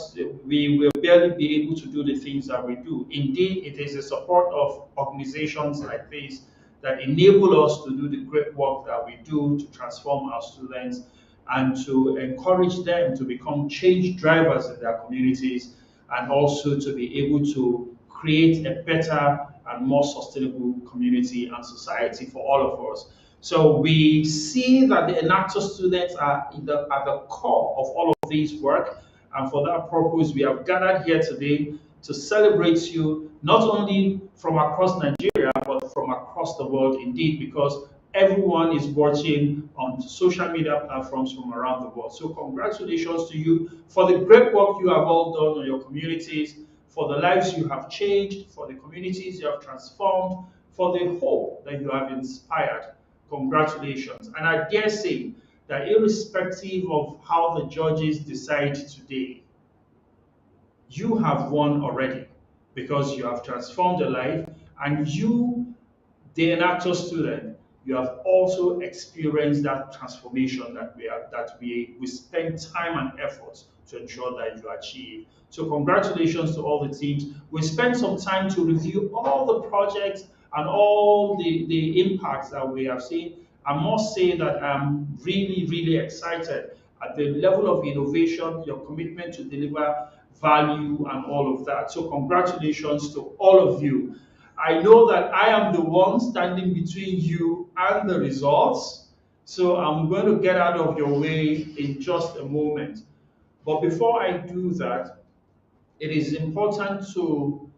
we will barely be able to do the things that we do. Indeed, it is the support of organizations like this that enable us to do the great work that we do to transform our students and to encourage them to become change drivers in their communities and also to be able to create a better and more sustainable community and society for all of us. So we see that the Enactus students are at the core of all of this work, And for that purpose, we have gathered here today to celebrate you, not only from across Nigeria, but from across the world indeed, because everyone is watching on social media platforms from around the world. So congratulations to you for the great work you have all done on your communities, for the lives you have changed, for the communities you have transformed, for the hope that you have inspired. Congratulations. And I dare say that irrespective of how the judges decide today, you have won already because you have transformed your life, and you, the Enactus student, you have also experienced that transformation that we spend time and effort to ensure that you achieve. So congratulations to all the teams. We spent some time to review all the projects and all the impacts that we have seen. I must say that I'm really, really excited at the level of innovation, your commitment to deliver value and all of that. So congratulations to all of you. I know that I am the one standing between you and the results, so I'm going to get out of your way in just a moment. But before I do that, it is important to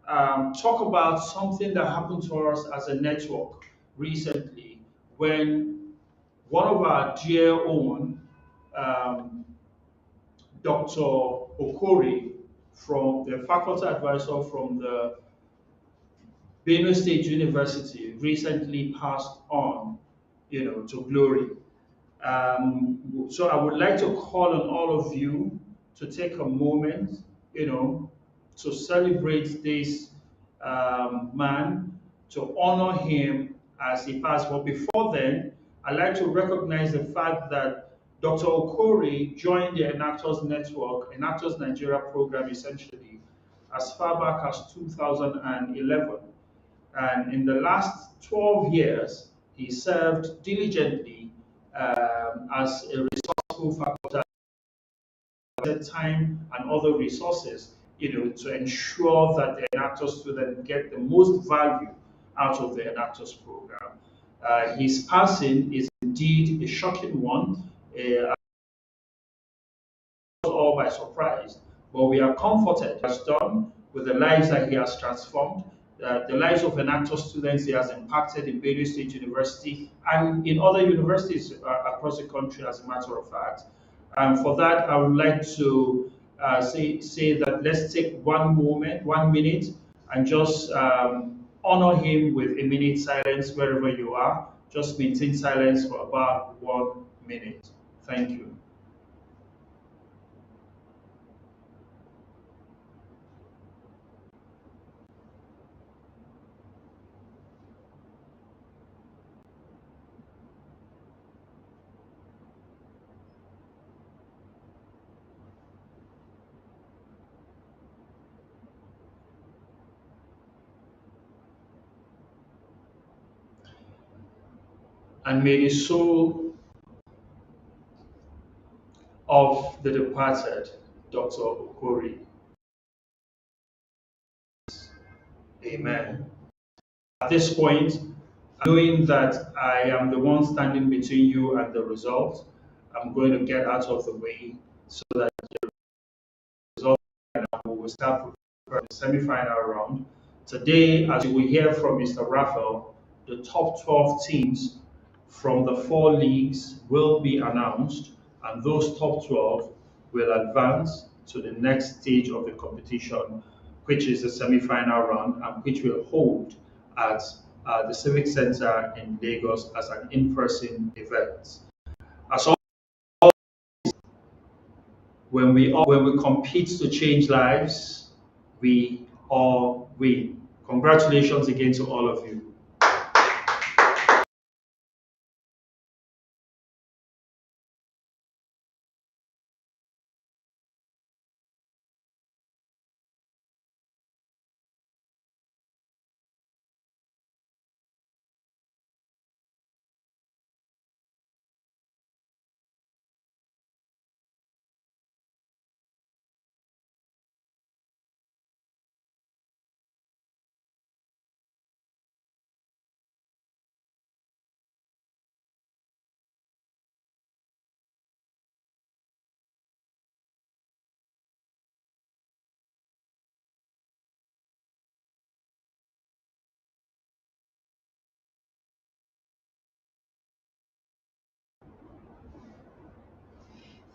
talk about something that happened to us as a network recently when one of our dear own, Dr. Okori, from the faculty advisor from the Benue State University, recently passed on, to glory. So I would like to call on all of you to take a moment, to celebrate this man, to honor him as he passed. But before then, I'd like to recognize the fact that Dr. Okori joined the Enactus Network, Enactus Nigeria program essentially, as far back as 2011. And in the last 12 years, he served diligently as a resourceful faculty, time and other resources, to ensure that the Enactus students get the most value out of the Enactus program. His passing is indeed a shocking one, all by surprise, but we are comforted as done with the lives that he has transformed, the lives of Enactus students he has impacted in Benue State University and in other universities across the country, as a matter of fact. And for that, I would like to say that let's take one moment, 1 minute, and just honor him with a minute silence wherever you are. Just maintain silence for about 1 minute. Thank you. And may the soul of the departed Dr. Okori. Amen. At this point, knowing that I am the one standing between you and the result, I'm going to get out of the way so that the result, and we will start preparing the semi-final round. Today, as you will hear from Mr. Raphael, the top 12 teams from the 4 leagues will be announced, and those top 12 will advance to the next stage of the competition, which is the semi-final round, and which will hold at the Civic Center in Lagos as an in-person event. As always, when we compete to change lives, we all win. Congratulations again to all of you.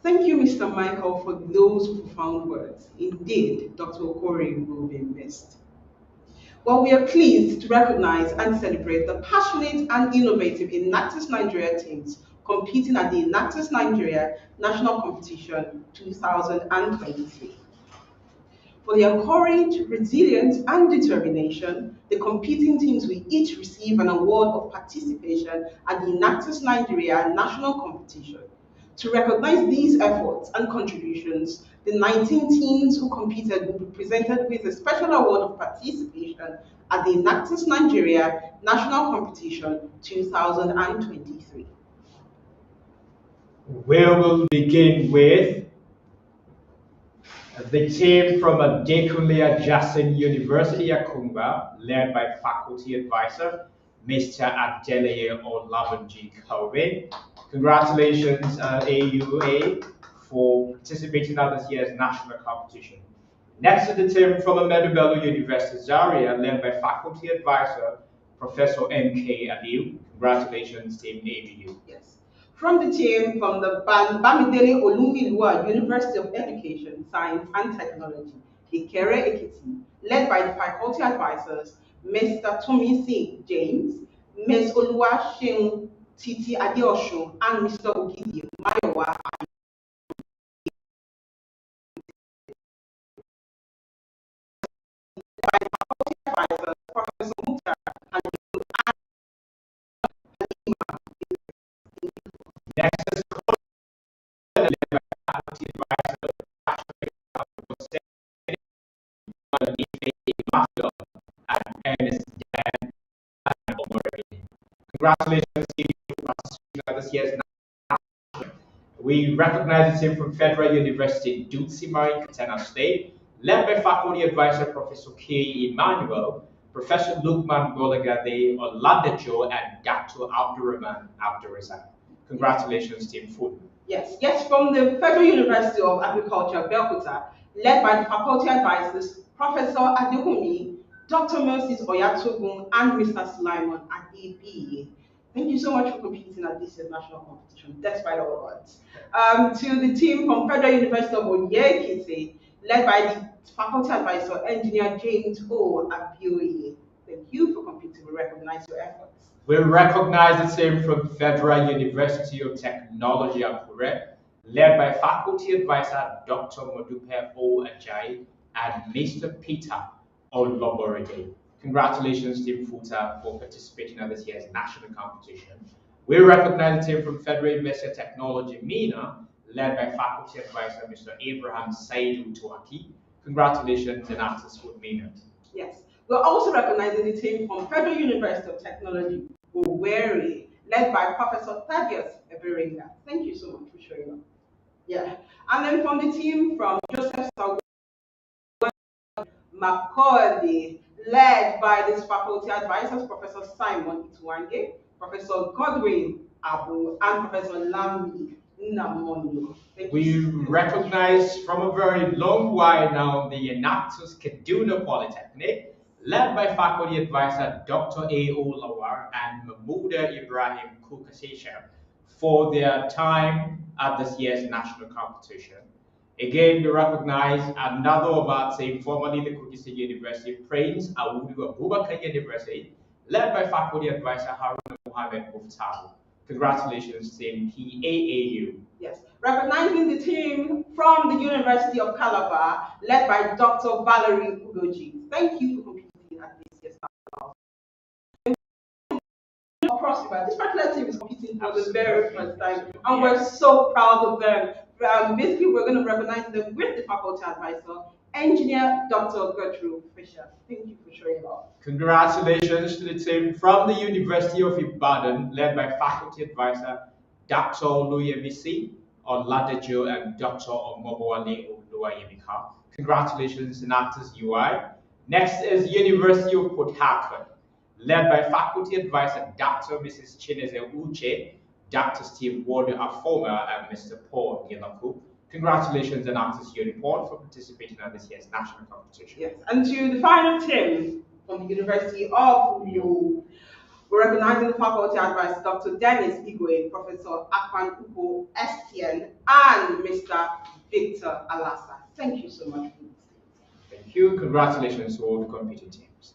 Thank you, Mr. Michael, for those profound words. Indeed, Dr. Okori will be missed. Well, we are pleased to recognize and celebrate the passionate and innovative Enactus Nigeria teams competing at the Enactus Nigeria National Competition 2023. For their courage, resilience, and determination, the competing teams will each receive an award of participation at the Enactus Nigeria National Competition. To recognize these efforts and contributions, the 19 teams who competed will be presented with a special award of participation at the Enactus Nigeria National Competition 2023. We will begin with the team from Adekunle Adjacent University, Akumba, led by faculty advisor, Mr. Adeleye Olabanji Kobe. Congratulations, AUA, for participating at this year's national competition. Next is the team from Ahmadu Bello University, Zaria, led by faculty advisor, Professor M.K. Aliu. Congratulations, team ABU. Yes. From the team from the Bamidele Olumilua University of Education, Science and Technology, Ikere Ekiti, led by the faculty advisors, Mr. Tomisi James, Ms. Oluwaseun Titi Adeosun, and Mr. Ogidi Mayowa. By the faculty advisors, Professor Mukhtar and Next is congratulations to you for participating at this year's national. We recognize the team from Federal University, Dutsi-Mari, Katana State, led by faculty advisor Professor K. Emmanuel, Professor Lukman Golagade Oladejo, and Dr. Abdurrahman Abdurrazak. Congratulations, Team Food. Yes, from the Federal University of Agriculture, Belkuta, led by the faculty advisors, Professor Adekumi, Dr. Mercies Oyatogun, and Mr. Sulaiman Adebi. Thank you so much for competing at this year's national competition, despite all odds. To the team from Federal University of Oyekiti, led by the faculty advisor, Engineer James O. Abioye. Thank you for competing. We recognize your efforts. We recognize the team from Federal University of Technology, Akure, led by faculty advisor Dr. Modupe O. Ajayi and Mr. Peter Oloboride. Congratulations, Team Futa, for participating in this year's national competition. We recognize the team from Federal University of Technology, MENA, led by faculty advisor Mr. Abraham Saidu Tuaki. Congratulations, Enactus for MENA. Yes. We're also recognizing the team from Federal University of Technology, Owerri, led by Professor Thaddeus Eberinga. Thank you so much for showing up. Yeah. And then from the team from Joseph Macaulay, led by these faculty advisors, Professor Simon Itwange, Professor Godwin Abu, and Professor Lambi Namonyo. We recognize from a very long while now the Enactus Kaduna Polytechnic, led by faculty advisor Dr. A.O. Lawar and Mahmouda Ibrahim Kukasesha for their time at this year's national competition. Again, we recognize another of our team, formerly the Kogi State University, Prince Awudu Abubakar University, led by faculty advisor Haruna Mohammed Muftahu. Congratulations, team PAAU. Yes, recognizing the team from the University of Calabar, led by Dr. Valerie Ugoji. Thank you for competing at this year's national. This particular team is competing for the very first time, and we're so proud of them. Basically, we're going to recognize them with the faculty advisor, Engineer Dr. Gertrude Fisher. Thank you for showing up. Congratulations to the team from the University of Ibadan, led by faculty advisor Dr. Oluyemisi Oladejo and Dr. Omobowale Oluwayemika. Congratulations, Enactus UI. Next is University of Port Harcourt, led by faculty advisor Dr. Mrs. Chineze Uche, Dr. Steve Ward Afoma, and Mr. Paul Yelaku. Congratulations, Enactus Uniport, for participating in this year's national competition. Yes, and to the final team from the University of Uyo, We're recognizing the faculty advisor, Dr. Dennis Igwe, Professor Akpan Uko Estienne, and Mr. Victor Alasa. Thank you so much. Thank you. Congratulations to all the competing teams.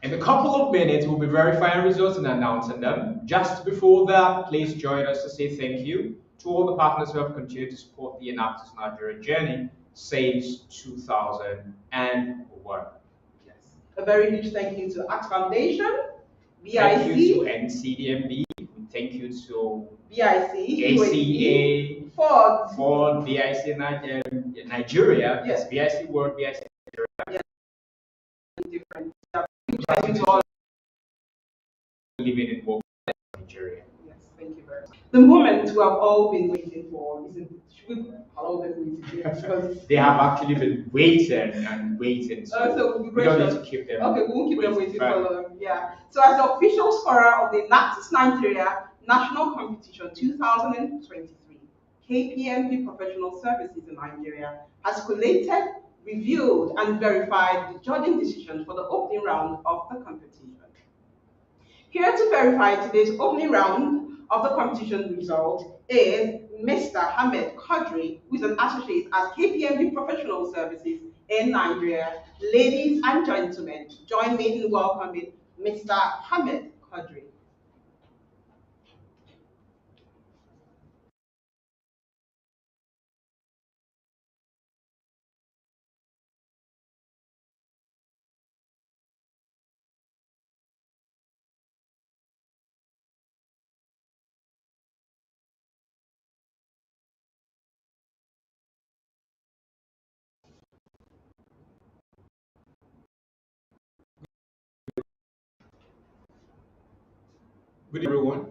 In a couple of minutes, we'll be verifying results and announcing them. Just before that, please join us to say thank you to all the partners who have continued to support the Enactus Nigeria journey since 2001. Yes. A very huge thank you to ACT Foundation, BIC. Thank you to NCDMB. Thank you to BIC, ACA, Ford, BIC Nigeria, yes, BIC World, BIC Nigeria. Yes. Different. Thank you to all living in work in Nigeria. Yes, thank you very much. The moment we have all been waiting for, isn't it? Should we allow them waiting here? Because they have actually been waiting and waiting. So, we don't need to keep them. Okay, we won't keep them waiting for long. Yeah. So, as the official scorer of the Enactus Nigeria National Competition 2023, KPMG Professional Services in Nigeria has collated, reviewed, and verified the judging decisions for the opening round of the competition. Here to verify today's opening round of the competition result is Mr. Hamed Qadri, who is an associate at KPMG Professional Services in Nigeria. Ladies and gentlemen, join me in welcoming Mr. Hamed Qadri. Good everyone.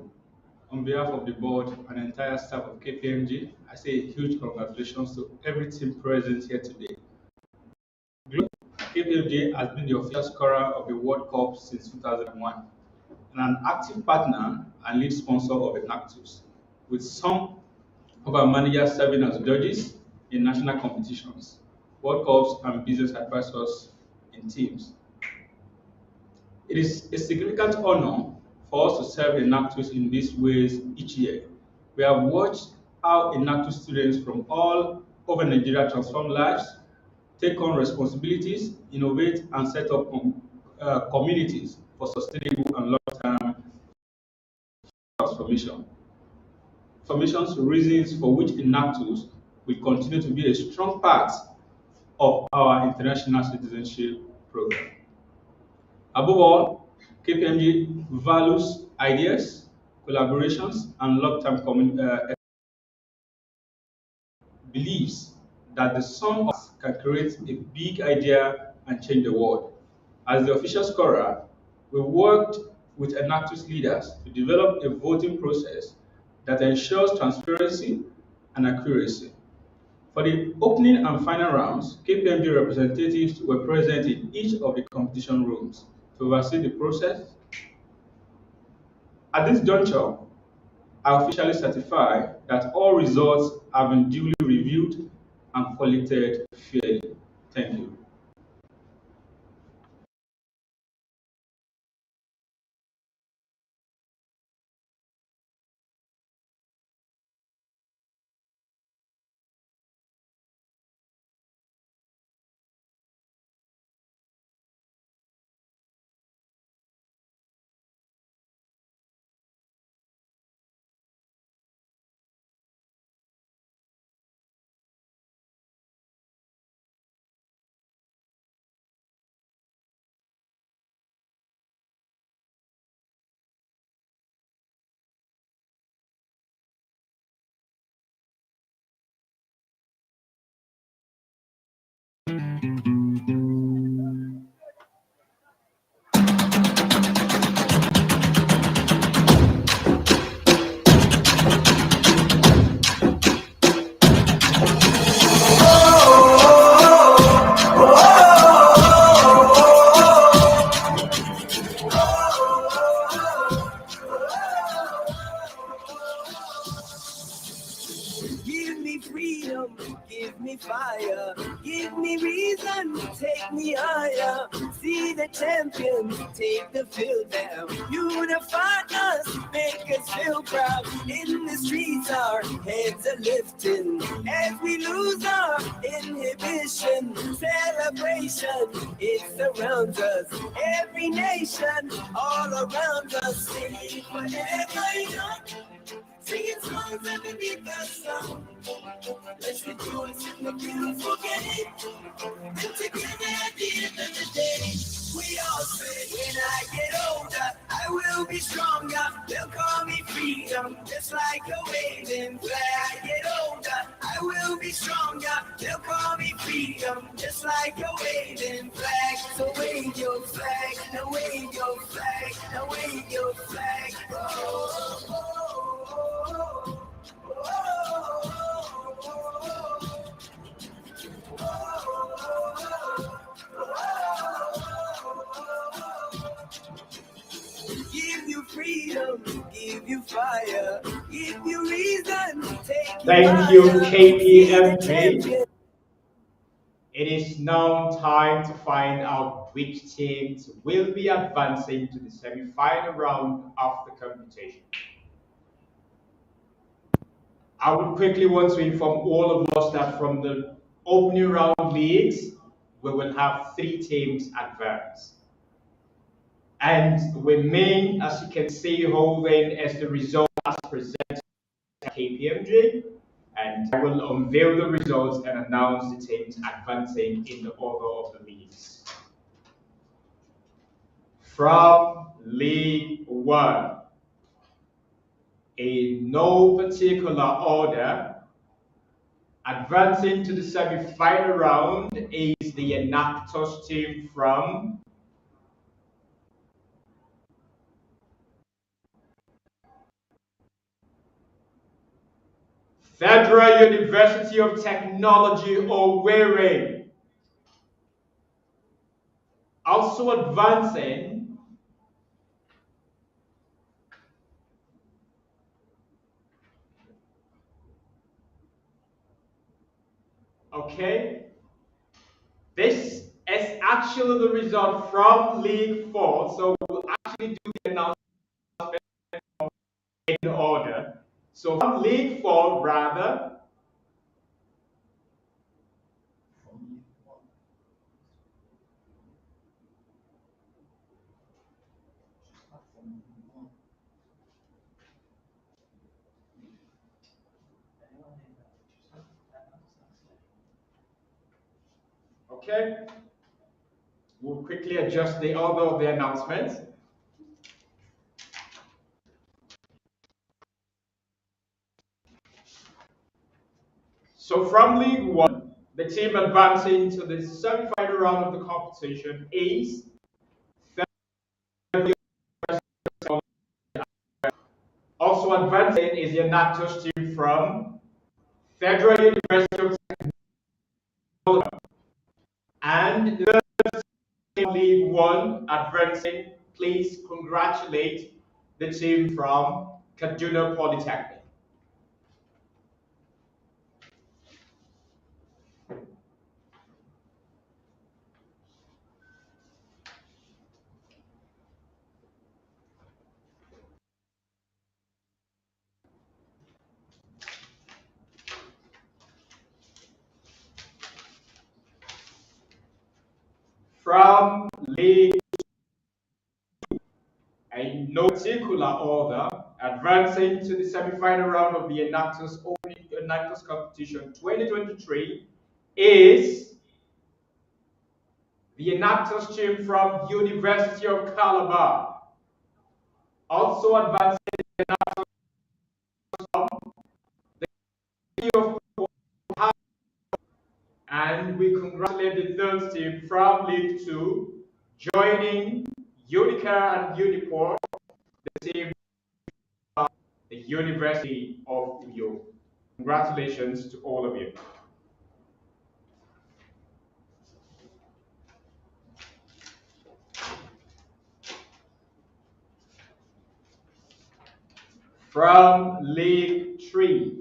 On behalf of the board and entire staff of KPMG, I say a huge congratulations to every team present here today. KPMG has been the official scorer of the World Cup since 2001 and an active partner and lead sponsor of Enactus, with some of our managers serving as judges in national competitions, World Cups, and business advisors in teams. It is a significant honor for us to serve Enactus in these ways each year. We have watched how Enactus students from all over Nigeria transform lives, take on responsibilities, innovate, and set up communities for sustainable and long-term transformation. Formations reasons for which Enactus will continue to be a strong part of our international citizenship program. Above all, KPMG values ideas, collaborations, and long-term believes that the sum of us can create a big idea and change the world. As the official scorer, we worked with Enactus leaders to develop a voting process that ensures transparency and accuracy. For the opening and final rounds, KPMG representatives were present in each of the competition rooms to oversee the process. At this juncture, I officially certify that all results have been duly reviewed and collected fairly. Thank you. Give me freedom, give me fire, give me reason me higher. See the champions take the field now. Unify us, make us feel proud. In the streets, our heads are lifting as we lose our inhibition. Celebration, it surrounds us. Every nation, all around us, singing forever young. Singing songs underneath the sun. Let's rejoice in the beautiful game. And together at the end of the day, we all say, when I get older, I will be stronger. They'll call me freedom, just like a waving flag. Get older, I will be stronger. They'll call me freedom, just like a waving flag. So wave your flag, now wave your flag, now wave your flag. Oh, oh, oh, give you freedom, give you fire, give you reason, take Thank you, KPMG. It is now time to find out which teams will be advancing to the semi-final round of the competition. I would quickly want to inform all of us that from the opening round leagues, we will have 3 teams advance. And we remain, as you can see, holding as the result as presented by KPMG. And I will unveil the results and announce the teams advancing in the order of the leagues. From League 1, in no particular order, advancing to the semi-final round is the Enactus team from Federal University of Technology, Owerri. Also advancing okay, this is actually the result from League 4, so we'll actually do the announcement in order. So from League 4, rather, okay, we'll quickly adjust the order of the announcements. So from League 1, the team advancing to the semi-final round of the competition is also advancing is the Enactus team from Federal University of Technology. And the League 1 advancing, please congratulate the team from Kaduna Polytechnic. From League 2, in no particular order, advancing to the semi-final round of the Enactus competition 2023 is the Enactus team from University of Calabar. Also advancing the Enactus from the City of Port, and we congratulate the third team from League 2 joining Unica and Uniport, the team from the University of Uyo. Congratulations to all of you. From League 3,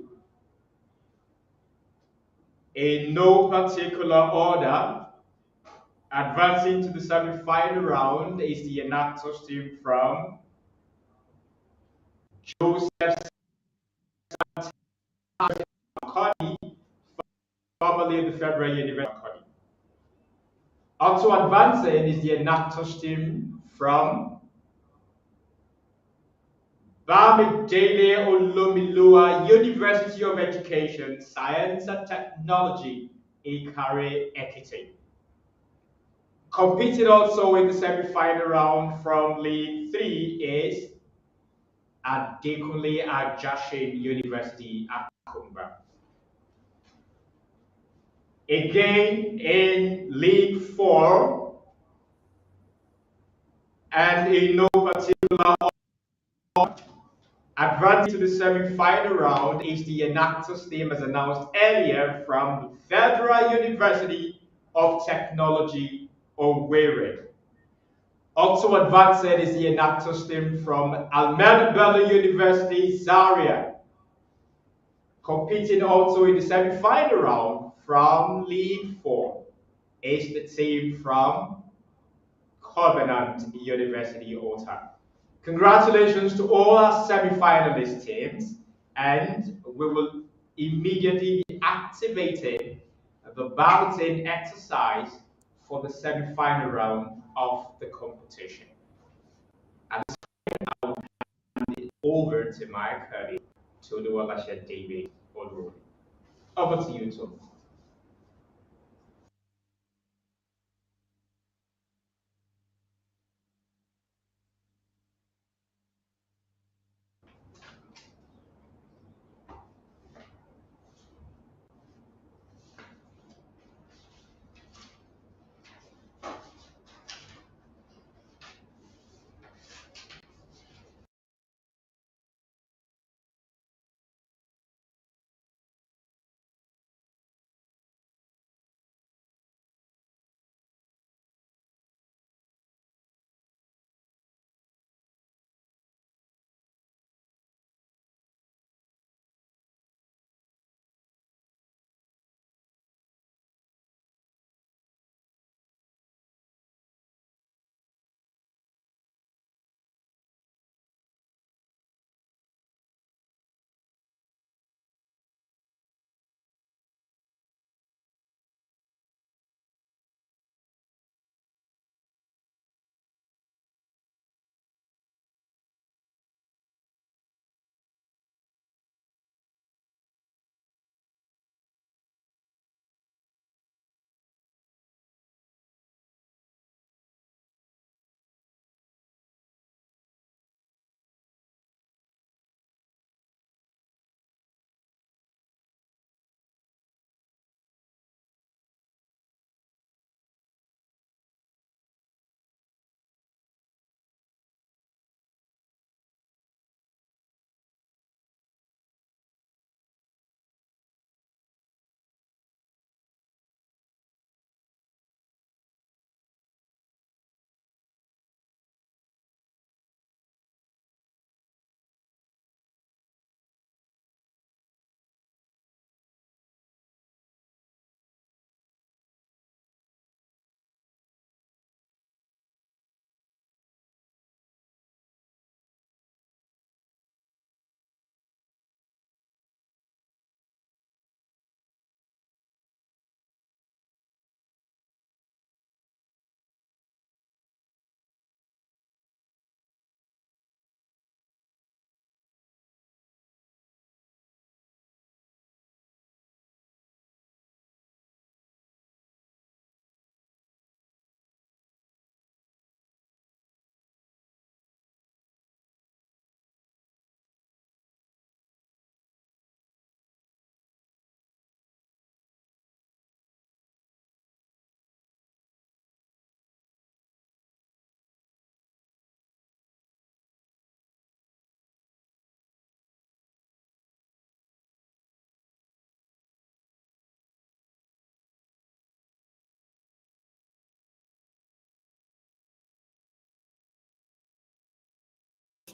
in no particular order, Advancing to the semi-final round is the Enactus team from Joseph Makoni, formerly the Federal University of Makoni. Also advancing is the Enactus team from Bamidele Olomilua University of Education, Science and Technology, Ikare Ekiti. Competing also in the semi-final round from League 3 is Adekunle Ajashin University, Akumba. Again in League 4, and in no particular order, advancing to the semi-final round is the Enactus team, as announced earlier, from the Federal University of Technology, Owerri. Also advancing is the Enactus team from Ahmadu Bello University, Zaria. Competing also in the semi-final round from League 4 is the team from Covenant University, Ota. Congratulations to all our semi-finalist teams, and we will immediately be activating the balloting exercise for the semi-final round of the competition. At this point, I will hand it over to my colleague, Toluwalashe David Odroni. Over to you, Tolu.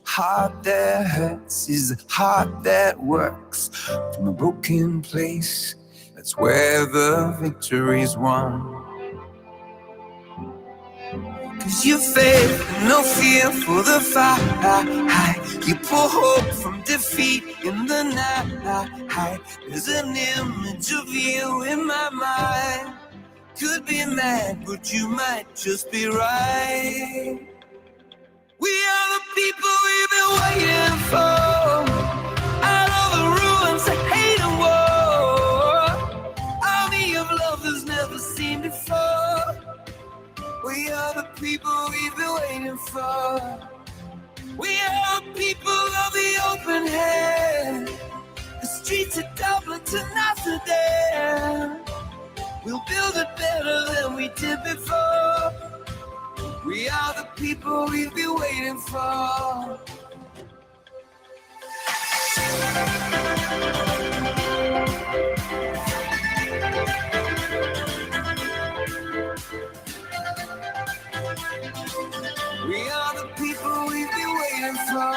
Heart that hurts is a heart that works from a broken place. That's where the victory's won. Cause you faith, no fear for the fight. You pull hope from defeat in the night. There's an image of you in my mind. Could be mad, but you might just be right. We are the people we've been waiting for. Out of the ruins of hate and war. Army of lovers never seen before. We are the people we've been waiting for. We are the people of the open hand. The streets of Dublin to Amsterdam. We'll build it better than we did before. We are the people we've been waiting for. We are the people we've been waiting for.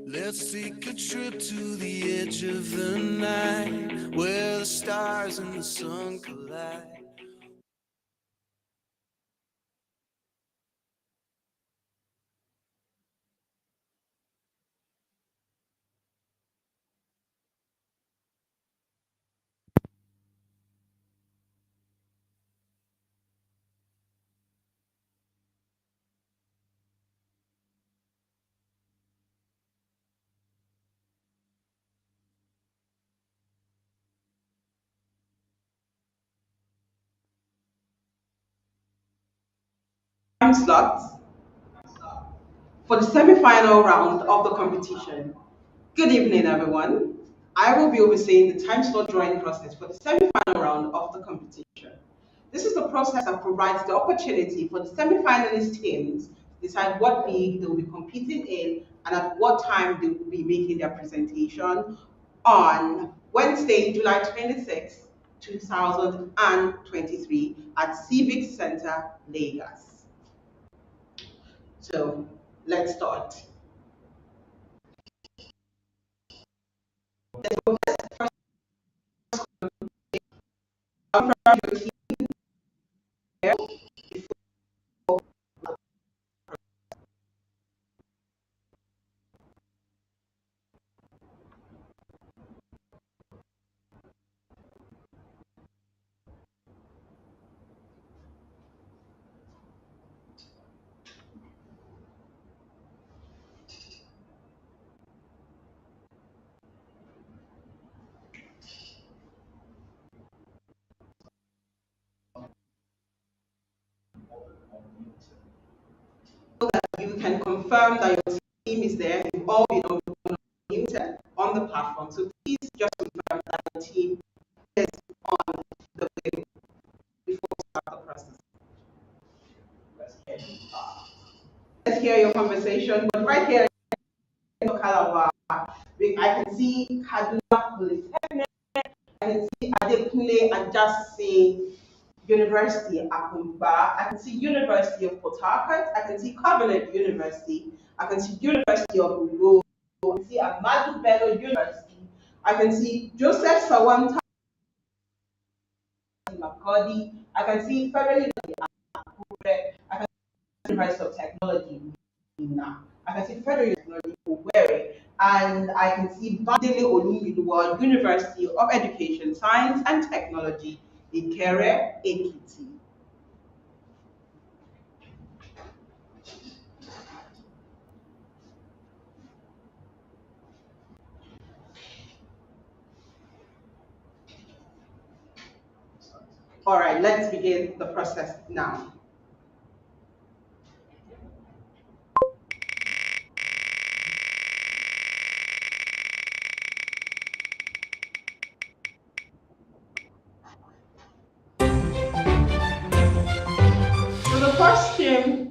Let's take a trip to the edge of the night, where the stars and the sun collide. Time slot for the semi-final round of the competition. Good evening, everyone. I will be overseeing the time slot drawing process for the semi-final round of the competition. This is the process that provides the opportunity for the semi-finalist teams to decide what league they will be competing in and at what time they will be making their presentation on Wednesday, July 26, 2023 at Civic Center, Lagos. So let's start. You can confirm that your team is there. You've all been muted on the platform. So please just confirm that your team is on the way before we start the process. Let's hear your conversation. But right here in Calabar, I can see Kaduna Polytechnic, I can see Adekunle Ajasi University Akumba, I can see University of Port Harcourt, I can see Covenant University, I can see University of Uyo, I can see Ahmadu Bello University, I can see Joseph Sawanta Makodi, I can see Federal University Akure, I can see University of Technology Mina, I can see Federal University Owerri, and I can see Bandele Olumide University of Education, Science and Technology, Ikere, Ekiti. All right, let's begin the process now.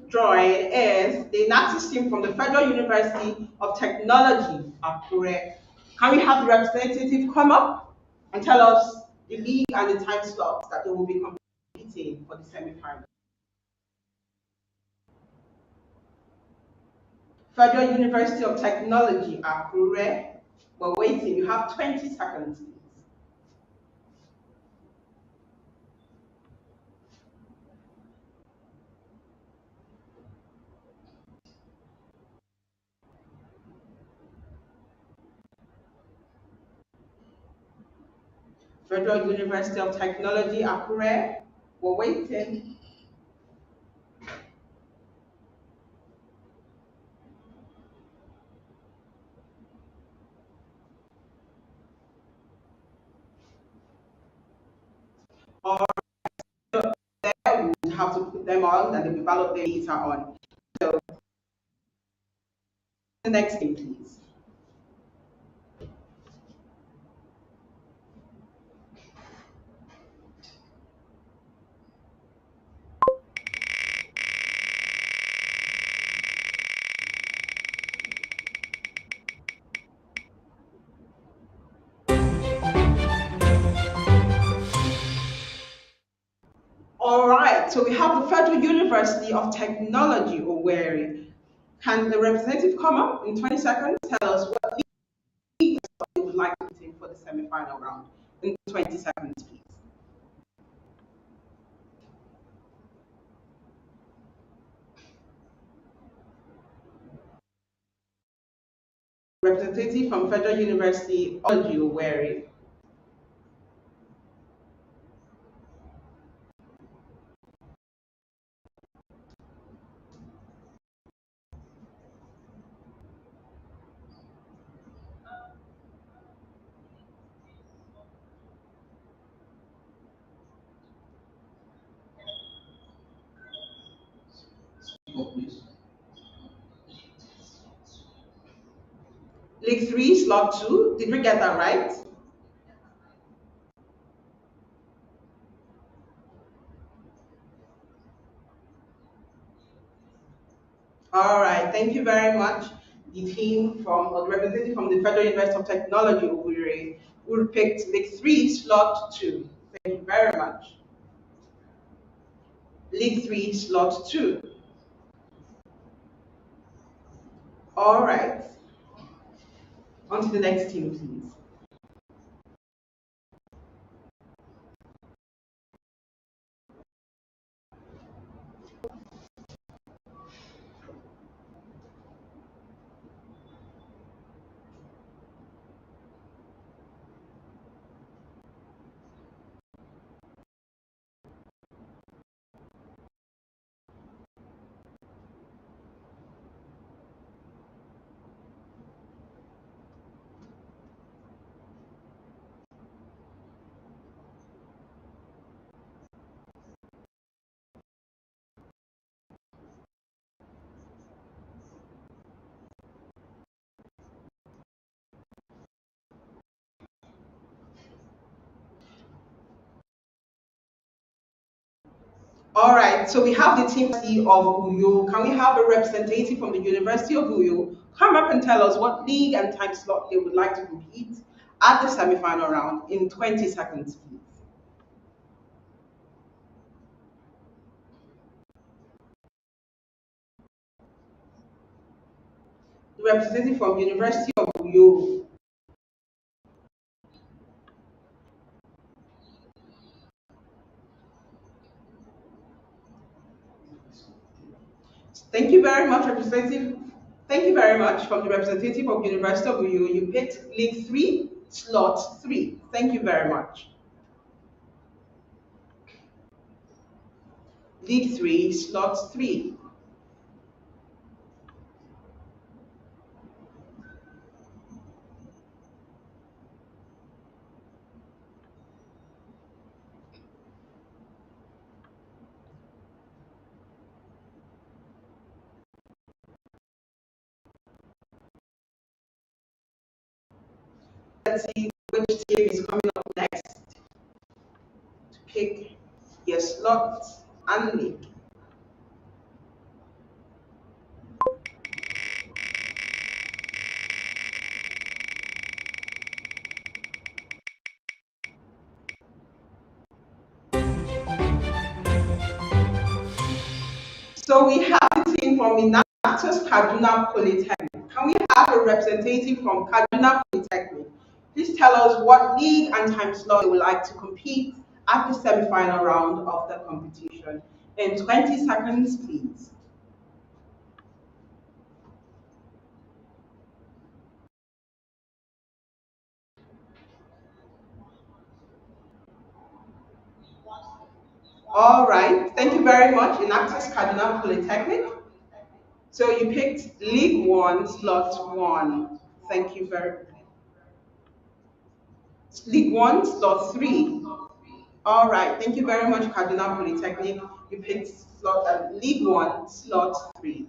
join is the Enactus team from the Federal University of Technology, Akure. Can we have the representative come up and tell us the league and the time slots that they will be competing for the semi-final? Federal University of Technology, Akure. We're waiting. You have 20 seconds, please. Federal University of Technology, Akure. We're waiting. Or we would have to put them on and they develop their data on. So the next thing, please. All right, so we have the Federal University of Technology, Owerri. Can the representative come up in 20 seconds, tell us what league they would like to take for the semi-final round? In 20 seconds, please. Representative from Federal University of Technology, Owerri. League 3, slot 2. Did we get that right? All right, thank you very much. The team from, or the representative from the Federal University of Technology, Owerri, will pick League 3, slot 2. Thank you very much. League 3, slot 2. All right. On to the next team, please. All right, so we have the team of Uyo. Can we have a representative from the University of Uyo come up and tell us what league and time slot they would like to compete at the semi-final round in 20 seconds, please? The representative from University of Uyo. Thank you very much, representative. Thank you very much from the representative of University of Uyo. You picked League 3, slot 3. Thank you very much. League 3, slot 3. Let's see which team is coming up next to pick your slot and league. So we have the team from Enactus Kaduna Polytechnic. Can we have a representative from Kaduna Polytechnic? Please tell us what league and time slot they would like to compete at the semi-final round of the competition. In 20 seconds, please. All right, thank you very much, Enactus Kaduna Polytechnic. So you picked League 1, Slot 1. Thank you very much. League 1, Slot 3. All right, thank you very much, Kaduna Polytechnic. You picked League 1, Slot 3.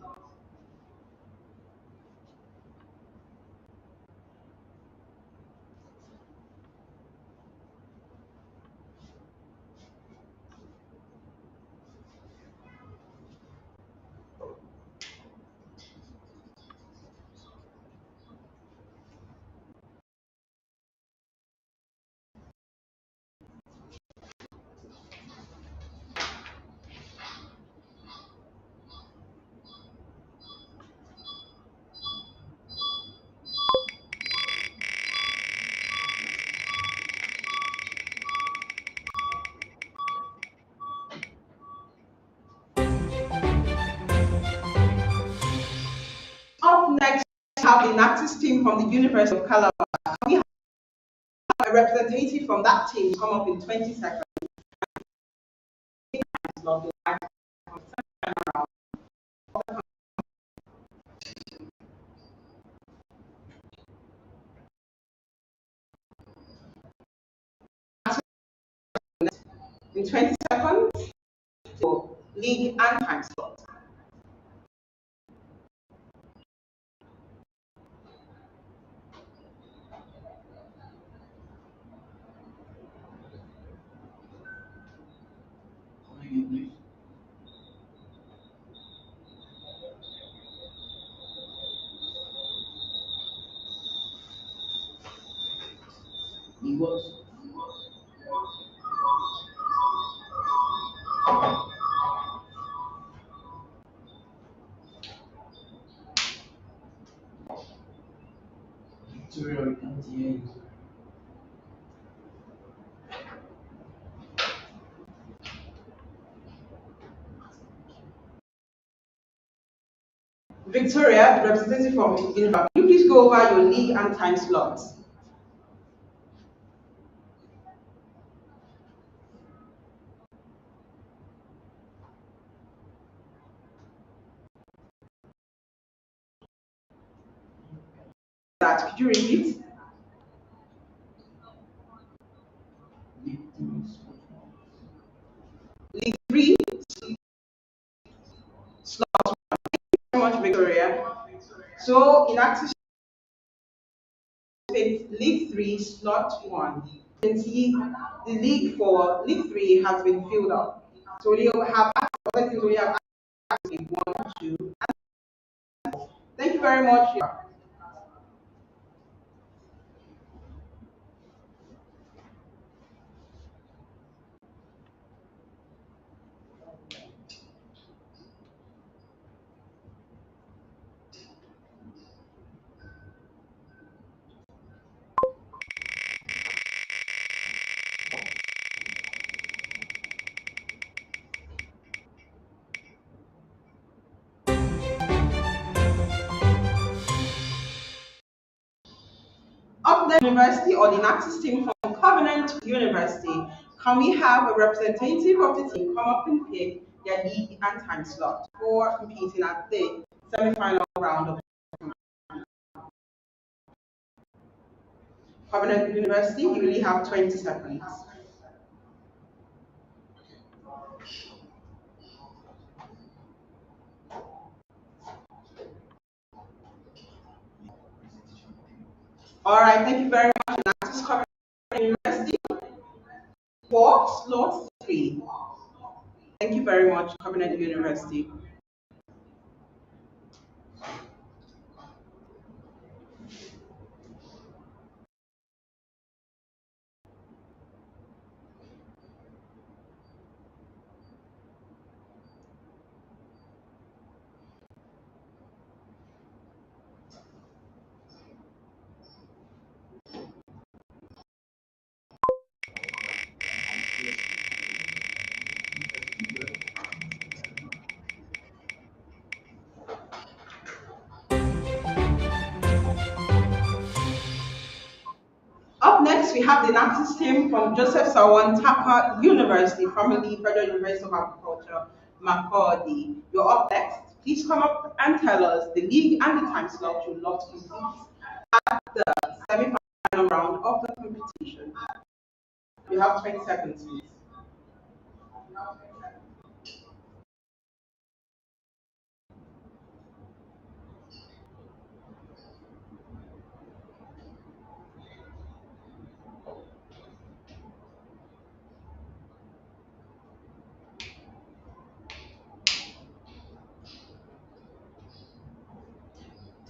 Up next, we have the Enactus team from the University of Calabar. We have a representative from that team come up in 20 seconds. In 20 seconds, for league and time slot. Victoria, the representative from Univa, can you please go over your league and time slots? Could you repeat? League 3, slot 1. Thank you very much, Victoria. So, Enactus League 3, slot 1. You can see the league for League 3 has been filled up. So, we have other things we have League 1, 2, and 4. Thank you very much. Up next, University or the Enactus team from Covenant University. Can we have a representative of the team come up and pick their league and time slot for competing at the semi-final round of Covenant University? You really have 20 seconds. All right, thank you very much. Enactus Covenant University for slot 3. Thank you very much, Covenant University. we have the Enactus team from Joseph Sawan Taka University, formerly Federal University of Agriculture, Makurdi. You're up next. Please come up and tell us the league and the time slot you'd love to complete at the semi-final round of the competition. You have 20 seconds, please.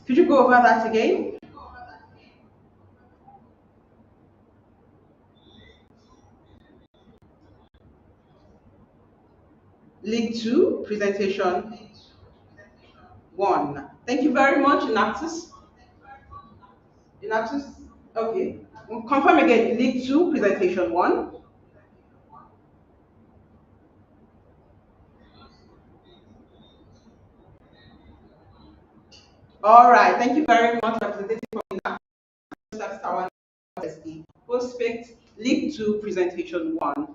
Could you go over that again? League 2, presentation 1. Thank you very much, Enactus. Enactus, okay. Confirm again, League 2, presentation 1. All right, thank you very much, representative from Enactus Tower University. Who picked League 2, presentation 1.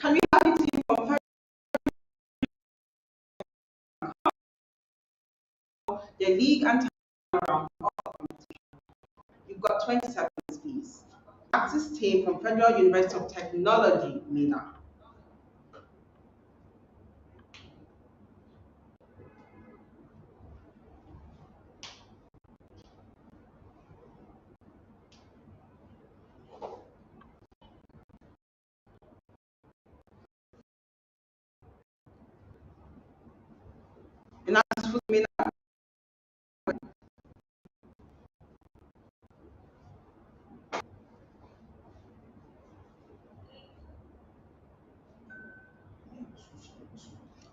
Can we have the team confirm the league and time round of the competition? You've got 20 seconds, please. Enactus team from Federal University of Technology, Mina. Enactus Mina.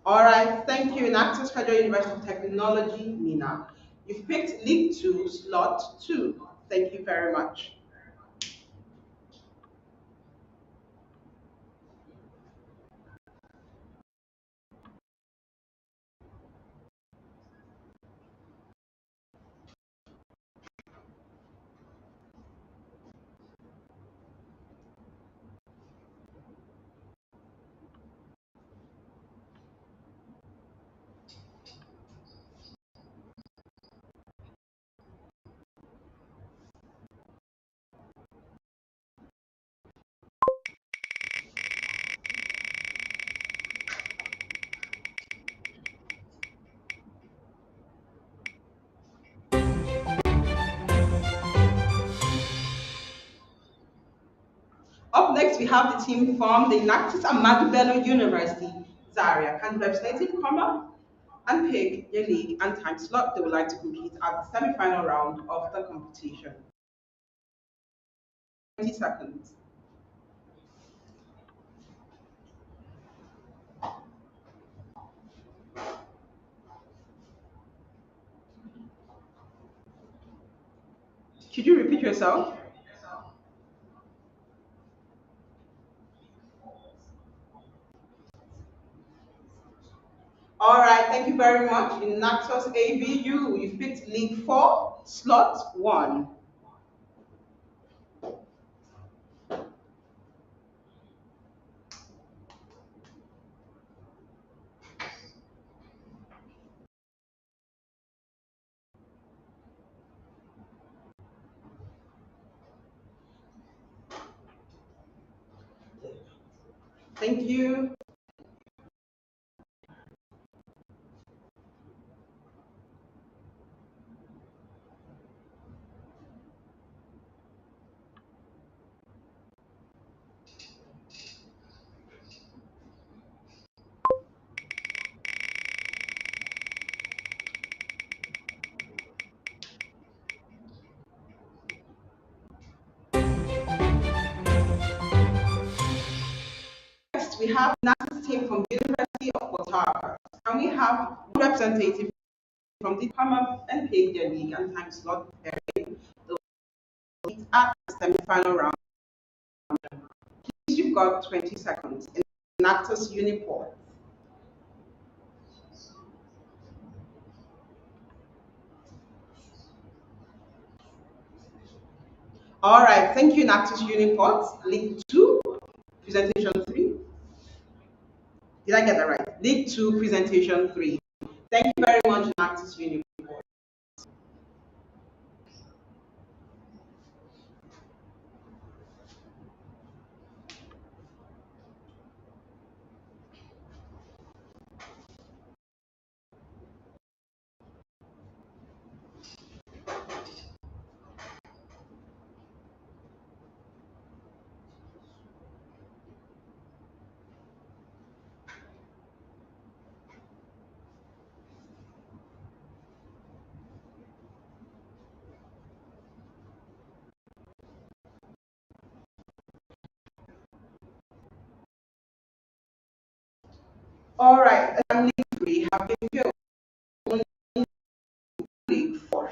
All right, thank you, Enactus Federal University of Technology, Mina. You've picked League 2, slot 2. Thank you very much. Up next, we have the team from the Enactus Ahmadu Bello University, Zaria. Can the representative come up and pick their league and time slot they would like to compete at the semi-final round of the competition? 20 seconds. Could you repeat yourself? All right, thank you very much. In Naxos ABU, you picked League 4, slot 1. Thank you. have Enactus team from the University of Port Harcourt. Can we have one representative from the come up and pick their league and time slot pairing? The leagues at the semi-final round. Please, you've got 20 seconds. Enactus Uniport. All right, thank you, Enactus Uniport. League 2, presentation 3. Did I get that right? League 2, presentation 3. Thank you very much, Enactus Uniport. All right, League 3 have been filled. Only League 4.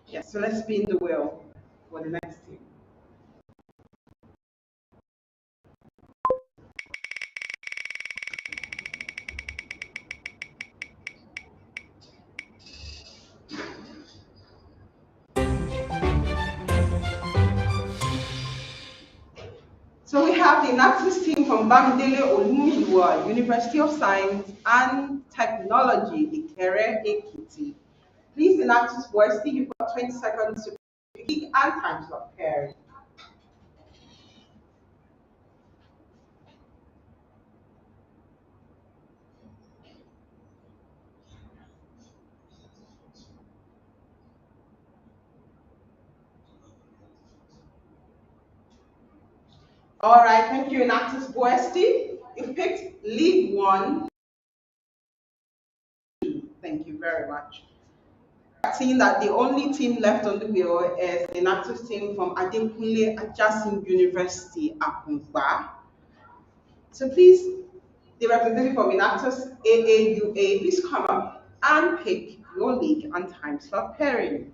Yes, so let's spin the wheel for the next team. So we have the Enactus team from Bamidele Olumuyiwa, University of Science and Technology, Ikere Ekiti. Please, Enactus voice, you've got 20 seconds to pick and time slot pairing. All right, thank you, Enactus Boesti. You've picked League 1. Thank you very much. Seeing that the only team left on the wheel is the Enactus team from Adekunle Ajasin University, Akungba. So please, the representative from Enactus AAUA, please come up and pick your league and time slot pairing.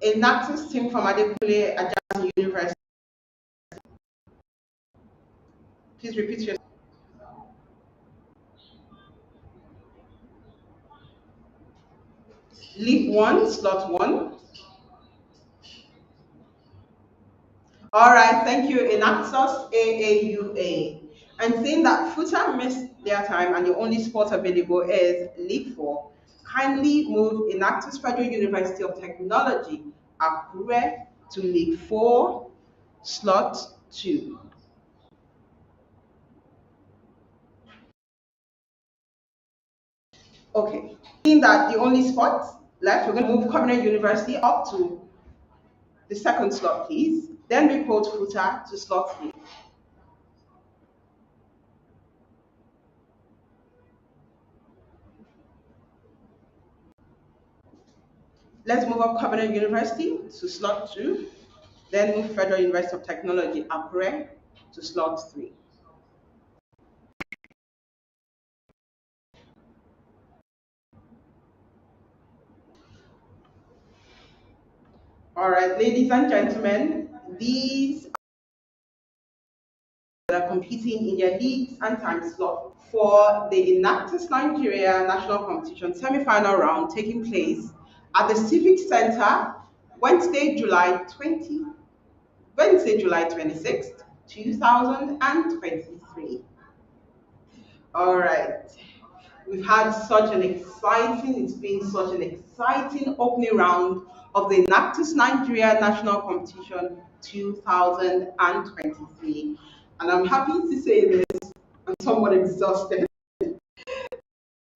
Enactus team from Adekunle Ajasin University. Please repeat your. League 1, slot 1. All right, thank you, Enactus AAUA. And seeing that Futa missed their time and the only spot available is League 4, kindly move Enactus Federal University of Technology, Akure, to League 4, slot 2. Okay, seeing that the only spot left, we're going to move Covenant University up to the second slot, please. Then we quote Futa to slot 3. Let's move up Covenant University to slot 2. Then move Federal University of Technology, Akure, to slot 3. All right, ladies and gentlemen, these are competing in their leagues and time slot for the Enactus Nigeria National Competition semi-final round taking place at the Civic Center Wednesday, July 26th, 2023. All right. We've had it's been such an exciting opening round of the Enactus Nigeria National Competition 2023. And I'm happy to say this, I'm somewhat exhausted.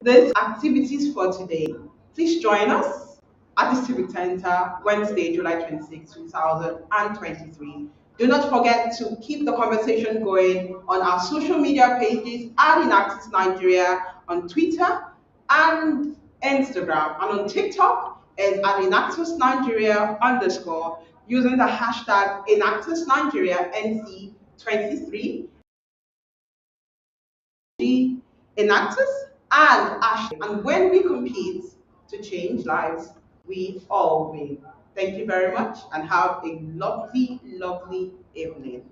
these activities for today. Please join us at the Civic Center Wednesday, July 26, 2023. Do not forget to keep the conversation going on our social media pages at Enactus Nigeria on Twitter and Instagram, and on TikTok is at Enactus Nigeria _ using the hashtag Enactus Nigeria NC23. Enactus and Ashley. And when we compete to change lives, we all win. Thank you very much and have a lovely, lovely evening.